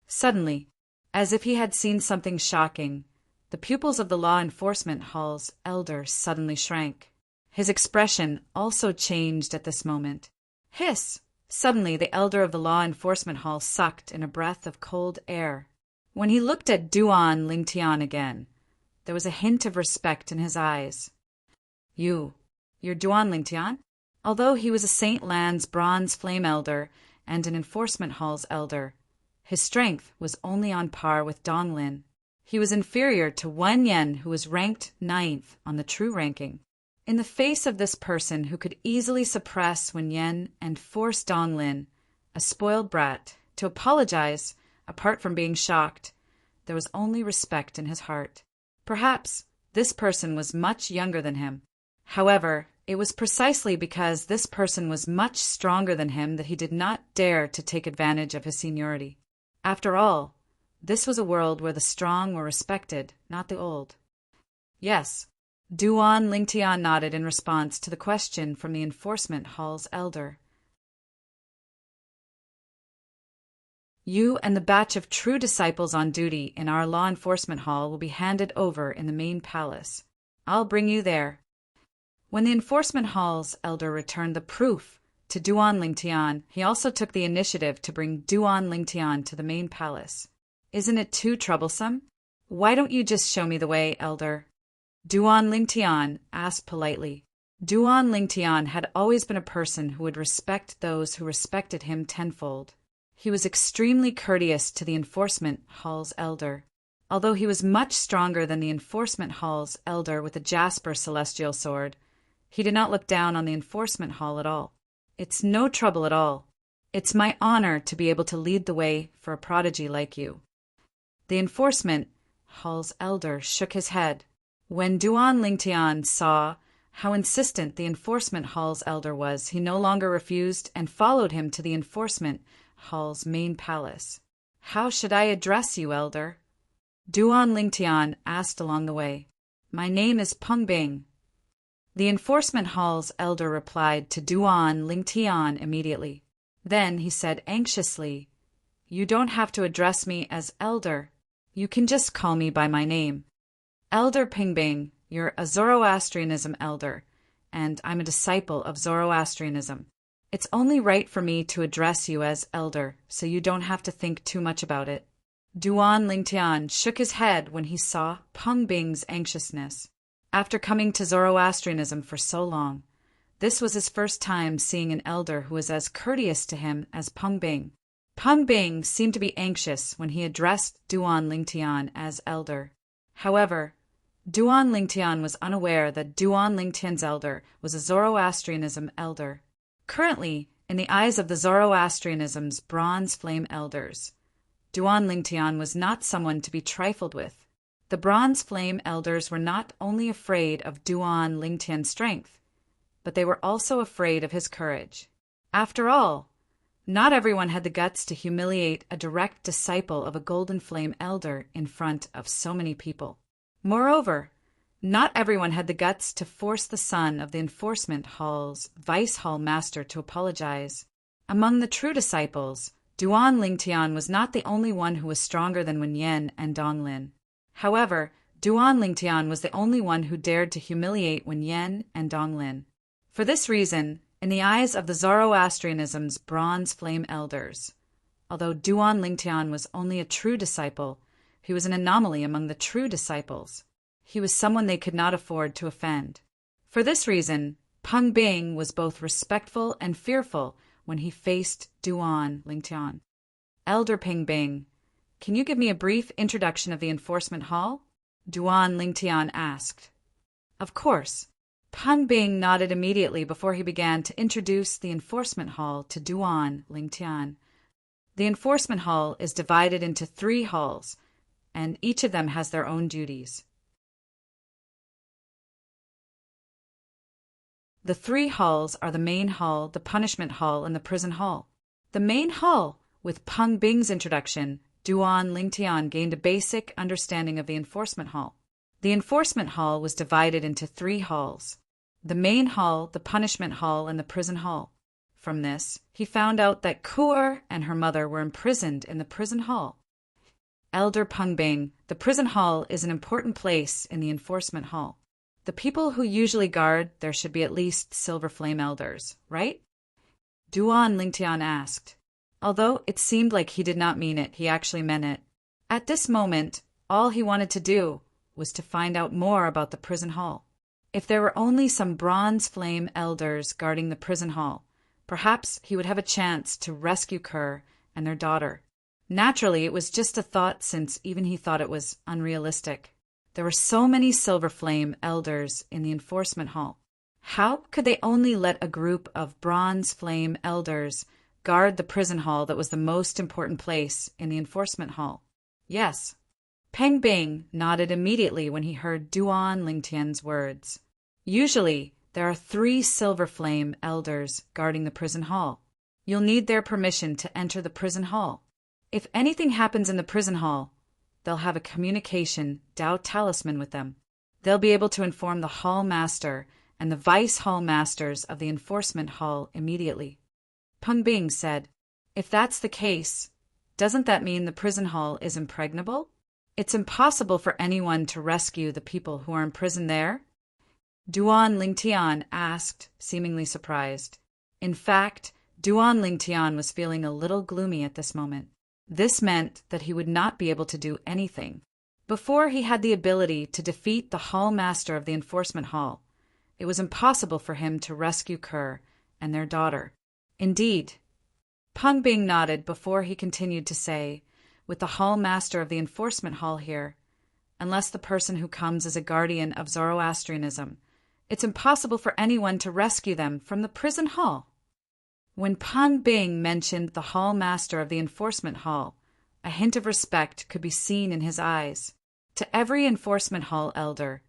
Suddenly, as if he had seen something shocking, the pupils of the Law Enforcement Hall's elder suddenly shrank. His expression also changed at this moment. Hiss! Suddenly, the elder of the Law Enforcement Hall sucked in a breath of cold air. When he looked at Duan Lingtian again, there was a hint of respect in his eyes. You're Duan Lingtian? Although he was a Saint Lands Bronze Flame Elder and an Enforcement Hall's elder, his strength was only on par with Dong Lin. He was inferior to Wen Yen, who was ranked 9th on the true ranking. In the face of this person who could easily suppress Wen Yen and force Dong Lin, a spoiled brat, to apologize, apart from being shocked, there was only respect in his heart. Perhaps this person was much younger than him. However, it was precisely because this person was much stronger than him that he did not dare to take advantage of his seniority. After all, this was a world where the strong were respected, not the old. Yes, Duan Lingtian nodded in response to the question from the enforcement hall's elder. You and the batch of true disciples on duty in our law enforcement hall will be handed over in the main palace. I'll bring you there. When the enforcement hall's elder returned the proof to Duan Lingtian, he also took the initiative to bring Duan Lingtian to the main palace. Isn't it too troublesome? Why don't you just show me the way, elder? Duan Lingtian asked politely. Duan Lingtian had always been a person who would respect those who respected him tenfold. He was extremely courteous to the enforcement hall's elder. Although he was much stronger than the enforcement hall's elder with a jasper celestial sword, he did not look down on the enforcement hall at all. It's no trouble at all. It's my honor to be able to lead the way for a prodigy like you. The enforcement hall's elder shook his head. When Duan Lingtian saw how insistent the enforcement hall's elder was, he no longer refused and followed him to the enforcement hall's main palace. How should I address you, elder? Duan Lingtian asked along the way. My name is Peng Bing. The enforcement hall's elder replied to Duan Lingtian immediately. Then he said anxiously, You don't have to address me as elder. You can just call me by my name. Elder Pingbing, you're a Zoroastrianism elder, and I'm a disciple of Zoroastrianism. It's only right for me to address you as elder, so you don't have to think too much about it. Duan Lingtian shook his head when he saw Peng Bing's anxiousness. After coming to Zoroastrianism for so long, this was his first time seeing an elder who was as courteous to him as Peng Bing. Peng Bing seemed to be anxious when he addressed Duan Lingtian as elder. However, Duan Lingtian was unaware that Duan Lingtian's elder was a Zoroastrianism elder. Currently, in the eyes of the Zoroastrianism's bronze flame elders, Duan Lingtian was not someone to be trifled with. The bronze flame elders were not only afraid of Duan Lingtian's strength, but they were also afraid of his courage. After all, not everyone had the guts to humiliate a direct disciple of a golden flame elder in front of so many people. Moreover, not everyone had the guts to force the son of the enforcement hall's vice hall master to apologize. Among the true disciples, Duan Lingtian was not the only one who was stronger than Wen Yen and Donglin. However, Duan Lingtian was the only one who dared to humiliate Wen Yen and Donglin. For this reason, in the eyes of the Zoroastrianism's bronze flame elders, although Duan Lingtian was only a true disciple, he was an anomaly among the true disciples. He was someone they could not afford to offend. For this reason, Peng Bing was both respectful and fearful when he faced Duan Lingtian. Elder Peng Bing, can you give me a brief introduction of the enforcement hall? Duan Lingtian asked. Of course. Peng Bing nodded immediately before he began to introduce the enforcement hall to Duan Lingtian. The enforcement hall is divided into 3 halls, and each of them has their own duties. The 3 halls are the main hall, the punishment hall, and the prison hall. The main hall, with Peng Bing's introduction, Duan Lingtian gained a basic understanding of the enforcement hall. The enforcement hall was divided into 3 halls: the main hall, the punishment hall, and the prison hall. From this, he found out that Kuer and her mother were imprisoned in the prison hall. Elder Peng Bing, the prison hall is an important place in the enforcement hall. The people who usually guard there should be at least silver flame elders, right? Duan Lingtian asked. Although it seemed like he did not mean it, he actually meant it. At this moment, all he wanted to do was to find out more about the prison hall. If there were only some bronze flame elders guarding the prison hall, perhaps he would have a chance to rescue Kerr and their daughter. Naturally, it was just a thought, since even he thought it was unrealistic. There were so many silver flame elders in the enforcement hall. How could they only let a group of bronze flame elders guard the prison hall that was the most important place in the enforcement hall? Yes. Peng Bing nodded immediately when he heard Duan Lingtian's words. Usually, there are 3 silver flame elders guarding the prison hall. You'll need their permission to enter the prison hall. If anything happens in the prison hall, they'll have a communication Dao talisman with them. They'll be able to inform the hall master and the vice hall masters of the enforcement hall immediately. Peng Bing said, "If that's the case, doesn't that mean the prison hall is impregnable? It's impossible for anyone to rescue the people who are imprisoned there?" Duan Lingtian asked, seemingly surprised. In fact, Duan Lingtian was feeling a little gloomy at this moment. This meant that he would not be able to do anything. Before he had the ability to defeat the hall master of the enforcement hall, it was impossible for him to rescue Kerr and their daughter. Indeed, Peng Bing nodded before he continued to say, "With the hall master of the enforcement hall here, unless the person who comes is a guardian of Zoroastrianism, it's impossible for anyone to rescue them from the prison hall." When Peng Bing mentioned the hall master of the enforcement hall, a hint of respect could be seen in his eyes. To every enforcement hall elder,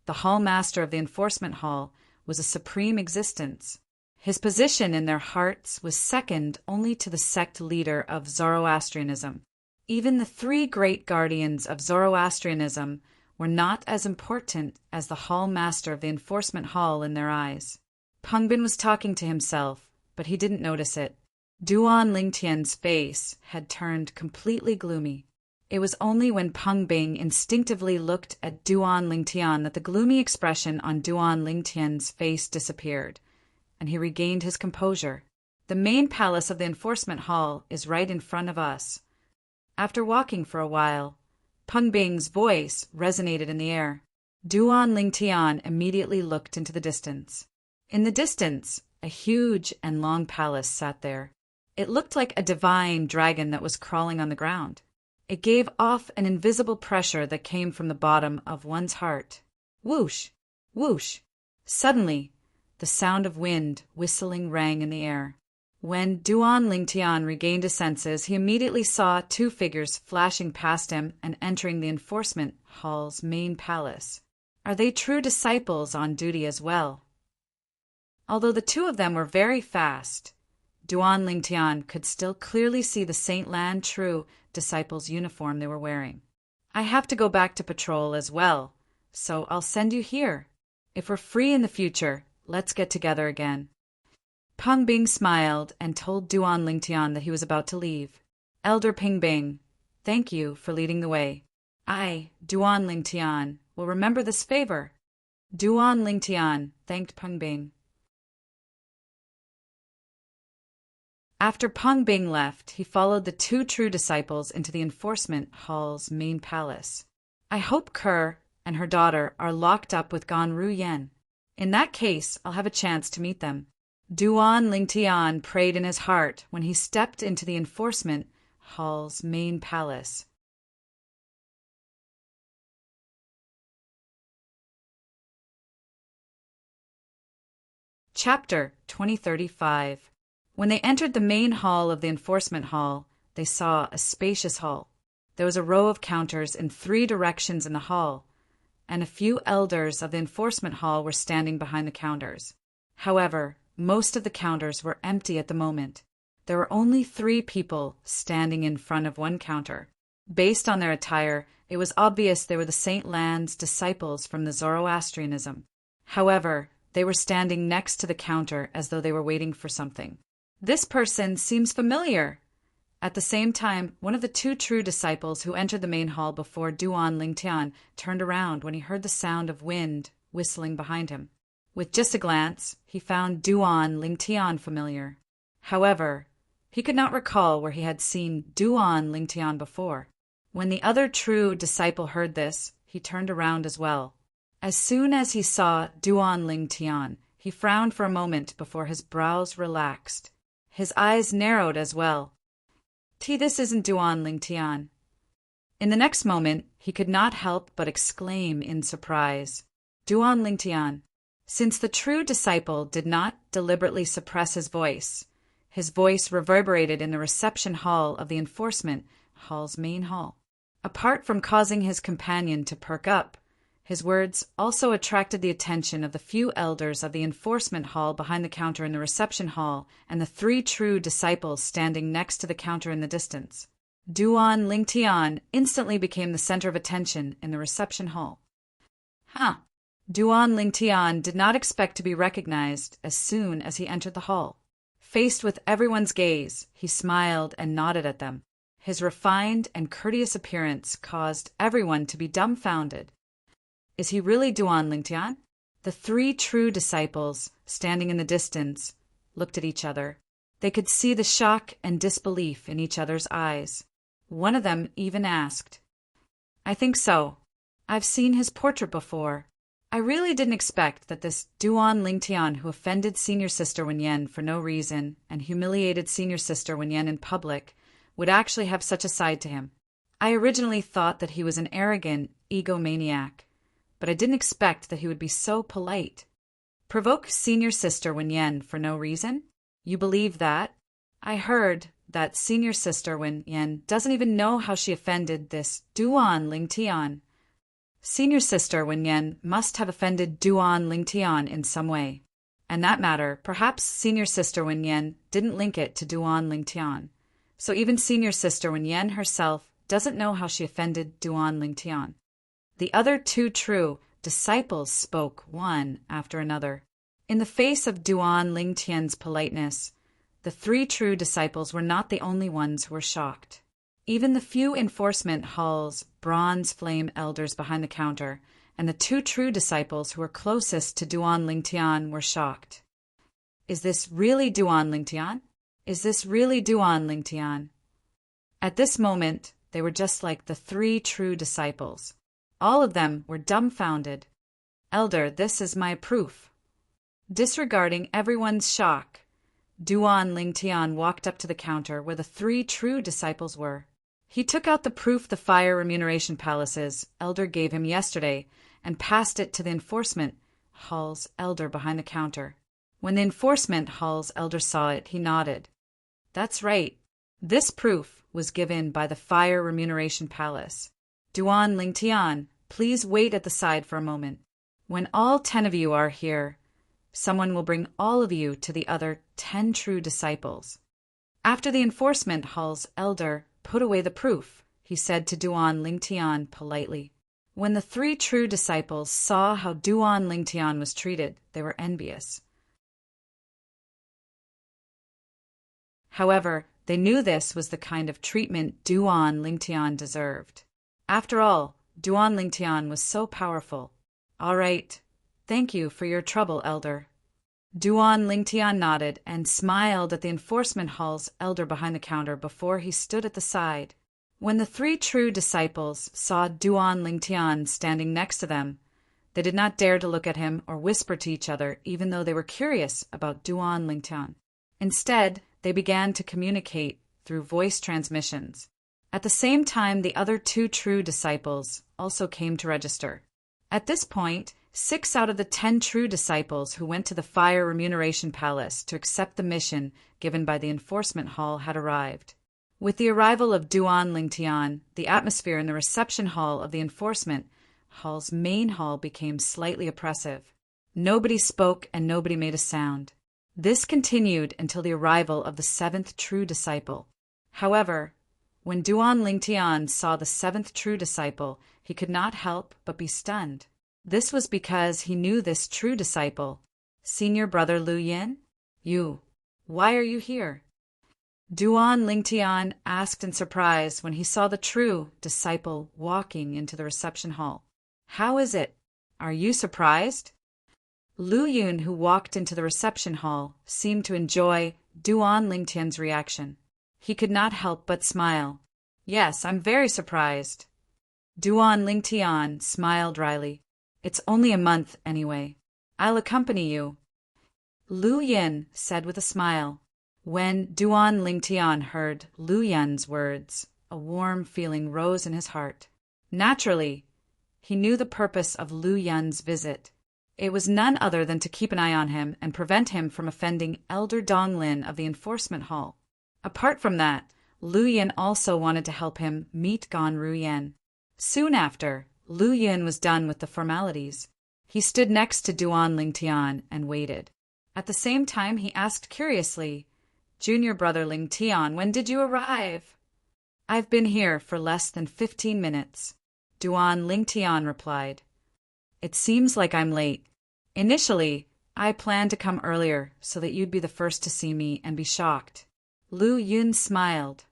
the hall master of the enforcement hall was a supreme existence. His position in their hearts was second only to the sect leader of Zoroastrianism. Even the three great guardians of Zoroastrianism were not as important as the hall master of the enforcement hall in their eyes. Peng Bin was talking to himself, but he didn't notice it. Duan Lingtian's face had turned completely gloomy. It was only when Peng Bing instinctively looked at Duan Lingtian that the gloomy expression on Duan Lingtian's face disappeared, and he regained his composure. "The main palace of the enforcement hall is right in front of us." After walking for a while, Peng Bing's voice resonated in the air. Duan Lingtian immediately looked into the distance. In the distance, a huge and long palace sat there. It looked like a divine dragon that was crawling on the ground. It gave off an invisible pressure that came from the bottom of one's heart. Whoosh! Whoosh! Suddenly, the sound of wind whistling rang in the air. When Duan Lingtian regained his senses, he immediately saw two figures flashing past him and entering the enforcement hall's main palace. Are they true disciples on duty as well? Although the two of them were very fast, Duan Lingtian could still clearly see the Saint Lan True disciples' uniform they were wearing. "I have to go back to patrol as well, so I'll send you here. If we're free in the future, let's get together again." Peng Bing smiled and told Duan Lingtian that he was about to leave. "Elder Peng Bing, thank you for leading the way. I, Duan Lingtian, will remember this favor." Duan Lingtian thanked Peng Bing. After Peng Bing left, he followed the two true disciples into the enforcement hall's main palace. "I hope Kerr and her daughter are locked up with Gan Ru Yen. In that case, I'll have a chance to meet them." Duan Lingtian prayed in his heart when he stepped into the enforcement hall's main palace. Chapter 2035. When they entered the main hall of the enforcement hall, they saw a spacious hall. There was a row of counters in 3 directions in the hall, and a few elders of the enforcement hall were standing behind the counters. However, most of the counters were empty at the moment. There were only 3 people standing in front of one counter. Based on their attire, it was obvious they were the Saint Lan's disciples from the Zoroastrianism. However, they were standing next to the counter as though they were waiting for something. "This person seems familiar." At the same time, one of the 2 true disciples who entered the main hall before Duan Lingtian turned around when he heard the sound of wind whistling behind him. With just a glance, he found Duan Lingtian familiar. However, he could not recall where he had seen Duan Lingtian before. When the other true disciple heard this, he turned around as well. As soon as he saw Duan Lingtian, he frowned for a moment before his brows relaxed. His eyes narrowed as well. This isn't Duan Lingtian." In the next moment, he could not help but exclaim in surprise, "Duan Lingtian." Since the true disciple did not deliberately suppress his voice reverberated in the reception hall of the enforcement hall's main hall. Apart from causing his companion to perk up, his words also attracted the attention of the few elders of the enforcement hall behind the counter in the reception hall and the 3 true disciples standing next to the counter in the distance. Duan Lingtian instantly became the center of attention in the reception hall. Duan Lingtian did not expect to be recognized as soon as he entered the hall. Faced with everyone's gaze, he smiled and nodded at them. His refined and courteous appearance caused everyone to be dumbfounded. Is he really Duan Lingtian? The three true disciples, standing in the distance, looked at each other. They could see the shock and disbelief in each other's eyes. One of them even asked, "I think so. I've seen his portrait before. I really didn't expect that this Duan Lingtian, who offended Senior Sister Wenyan for no reason and humiliated Senior Sister Wenyan in public, would actually have such a side to him. I originally thought that he was an arrogant egomaniac, but I didn't expect that he would be so polite. Provoke Senior Sister Wenyan for no reason? You believe that? I heard that Senior Sister Wenyan doesn't even know how she offended this Duan Lingtian. Senior Sister Wenyan must have offended Duan Lingtian in some way. And that matter, perhaps Senior Sister Wenyan didn't link it to Duan Lingtian. So even Senior Sister Wenyan herself doesn't know how she offended Duan Lingtian." The other two true disciples spoke one after another. In the face of Duan Lingtian's politeness, the three true disciples were not the only ones who were shocked. Even the few enforcement hall's bronze flame elders behind the counter and the two true disciples who were closest to Duan Lingtian were shocked. Is this really Duan Lingtian? Is this really Duan Lingtian? At this moment, they were just like the three true disciples. All of them were dumbfounded. "Elder, this is my proof." Disregarding everyone's shock, Duan Lingtian walked up to the counter where the three true disciples were. He took out the proof the fire remuneration palace's elder gave him yesterday and passed it to the enforcement hall's elder behind the counter. When the enforcement hall's elder saw it, he nodded. "That's right. This proof was given by the fire remuneration palace. Duan Lingtian, please wait at the side for a moment. When all 10 of you are here, someone will bring all of you to the other 10 true disciples." After the enforcement hall's elder put away the proof, he said to Duan Lingtian politely. When the three true disciples saw how Duan Lingtian was treated, they were envious. However, they knew this was the kind of treatment Duan Lingtian deserved. After all, Duan Lingtian was so powerful. "All right. Thank you for your trouble, elder." Duan Lingtian nodded and smiled at the enforcement hall's elder behind the counter before he stood at the side. When the three true disciples saw Duan Lingtian standing next to them, they did not dare to look at him or whisper to each other, even though they were curious about Duan Lingtian. Instead, they began to communicate through voice transmissions. At the same time, the other two true disciples also came to register. At this point, 6 out of the 10 true disciples who went to the fire remuneration palace to accept the mission given by the enforcement hall had arrived. With the arrival of Duan Lingtian, the atmosphere in the reception hall of the enforcement hall's main hall became slightly oppressive. Nobody spoke and nobody made a sound. This continued until the arrival of the 7th true disciple. However, when Duan Lingtian saw the 7th true disciple, he could not help but be stunned. This was because he knew this true disciple. "Senior brother Lu Yin? Why are you here?" Duan Lingtian asked in surprise when he saw the true disciple walking into the reception hall. "How is it? Are you surprised?" Lu Yun, who walked into the reception hall, seemed to enjoy Duan Lingtian's reaction. He could not help but smile. "Yes, I'm very surprised." Duan Lingtian smiled wryly. "It's only a month, anyway. I'll accompany you." Lu Yin said with a smile. When Duan Lingtian heard Lu Yin's words, a warm feeling rose in his heart. Naturally, he knew the purpose of Lu Yin's visit. It was none other than to keep an eye on him and prevent him from offending Elder Donglin of the enforcement hall. Apart from that, Lu Yin also wanted to help him meet Gan Ruyen. Soon after, Lu Yin was done with the formalities. He stood next to Duan Lingtian and waited. At the same time, he asked curiously, "Junior brother Lingtian, when did you arrive?" I've been here for less than 15 minutes, Duan Lingtian replied. It seems like I'm late. Initially, I planned to come earlier so that you'd be the first to see me and be shocked. Lu Yun smiled.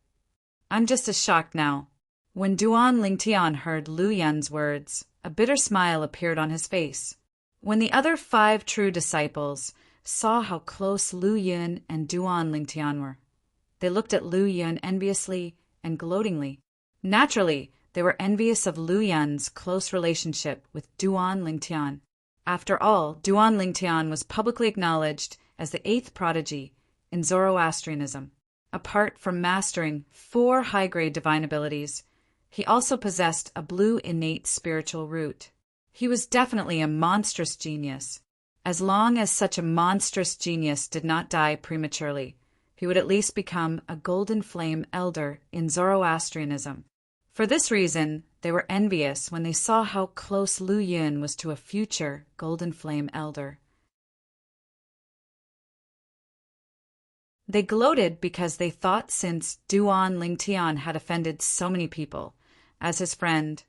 I'm just as shocked now. When Duan Lingtian heard Lu Yun's words, a bitter smile appeared on his face. When the other 5 true disciples saw how close Lu Yun and Duan Lingtian were, they looked at Lu Yun enviously and gloatingly. Naturally, they were envious of Lu Yun's close relationship with Duan Lingtian. After all, Duan Lingtian was publicly acknowledged as the 8th prodigy in Zoroastrianism. Apart from mastering 4 high-grade divine abilities, he also possessed a blue innate spiritual root. He was definitely a monstrous genius. As long as such a monstrous genius did not die prematurely, he would at least become a golden flame elder in Zoroastrianism. For this reason, they were envious when they saw how close Lu Yun was to a future golden flame elder. They gloated because they thought since Duan Lingtian had offended so many people, as his friend,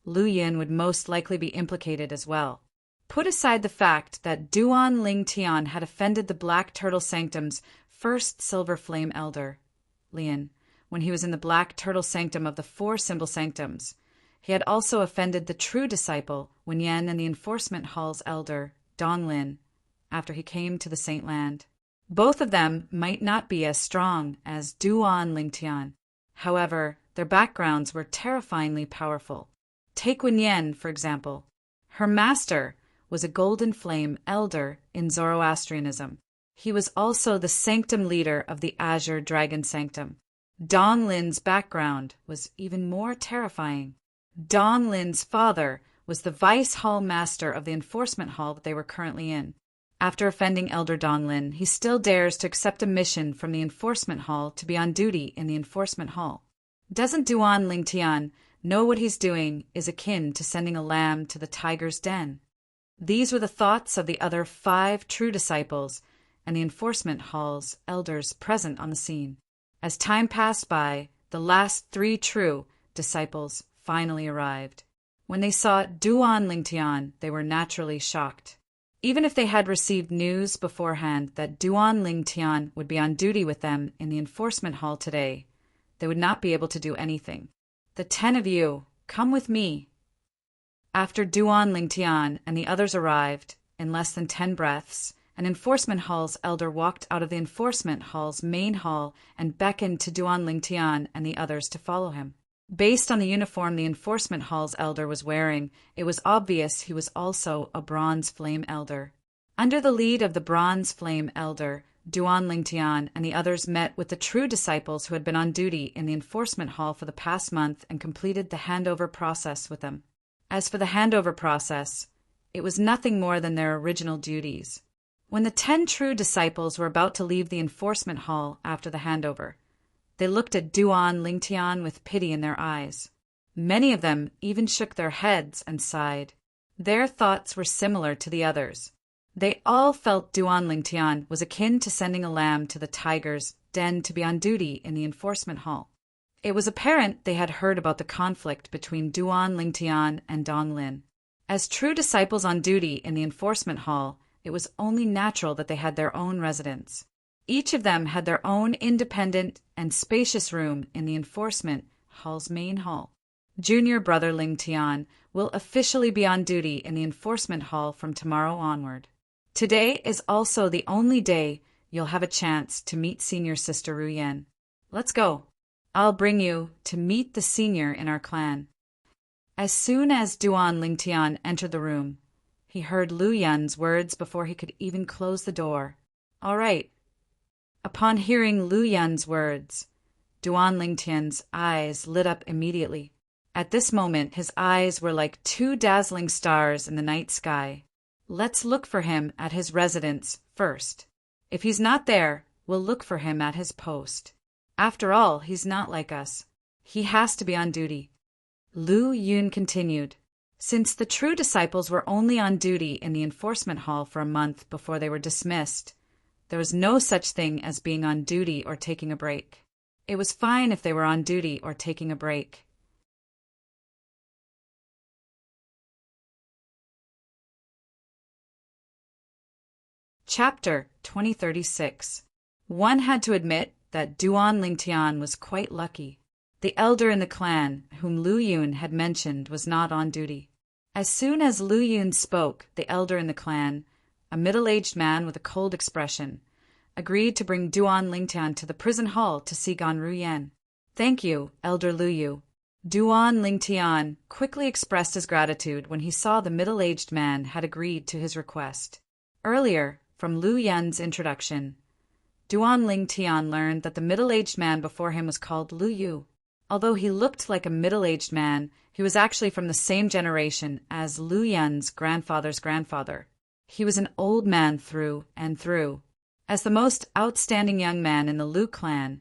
Lu Yun would most likely be implicated as well. Put aside the fact that Duan Lingtian had offended the Black Turtle Sanctum's first silver flame elder, Lian, when he was in the Black Turtle Sanctum of the 4 symbol sanctums. He had also offended the true disciple, Wen Yen, and the Enforcement Hall's elder, Donglin, after he came to the Saint Land. Both of them might not be as strong as Duan Lingtian. However, their backgrounds were terrifyingly powerful. Take Wen Yen, for example. Her master was a golden flame elder in Zoroastrianism. He was also the sanctum leader of the Azure Dragon Sanctum. Donglin's background was even more terrifying. Donglin's father was the Vice Hall Master of the Enforcement Hall that they were currently in. After offending Elder Donglin, he still dares to accept a mission from the Enforcement Hall to be on duty in the Enforcement Hall. Doesn't Duan Lingtian know what he's doing is akin to sending a lamb to the tiger's den? These were the thoughts of the other 5 true disciples and the Enforcement Hall's elders present on the scene. As time passed by, the last 3 true disciples finally arrived. When they saw Duan Lingtian, they were naturally shocked. Even if they had received news beforehand that Duan Lingtian would be on duty with them in the Enforcement Hall today, they would not be able to do anything. The 10 of you, come with me. After Duan Lingtian and the others arrived, in less than 10 breaths, an Enforcement Hall's elder walked out of the Enforcement Hall's main hall and beckoned to Duan Lingtian and the others to follow him. Based on the uniform the Enforcement Hall's elder was wearing, it was obvious he was also a Bronze Flame Elder. Under the lead of the Bronze Flame Elder, Duan Lingtian and the others met with the true disciples who had been on duty in the Enforcement Hall for the past month and completed the handover process with them. As for the handover process, it was nothing more than their original duties. When the 10 true disciples were about to leave the Enforcement Hall after the handover, they looked at Duan Lingtian with pity in their eyes. Many of them even shook their heads and sighed. Their thoughts were similar to the others. They all felt Duan Lingtian was akin to sending a lamb to the tiger's den to be on duty in the Enforcement Hall. It was apparent they had heard about the conflict between Duan Lingtian and Donglin. As true disciples on duty in the Enforcement Hall, it was only natural that they had their own residence. Each of them had their own independent and spacious room in the Enforcement Hall's main hall. Junior Brother Lingtian will officially be on duty in the Enforcement Hall from tomorrow onward. Today is also the only day you'll have a chance to meet Senior Sister Ruyen. Let's go. I'll bring you to meet the senior in our clan. As soon as Duan Lingtian entered the room, he heard Lu Yun's words before he could even close the door. All right. Upon hearing Lu Yun's words, Duan Lingtian's eyes lit up immediately. At this moment, his eyes were like 2 dazzling stars in the night sky. Let's look for him at his residence first. If he's not there, we'll look for him at his post. After all, he's not like us. He has to be on duty. Lu Yun continued. Since the true disciples were only on duty in the Enforcement Hall for a month before they were dismissed, there was no such thing as being on duty or taking a break. It was fine if they were on duty or taking a break. Chapter 2036. One had to admit that Duan Lingtian was quite lucky. The elder in the clan, whom Lu Yun had mentioned, was not on duty. As soon as Lu Yun spoke, the elder in the clan, a middle-aged man with a cold expression, agreed to bring Duan Lingtian to the prison hall to see Gan Ruyen. "Thank you, Elder Lu Yu." Duan Lingtian quickly expressed his gratitude when he saw the middle-aged man had agreed to his request. Earlier, from Lu Yun's introduction, Duan Lingtian learned that the middle-aged man before him was called Lu Yu. Although he looked like a middle-aged man, he was actually from the same generation as Lu Yun's grandfather's grandfather. He was an old man through and through. As the most outstanding young man in the Lu clan,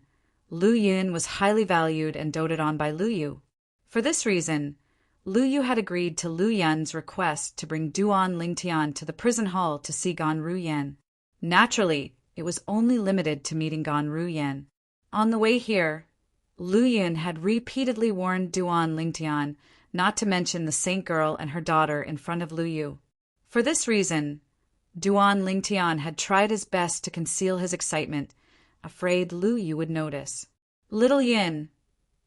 Lu Yun was highly valued and doted on by Lu Yu. For this reason, Lu Yu had agreed to Lu Yun's request to bring Duan Lingtian to the prison hall to see Gan Ruyen. Naturally, it was only limited to meeting Gan Ruyen. On the way here, Lu Yun had repeatedly warned Duan Lingtian not to mention the Saint girl and her daughter in front of Lu Yu. For this reason, Duan Lingtian had tried his best to conceal his excitement, afraid Lu Yu would notice. "Little Yin,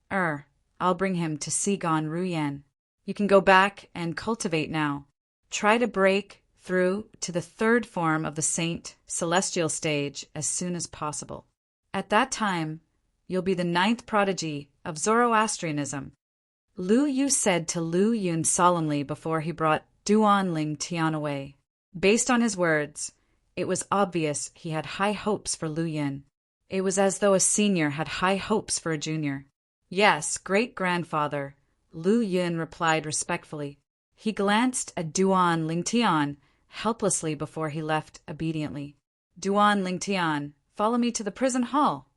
I'll bring him to see Gan Ruyen. You can go back and cultivate now. Try to break through to the third form of the Saint celestial stage as soon as possible. At that time, you'll be the 9th prodigy of Zoroastrianism." Lu Yu said to Lu Yun solemnly before he brought Duan Lingtian away. Based on his words, it was obvious he had high hopes for Lu Yun. It was as though a senior had high hopes for a junior. "Yes, great-grandfather," Lu Yun replied respectfully. He glanced at Duan Lingtian helplessly before he left obediently. "Duan Lingtian, follow me to the prison hall."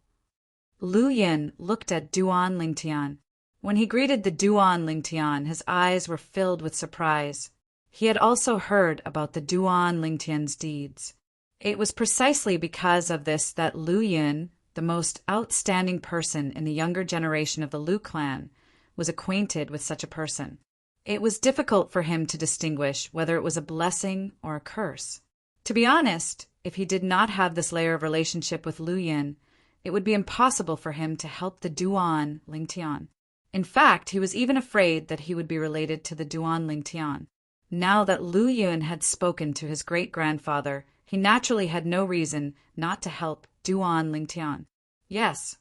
Lu Yun looked at Duan Lingtian. When he greeted the Duan Lingtian, his eyes were filled with surprise. He had also heard about the Duan Lingtian's deeds. It was precisely because of this that Lu Yun, the most outstanding person in the younger generation of the Lu clan, was acquainted with such a person. It was difficult for him to distinguish whether it was a blessing or a curse. To be honest, if he did not have this layer of relationship with Lu Yun, it would be impossible for him to help the Duan Lingtian. In fact, he was even afraid that he would be related to the Duan Lingtian. Now that Lu Yun had spoken to his great-grandfather, he naturally had no reason not to help Duan Lingtian. Yes,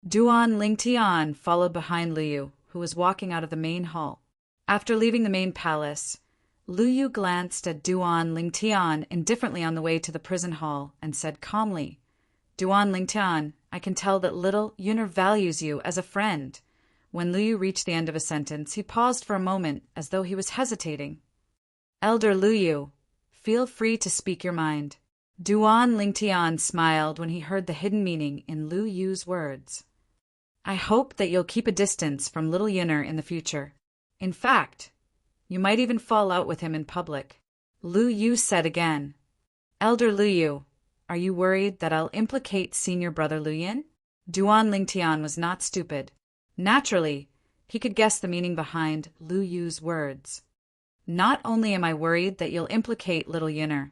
Duan Lingtian followed behind Lu Yu, who was walking out of the main hall. After leaving the main palace, Lu Yu glanced at Duan Lingtian indifferently on the way to the prison hall and said calmly, "Duan Lingtian, I can tell that little Yuner values you as a friend." When Lu Yu reached the end of a sentence, he paused for a moment as though he was hesitating. "Elder Lu Yu, feel free to speak your mind." Duan Lingtian smiled when he heard the hidden meaning in Lu Yu's words. "I hope that you'll keep a distance from little Yuner in the future. In fact, you might even fall out with him in public." Lu Yu said again, "Elder Lu Yu, are you worried that I'll implicate senior brother Lu Yin?" Duan Lingtian was not stupid. Naturally, he could guess the meaning behind Lu Yu's words. "Not only am I worried that you'll implicate little Yuner,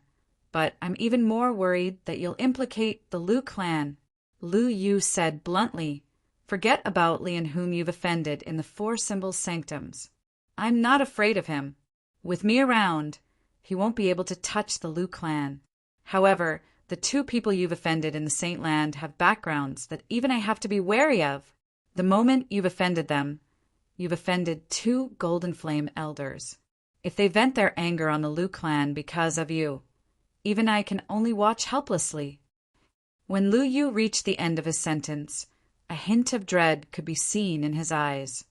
but I'm even more worried that you'll implicate the Lu clan." Lu Yu said bluntly, "Forget about Lian whom you've offended in the Four Symbols Sanctums. I'm not afraid of him. With me around, he won't be able to touch the Lu clan. However, the 2 people you've offended in the Saint Land have backgrounds that even I have to be wary of. The moment you've offended them, you've offended 2 Golden Flame elders. If they vent their anger on the Lu clan because of you, even I can only watch helplessly." When Lu Yu reached the end of his sentence, a hint of dread could be seen in his eyes.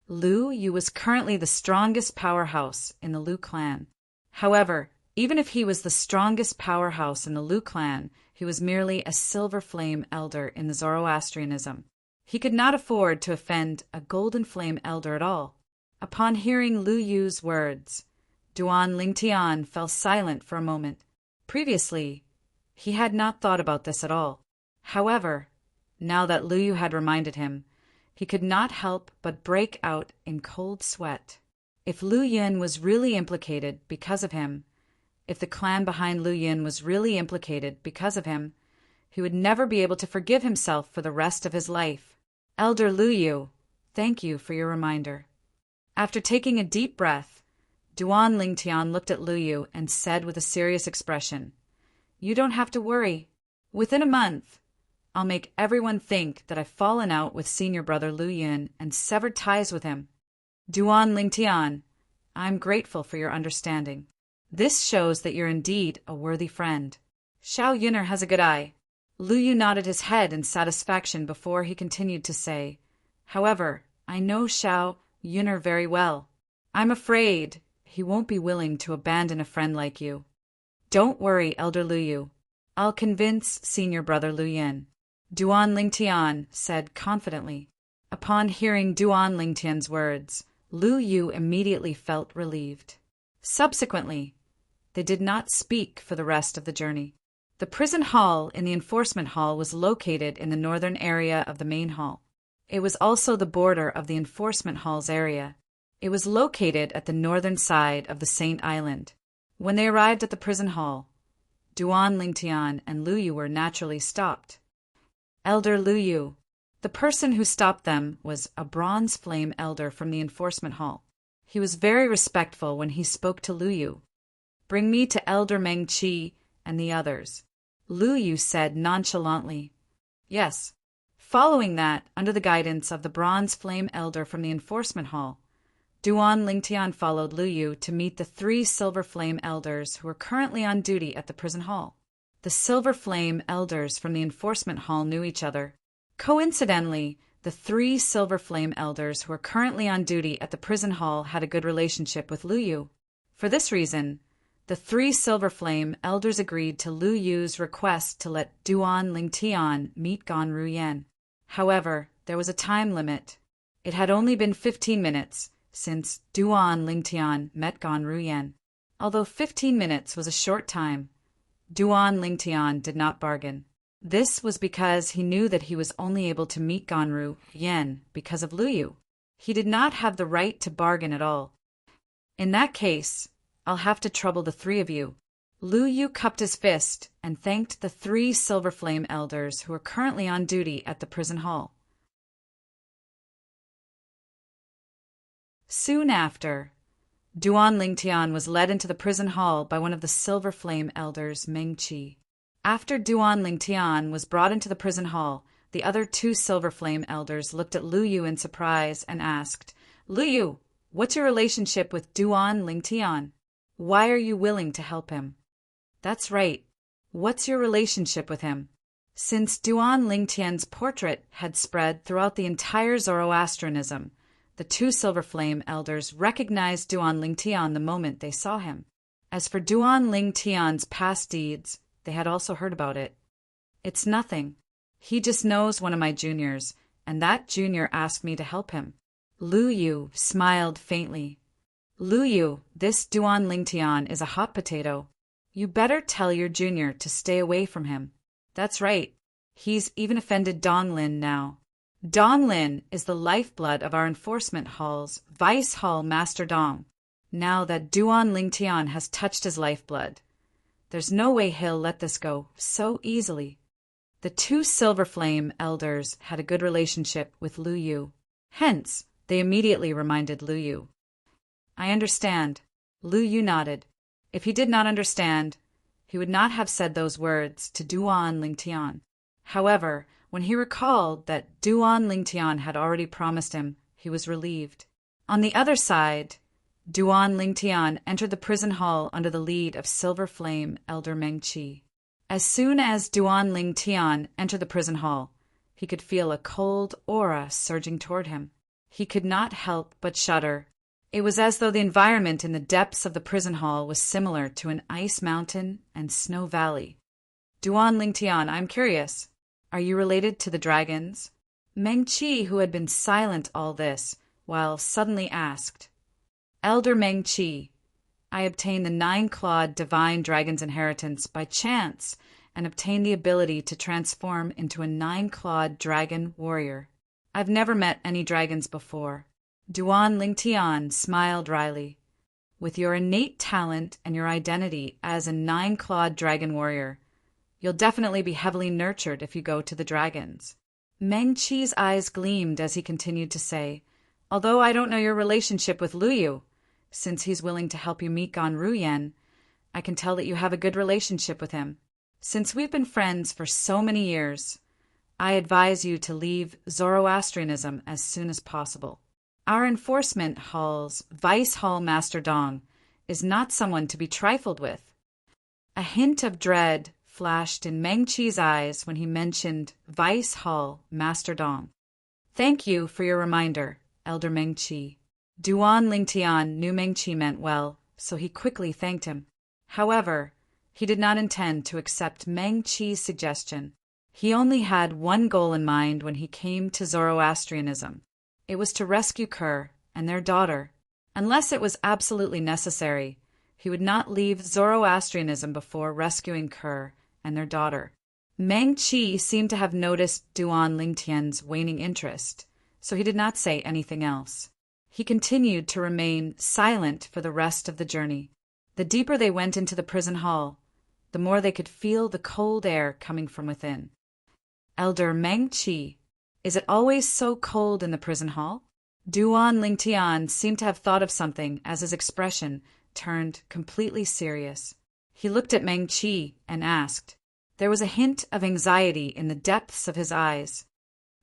Lu Yu was currently the strongest powerhouse in the Lu clan. However, even if he was the strongest powerhouse in the Lu clan, he was merely a Silver Flame elder in the Zoroastrianism. He could not afford to offend a Golden Flame elder at all. Upon hearing Lu Yu's words, Duan Lingtian fell silent for a moment. Previously, He had not thought about this at all. However, now that Lu Yu had reminded him, he could not help but break out in cold sweat. If Lu Yin was really implicated because of him, if the clan behind Lu Yin was really implicated because of him, he would never be able to forgive himself for the rest of his life. Elder Lu Yu, thank you for your reminder. After taking a deep breath, Duan Lingtian looked at Lu Yu and said with a serious expression, "You don't have to worry. Within a month, I'll make everyone think that I've fallen out with senior brother Lu Yin and severed ties with him. Duan Lingtian, I'm grateful for your understanding. This shows that you're indeed a worthy friend. Xiao Yun'er has a good eye." Lu Yu nodded his head in satisfaction before he continued to say, "However, I know Xiao Yun'er very well. I'm afraid he won't be willing to abandon a friend like you. Don't worry, Elder Lu Yu. I'll convince senior brother Lu Yin," Duan Lingtian said confidently. Upon hearing Duan Lingtian's words, Lu Yu immediately felt relieved. Subsequently, they did not speak for the rest of the journey. The prison hall in the enforcement hall was located in the northern area of the main hall. It was also the border of the enforcement hall's area. It was located at the northern side of the Saint Island. When they arrived at the prison hall, Duan Lingtian and Lu Yu were naturally stopped. Elder Lu Yu. The person who stopped them was a bronze flame elder from the enforcement hall. He was very respectful when he spoke to Lu Yu. "Bring me to Elder Meng Qi and the others," Lu Yu said nonchalantly. Yes. Following that, under the guidance of the bronze flame elder from the enforcement hall, Duan Lingtian followed Lu Yu to meet the 3 silver flame elders who were currently on duty at the prison hall. The silver flame elders from the enforcement hall knew each other. Coincidentally, the 3 silver flame elders who were currently on duty at the prison hall had a good relationship with Lu Yu. For this reason, the 3 silver flame elders agreed to Lu Yu's request to let Duan Lingtian meet Gan Ruyen. However, there was a time limit. It had only been 15 minutes since Duan Lingtian met Gan Ruyen. Although 15 minutes was a short time, Duan Lingtian did not bargain. This was because he knew that he was only able to meet Gan Ruyen because of Lu Yu. He did not have the right to bargain at all. "In that case, I'll have to trouble the 3 of you." Lu Yu cupped his fist and thanked the 3 silver flame elders who were currently on duty at the prison hall. Soon after, Duan Lingtian was led into the prison hall by one of the silver flame elders, Meng Qi. After Duan Lingtian was brought into the prison hall, the other 2 silver flame elders looked at Lu Yu in surprise and asked, "Lu Yu, what's your relationship with Duan Lingtian? Why are you willing to help him?" "That's right. What's your relationship with him?" Since Duan Lingtian's portrait had spread throughout the entire Zoroastrianism, the 2 silver flame elders recognized Duan Lingtian the moment they saw him. As for Duan Lingtian's past deeds, they had also heard about it. "It's nothing. He just knows one of my juniors, and that junior asked me to help him." Lu Yu smiled faintly. "Lu Yu, this Duan Lingtian is a hot potato. You better tell your junior to stay away from him." "That's right. He's even offended Donglin now." Donglin is the lifeblood of our enforcement hall's Vice Hall Master Dong. Now that Duan Lingtian has touched his lifeblood, there's no way he'll let this go so easily. The 2 silver flame elders had a good relationship with Lu Yu. Hence, they immediately reminded Lu Yu. "I understand." Lu Yu nodded. If he did not understand, he would not have said those words to Duan Lingtian. However, when he recalled that Duan Lingtian had already promised him, he was relieved. On the other side, Duan Lingtian entered the prison hall under the lead of Silver Flame Elder Meng Qi. As soon as Duan Lingtian entered the prison hall, he could feel a cold aura surging toward him. He could not help but shudder. It was as though the environment in the depths of the prison hall was similar to an ice mountain and snow valley. "Duan Lingtian, I'm curious. Are you related to the dragons?" Meng Qi, who had been silent all this, while suddenly asked. "Elder Meng Qi, I obtained the 9-clawed divine dragon's inheritance by chance and obtain the ability to transform into a 9-clawed dragon warrior. I've never met any dragons before. Duan Lingtian smiled wryly. With your innate talent and your identity as a 9-clawed dragon warrior, you'll definitely be heavily nurtured if you go to the dragons. Meng Qi's eyes gleamed as he continued to say, although I don't know your relationship with Lu Yu, since he's willing to help you meet Gan Ruyen, I can tell that you have a good relationship with him. Since we've been friends for so many years, I advise you to leave Zoroastrianism as soon as possible. Our enforcement hall's Vice Hall Master Dong is not someone to be trifled with. A hint of dread flashed in Meng Qi's eyes when he mentioned Vice Hall Master Dong. Thank you for your reminder, Elder Meng Qi. Duan Lingtian knew Meng Qi meant well, so he quickly thanked him. However, he did not intend to accept Meng Qi's suggestion. He only had one goal in mind when he came to Zoroastrianism. It was to rescue Kerr and their daughter. Unless it was absolutely necessary, he would not leave Zoroastrianism before rescuing Kerr and their daughter. Meng Qi seemed to have noticed Duan Lingtian's waning interest, so he did not say anything else. He continued to remain silent for the rest of the journey. The deeper they went into the prison hall, the more they could feel the cold air coming from within. Elder Meng Qi, is it always so cold in the prison hall? Duan Lingtian seemed to have thought of something as his expression turned completely serious. He looked at Meng Qi and asked. There was a hint of anxiety in the depths of his eyes.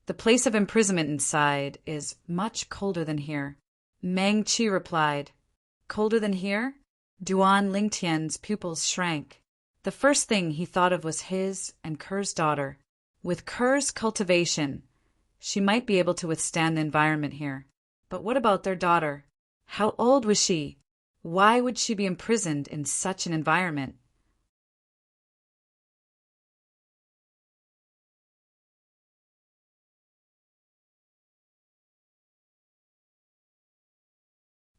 The place of imprisonment inside is much colder than here. Meng Qi replied, Colder than here? Duan Lingtian's pupils shrank. The first thing he thought of was his and Kerr's daughter. With Kerr's cultivation, she might be able to withstand the environment here. But what about their daughter? How old was she? Why would she be imprisoned in such an environment?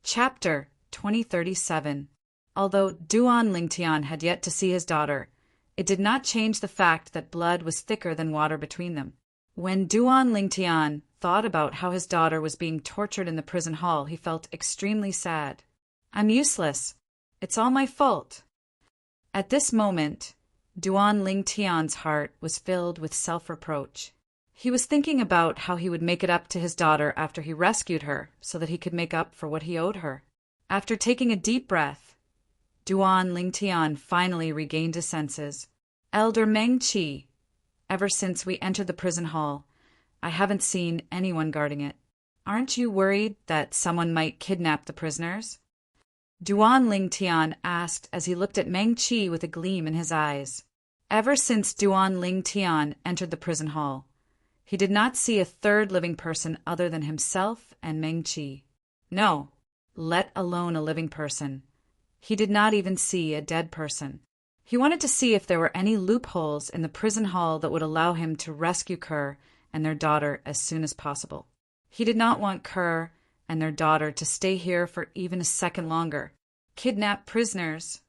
Chapter 2037. Although Duan Lingtian had yet to see his daughter, it did not change the fact that blood was thicker than water between them. When Duan Lingtian thought about how his daughter was being tortured in the prison hall, he felt extremely sad. I'm useless. It's all my fault. At this moment, Duan Lingtian's heart was filled with self-reproach. He was thinking about how he would make it up to his daughter after he rescued her so that he could make up for what he owed her. After taking a deep breath, Duan Lingtian finally regained his senses. Elder Meng Qi, ever since we entered the prison hall, I haven't seen anyone guarding it. Aren't you worried that someone might kidnap the prisoners? Duan Lingtian asked as he looked at Meng Qi with a gleam in his eyes. Ever since Duan Lingtian entered the prison hall, he did not see a third living person other than himself and Meng Qi. No, let alone a living person. He did not even see a dead person. He wanted to see if there were any loopholes in the prison hall that would allow him to rescue Kerr and their daughter as soon as possible. He did not want Kerr and their daughter to stay here for even a second longer. Kidnap prisoners.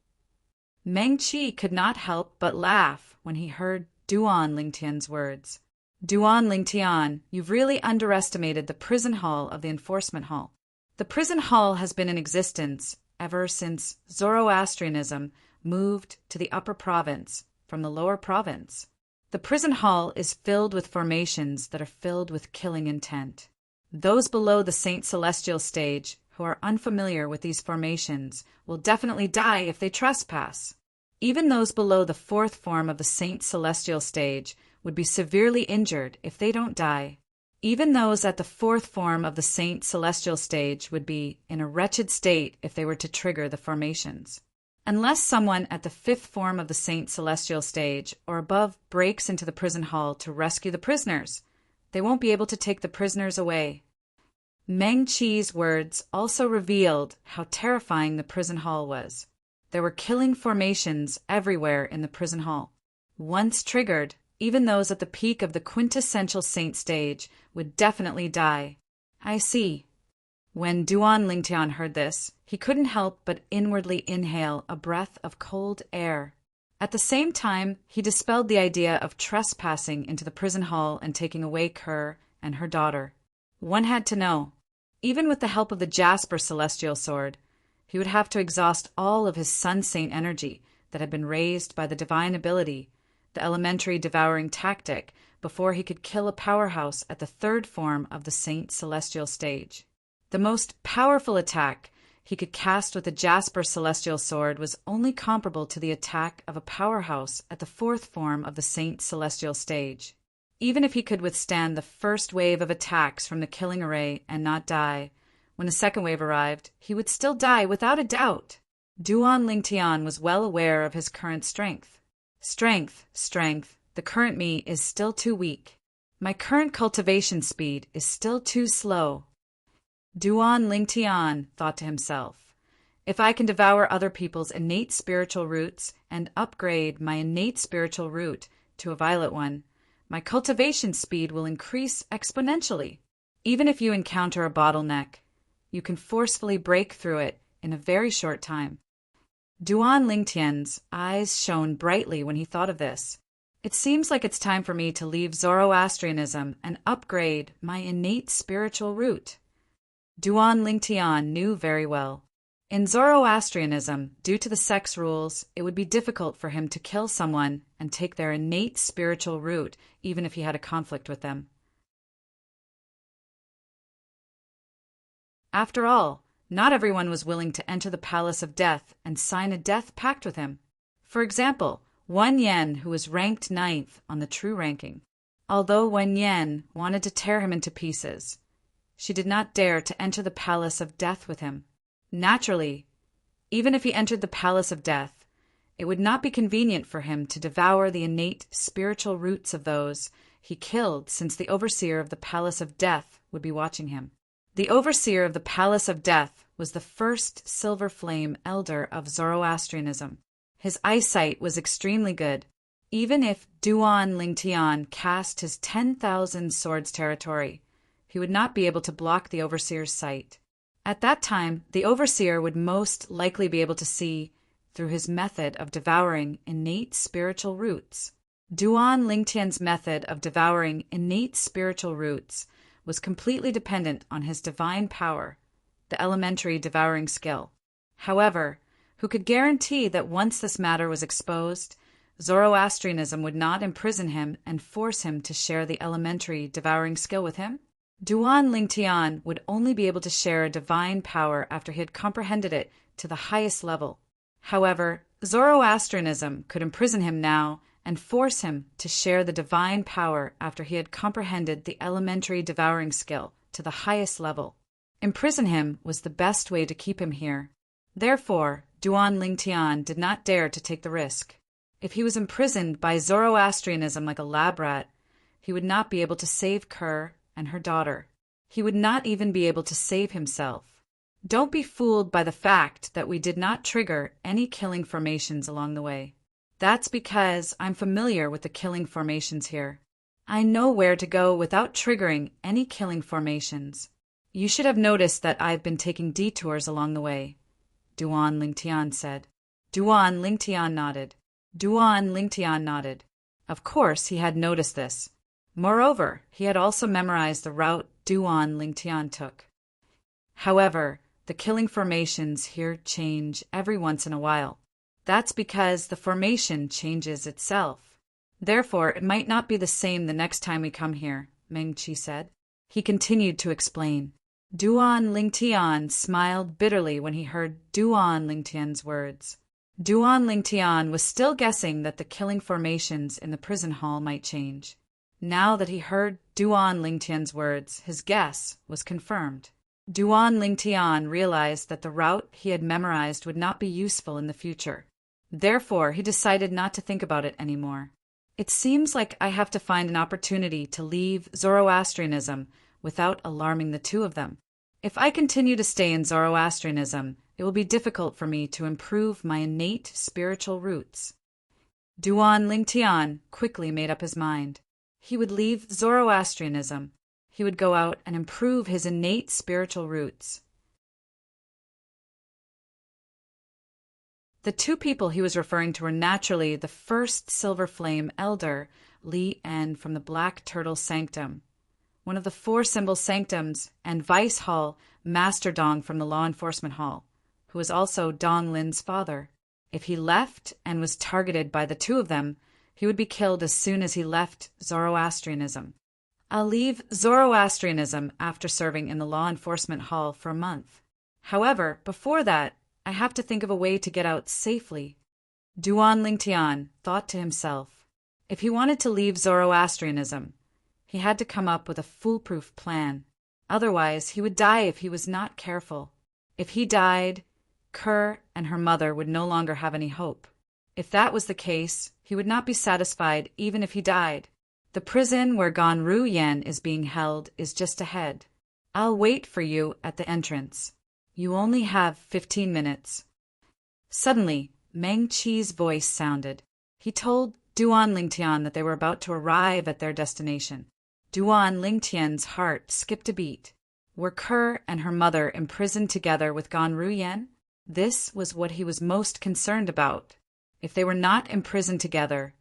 Meng Qi could not help but laugh when he heard Duan Lingtian's words. Duan Lingtian, you've really underestimated the prison hall of the enforcement hall. The prison hall has been in existence ever since Zoroastrianism moved to the upper province from the lower province. The prison hall is filled with formations that are filled with killing intent. Those below the Saint Celestial stage who are unfamiliar with these formations will definitely die if they trespass. Even those below the fourth form of the Saint Celestial stage would be severely injured if they don't die. Even those at the fourth form of the Saint Celestial stage would be in a wretched state if they were to trigger the formations. Unless someone at the fifth form of the Saint Celestial stage or above breaks into the prison hall to rescue the prisoners, they won't be able to take the prisoners away. Meng Qi's words also revealed how terrifying the prison hall was. There were killing formations everywhere in the prison hall. Once triggered, even those at the peak of the quintessential saint stage would definitely die. I see. When Duan Lingtian heard this, he couldn't help but inwardly inhale a breath of cold air. At the same time, he dispelled the idea of trespassing into the prison hall and taking away Kerr and her daughter. One had to know. Even with the help of the Jasper celestial sword, he would have to exhaust all of his Sun Saint energy that had been raised by the divine ability, the elementary devouring tactic, before he could kill a powerhouse at the third form of the Saint celestial stage. The most powerful attack he could cast with the Jasper celestial sword was only comparable to the attack of a powerhouse at the fourth form of the Saint celestial stage. Even if he could withstand the first wave of attacks from the killing array and not die, when the second wave arrived, he would still die without a doubt. Duan Lingtian was well aware of his current strength. Strength, the current me is still too weak. My current cultivation speed is still too slow. Duan Lingtian thought to himself, if I can devour other people's innate spiritual roots and upgrade my innate spiritual root to a violet one, my cultivation speed will increase exponentially. Even if you encounter a bottleneck, you can forcefully break through it in a very short time. Duan Lingtian's eyes shone brightly when he thought of this. It seems like it's time for me to leave Zoroastrianism and upgrade my innate spiritual root. Duan Lingtian knew very well. In Zoroastrianism, due to the sex rules, it would be difficult for him to kill someone and take their innate spiritual root, even if he had a conflict with them. After all, not everyone was willing to enter the Palace of Death and sign a death pact with him. For example, Wen Yen, who was ranked 9th on the true ranking. Although Wen Yen wanted to tear him into pieces, she did not dare to enter the Palace of Death with him. Naturally, even if he entered the Palace of Death, it would not be convenient for him to devour the innate spiritual roots of those he killed, since the overseer of the Palace of Death would be watching him. The overseer of the Palace of Death was the first Silver Flame elder of Zoroastrianism. His eyesight was extremely good. Even if Duan Lingtian cast his 10,000 swords territory, he would not be able to block the overseer's sight. At that time, the overseer would most likely be able to see through his method of devouring innate spiritual roots. Duan Lingtian's method of devouring innate spiritual roots was completely dependent on his divine power, the elementary devouring skill. However, who could guarantee that once this matter was exposed, Zoroastrianism would not imprison him and force him to share the elementary devouring skill with him? Duan Lingtian would only be able to share a divine power after he had comprehended it to the highest level. However, Zoroastrianism could imprison him now and force him to share the divine power after he had comprehended the elementary devouring skill to the highest level. Imprison him was the best way to keep him here. Therefore, Duan Lingtian did not dare to take the risk. If he was imprisoned by Zoroastrianism like a lab rat, he would not be able to save Kerr and her daughter. He would not even be able to save himself. Don't be fooled by the fact that we did not trigger any killing formations along the way. That's because I'm familiar with the killing formations here. I know where to go without triggering any killing formations. You should have noticed that I've been taking detours along the way, Duan Lingtian said. Duan Lingtian nodded. Duan Lingtian nodded. Of course he had noticed this. Moreover, he had also memorized the route Duan Lingtian took. However, the killing formations here change every once in a while. That's because the formation changes itself. Therefore, it might not be the same the next time we come here, Meng Qi said. He continued to explain. Duan Lingtian smiled bitterly when he heard Duan Lingtian's words. Duan Lingtian was still guessing that the killing formations in the prison hall might change. Now that he heard Duan Lingtian's words, his guess was confirmed. Duan Lingtian realized that the route he had memorized would not be useful in the future. Therefore, he decided not to think about it anymore. It seems like I have to find an opportunity to leave Zoroastrianism without alarming the two of them. If I continue to stay in Zoroastrianism, it will be difficult for me to improve my innate spiritual roots. Duan Lingtian quickly made up his mind. He would leave Zoroastrianism. He would go out and improve his innate spiritual roots. The two people he was referring to were naturally the first Silver Flame elder, Li En from the Black Turtle Sanctum, one of the 4 symbol sanctums, and Vice Hall, Master Dong from the Law Enforcement Hall, who was also Dong Lin's father. If he left and was targeted by the two of them, he would be killed as soon as he left Zoroastrianism. I'll leave Zoroastrianism after serving in the Law Enforcement Hall for a month. However, before that, I have to think of a way to get out safely. Duan Lingtian thought to himself. If he wanted to leave Zoroastrianism, he had to come up with a foolproof plan. Otherwise, he would die if he was not careful. If he died, Kerr and her mother would no longer have any hope. If that was the case, he would not be satisfied even if he died. The prison where Ganru Yen is being held is just ahead. I'll wait for you at the entrance. You only have 15 minutes. Suddenly, Meng Qi's voice sounded. He told Duan Lingtian that they were about to arrive at their destination. Duan Lingtian's heart skipped a beat. Were Kerr and her mother imprisoned together with Ganru Yen? This was what he was most concerned about. If they were not imprisoned together,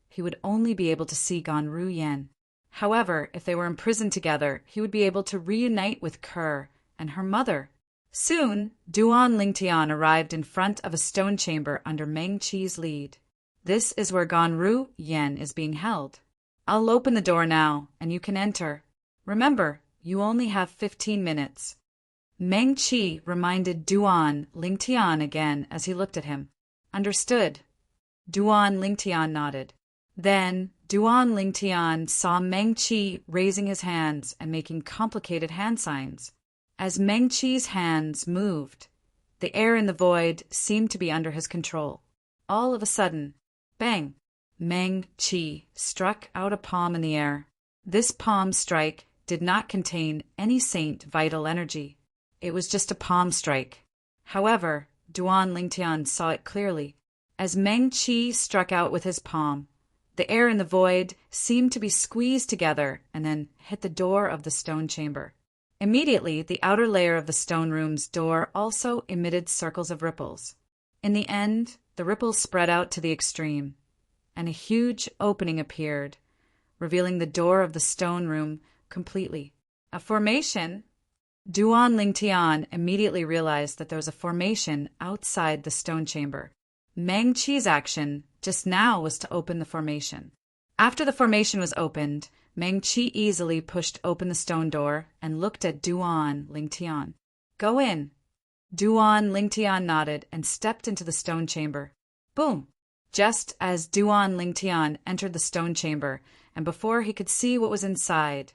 he would only be able to see Ganru Yen. However, if they were imprisoned together, he would be able to reunite with Kerr and her mother. Soon, Duan Lingtian arrived in front of a stone chamber under Meng Qi's lead. This is where Ganru Yen is being held. I'll open the door now, and you can enter. Remember, you only have 15 minutes. Meng Qi reminded Duan Lingtian again as he looked at him. Understood. Duan Lingtian nodded. Then, Duan Lingtian saw Meng Qi raising his hands and making complicated hand signs. As Meng Qi's hands moved, the air in the void seemed to be under his control. All of a sudden, bang! Meng Qi struck out a palm in the air. This palm strike did not contain any saint vital energy. It was just a palm strike. However, Duan Lingtian saw it clearly. As Meng Qi struck out with his palm, the air in the void seemed to be squeezed together and then hit the door of the stone chamber. Immediately, the outer layer of the stone room's door also emitted circles of ripples. In the end, the ripples spread out to the extreme, and a huge opening appeared, revealing the door of the stone room completely. A formation. Duan Lingtian immediately realized that there was a formation outside the stone chamber. Meng Qi's action just now was to open the formation. After the formation was opened, Meng Qi easily pushed open the stone door and looked at Duan Lingtian. Go in. Duan Lingtian nodded and stepped into the stone chamber. Boom! Just as Duan Lingtian entered the stone chamber, and before he could see what was inside,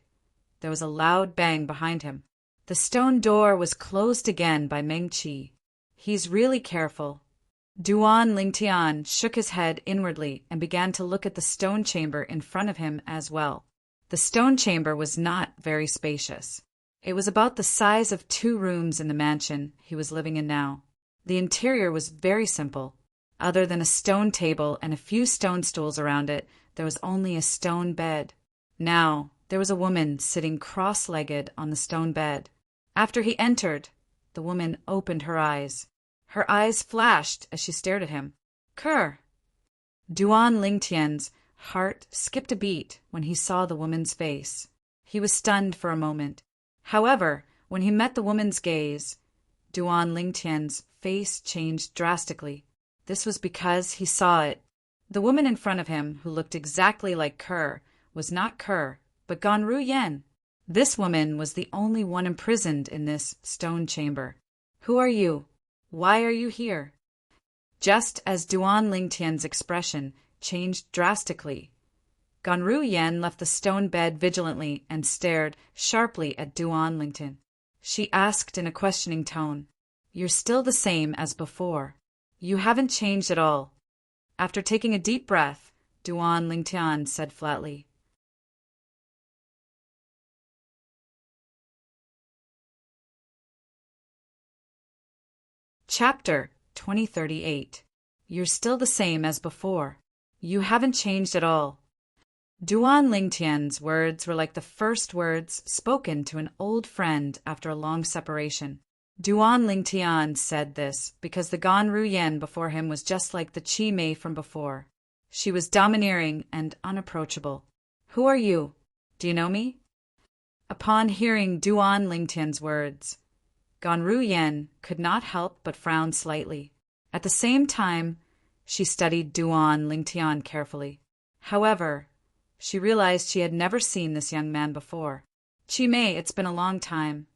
there was a loud bang behind him. The stone door was closed again by Meng Qi. He's really careful. Duan Lingtian shook his head inwardly and began to look at the stone chamber in front of him as well. The stone chamber was not very spacious. It was about the size of 2 rooms in the mansion he was living in now. The interior was very simple. Other than a stone table and a few stone stools around it, there was only a stone bed. Now, there was a woman sitting cross-legged on the stone bed. After he entered, the woman opened her eyes. Her eyes flashed as she stared at him. Kerr! Duan Lingtian's heart skipped a beat when he saw the woman's face. He was stunned for a moment. However, when he met the woman's gaze, Duan Lingtian's face changed drastically. This was because he saw it. The woman in front of him, who looked exactly like Kerr, was not Kerr, but Ganru Yen. This woman was the only one imprisoned in this stone chamber. Who are you? Why are you here? Just as Duan Lingtian's expression changed drastically, Ganru Yen left the stone bed vigilantly and stared sharply at Duan Lingtian. She asked in a questioning tone, You're still the same as before. You haven't changed at all. After taking a deep breath, Duan Lingtian said flatly, Chapter 2038. You're still the same as before. You haven't changed at all. Duan Lingtian's words were like the first words spoken to an old friend after a long separation. Duan Lingtian said this because the Gan Ruyen before him was just like the Chi Mei from before. She was domineering and unapproachable. Who are you? Do you know me? Upon hearing Duan Lingtian's words, Gan Ruyen could not help but frown slightly. At the same time, she studied Duan Lingtian carefully. However, she realized she had never seen this young man before. Chi Mei, it's been a long time.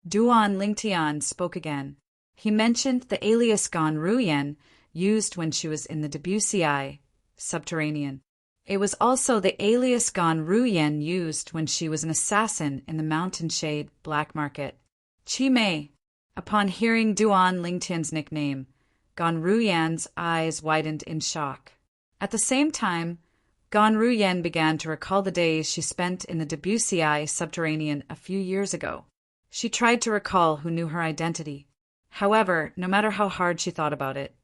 Duan Lingtian spoke again. He mentioned the alias Gan Ruyen used when she was in the Debussy subterranean. It was also the alias Gan Ruyen used when she was an assassin in the Mountain Shade black market. Chi Mei. Upon hearing Duan Lingtian's nickname, Gan Ruyen's eyes widened in shock. At the same time, Gan Ruyen began to recall the days she spent in the Debussy subterranean a few years ago. She tried to recall who knew her identity. However, no matter how hard she thought about it,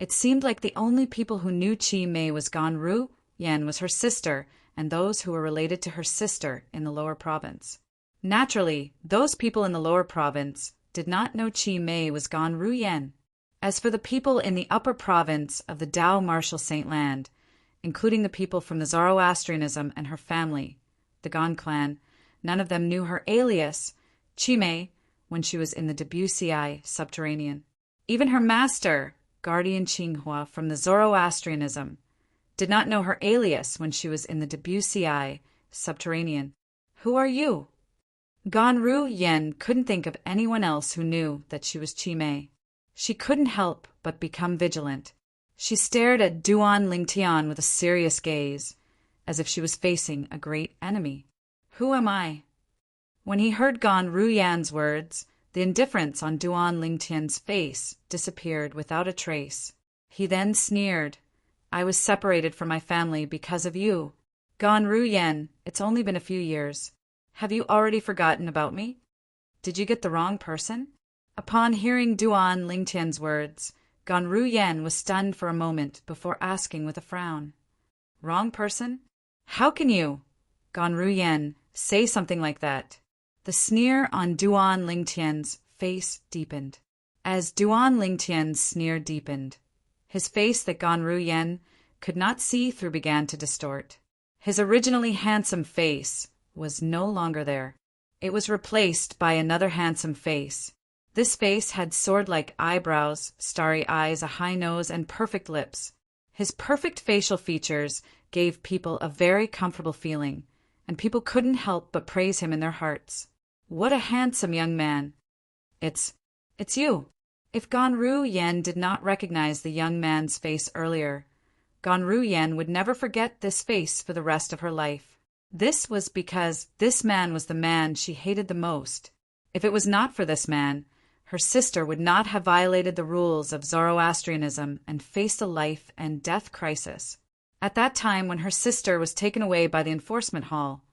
it seemed like the only people who knew Chi Mei was Gan Ruyen was her sister and those who were related to her sister in the lower province. Naturally, those people in the lower province did not know Chi Mei was Gan Ruyen. As for the people in the upper province of the Dao Martial Saint Land, including the people from the Zoroastrianism and her family, the Gan clan, none of them knew her alias, Chi Mei, when she was in the Debussy subterranean. Even her master, Guardian Qinghua from the Zoroastrianism, did not know her alias when she was in the Debussy subterranean. Who are you? Gan Ruyen couldn't think of anyone else who knew that she was Chi Mei. She couldn't help but become vigilant. She stared at Duan Lingtian with a serious gaze, as if she was facing a great enemy. Who am I? When he heard Gan Ruyen's words, the indifference on Duan Lingtian's face disappeared without a trace. He then sneered. I was separated from my family because of you. Gan Ruyen, it's only been a few years. Have you already forgotten about me? Did you get the wrong person? Upon hearing Duan Lingtian's words, Gan Ruyen was stunned for a moment before asking with a frown. Wrong person? How can you, Gan Ruyen, say something like that? The sneer on Duan Lingtian's face deepened. As Duan Lingtian's sneer deepened, his face that Gan Ruyen could not see through began to distort. His originally handsome face was no longer there. It was replaced by another handsome face. This face had sword-like eyebrows, starry eyes, a high nose, and perfect lips. His perfect facial features gave people a very comfortable feeling, and people couldn't help but praise him in their hearts. What a handsome young man! It's you! If Gan Ruyen did not recognize the young man's face earlier, Gan Ruyen would never forget this face for the rest of her life. This was because this man was the man she hated the most. If it was not for this man, her sister would not have violated the rules of Zoroastrianism and faced a life and death crisis. At that time, when her sister was taken away by the enforcement hall,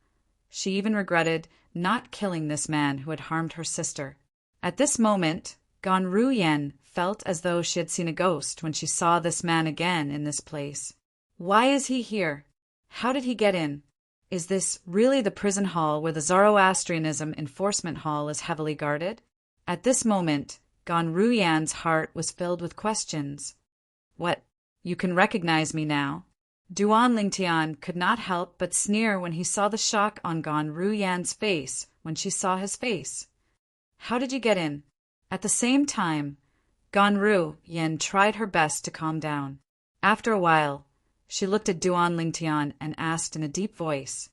she even regretted not killing this man who had harmed her sister. At this moment, Gan Ruyen felt as though she had seen a ghost when she saw this man again in this place. Why is he here? How did he get in? Is this really the prison hall where the Zoroastrianism enforcement hall is heavily guarded? At this moment, Gan Ruyen's heart was filled with questions. What? You can recognize me now? Duan Lingtian could not help but sneer when he saw the shock on Gan Ruyen's face when she saw his face. How did you get in? At the same time, Gan Ruyen tried her best to calm down. After a while, she looked at Duan Lingtian and asked in a deep voice,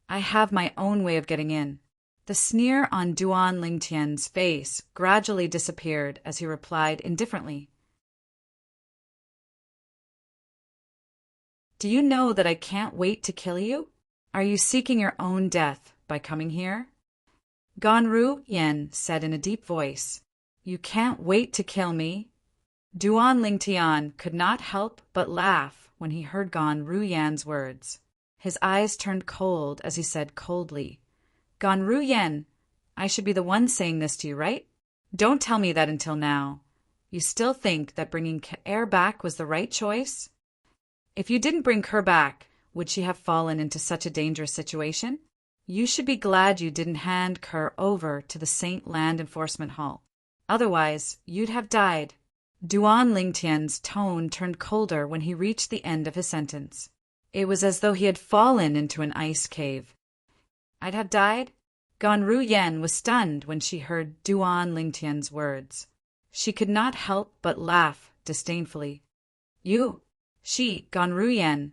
I have my own way of getting in. The sneer on Duan Lingtian's face gradually disappeared as he replied indifferently, Do you know that I can't wait to kill you? Are you seeking your own death by coming here? Gan Ruyen said in a deep voice, You can't wait to kill me? Duan Lingtian could not help but laugh when he heard Gan Ruyen's words. His eyes turned cold as he said coldly, Gan Ruyen, I should be the one saying this to you, right? Don't tell me that until now. You still think that bringing Kerr back was the right choice? If you didn't bring Kerr back, would she have fallen into such a dangerous situation? You should be glad you didn't hand Kerr over to the Saint Land Enforcement Hall. Otherwise, you'd have died. Duan Lingtian's tone turned colder when he reached the end of his sentence. It was as though he had fallen into an ice cave. I'd have died? Gan Ruyen was stunned when she heard Duan Lingtian's words. She could not help but laugh disdainfully. She, Gan Ruyen,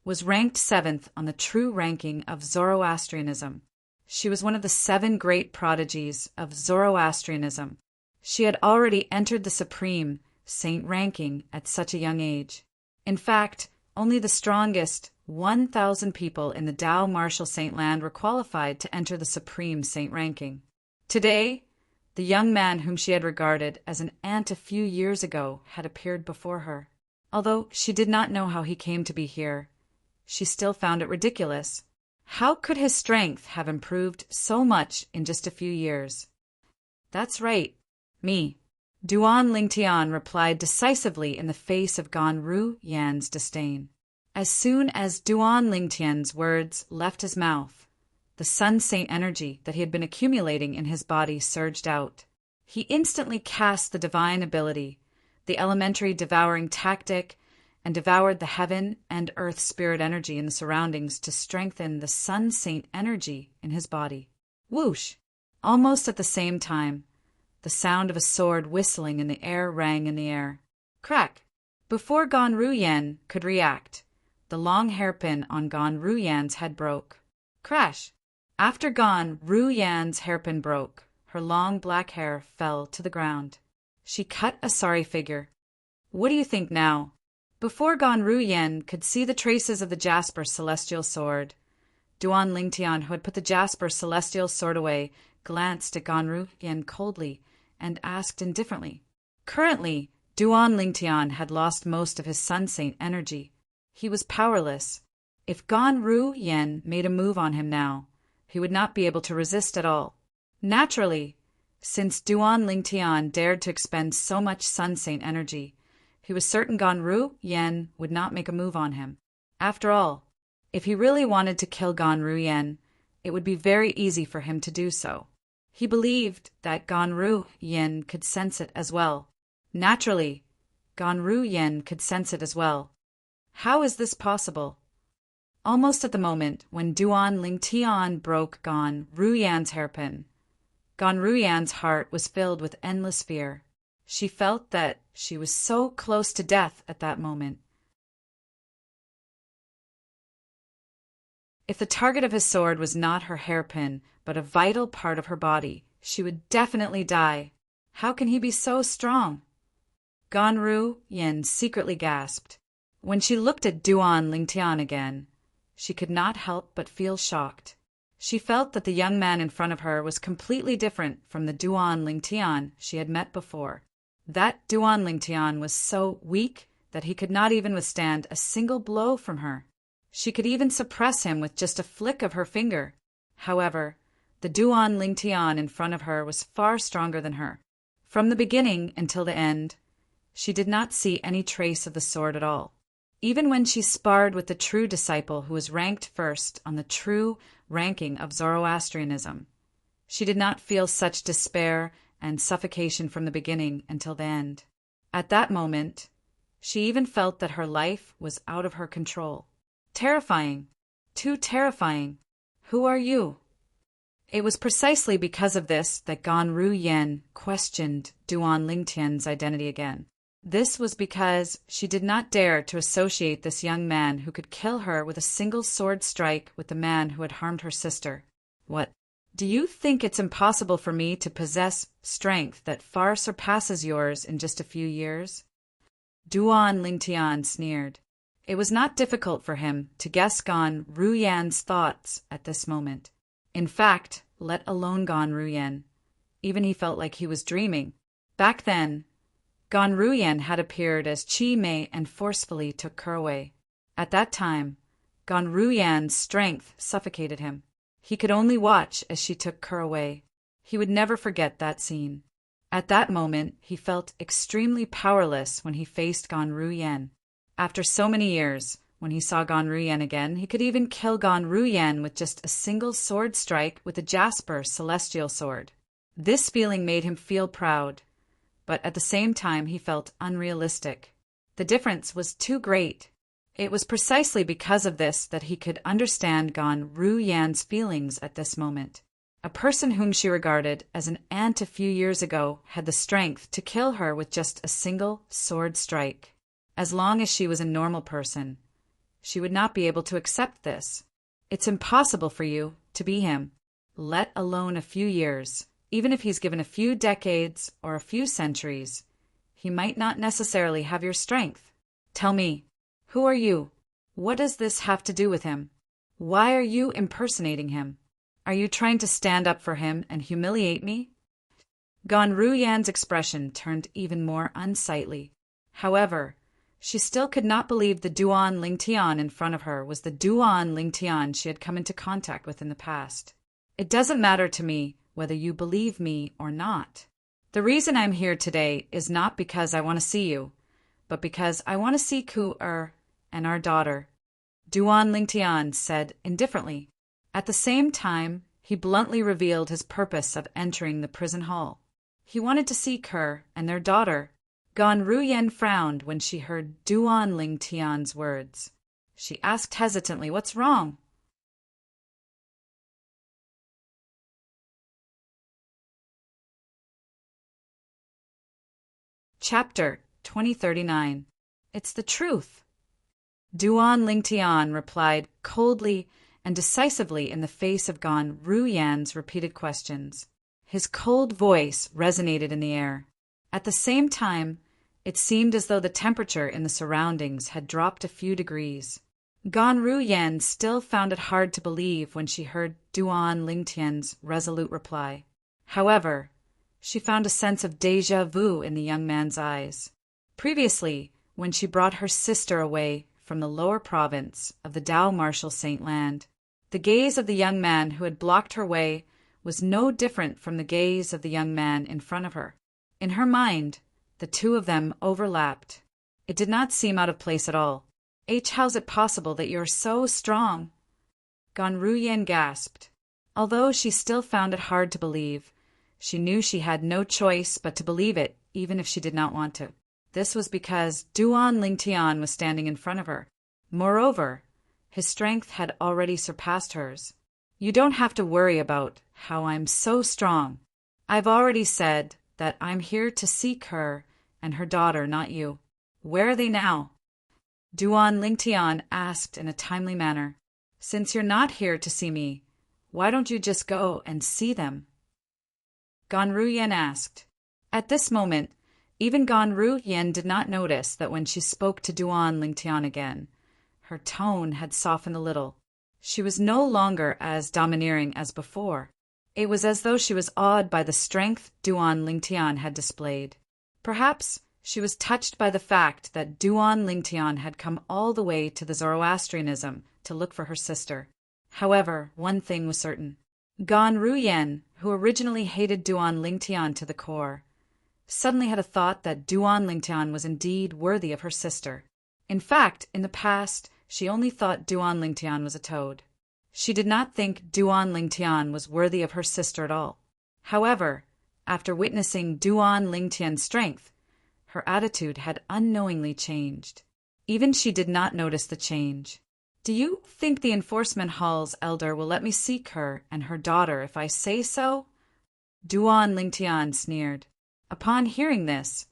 was ranked 7th on the true ranking of Zoroastrianism. She was one of the 7 great prodigies of Zoroastrianism. She had already entered the supreme saint ranking at such a young age. In fact, only the strongest 1,000 people in the Tao Martial Saint Land were qualified to enter the supreme saint ranking. Today, the young man whom she had regarded as an ant a few years ago had appeared before her. Although she did not know how he came to be here, she still found it ridiculous. How could his strength have improved so much in just a few years? That's right, me. Duan Lingtian replied decisively in the face of Gan Ruyen's disdain. As soon as Duan Lingtian's words left his mouth, the Sun Saint energy that he had been accumulating in his body surged out. He instantly cast the divine ability, the elementary devouring tactic, and devoured the heaven and earth spirit energy in the surroundings to strengthen the Sun Saint energy in his body. Whoosh! Almost at the same time, the sound of a sword whistling in the air rang in the air. Crack! Before Gan Ruyen could react, the long hairpin on Gan Ruyen's head broke. Crash! After Gan Ruyen's hairpin broke, her long black hair fell to the ground. She cut a sorry figure. What do you think now? Before Gan Ruyen could see the traces of the Jasper celestial sword, Duan Lingtian, who had put the Jasper celestial sword away, glanced at Gan Ruyen coldly and asked indifferently. Currently, Duan Lingtian had lost most of his Sun Saint energy. He was powerless. If Gan Ruyen made a move on him now, he would not be able to resist at all. Naturally, since Duan Lingtian dared to expend so much Sun Saint energy, he was certain Gan Ruyen would not make a move on him. After all, if he really wanted to kill Gan Ruyen, it would be very easy for him to do so. He believed that Gan Ruyen could sense it as well. Naturally, Gan Ruyen could sense it as well. How is this possible? Almost at the moment when Duan Lingtian broke Gan Ruyen's hairpin, Gan Ruyen's heart was filled with endless fear. She felt that she was so close to death at that moment. If the target of his sword was not her hairpin, but a vital part of her body, she would definitely die. How can he be so strong? Gan Ruyen secretly gasped. When she looked at Duan Lingtian again, she could not help but feel shocked. She felt that the young man in front of her was completely different from the Duan Lingtian she had met before. That Duan Lingtian was so weak that he could not even withstand a single blow from her. She could even suppress him with just a flick of her finger. However, the Duan Lingtian in front of her was far stronger than her. From the beginning until the end, she did not see any trace of the sword at all. Even when she sparred with the true disciple who was ranked first on the true ranking of Zoroastrianism, she did not feel such despair and suffocation from the beginning until the end. At that moment, she even felt that her life was out of her control. Terrifying. Too terrifying. Who are you? It was precisely because of this that Gan Ruyen questioned Duan Lingtian's identity again. This was because she did not dare to associate this young man who could kill her with a single sword strike with the man who had harmed her sister. What? Do you think it's impossible for me to possess strength that far surpasses yours in just a few years? Duan Lingtian sneered. It was not difficult for him to guess Gan Ruyen's thoughts at this moment. In fact, let alone Gan Ruyen, even he felt like he was dreaming. Back then, Gan Ruyen had appeared as Chi Mei and forcefully took her away. At that time, Gan Ruyen's strength suffocated him. He could only watch as she took her away. He would never forget that scene. At that moment, he felt extremely powerless when he faced Gan Ruyen. After so many years, when he saw Gan Ruyen again, he could even kill Gan Ruyen with just a single sword strike with a Jasper celestial sword. This feeling made him feel proud, but at the same time he felt unrealistic. The difference was too great. It was precisely because of this that he could understand Gan Ru Yan's feelings at this moment. A person whom she regarded as an ant a few years ago had the strength to kill her with just a single sword strike. As long as she was a normal person, she would not be able to accept this. It's impossible for you to be him, let alone a few years. Even if he's given a few decades or a few centuries, he might not necessarily have your strength. Tell me, who are you? What does this have to do with him? Why are you impersonating him? Are you trying to stand up for him and humiliate me? Gan Ru Yan's expression turned even more unsightly. However, she still could not believe the Duan Lingtian in front of her was the Duan Lingtian she had come into contact with in the past. It doesn't matter to me whether you believe me or not. The reason I'm here today is not because I want to see you, but because I want to see Ku-er and our daughter, Duan Lingtian said indifferently. At the same time, he bluntly revealed his purpose of entering the prison hall. He wanted to see Kur and their daughter. Gan Ru Yan frowned when she heard Duan Lingtian's words. She asked hesitantly, "What's wrong?" Chapter 2039. It's the truth. Duan Lingtian replied coldly and decisively in the face of Gan Ru Yan's repeated questions. His cold voice resonated in the air. At the same time, it seemed as though the temperature in the surroundings had dropped a few degrees. Gan Ru Yan still found it hard to believe when she heard Duan Lingtian's resolute reply. However, she found a sense of déjà vu in the young man's eyes. Previously, when she brought her sister away from the lower province of the Dao Marshal Saint Land, the gaze of the young man who had blocked her way was no different from the gaze of the young man in front of her. In her mind, the two of them overlapped. It did not seem out of place at all. How's it possible that you're so strong?" Gan Ru Yan gasped. Although she still found it hard to believe, she knew she had no choice but to believe it, even if she did not want to. This was because Duan Lingtian was standing in front of her. Moreover, his strength had already surpassed hers. "You don't have to worry about how I'm so strong. I've already said that I'm here to seek her and her daughter, not you. Where are they now?" Duan Lingtian asked in a timely manner. "Since you're not here to see me, why don't you just go and see them?" Gan Ru Yan asked. At this moment, even Gan Ru Yan did not notice that when she spoke to Duan Lingtian again, her tone had softened a little. She was no longer as domineering as before. It was as though she was awed by the strength Duan Lingtian had displayed. Perhaps she was touched by the fact that Duan Lingtian had come all the way to the Zoroastrianism to look for her sister. However, one thing was certain. Gan Ru Yan, who originally hated Duan Lingtian to the core, suddenly had a thought that Duan Lingtian was indeed worthy of her sister. In fact, in the past, she only thought Duan Lingtian was a toad. She did not think Duan Lingtian was worthy of her sister at all. However, after witnessing Duan Lingtian's strength, her attitude had unknowingly changed. Even she did not notice the change. "Do you think the enforcement hall's elder will let me seek her and her daughter if I say so?" Duan Lingtian sneered. Upon hearing this,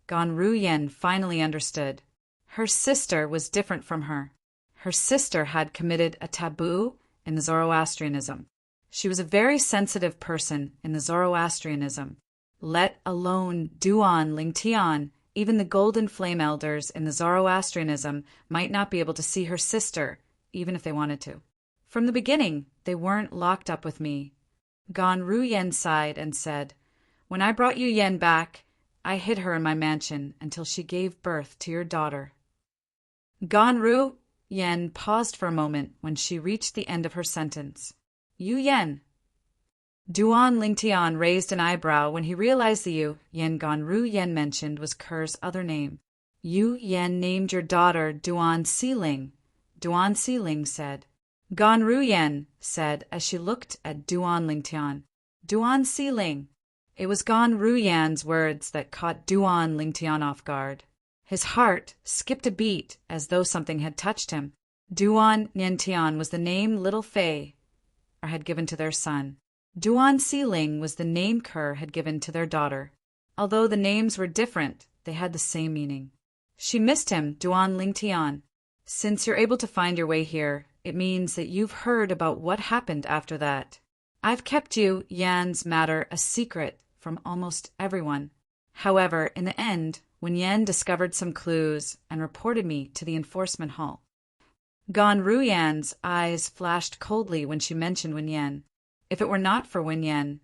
Gan Ru Yan finally understood. Her sister was different from her. Her sister had committed a taboo in the Zoroastrianism. She was a very sensitive person in the Zoroastrianism. Let alone Duan Lingtian, even the Golden Flame elders in the Zoroastrianism might not be able to see her sister, even if they wanted to. From the beginning, they weren't locked up with me. Gan Ru Yan sighed and said, "When I brought Yu Yen back, I hid her in my mansion until she gave birth to your daughter." Gan Ru Yan paused for a moment when she reached the end of her sentence. "Yu Yen." Duan Lingtian raised an eyebrow when he realized the Yu Yen Gan Ru Yan mentioned was Ker's other name. "Yu Yen named your daughter Duan Siling," Duan Siling said. Gan Ru Yan said as she looked at Duan Lingtian. "Duan Siling, It was Gon Ruyan's words that caught Duan Lingtian off guard. His heart skipped a beat as though something had touched him. Duan Niantian was the name Little Fei had given to their son. Duan Siling was the name Kerr had given to their daughter. Although the names were different, they had the same meaning. She missed him, Duan Lingtian. Since you're able to find your way here, it means that you've heard about what happened after that. I've kept you, Yan's matter, a secret from almost everyone. However, in the end, when Yan discovered some clues and reported me to the enforcement hall. Gon Ruyan's eyes flashed coldly when she mentioned Wen Yan. If it were not for Wen Yan,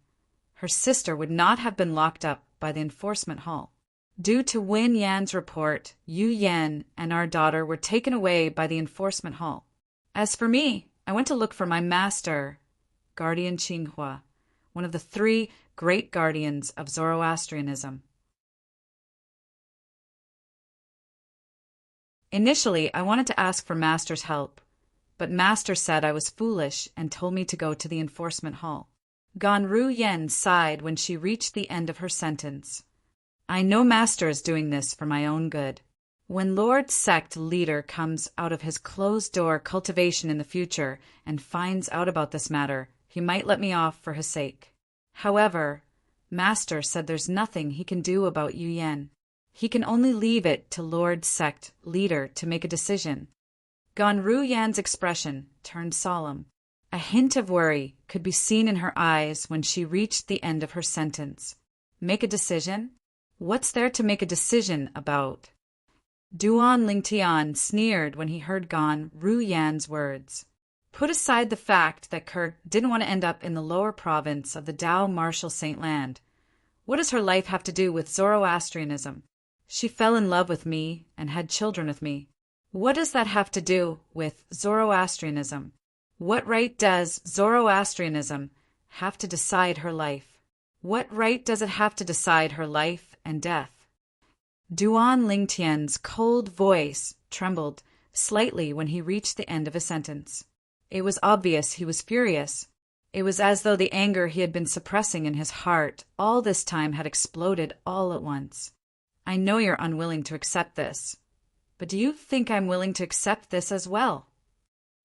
her sister would not have been locked up by the enforcement hall. Due to Wen Yan's report, Yu Yan and our daughter were taken away by the enforcement hall. As for me, I went to look for my master, Guardian Qinghua, one of the 3 great guardians of Zoroastrianism. Initially, I wanted to ask for Master's help, but Master said I was foolish and told me to go to the enforcement hall. Gon Ruyan sighed when she reached the end of her sentence. I know Master is doing this for my own good. When Lord Sect Leader comes out of his closed-door cultivation in the future and finds out about this matter, he might let me off for his sake. However, Master said there's nothing he can do about Yu Yan. He can only leave it to Lord Sect Leader to make a decision. Gon Ruyan's expression turned solemn. A hint of worry could be seen in her eyes when she reached the end of her sentence. Make a decision? What's there to make a decision about? Duan Lingtian sneered when he heard Gon Ruyan's words. Put aside the fact that Kerr didn't want to end up in the lower province of the Dao Martial Saint Land. What does her life have to do with Zoroastrianism? She fell in love with me and had children with me. What does that have to do with Zoroastrianism? What right does Zoroastrianism have to decide her life? What right does it have to decide her life and death? Duan Lingtian's cold voice trembled slightly when he reached the end of a sentence. It was obvious he was furious. It was as though the anger he had been suppressing in his heart all this time had exploded all at once. I know you're unwilling to accept this, but do you think I'm willing to accept this as well?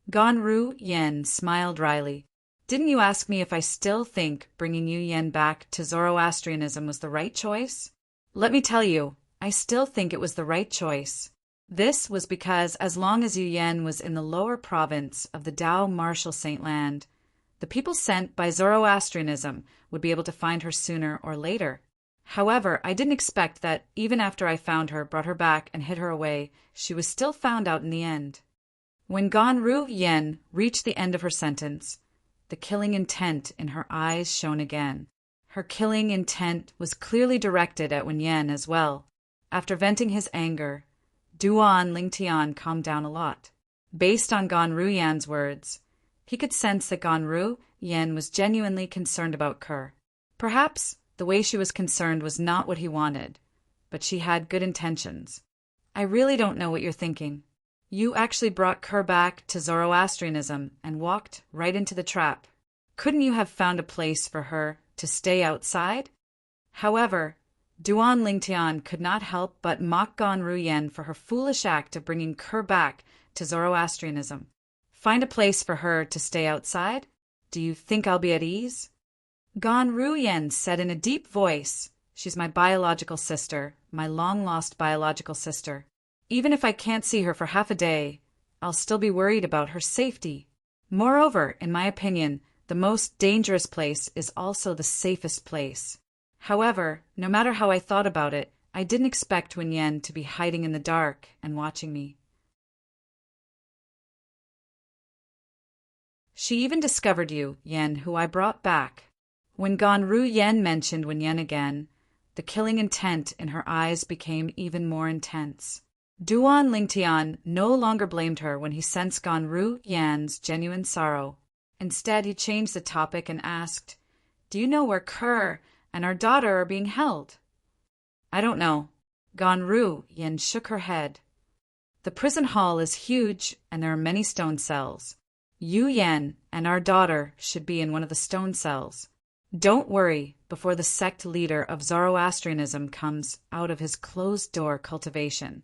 Gon Ruyan smiled wryly. Didn't you ask me if I still think bringing Yu Yan back to Zoroastrianism was the right choice? Let me tell you, I still think it was the right choice. This was because as long as Yu Yan was in the lower province of the Dao Martial Saint Land, the people sent by Zoroastrianism would be able to find her sooner or later. However, I didn't expect that even after I found her, brought her back, and hid her away, she was still found out in the end. When Gon Ruyan reached the end of her sentence, the killing intent in her eyes shone again. Her killing intent was clearly directed at Wen Yan as well. After venting his anger, Duan Lingtian calmed down a lot. Based on Gon Ruyan's words, he could sense that Gon Ruyan was genuinely concerned about Kerr. Perhaps the way she was concerned was not what he wanted, but she had good intentions. I really don't know what you're thinking. You actually brought Kerr back to Zoroastrianism and walked right into the trap. Couldn't you have found a place for her to stay outside? However, Duan Lingtian could not help but mock Gon Ruyan for her foolish act of bringing Kerr back to Zoroastrianism. Find a place for her to stay outside? Do you think I'll be at ease? Gon Ruyan said in a deep voice, She's my biological sister, my long-lost biological sister. Even if I can't see her for half a day, I'll still be worried about her safety. Moreover, in my opinion, the most dangerous place is also the safest place. However, no matter how I thought about it, I didn't expect Wen Yan to be hiding in the dark and watching me. She even discovered you, Yan, who I brought back. When Gon Ruyan mentioned Wen Yan again, the killing intent in her eyes became even more intense. Duan Lingtian no longer blamed her when he sensed Gon Ruyan's genuine sorrow. Instead, he changed the topic and asked, Do you know where Kerr and our daughter are being held? I don't know. Gon Ruyan shook her head. The prison hall is huge and there are many stone cells. Yu Yan and our daughter should be in one of the stone cells. Don't worry before the sect leader of Zoroastrianism comes out of his closed-door cultivation.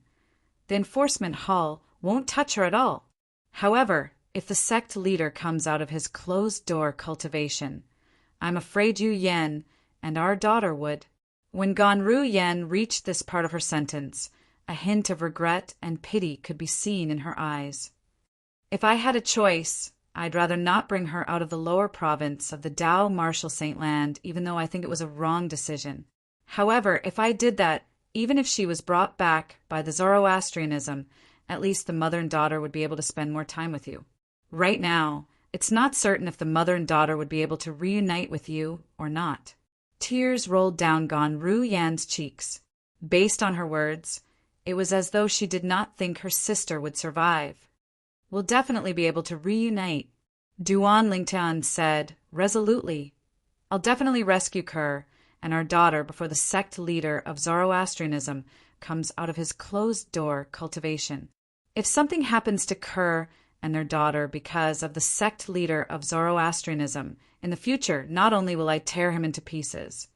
The enforcement hall won't touch her at all. However, if the sect leader comes out of his closed-door cultivation, I'm afraid you Yen and our daughter would. When Ganru Yen reached this part of her sentence, a hint of regret and pity could be seen in her eyes. If I had a choice, I'd rather not bring her out of the lower province of the Dao Martial Saint Land, even though I think it was a wrong decision. However, if I did that, even if she was brought back by the Zoroastrianism, at least the mother and daughter would be able to spend more time with you. Right now, it's not certain if the mother and daughter would be able to reunite with you or not. Tears rolled down Ganru Yan's cheeks. Based on her words, it was as though she did not think her sister would survive. We'll definitely be able to reunite, Duan Lingtian said resolutely. I'll definitely rescue Kerr and our daughter before the sect leader of Zoroastrianism comes out of his closed-door cultivation. If something happens to Kerr and their daughter because of the sect leader of Zoroastrianism, in the future not only will I tear him into pieces,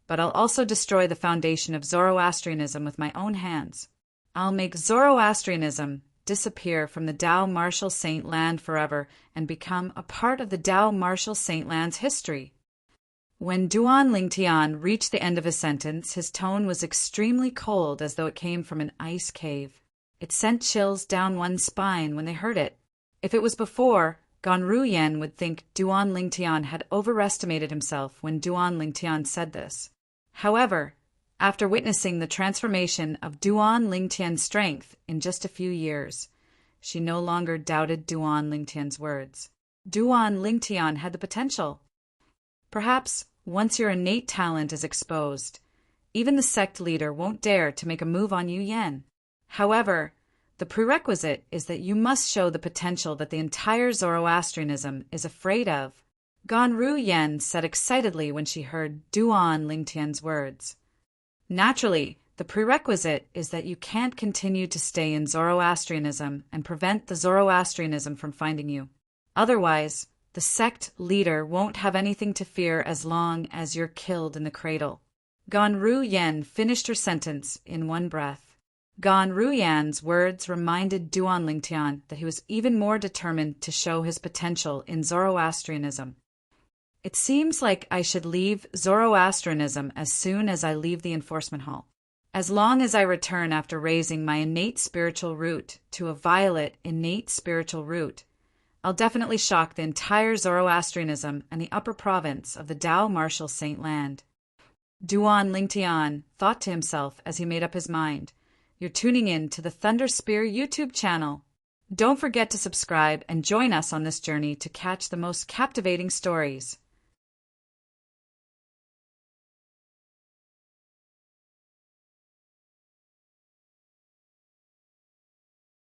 but I'll also destroy the foundation of Zoroastrianism with my own hands. I'll make Zoroastrianism disappear from the Dao Martial Saint Land forever and become a part of the Dao Martial Saint Land's history. When Duan Lingtian reached the end of his sentence, his tone was extremely cold, as though it came from an ice cave. It sent chills down one's spine when they heard it. If it was before, Ganru Yen would think Duan Lingtian had overestimated himself when Duan Lingtian said this. However, after witnessing the transformation of Duan Lingtian's strength in just a few years, she no longer doubted Duan Lingtian's words. Duan Lingtian had the potential. Perhaps once your innate talent is exposed, even the sect leader won't dare to make a move on you Yen. However, the prerequisite is that you must show the potential that the entire Zoroastrianism is afraid of. Ganru Yen said excitedly when she heard Duan Lingtian's words. Naturally, the prerequisite is that you can't continue to stay in Zoroastrianism and prevent the Zoroastrianism from finding you. Otherwise, the sect leader won't have anything to fear as long as you're killed in the cradle. Ganru Yen finished her sentence in one breath. Ganru Yan's words reminded Duan Lingtian that he was even more determined to show his potential in Zoroastrianism. It seems like I should leave Zoroastrianism as soon as I leave the enforcement hall. As long as I return after raising my innate spiritual root to a violet innate spiritual root, I'll definitely shock the entire Zoroastrianism and the upper province of the Dao Martial Saint Land. Duan Lingtian thought to himself as he made up his mind. You're tuning in to the Thunder Spear YouTube channel. Don't forget to subscribe and join us on this journey to catch the most captivating stories.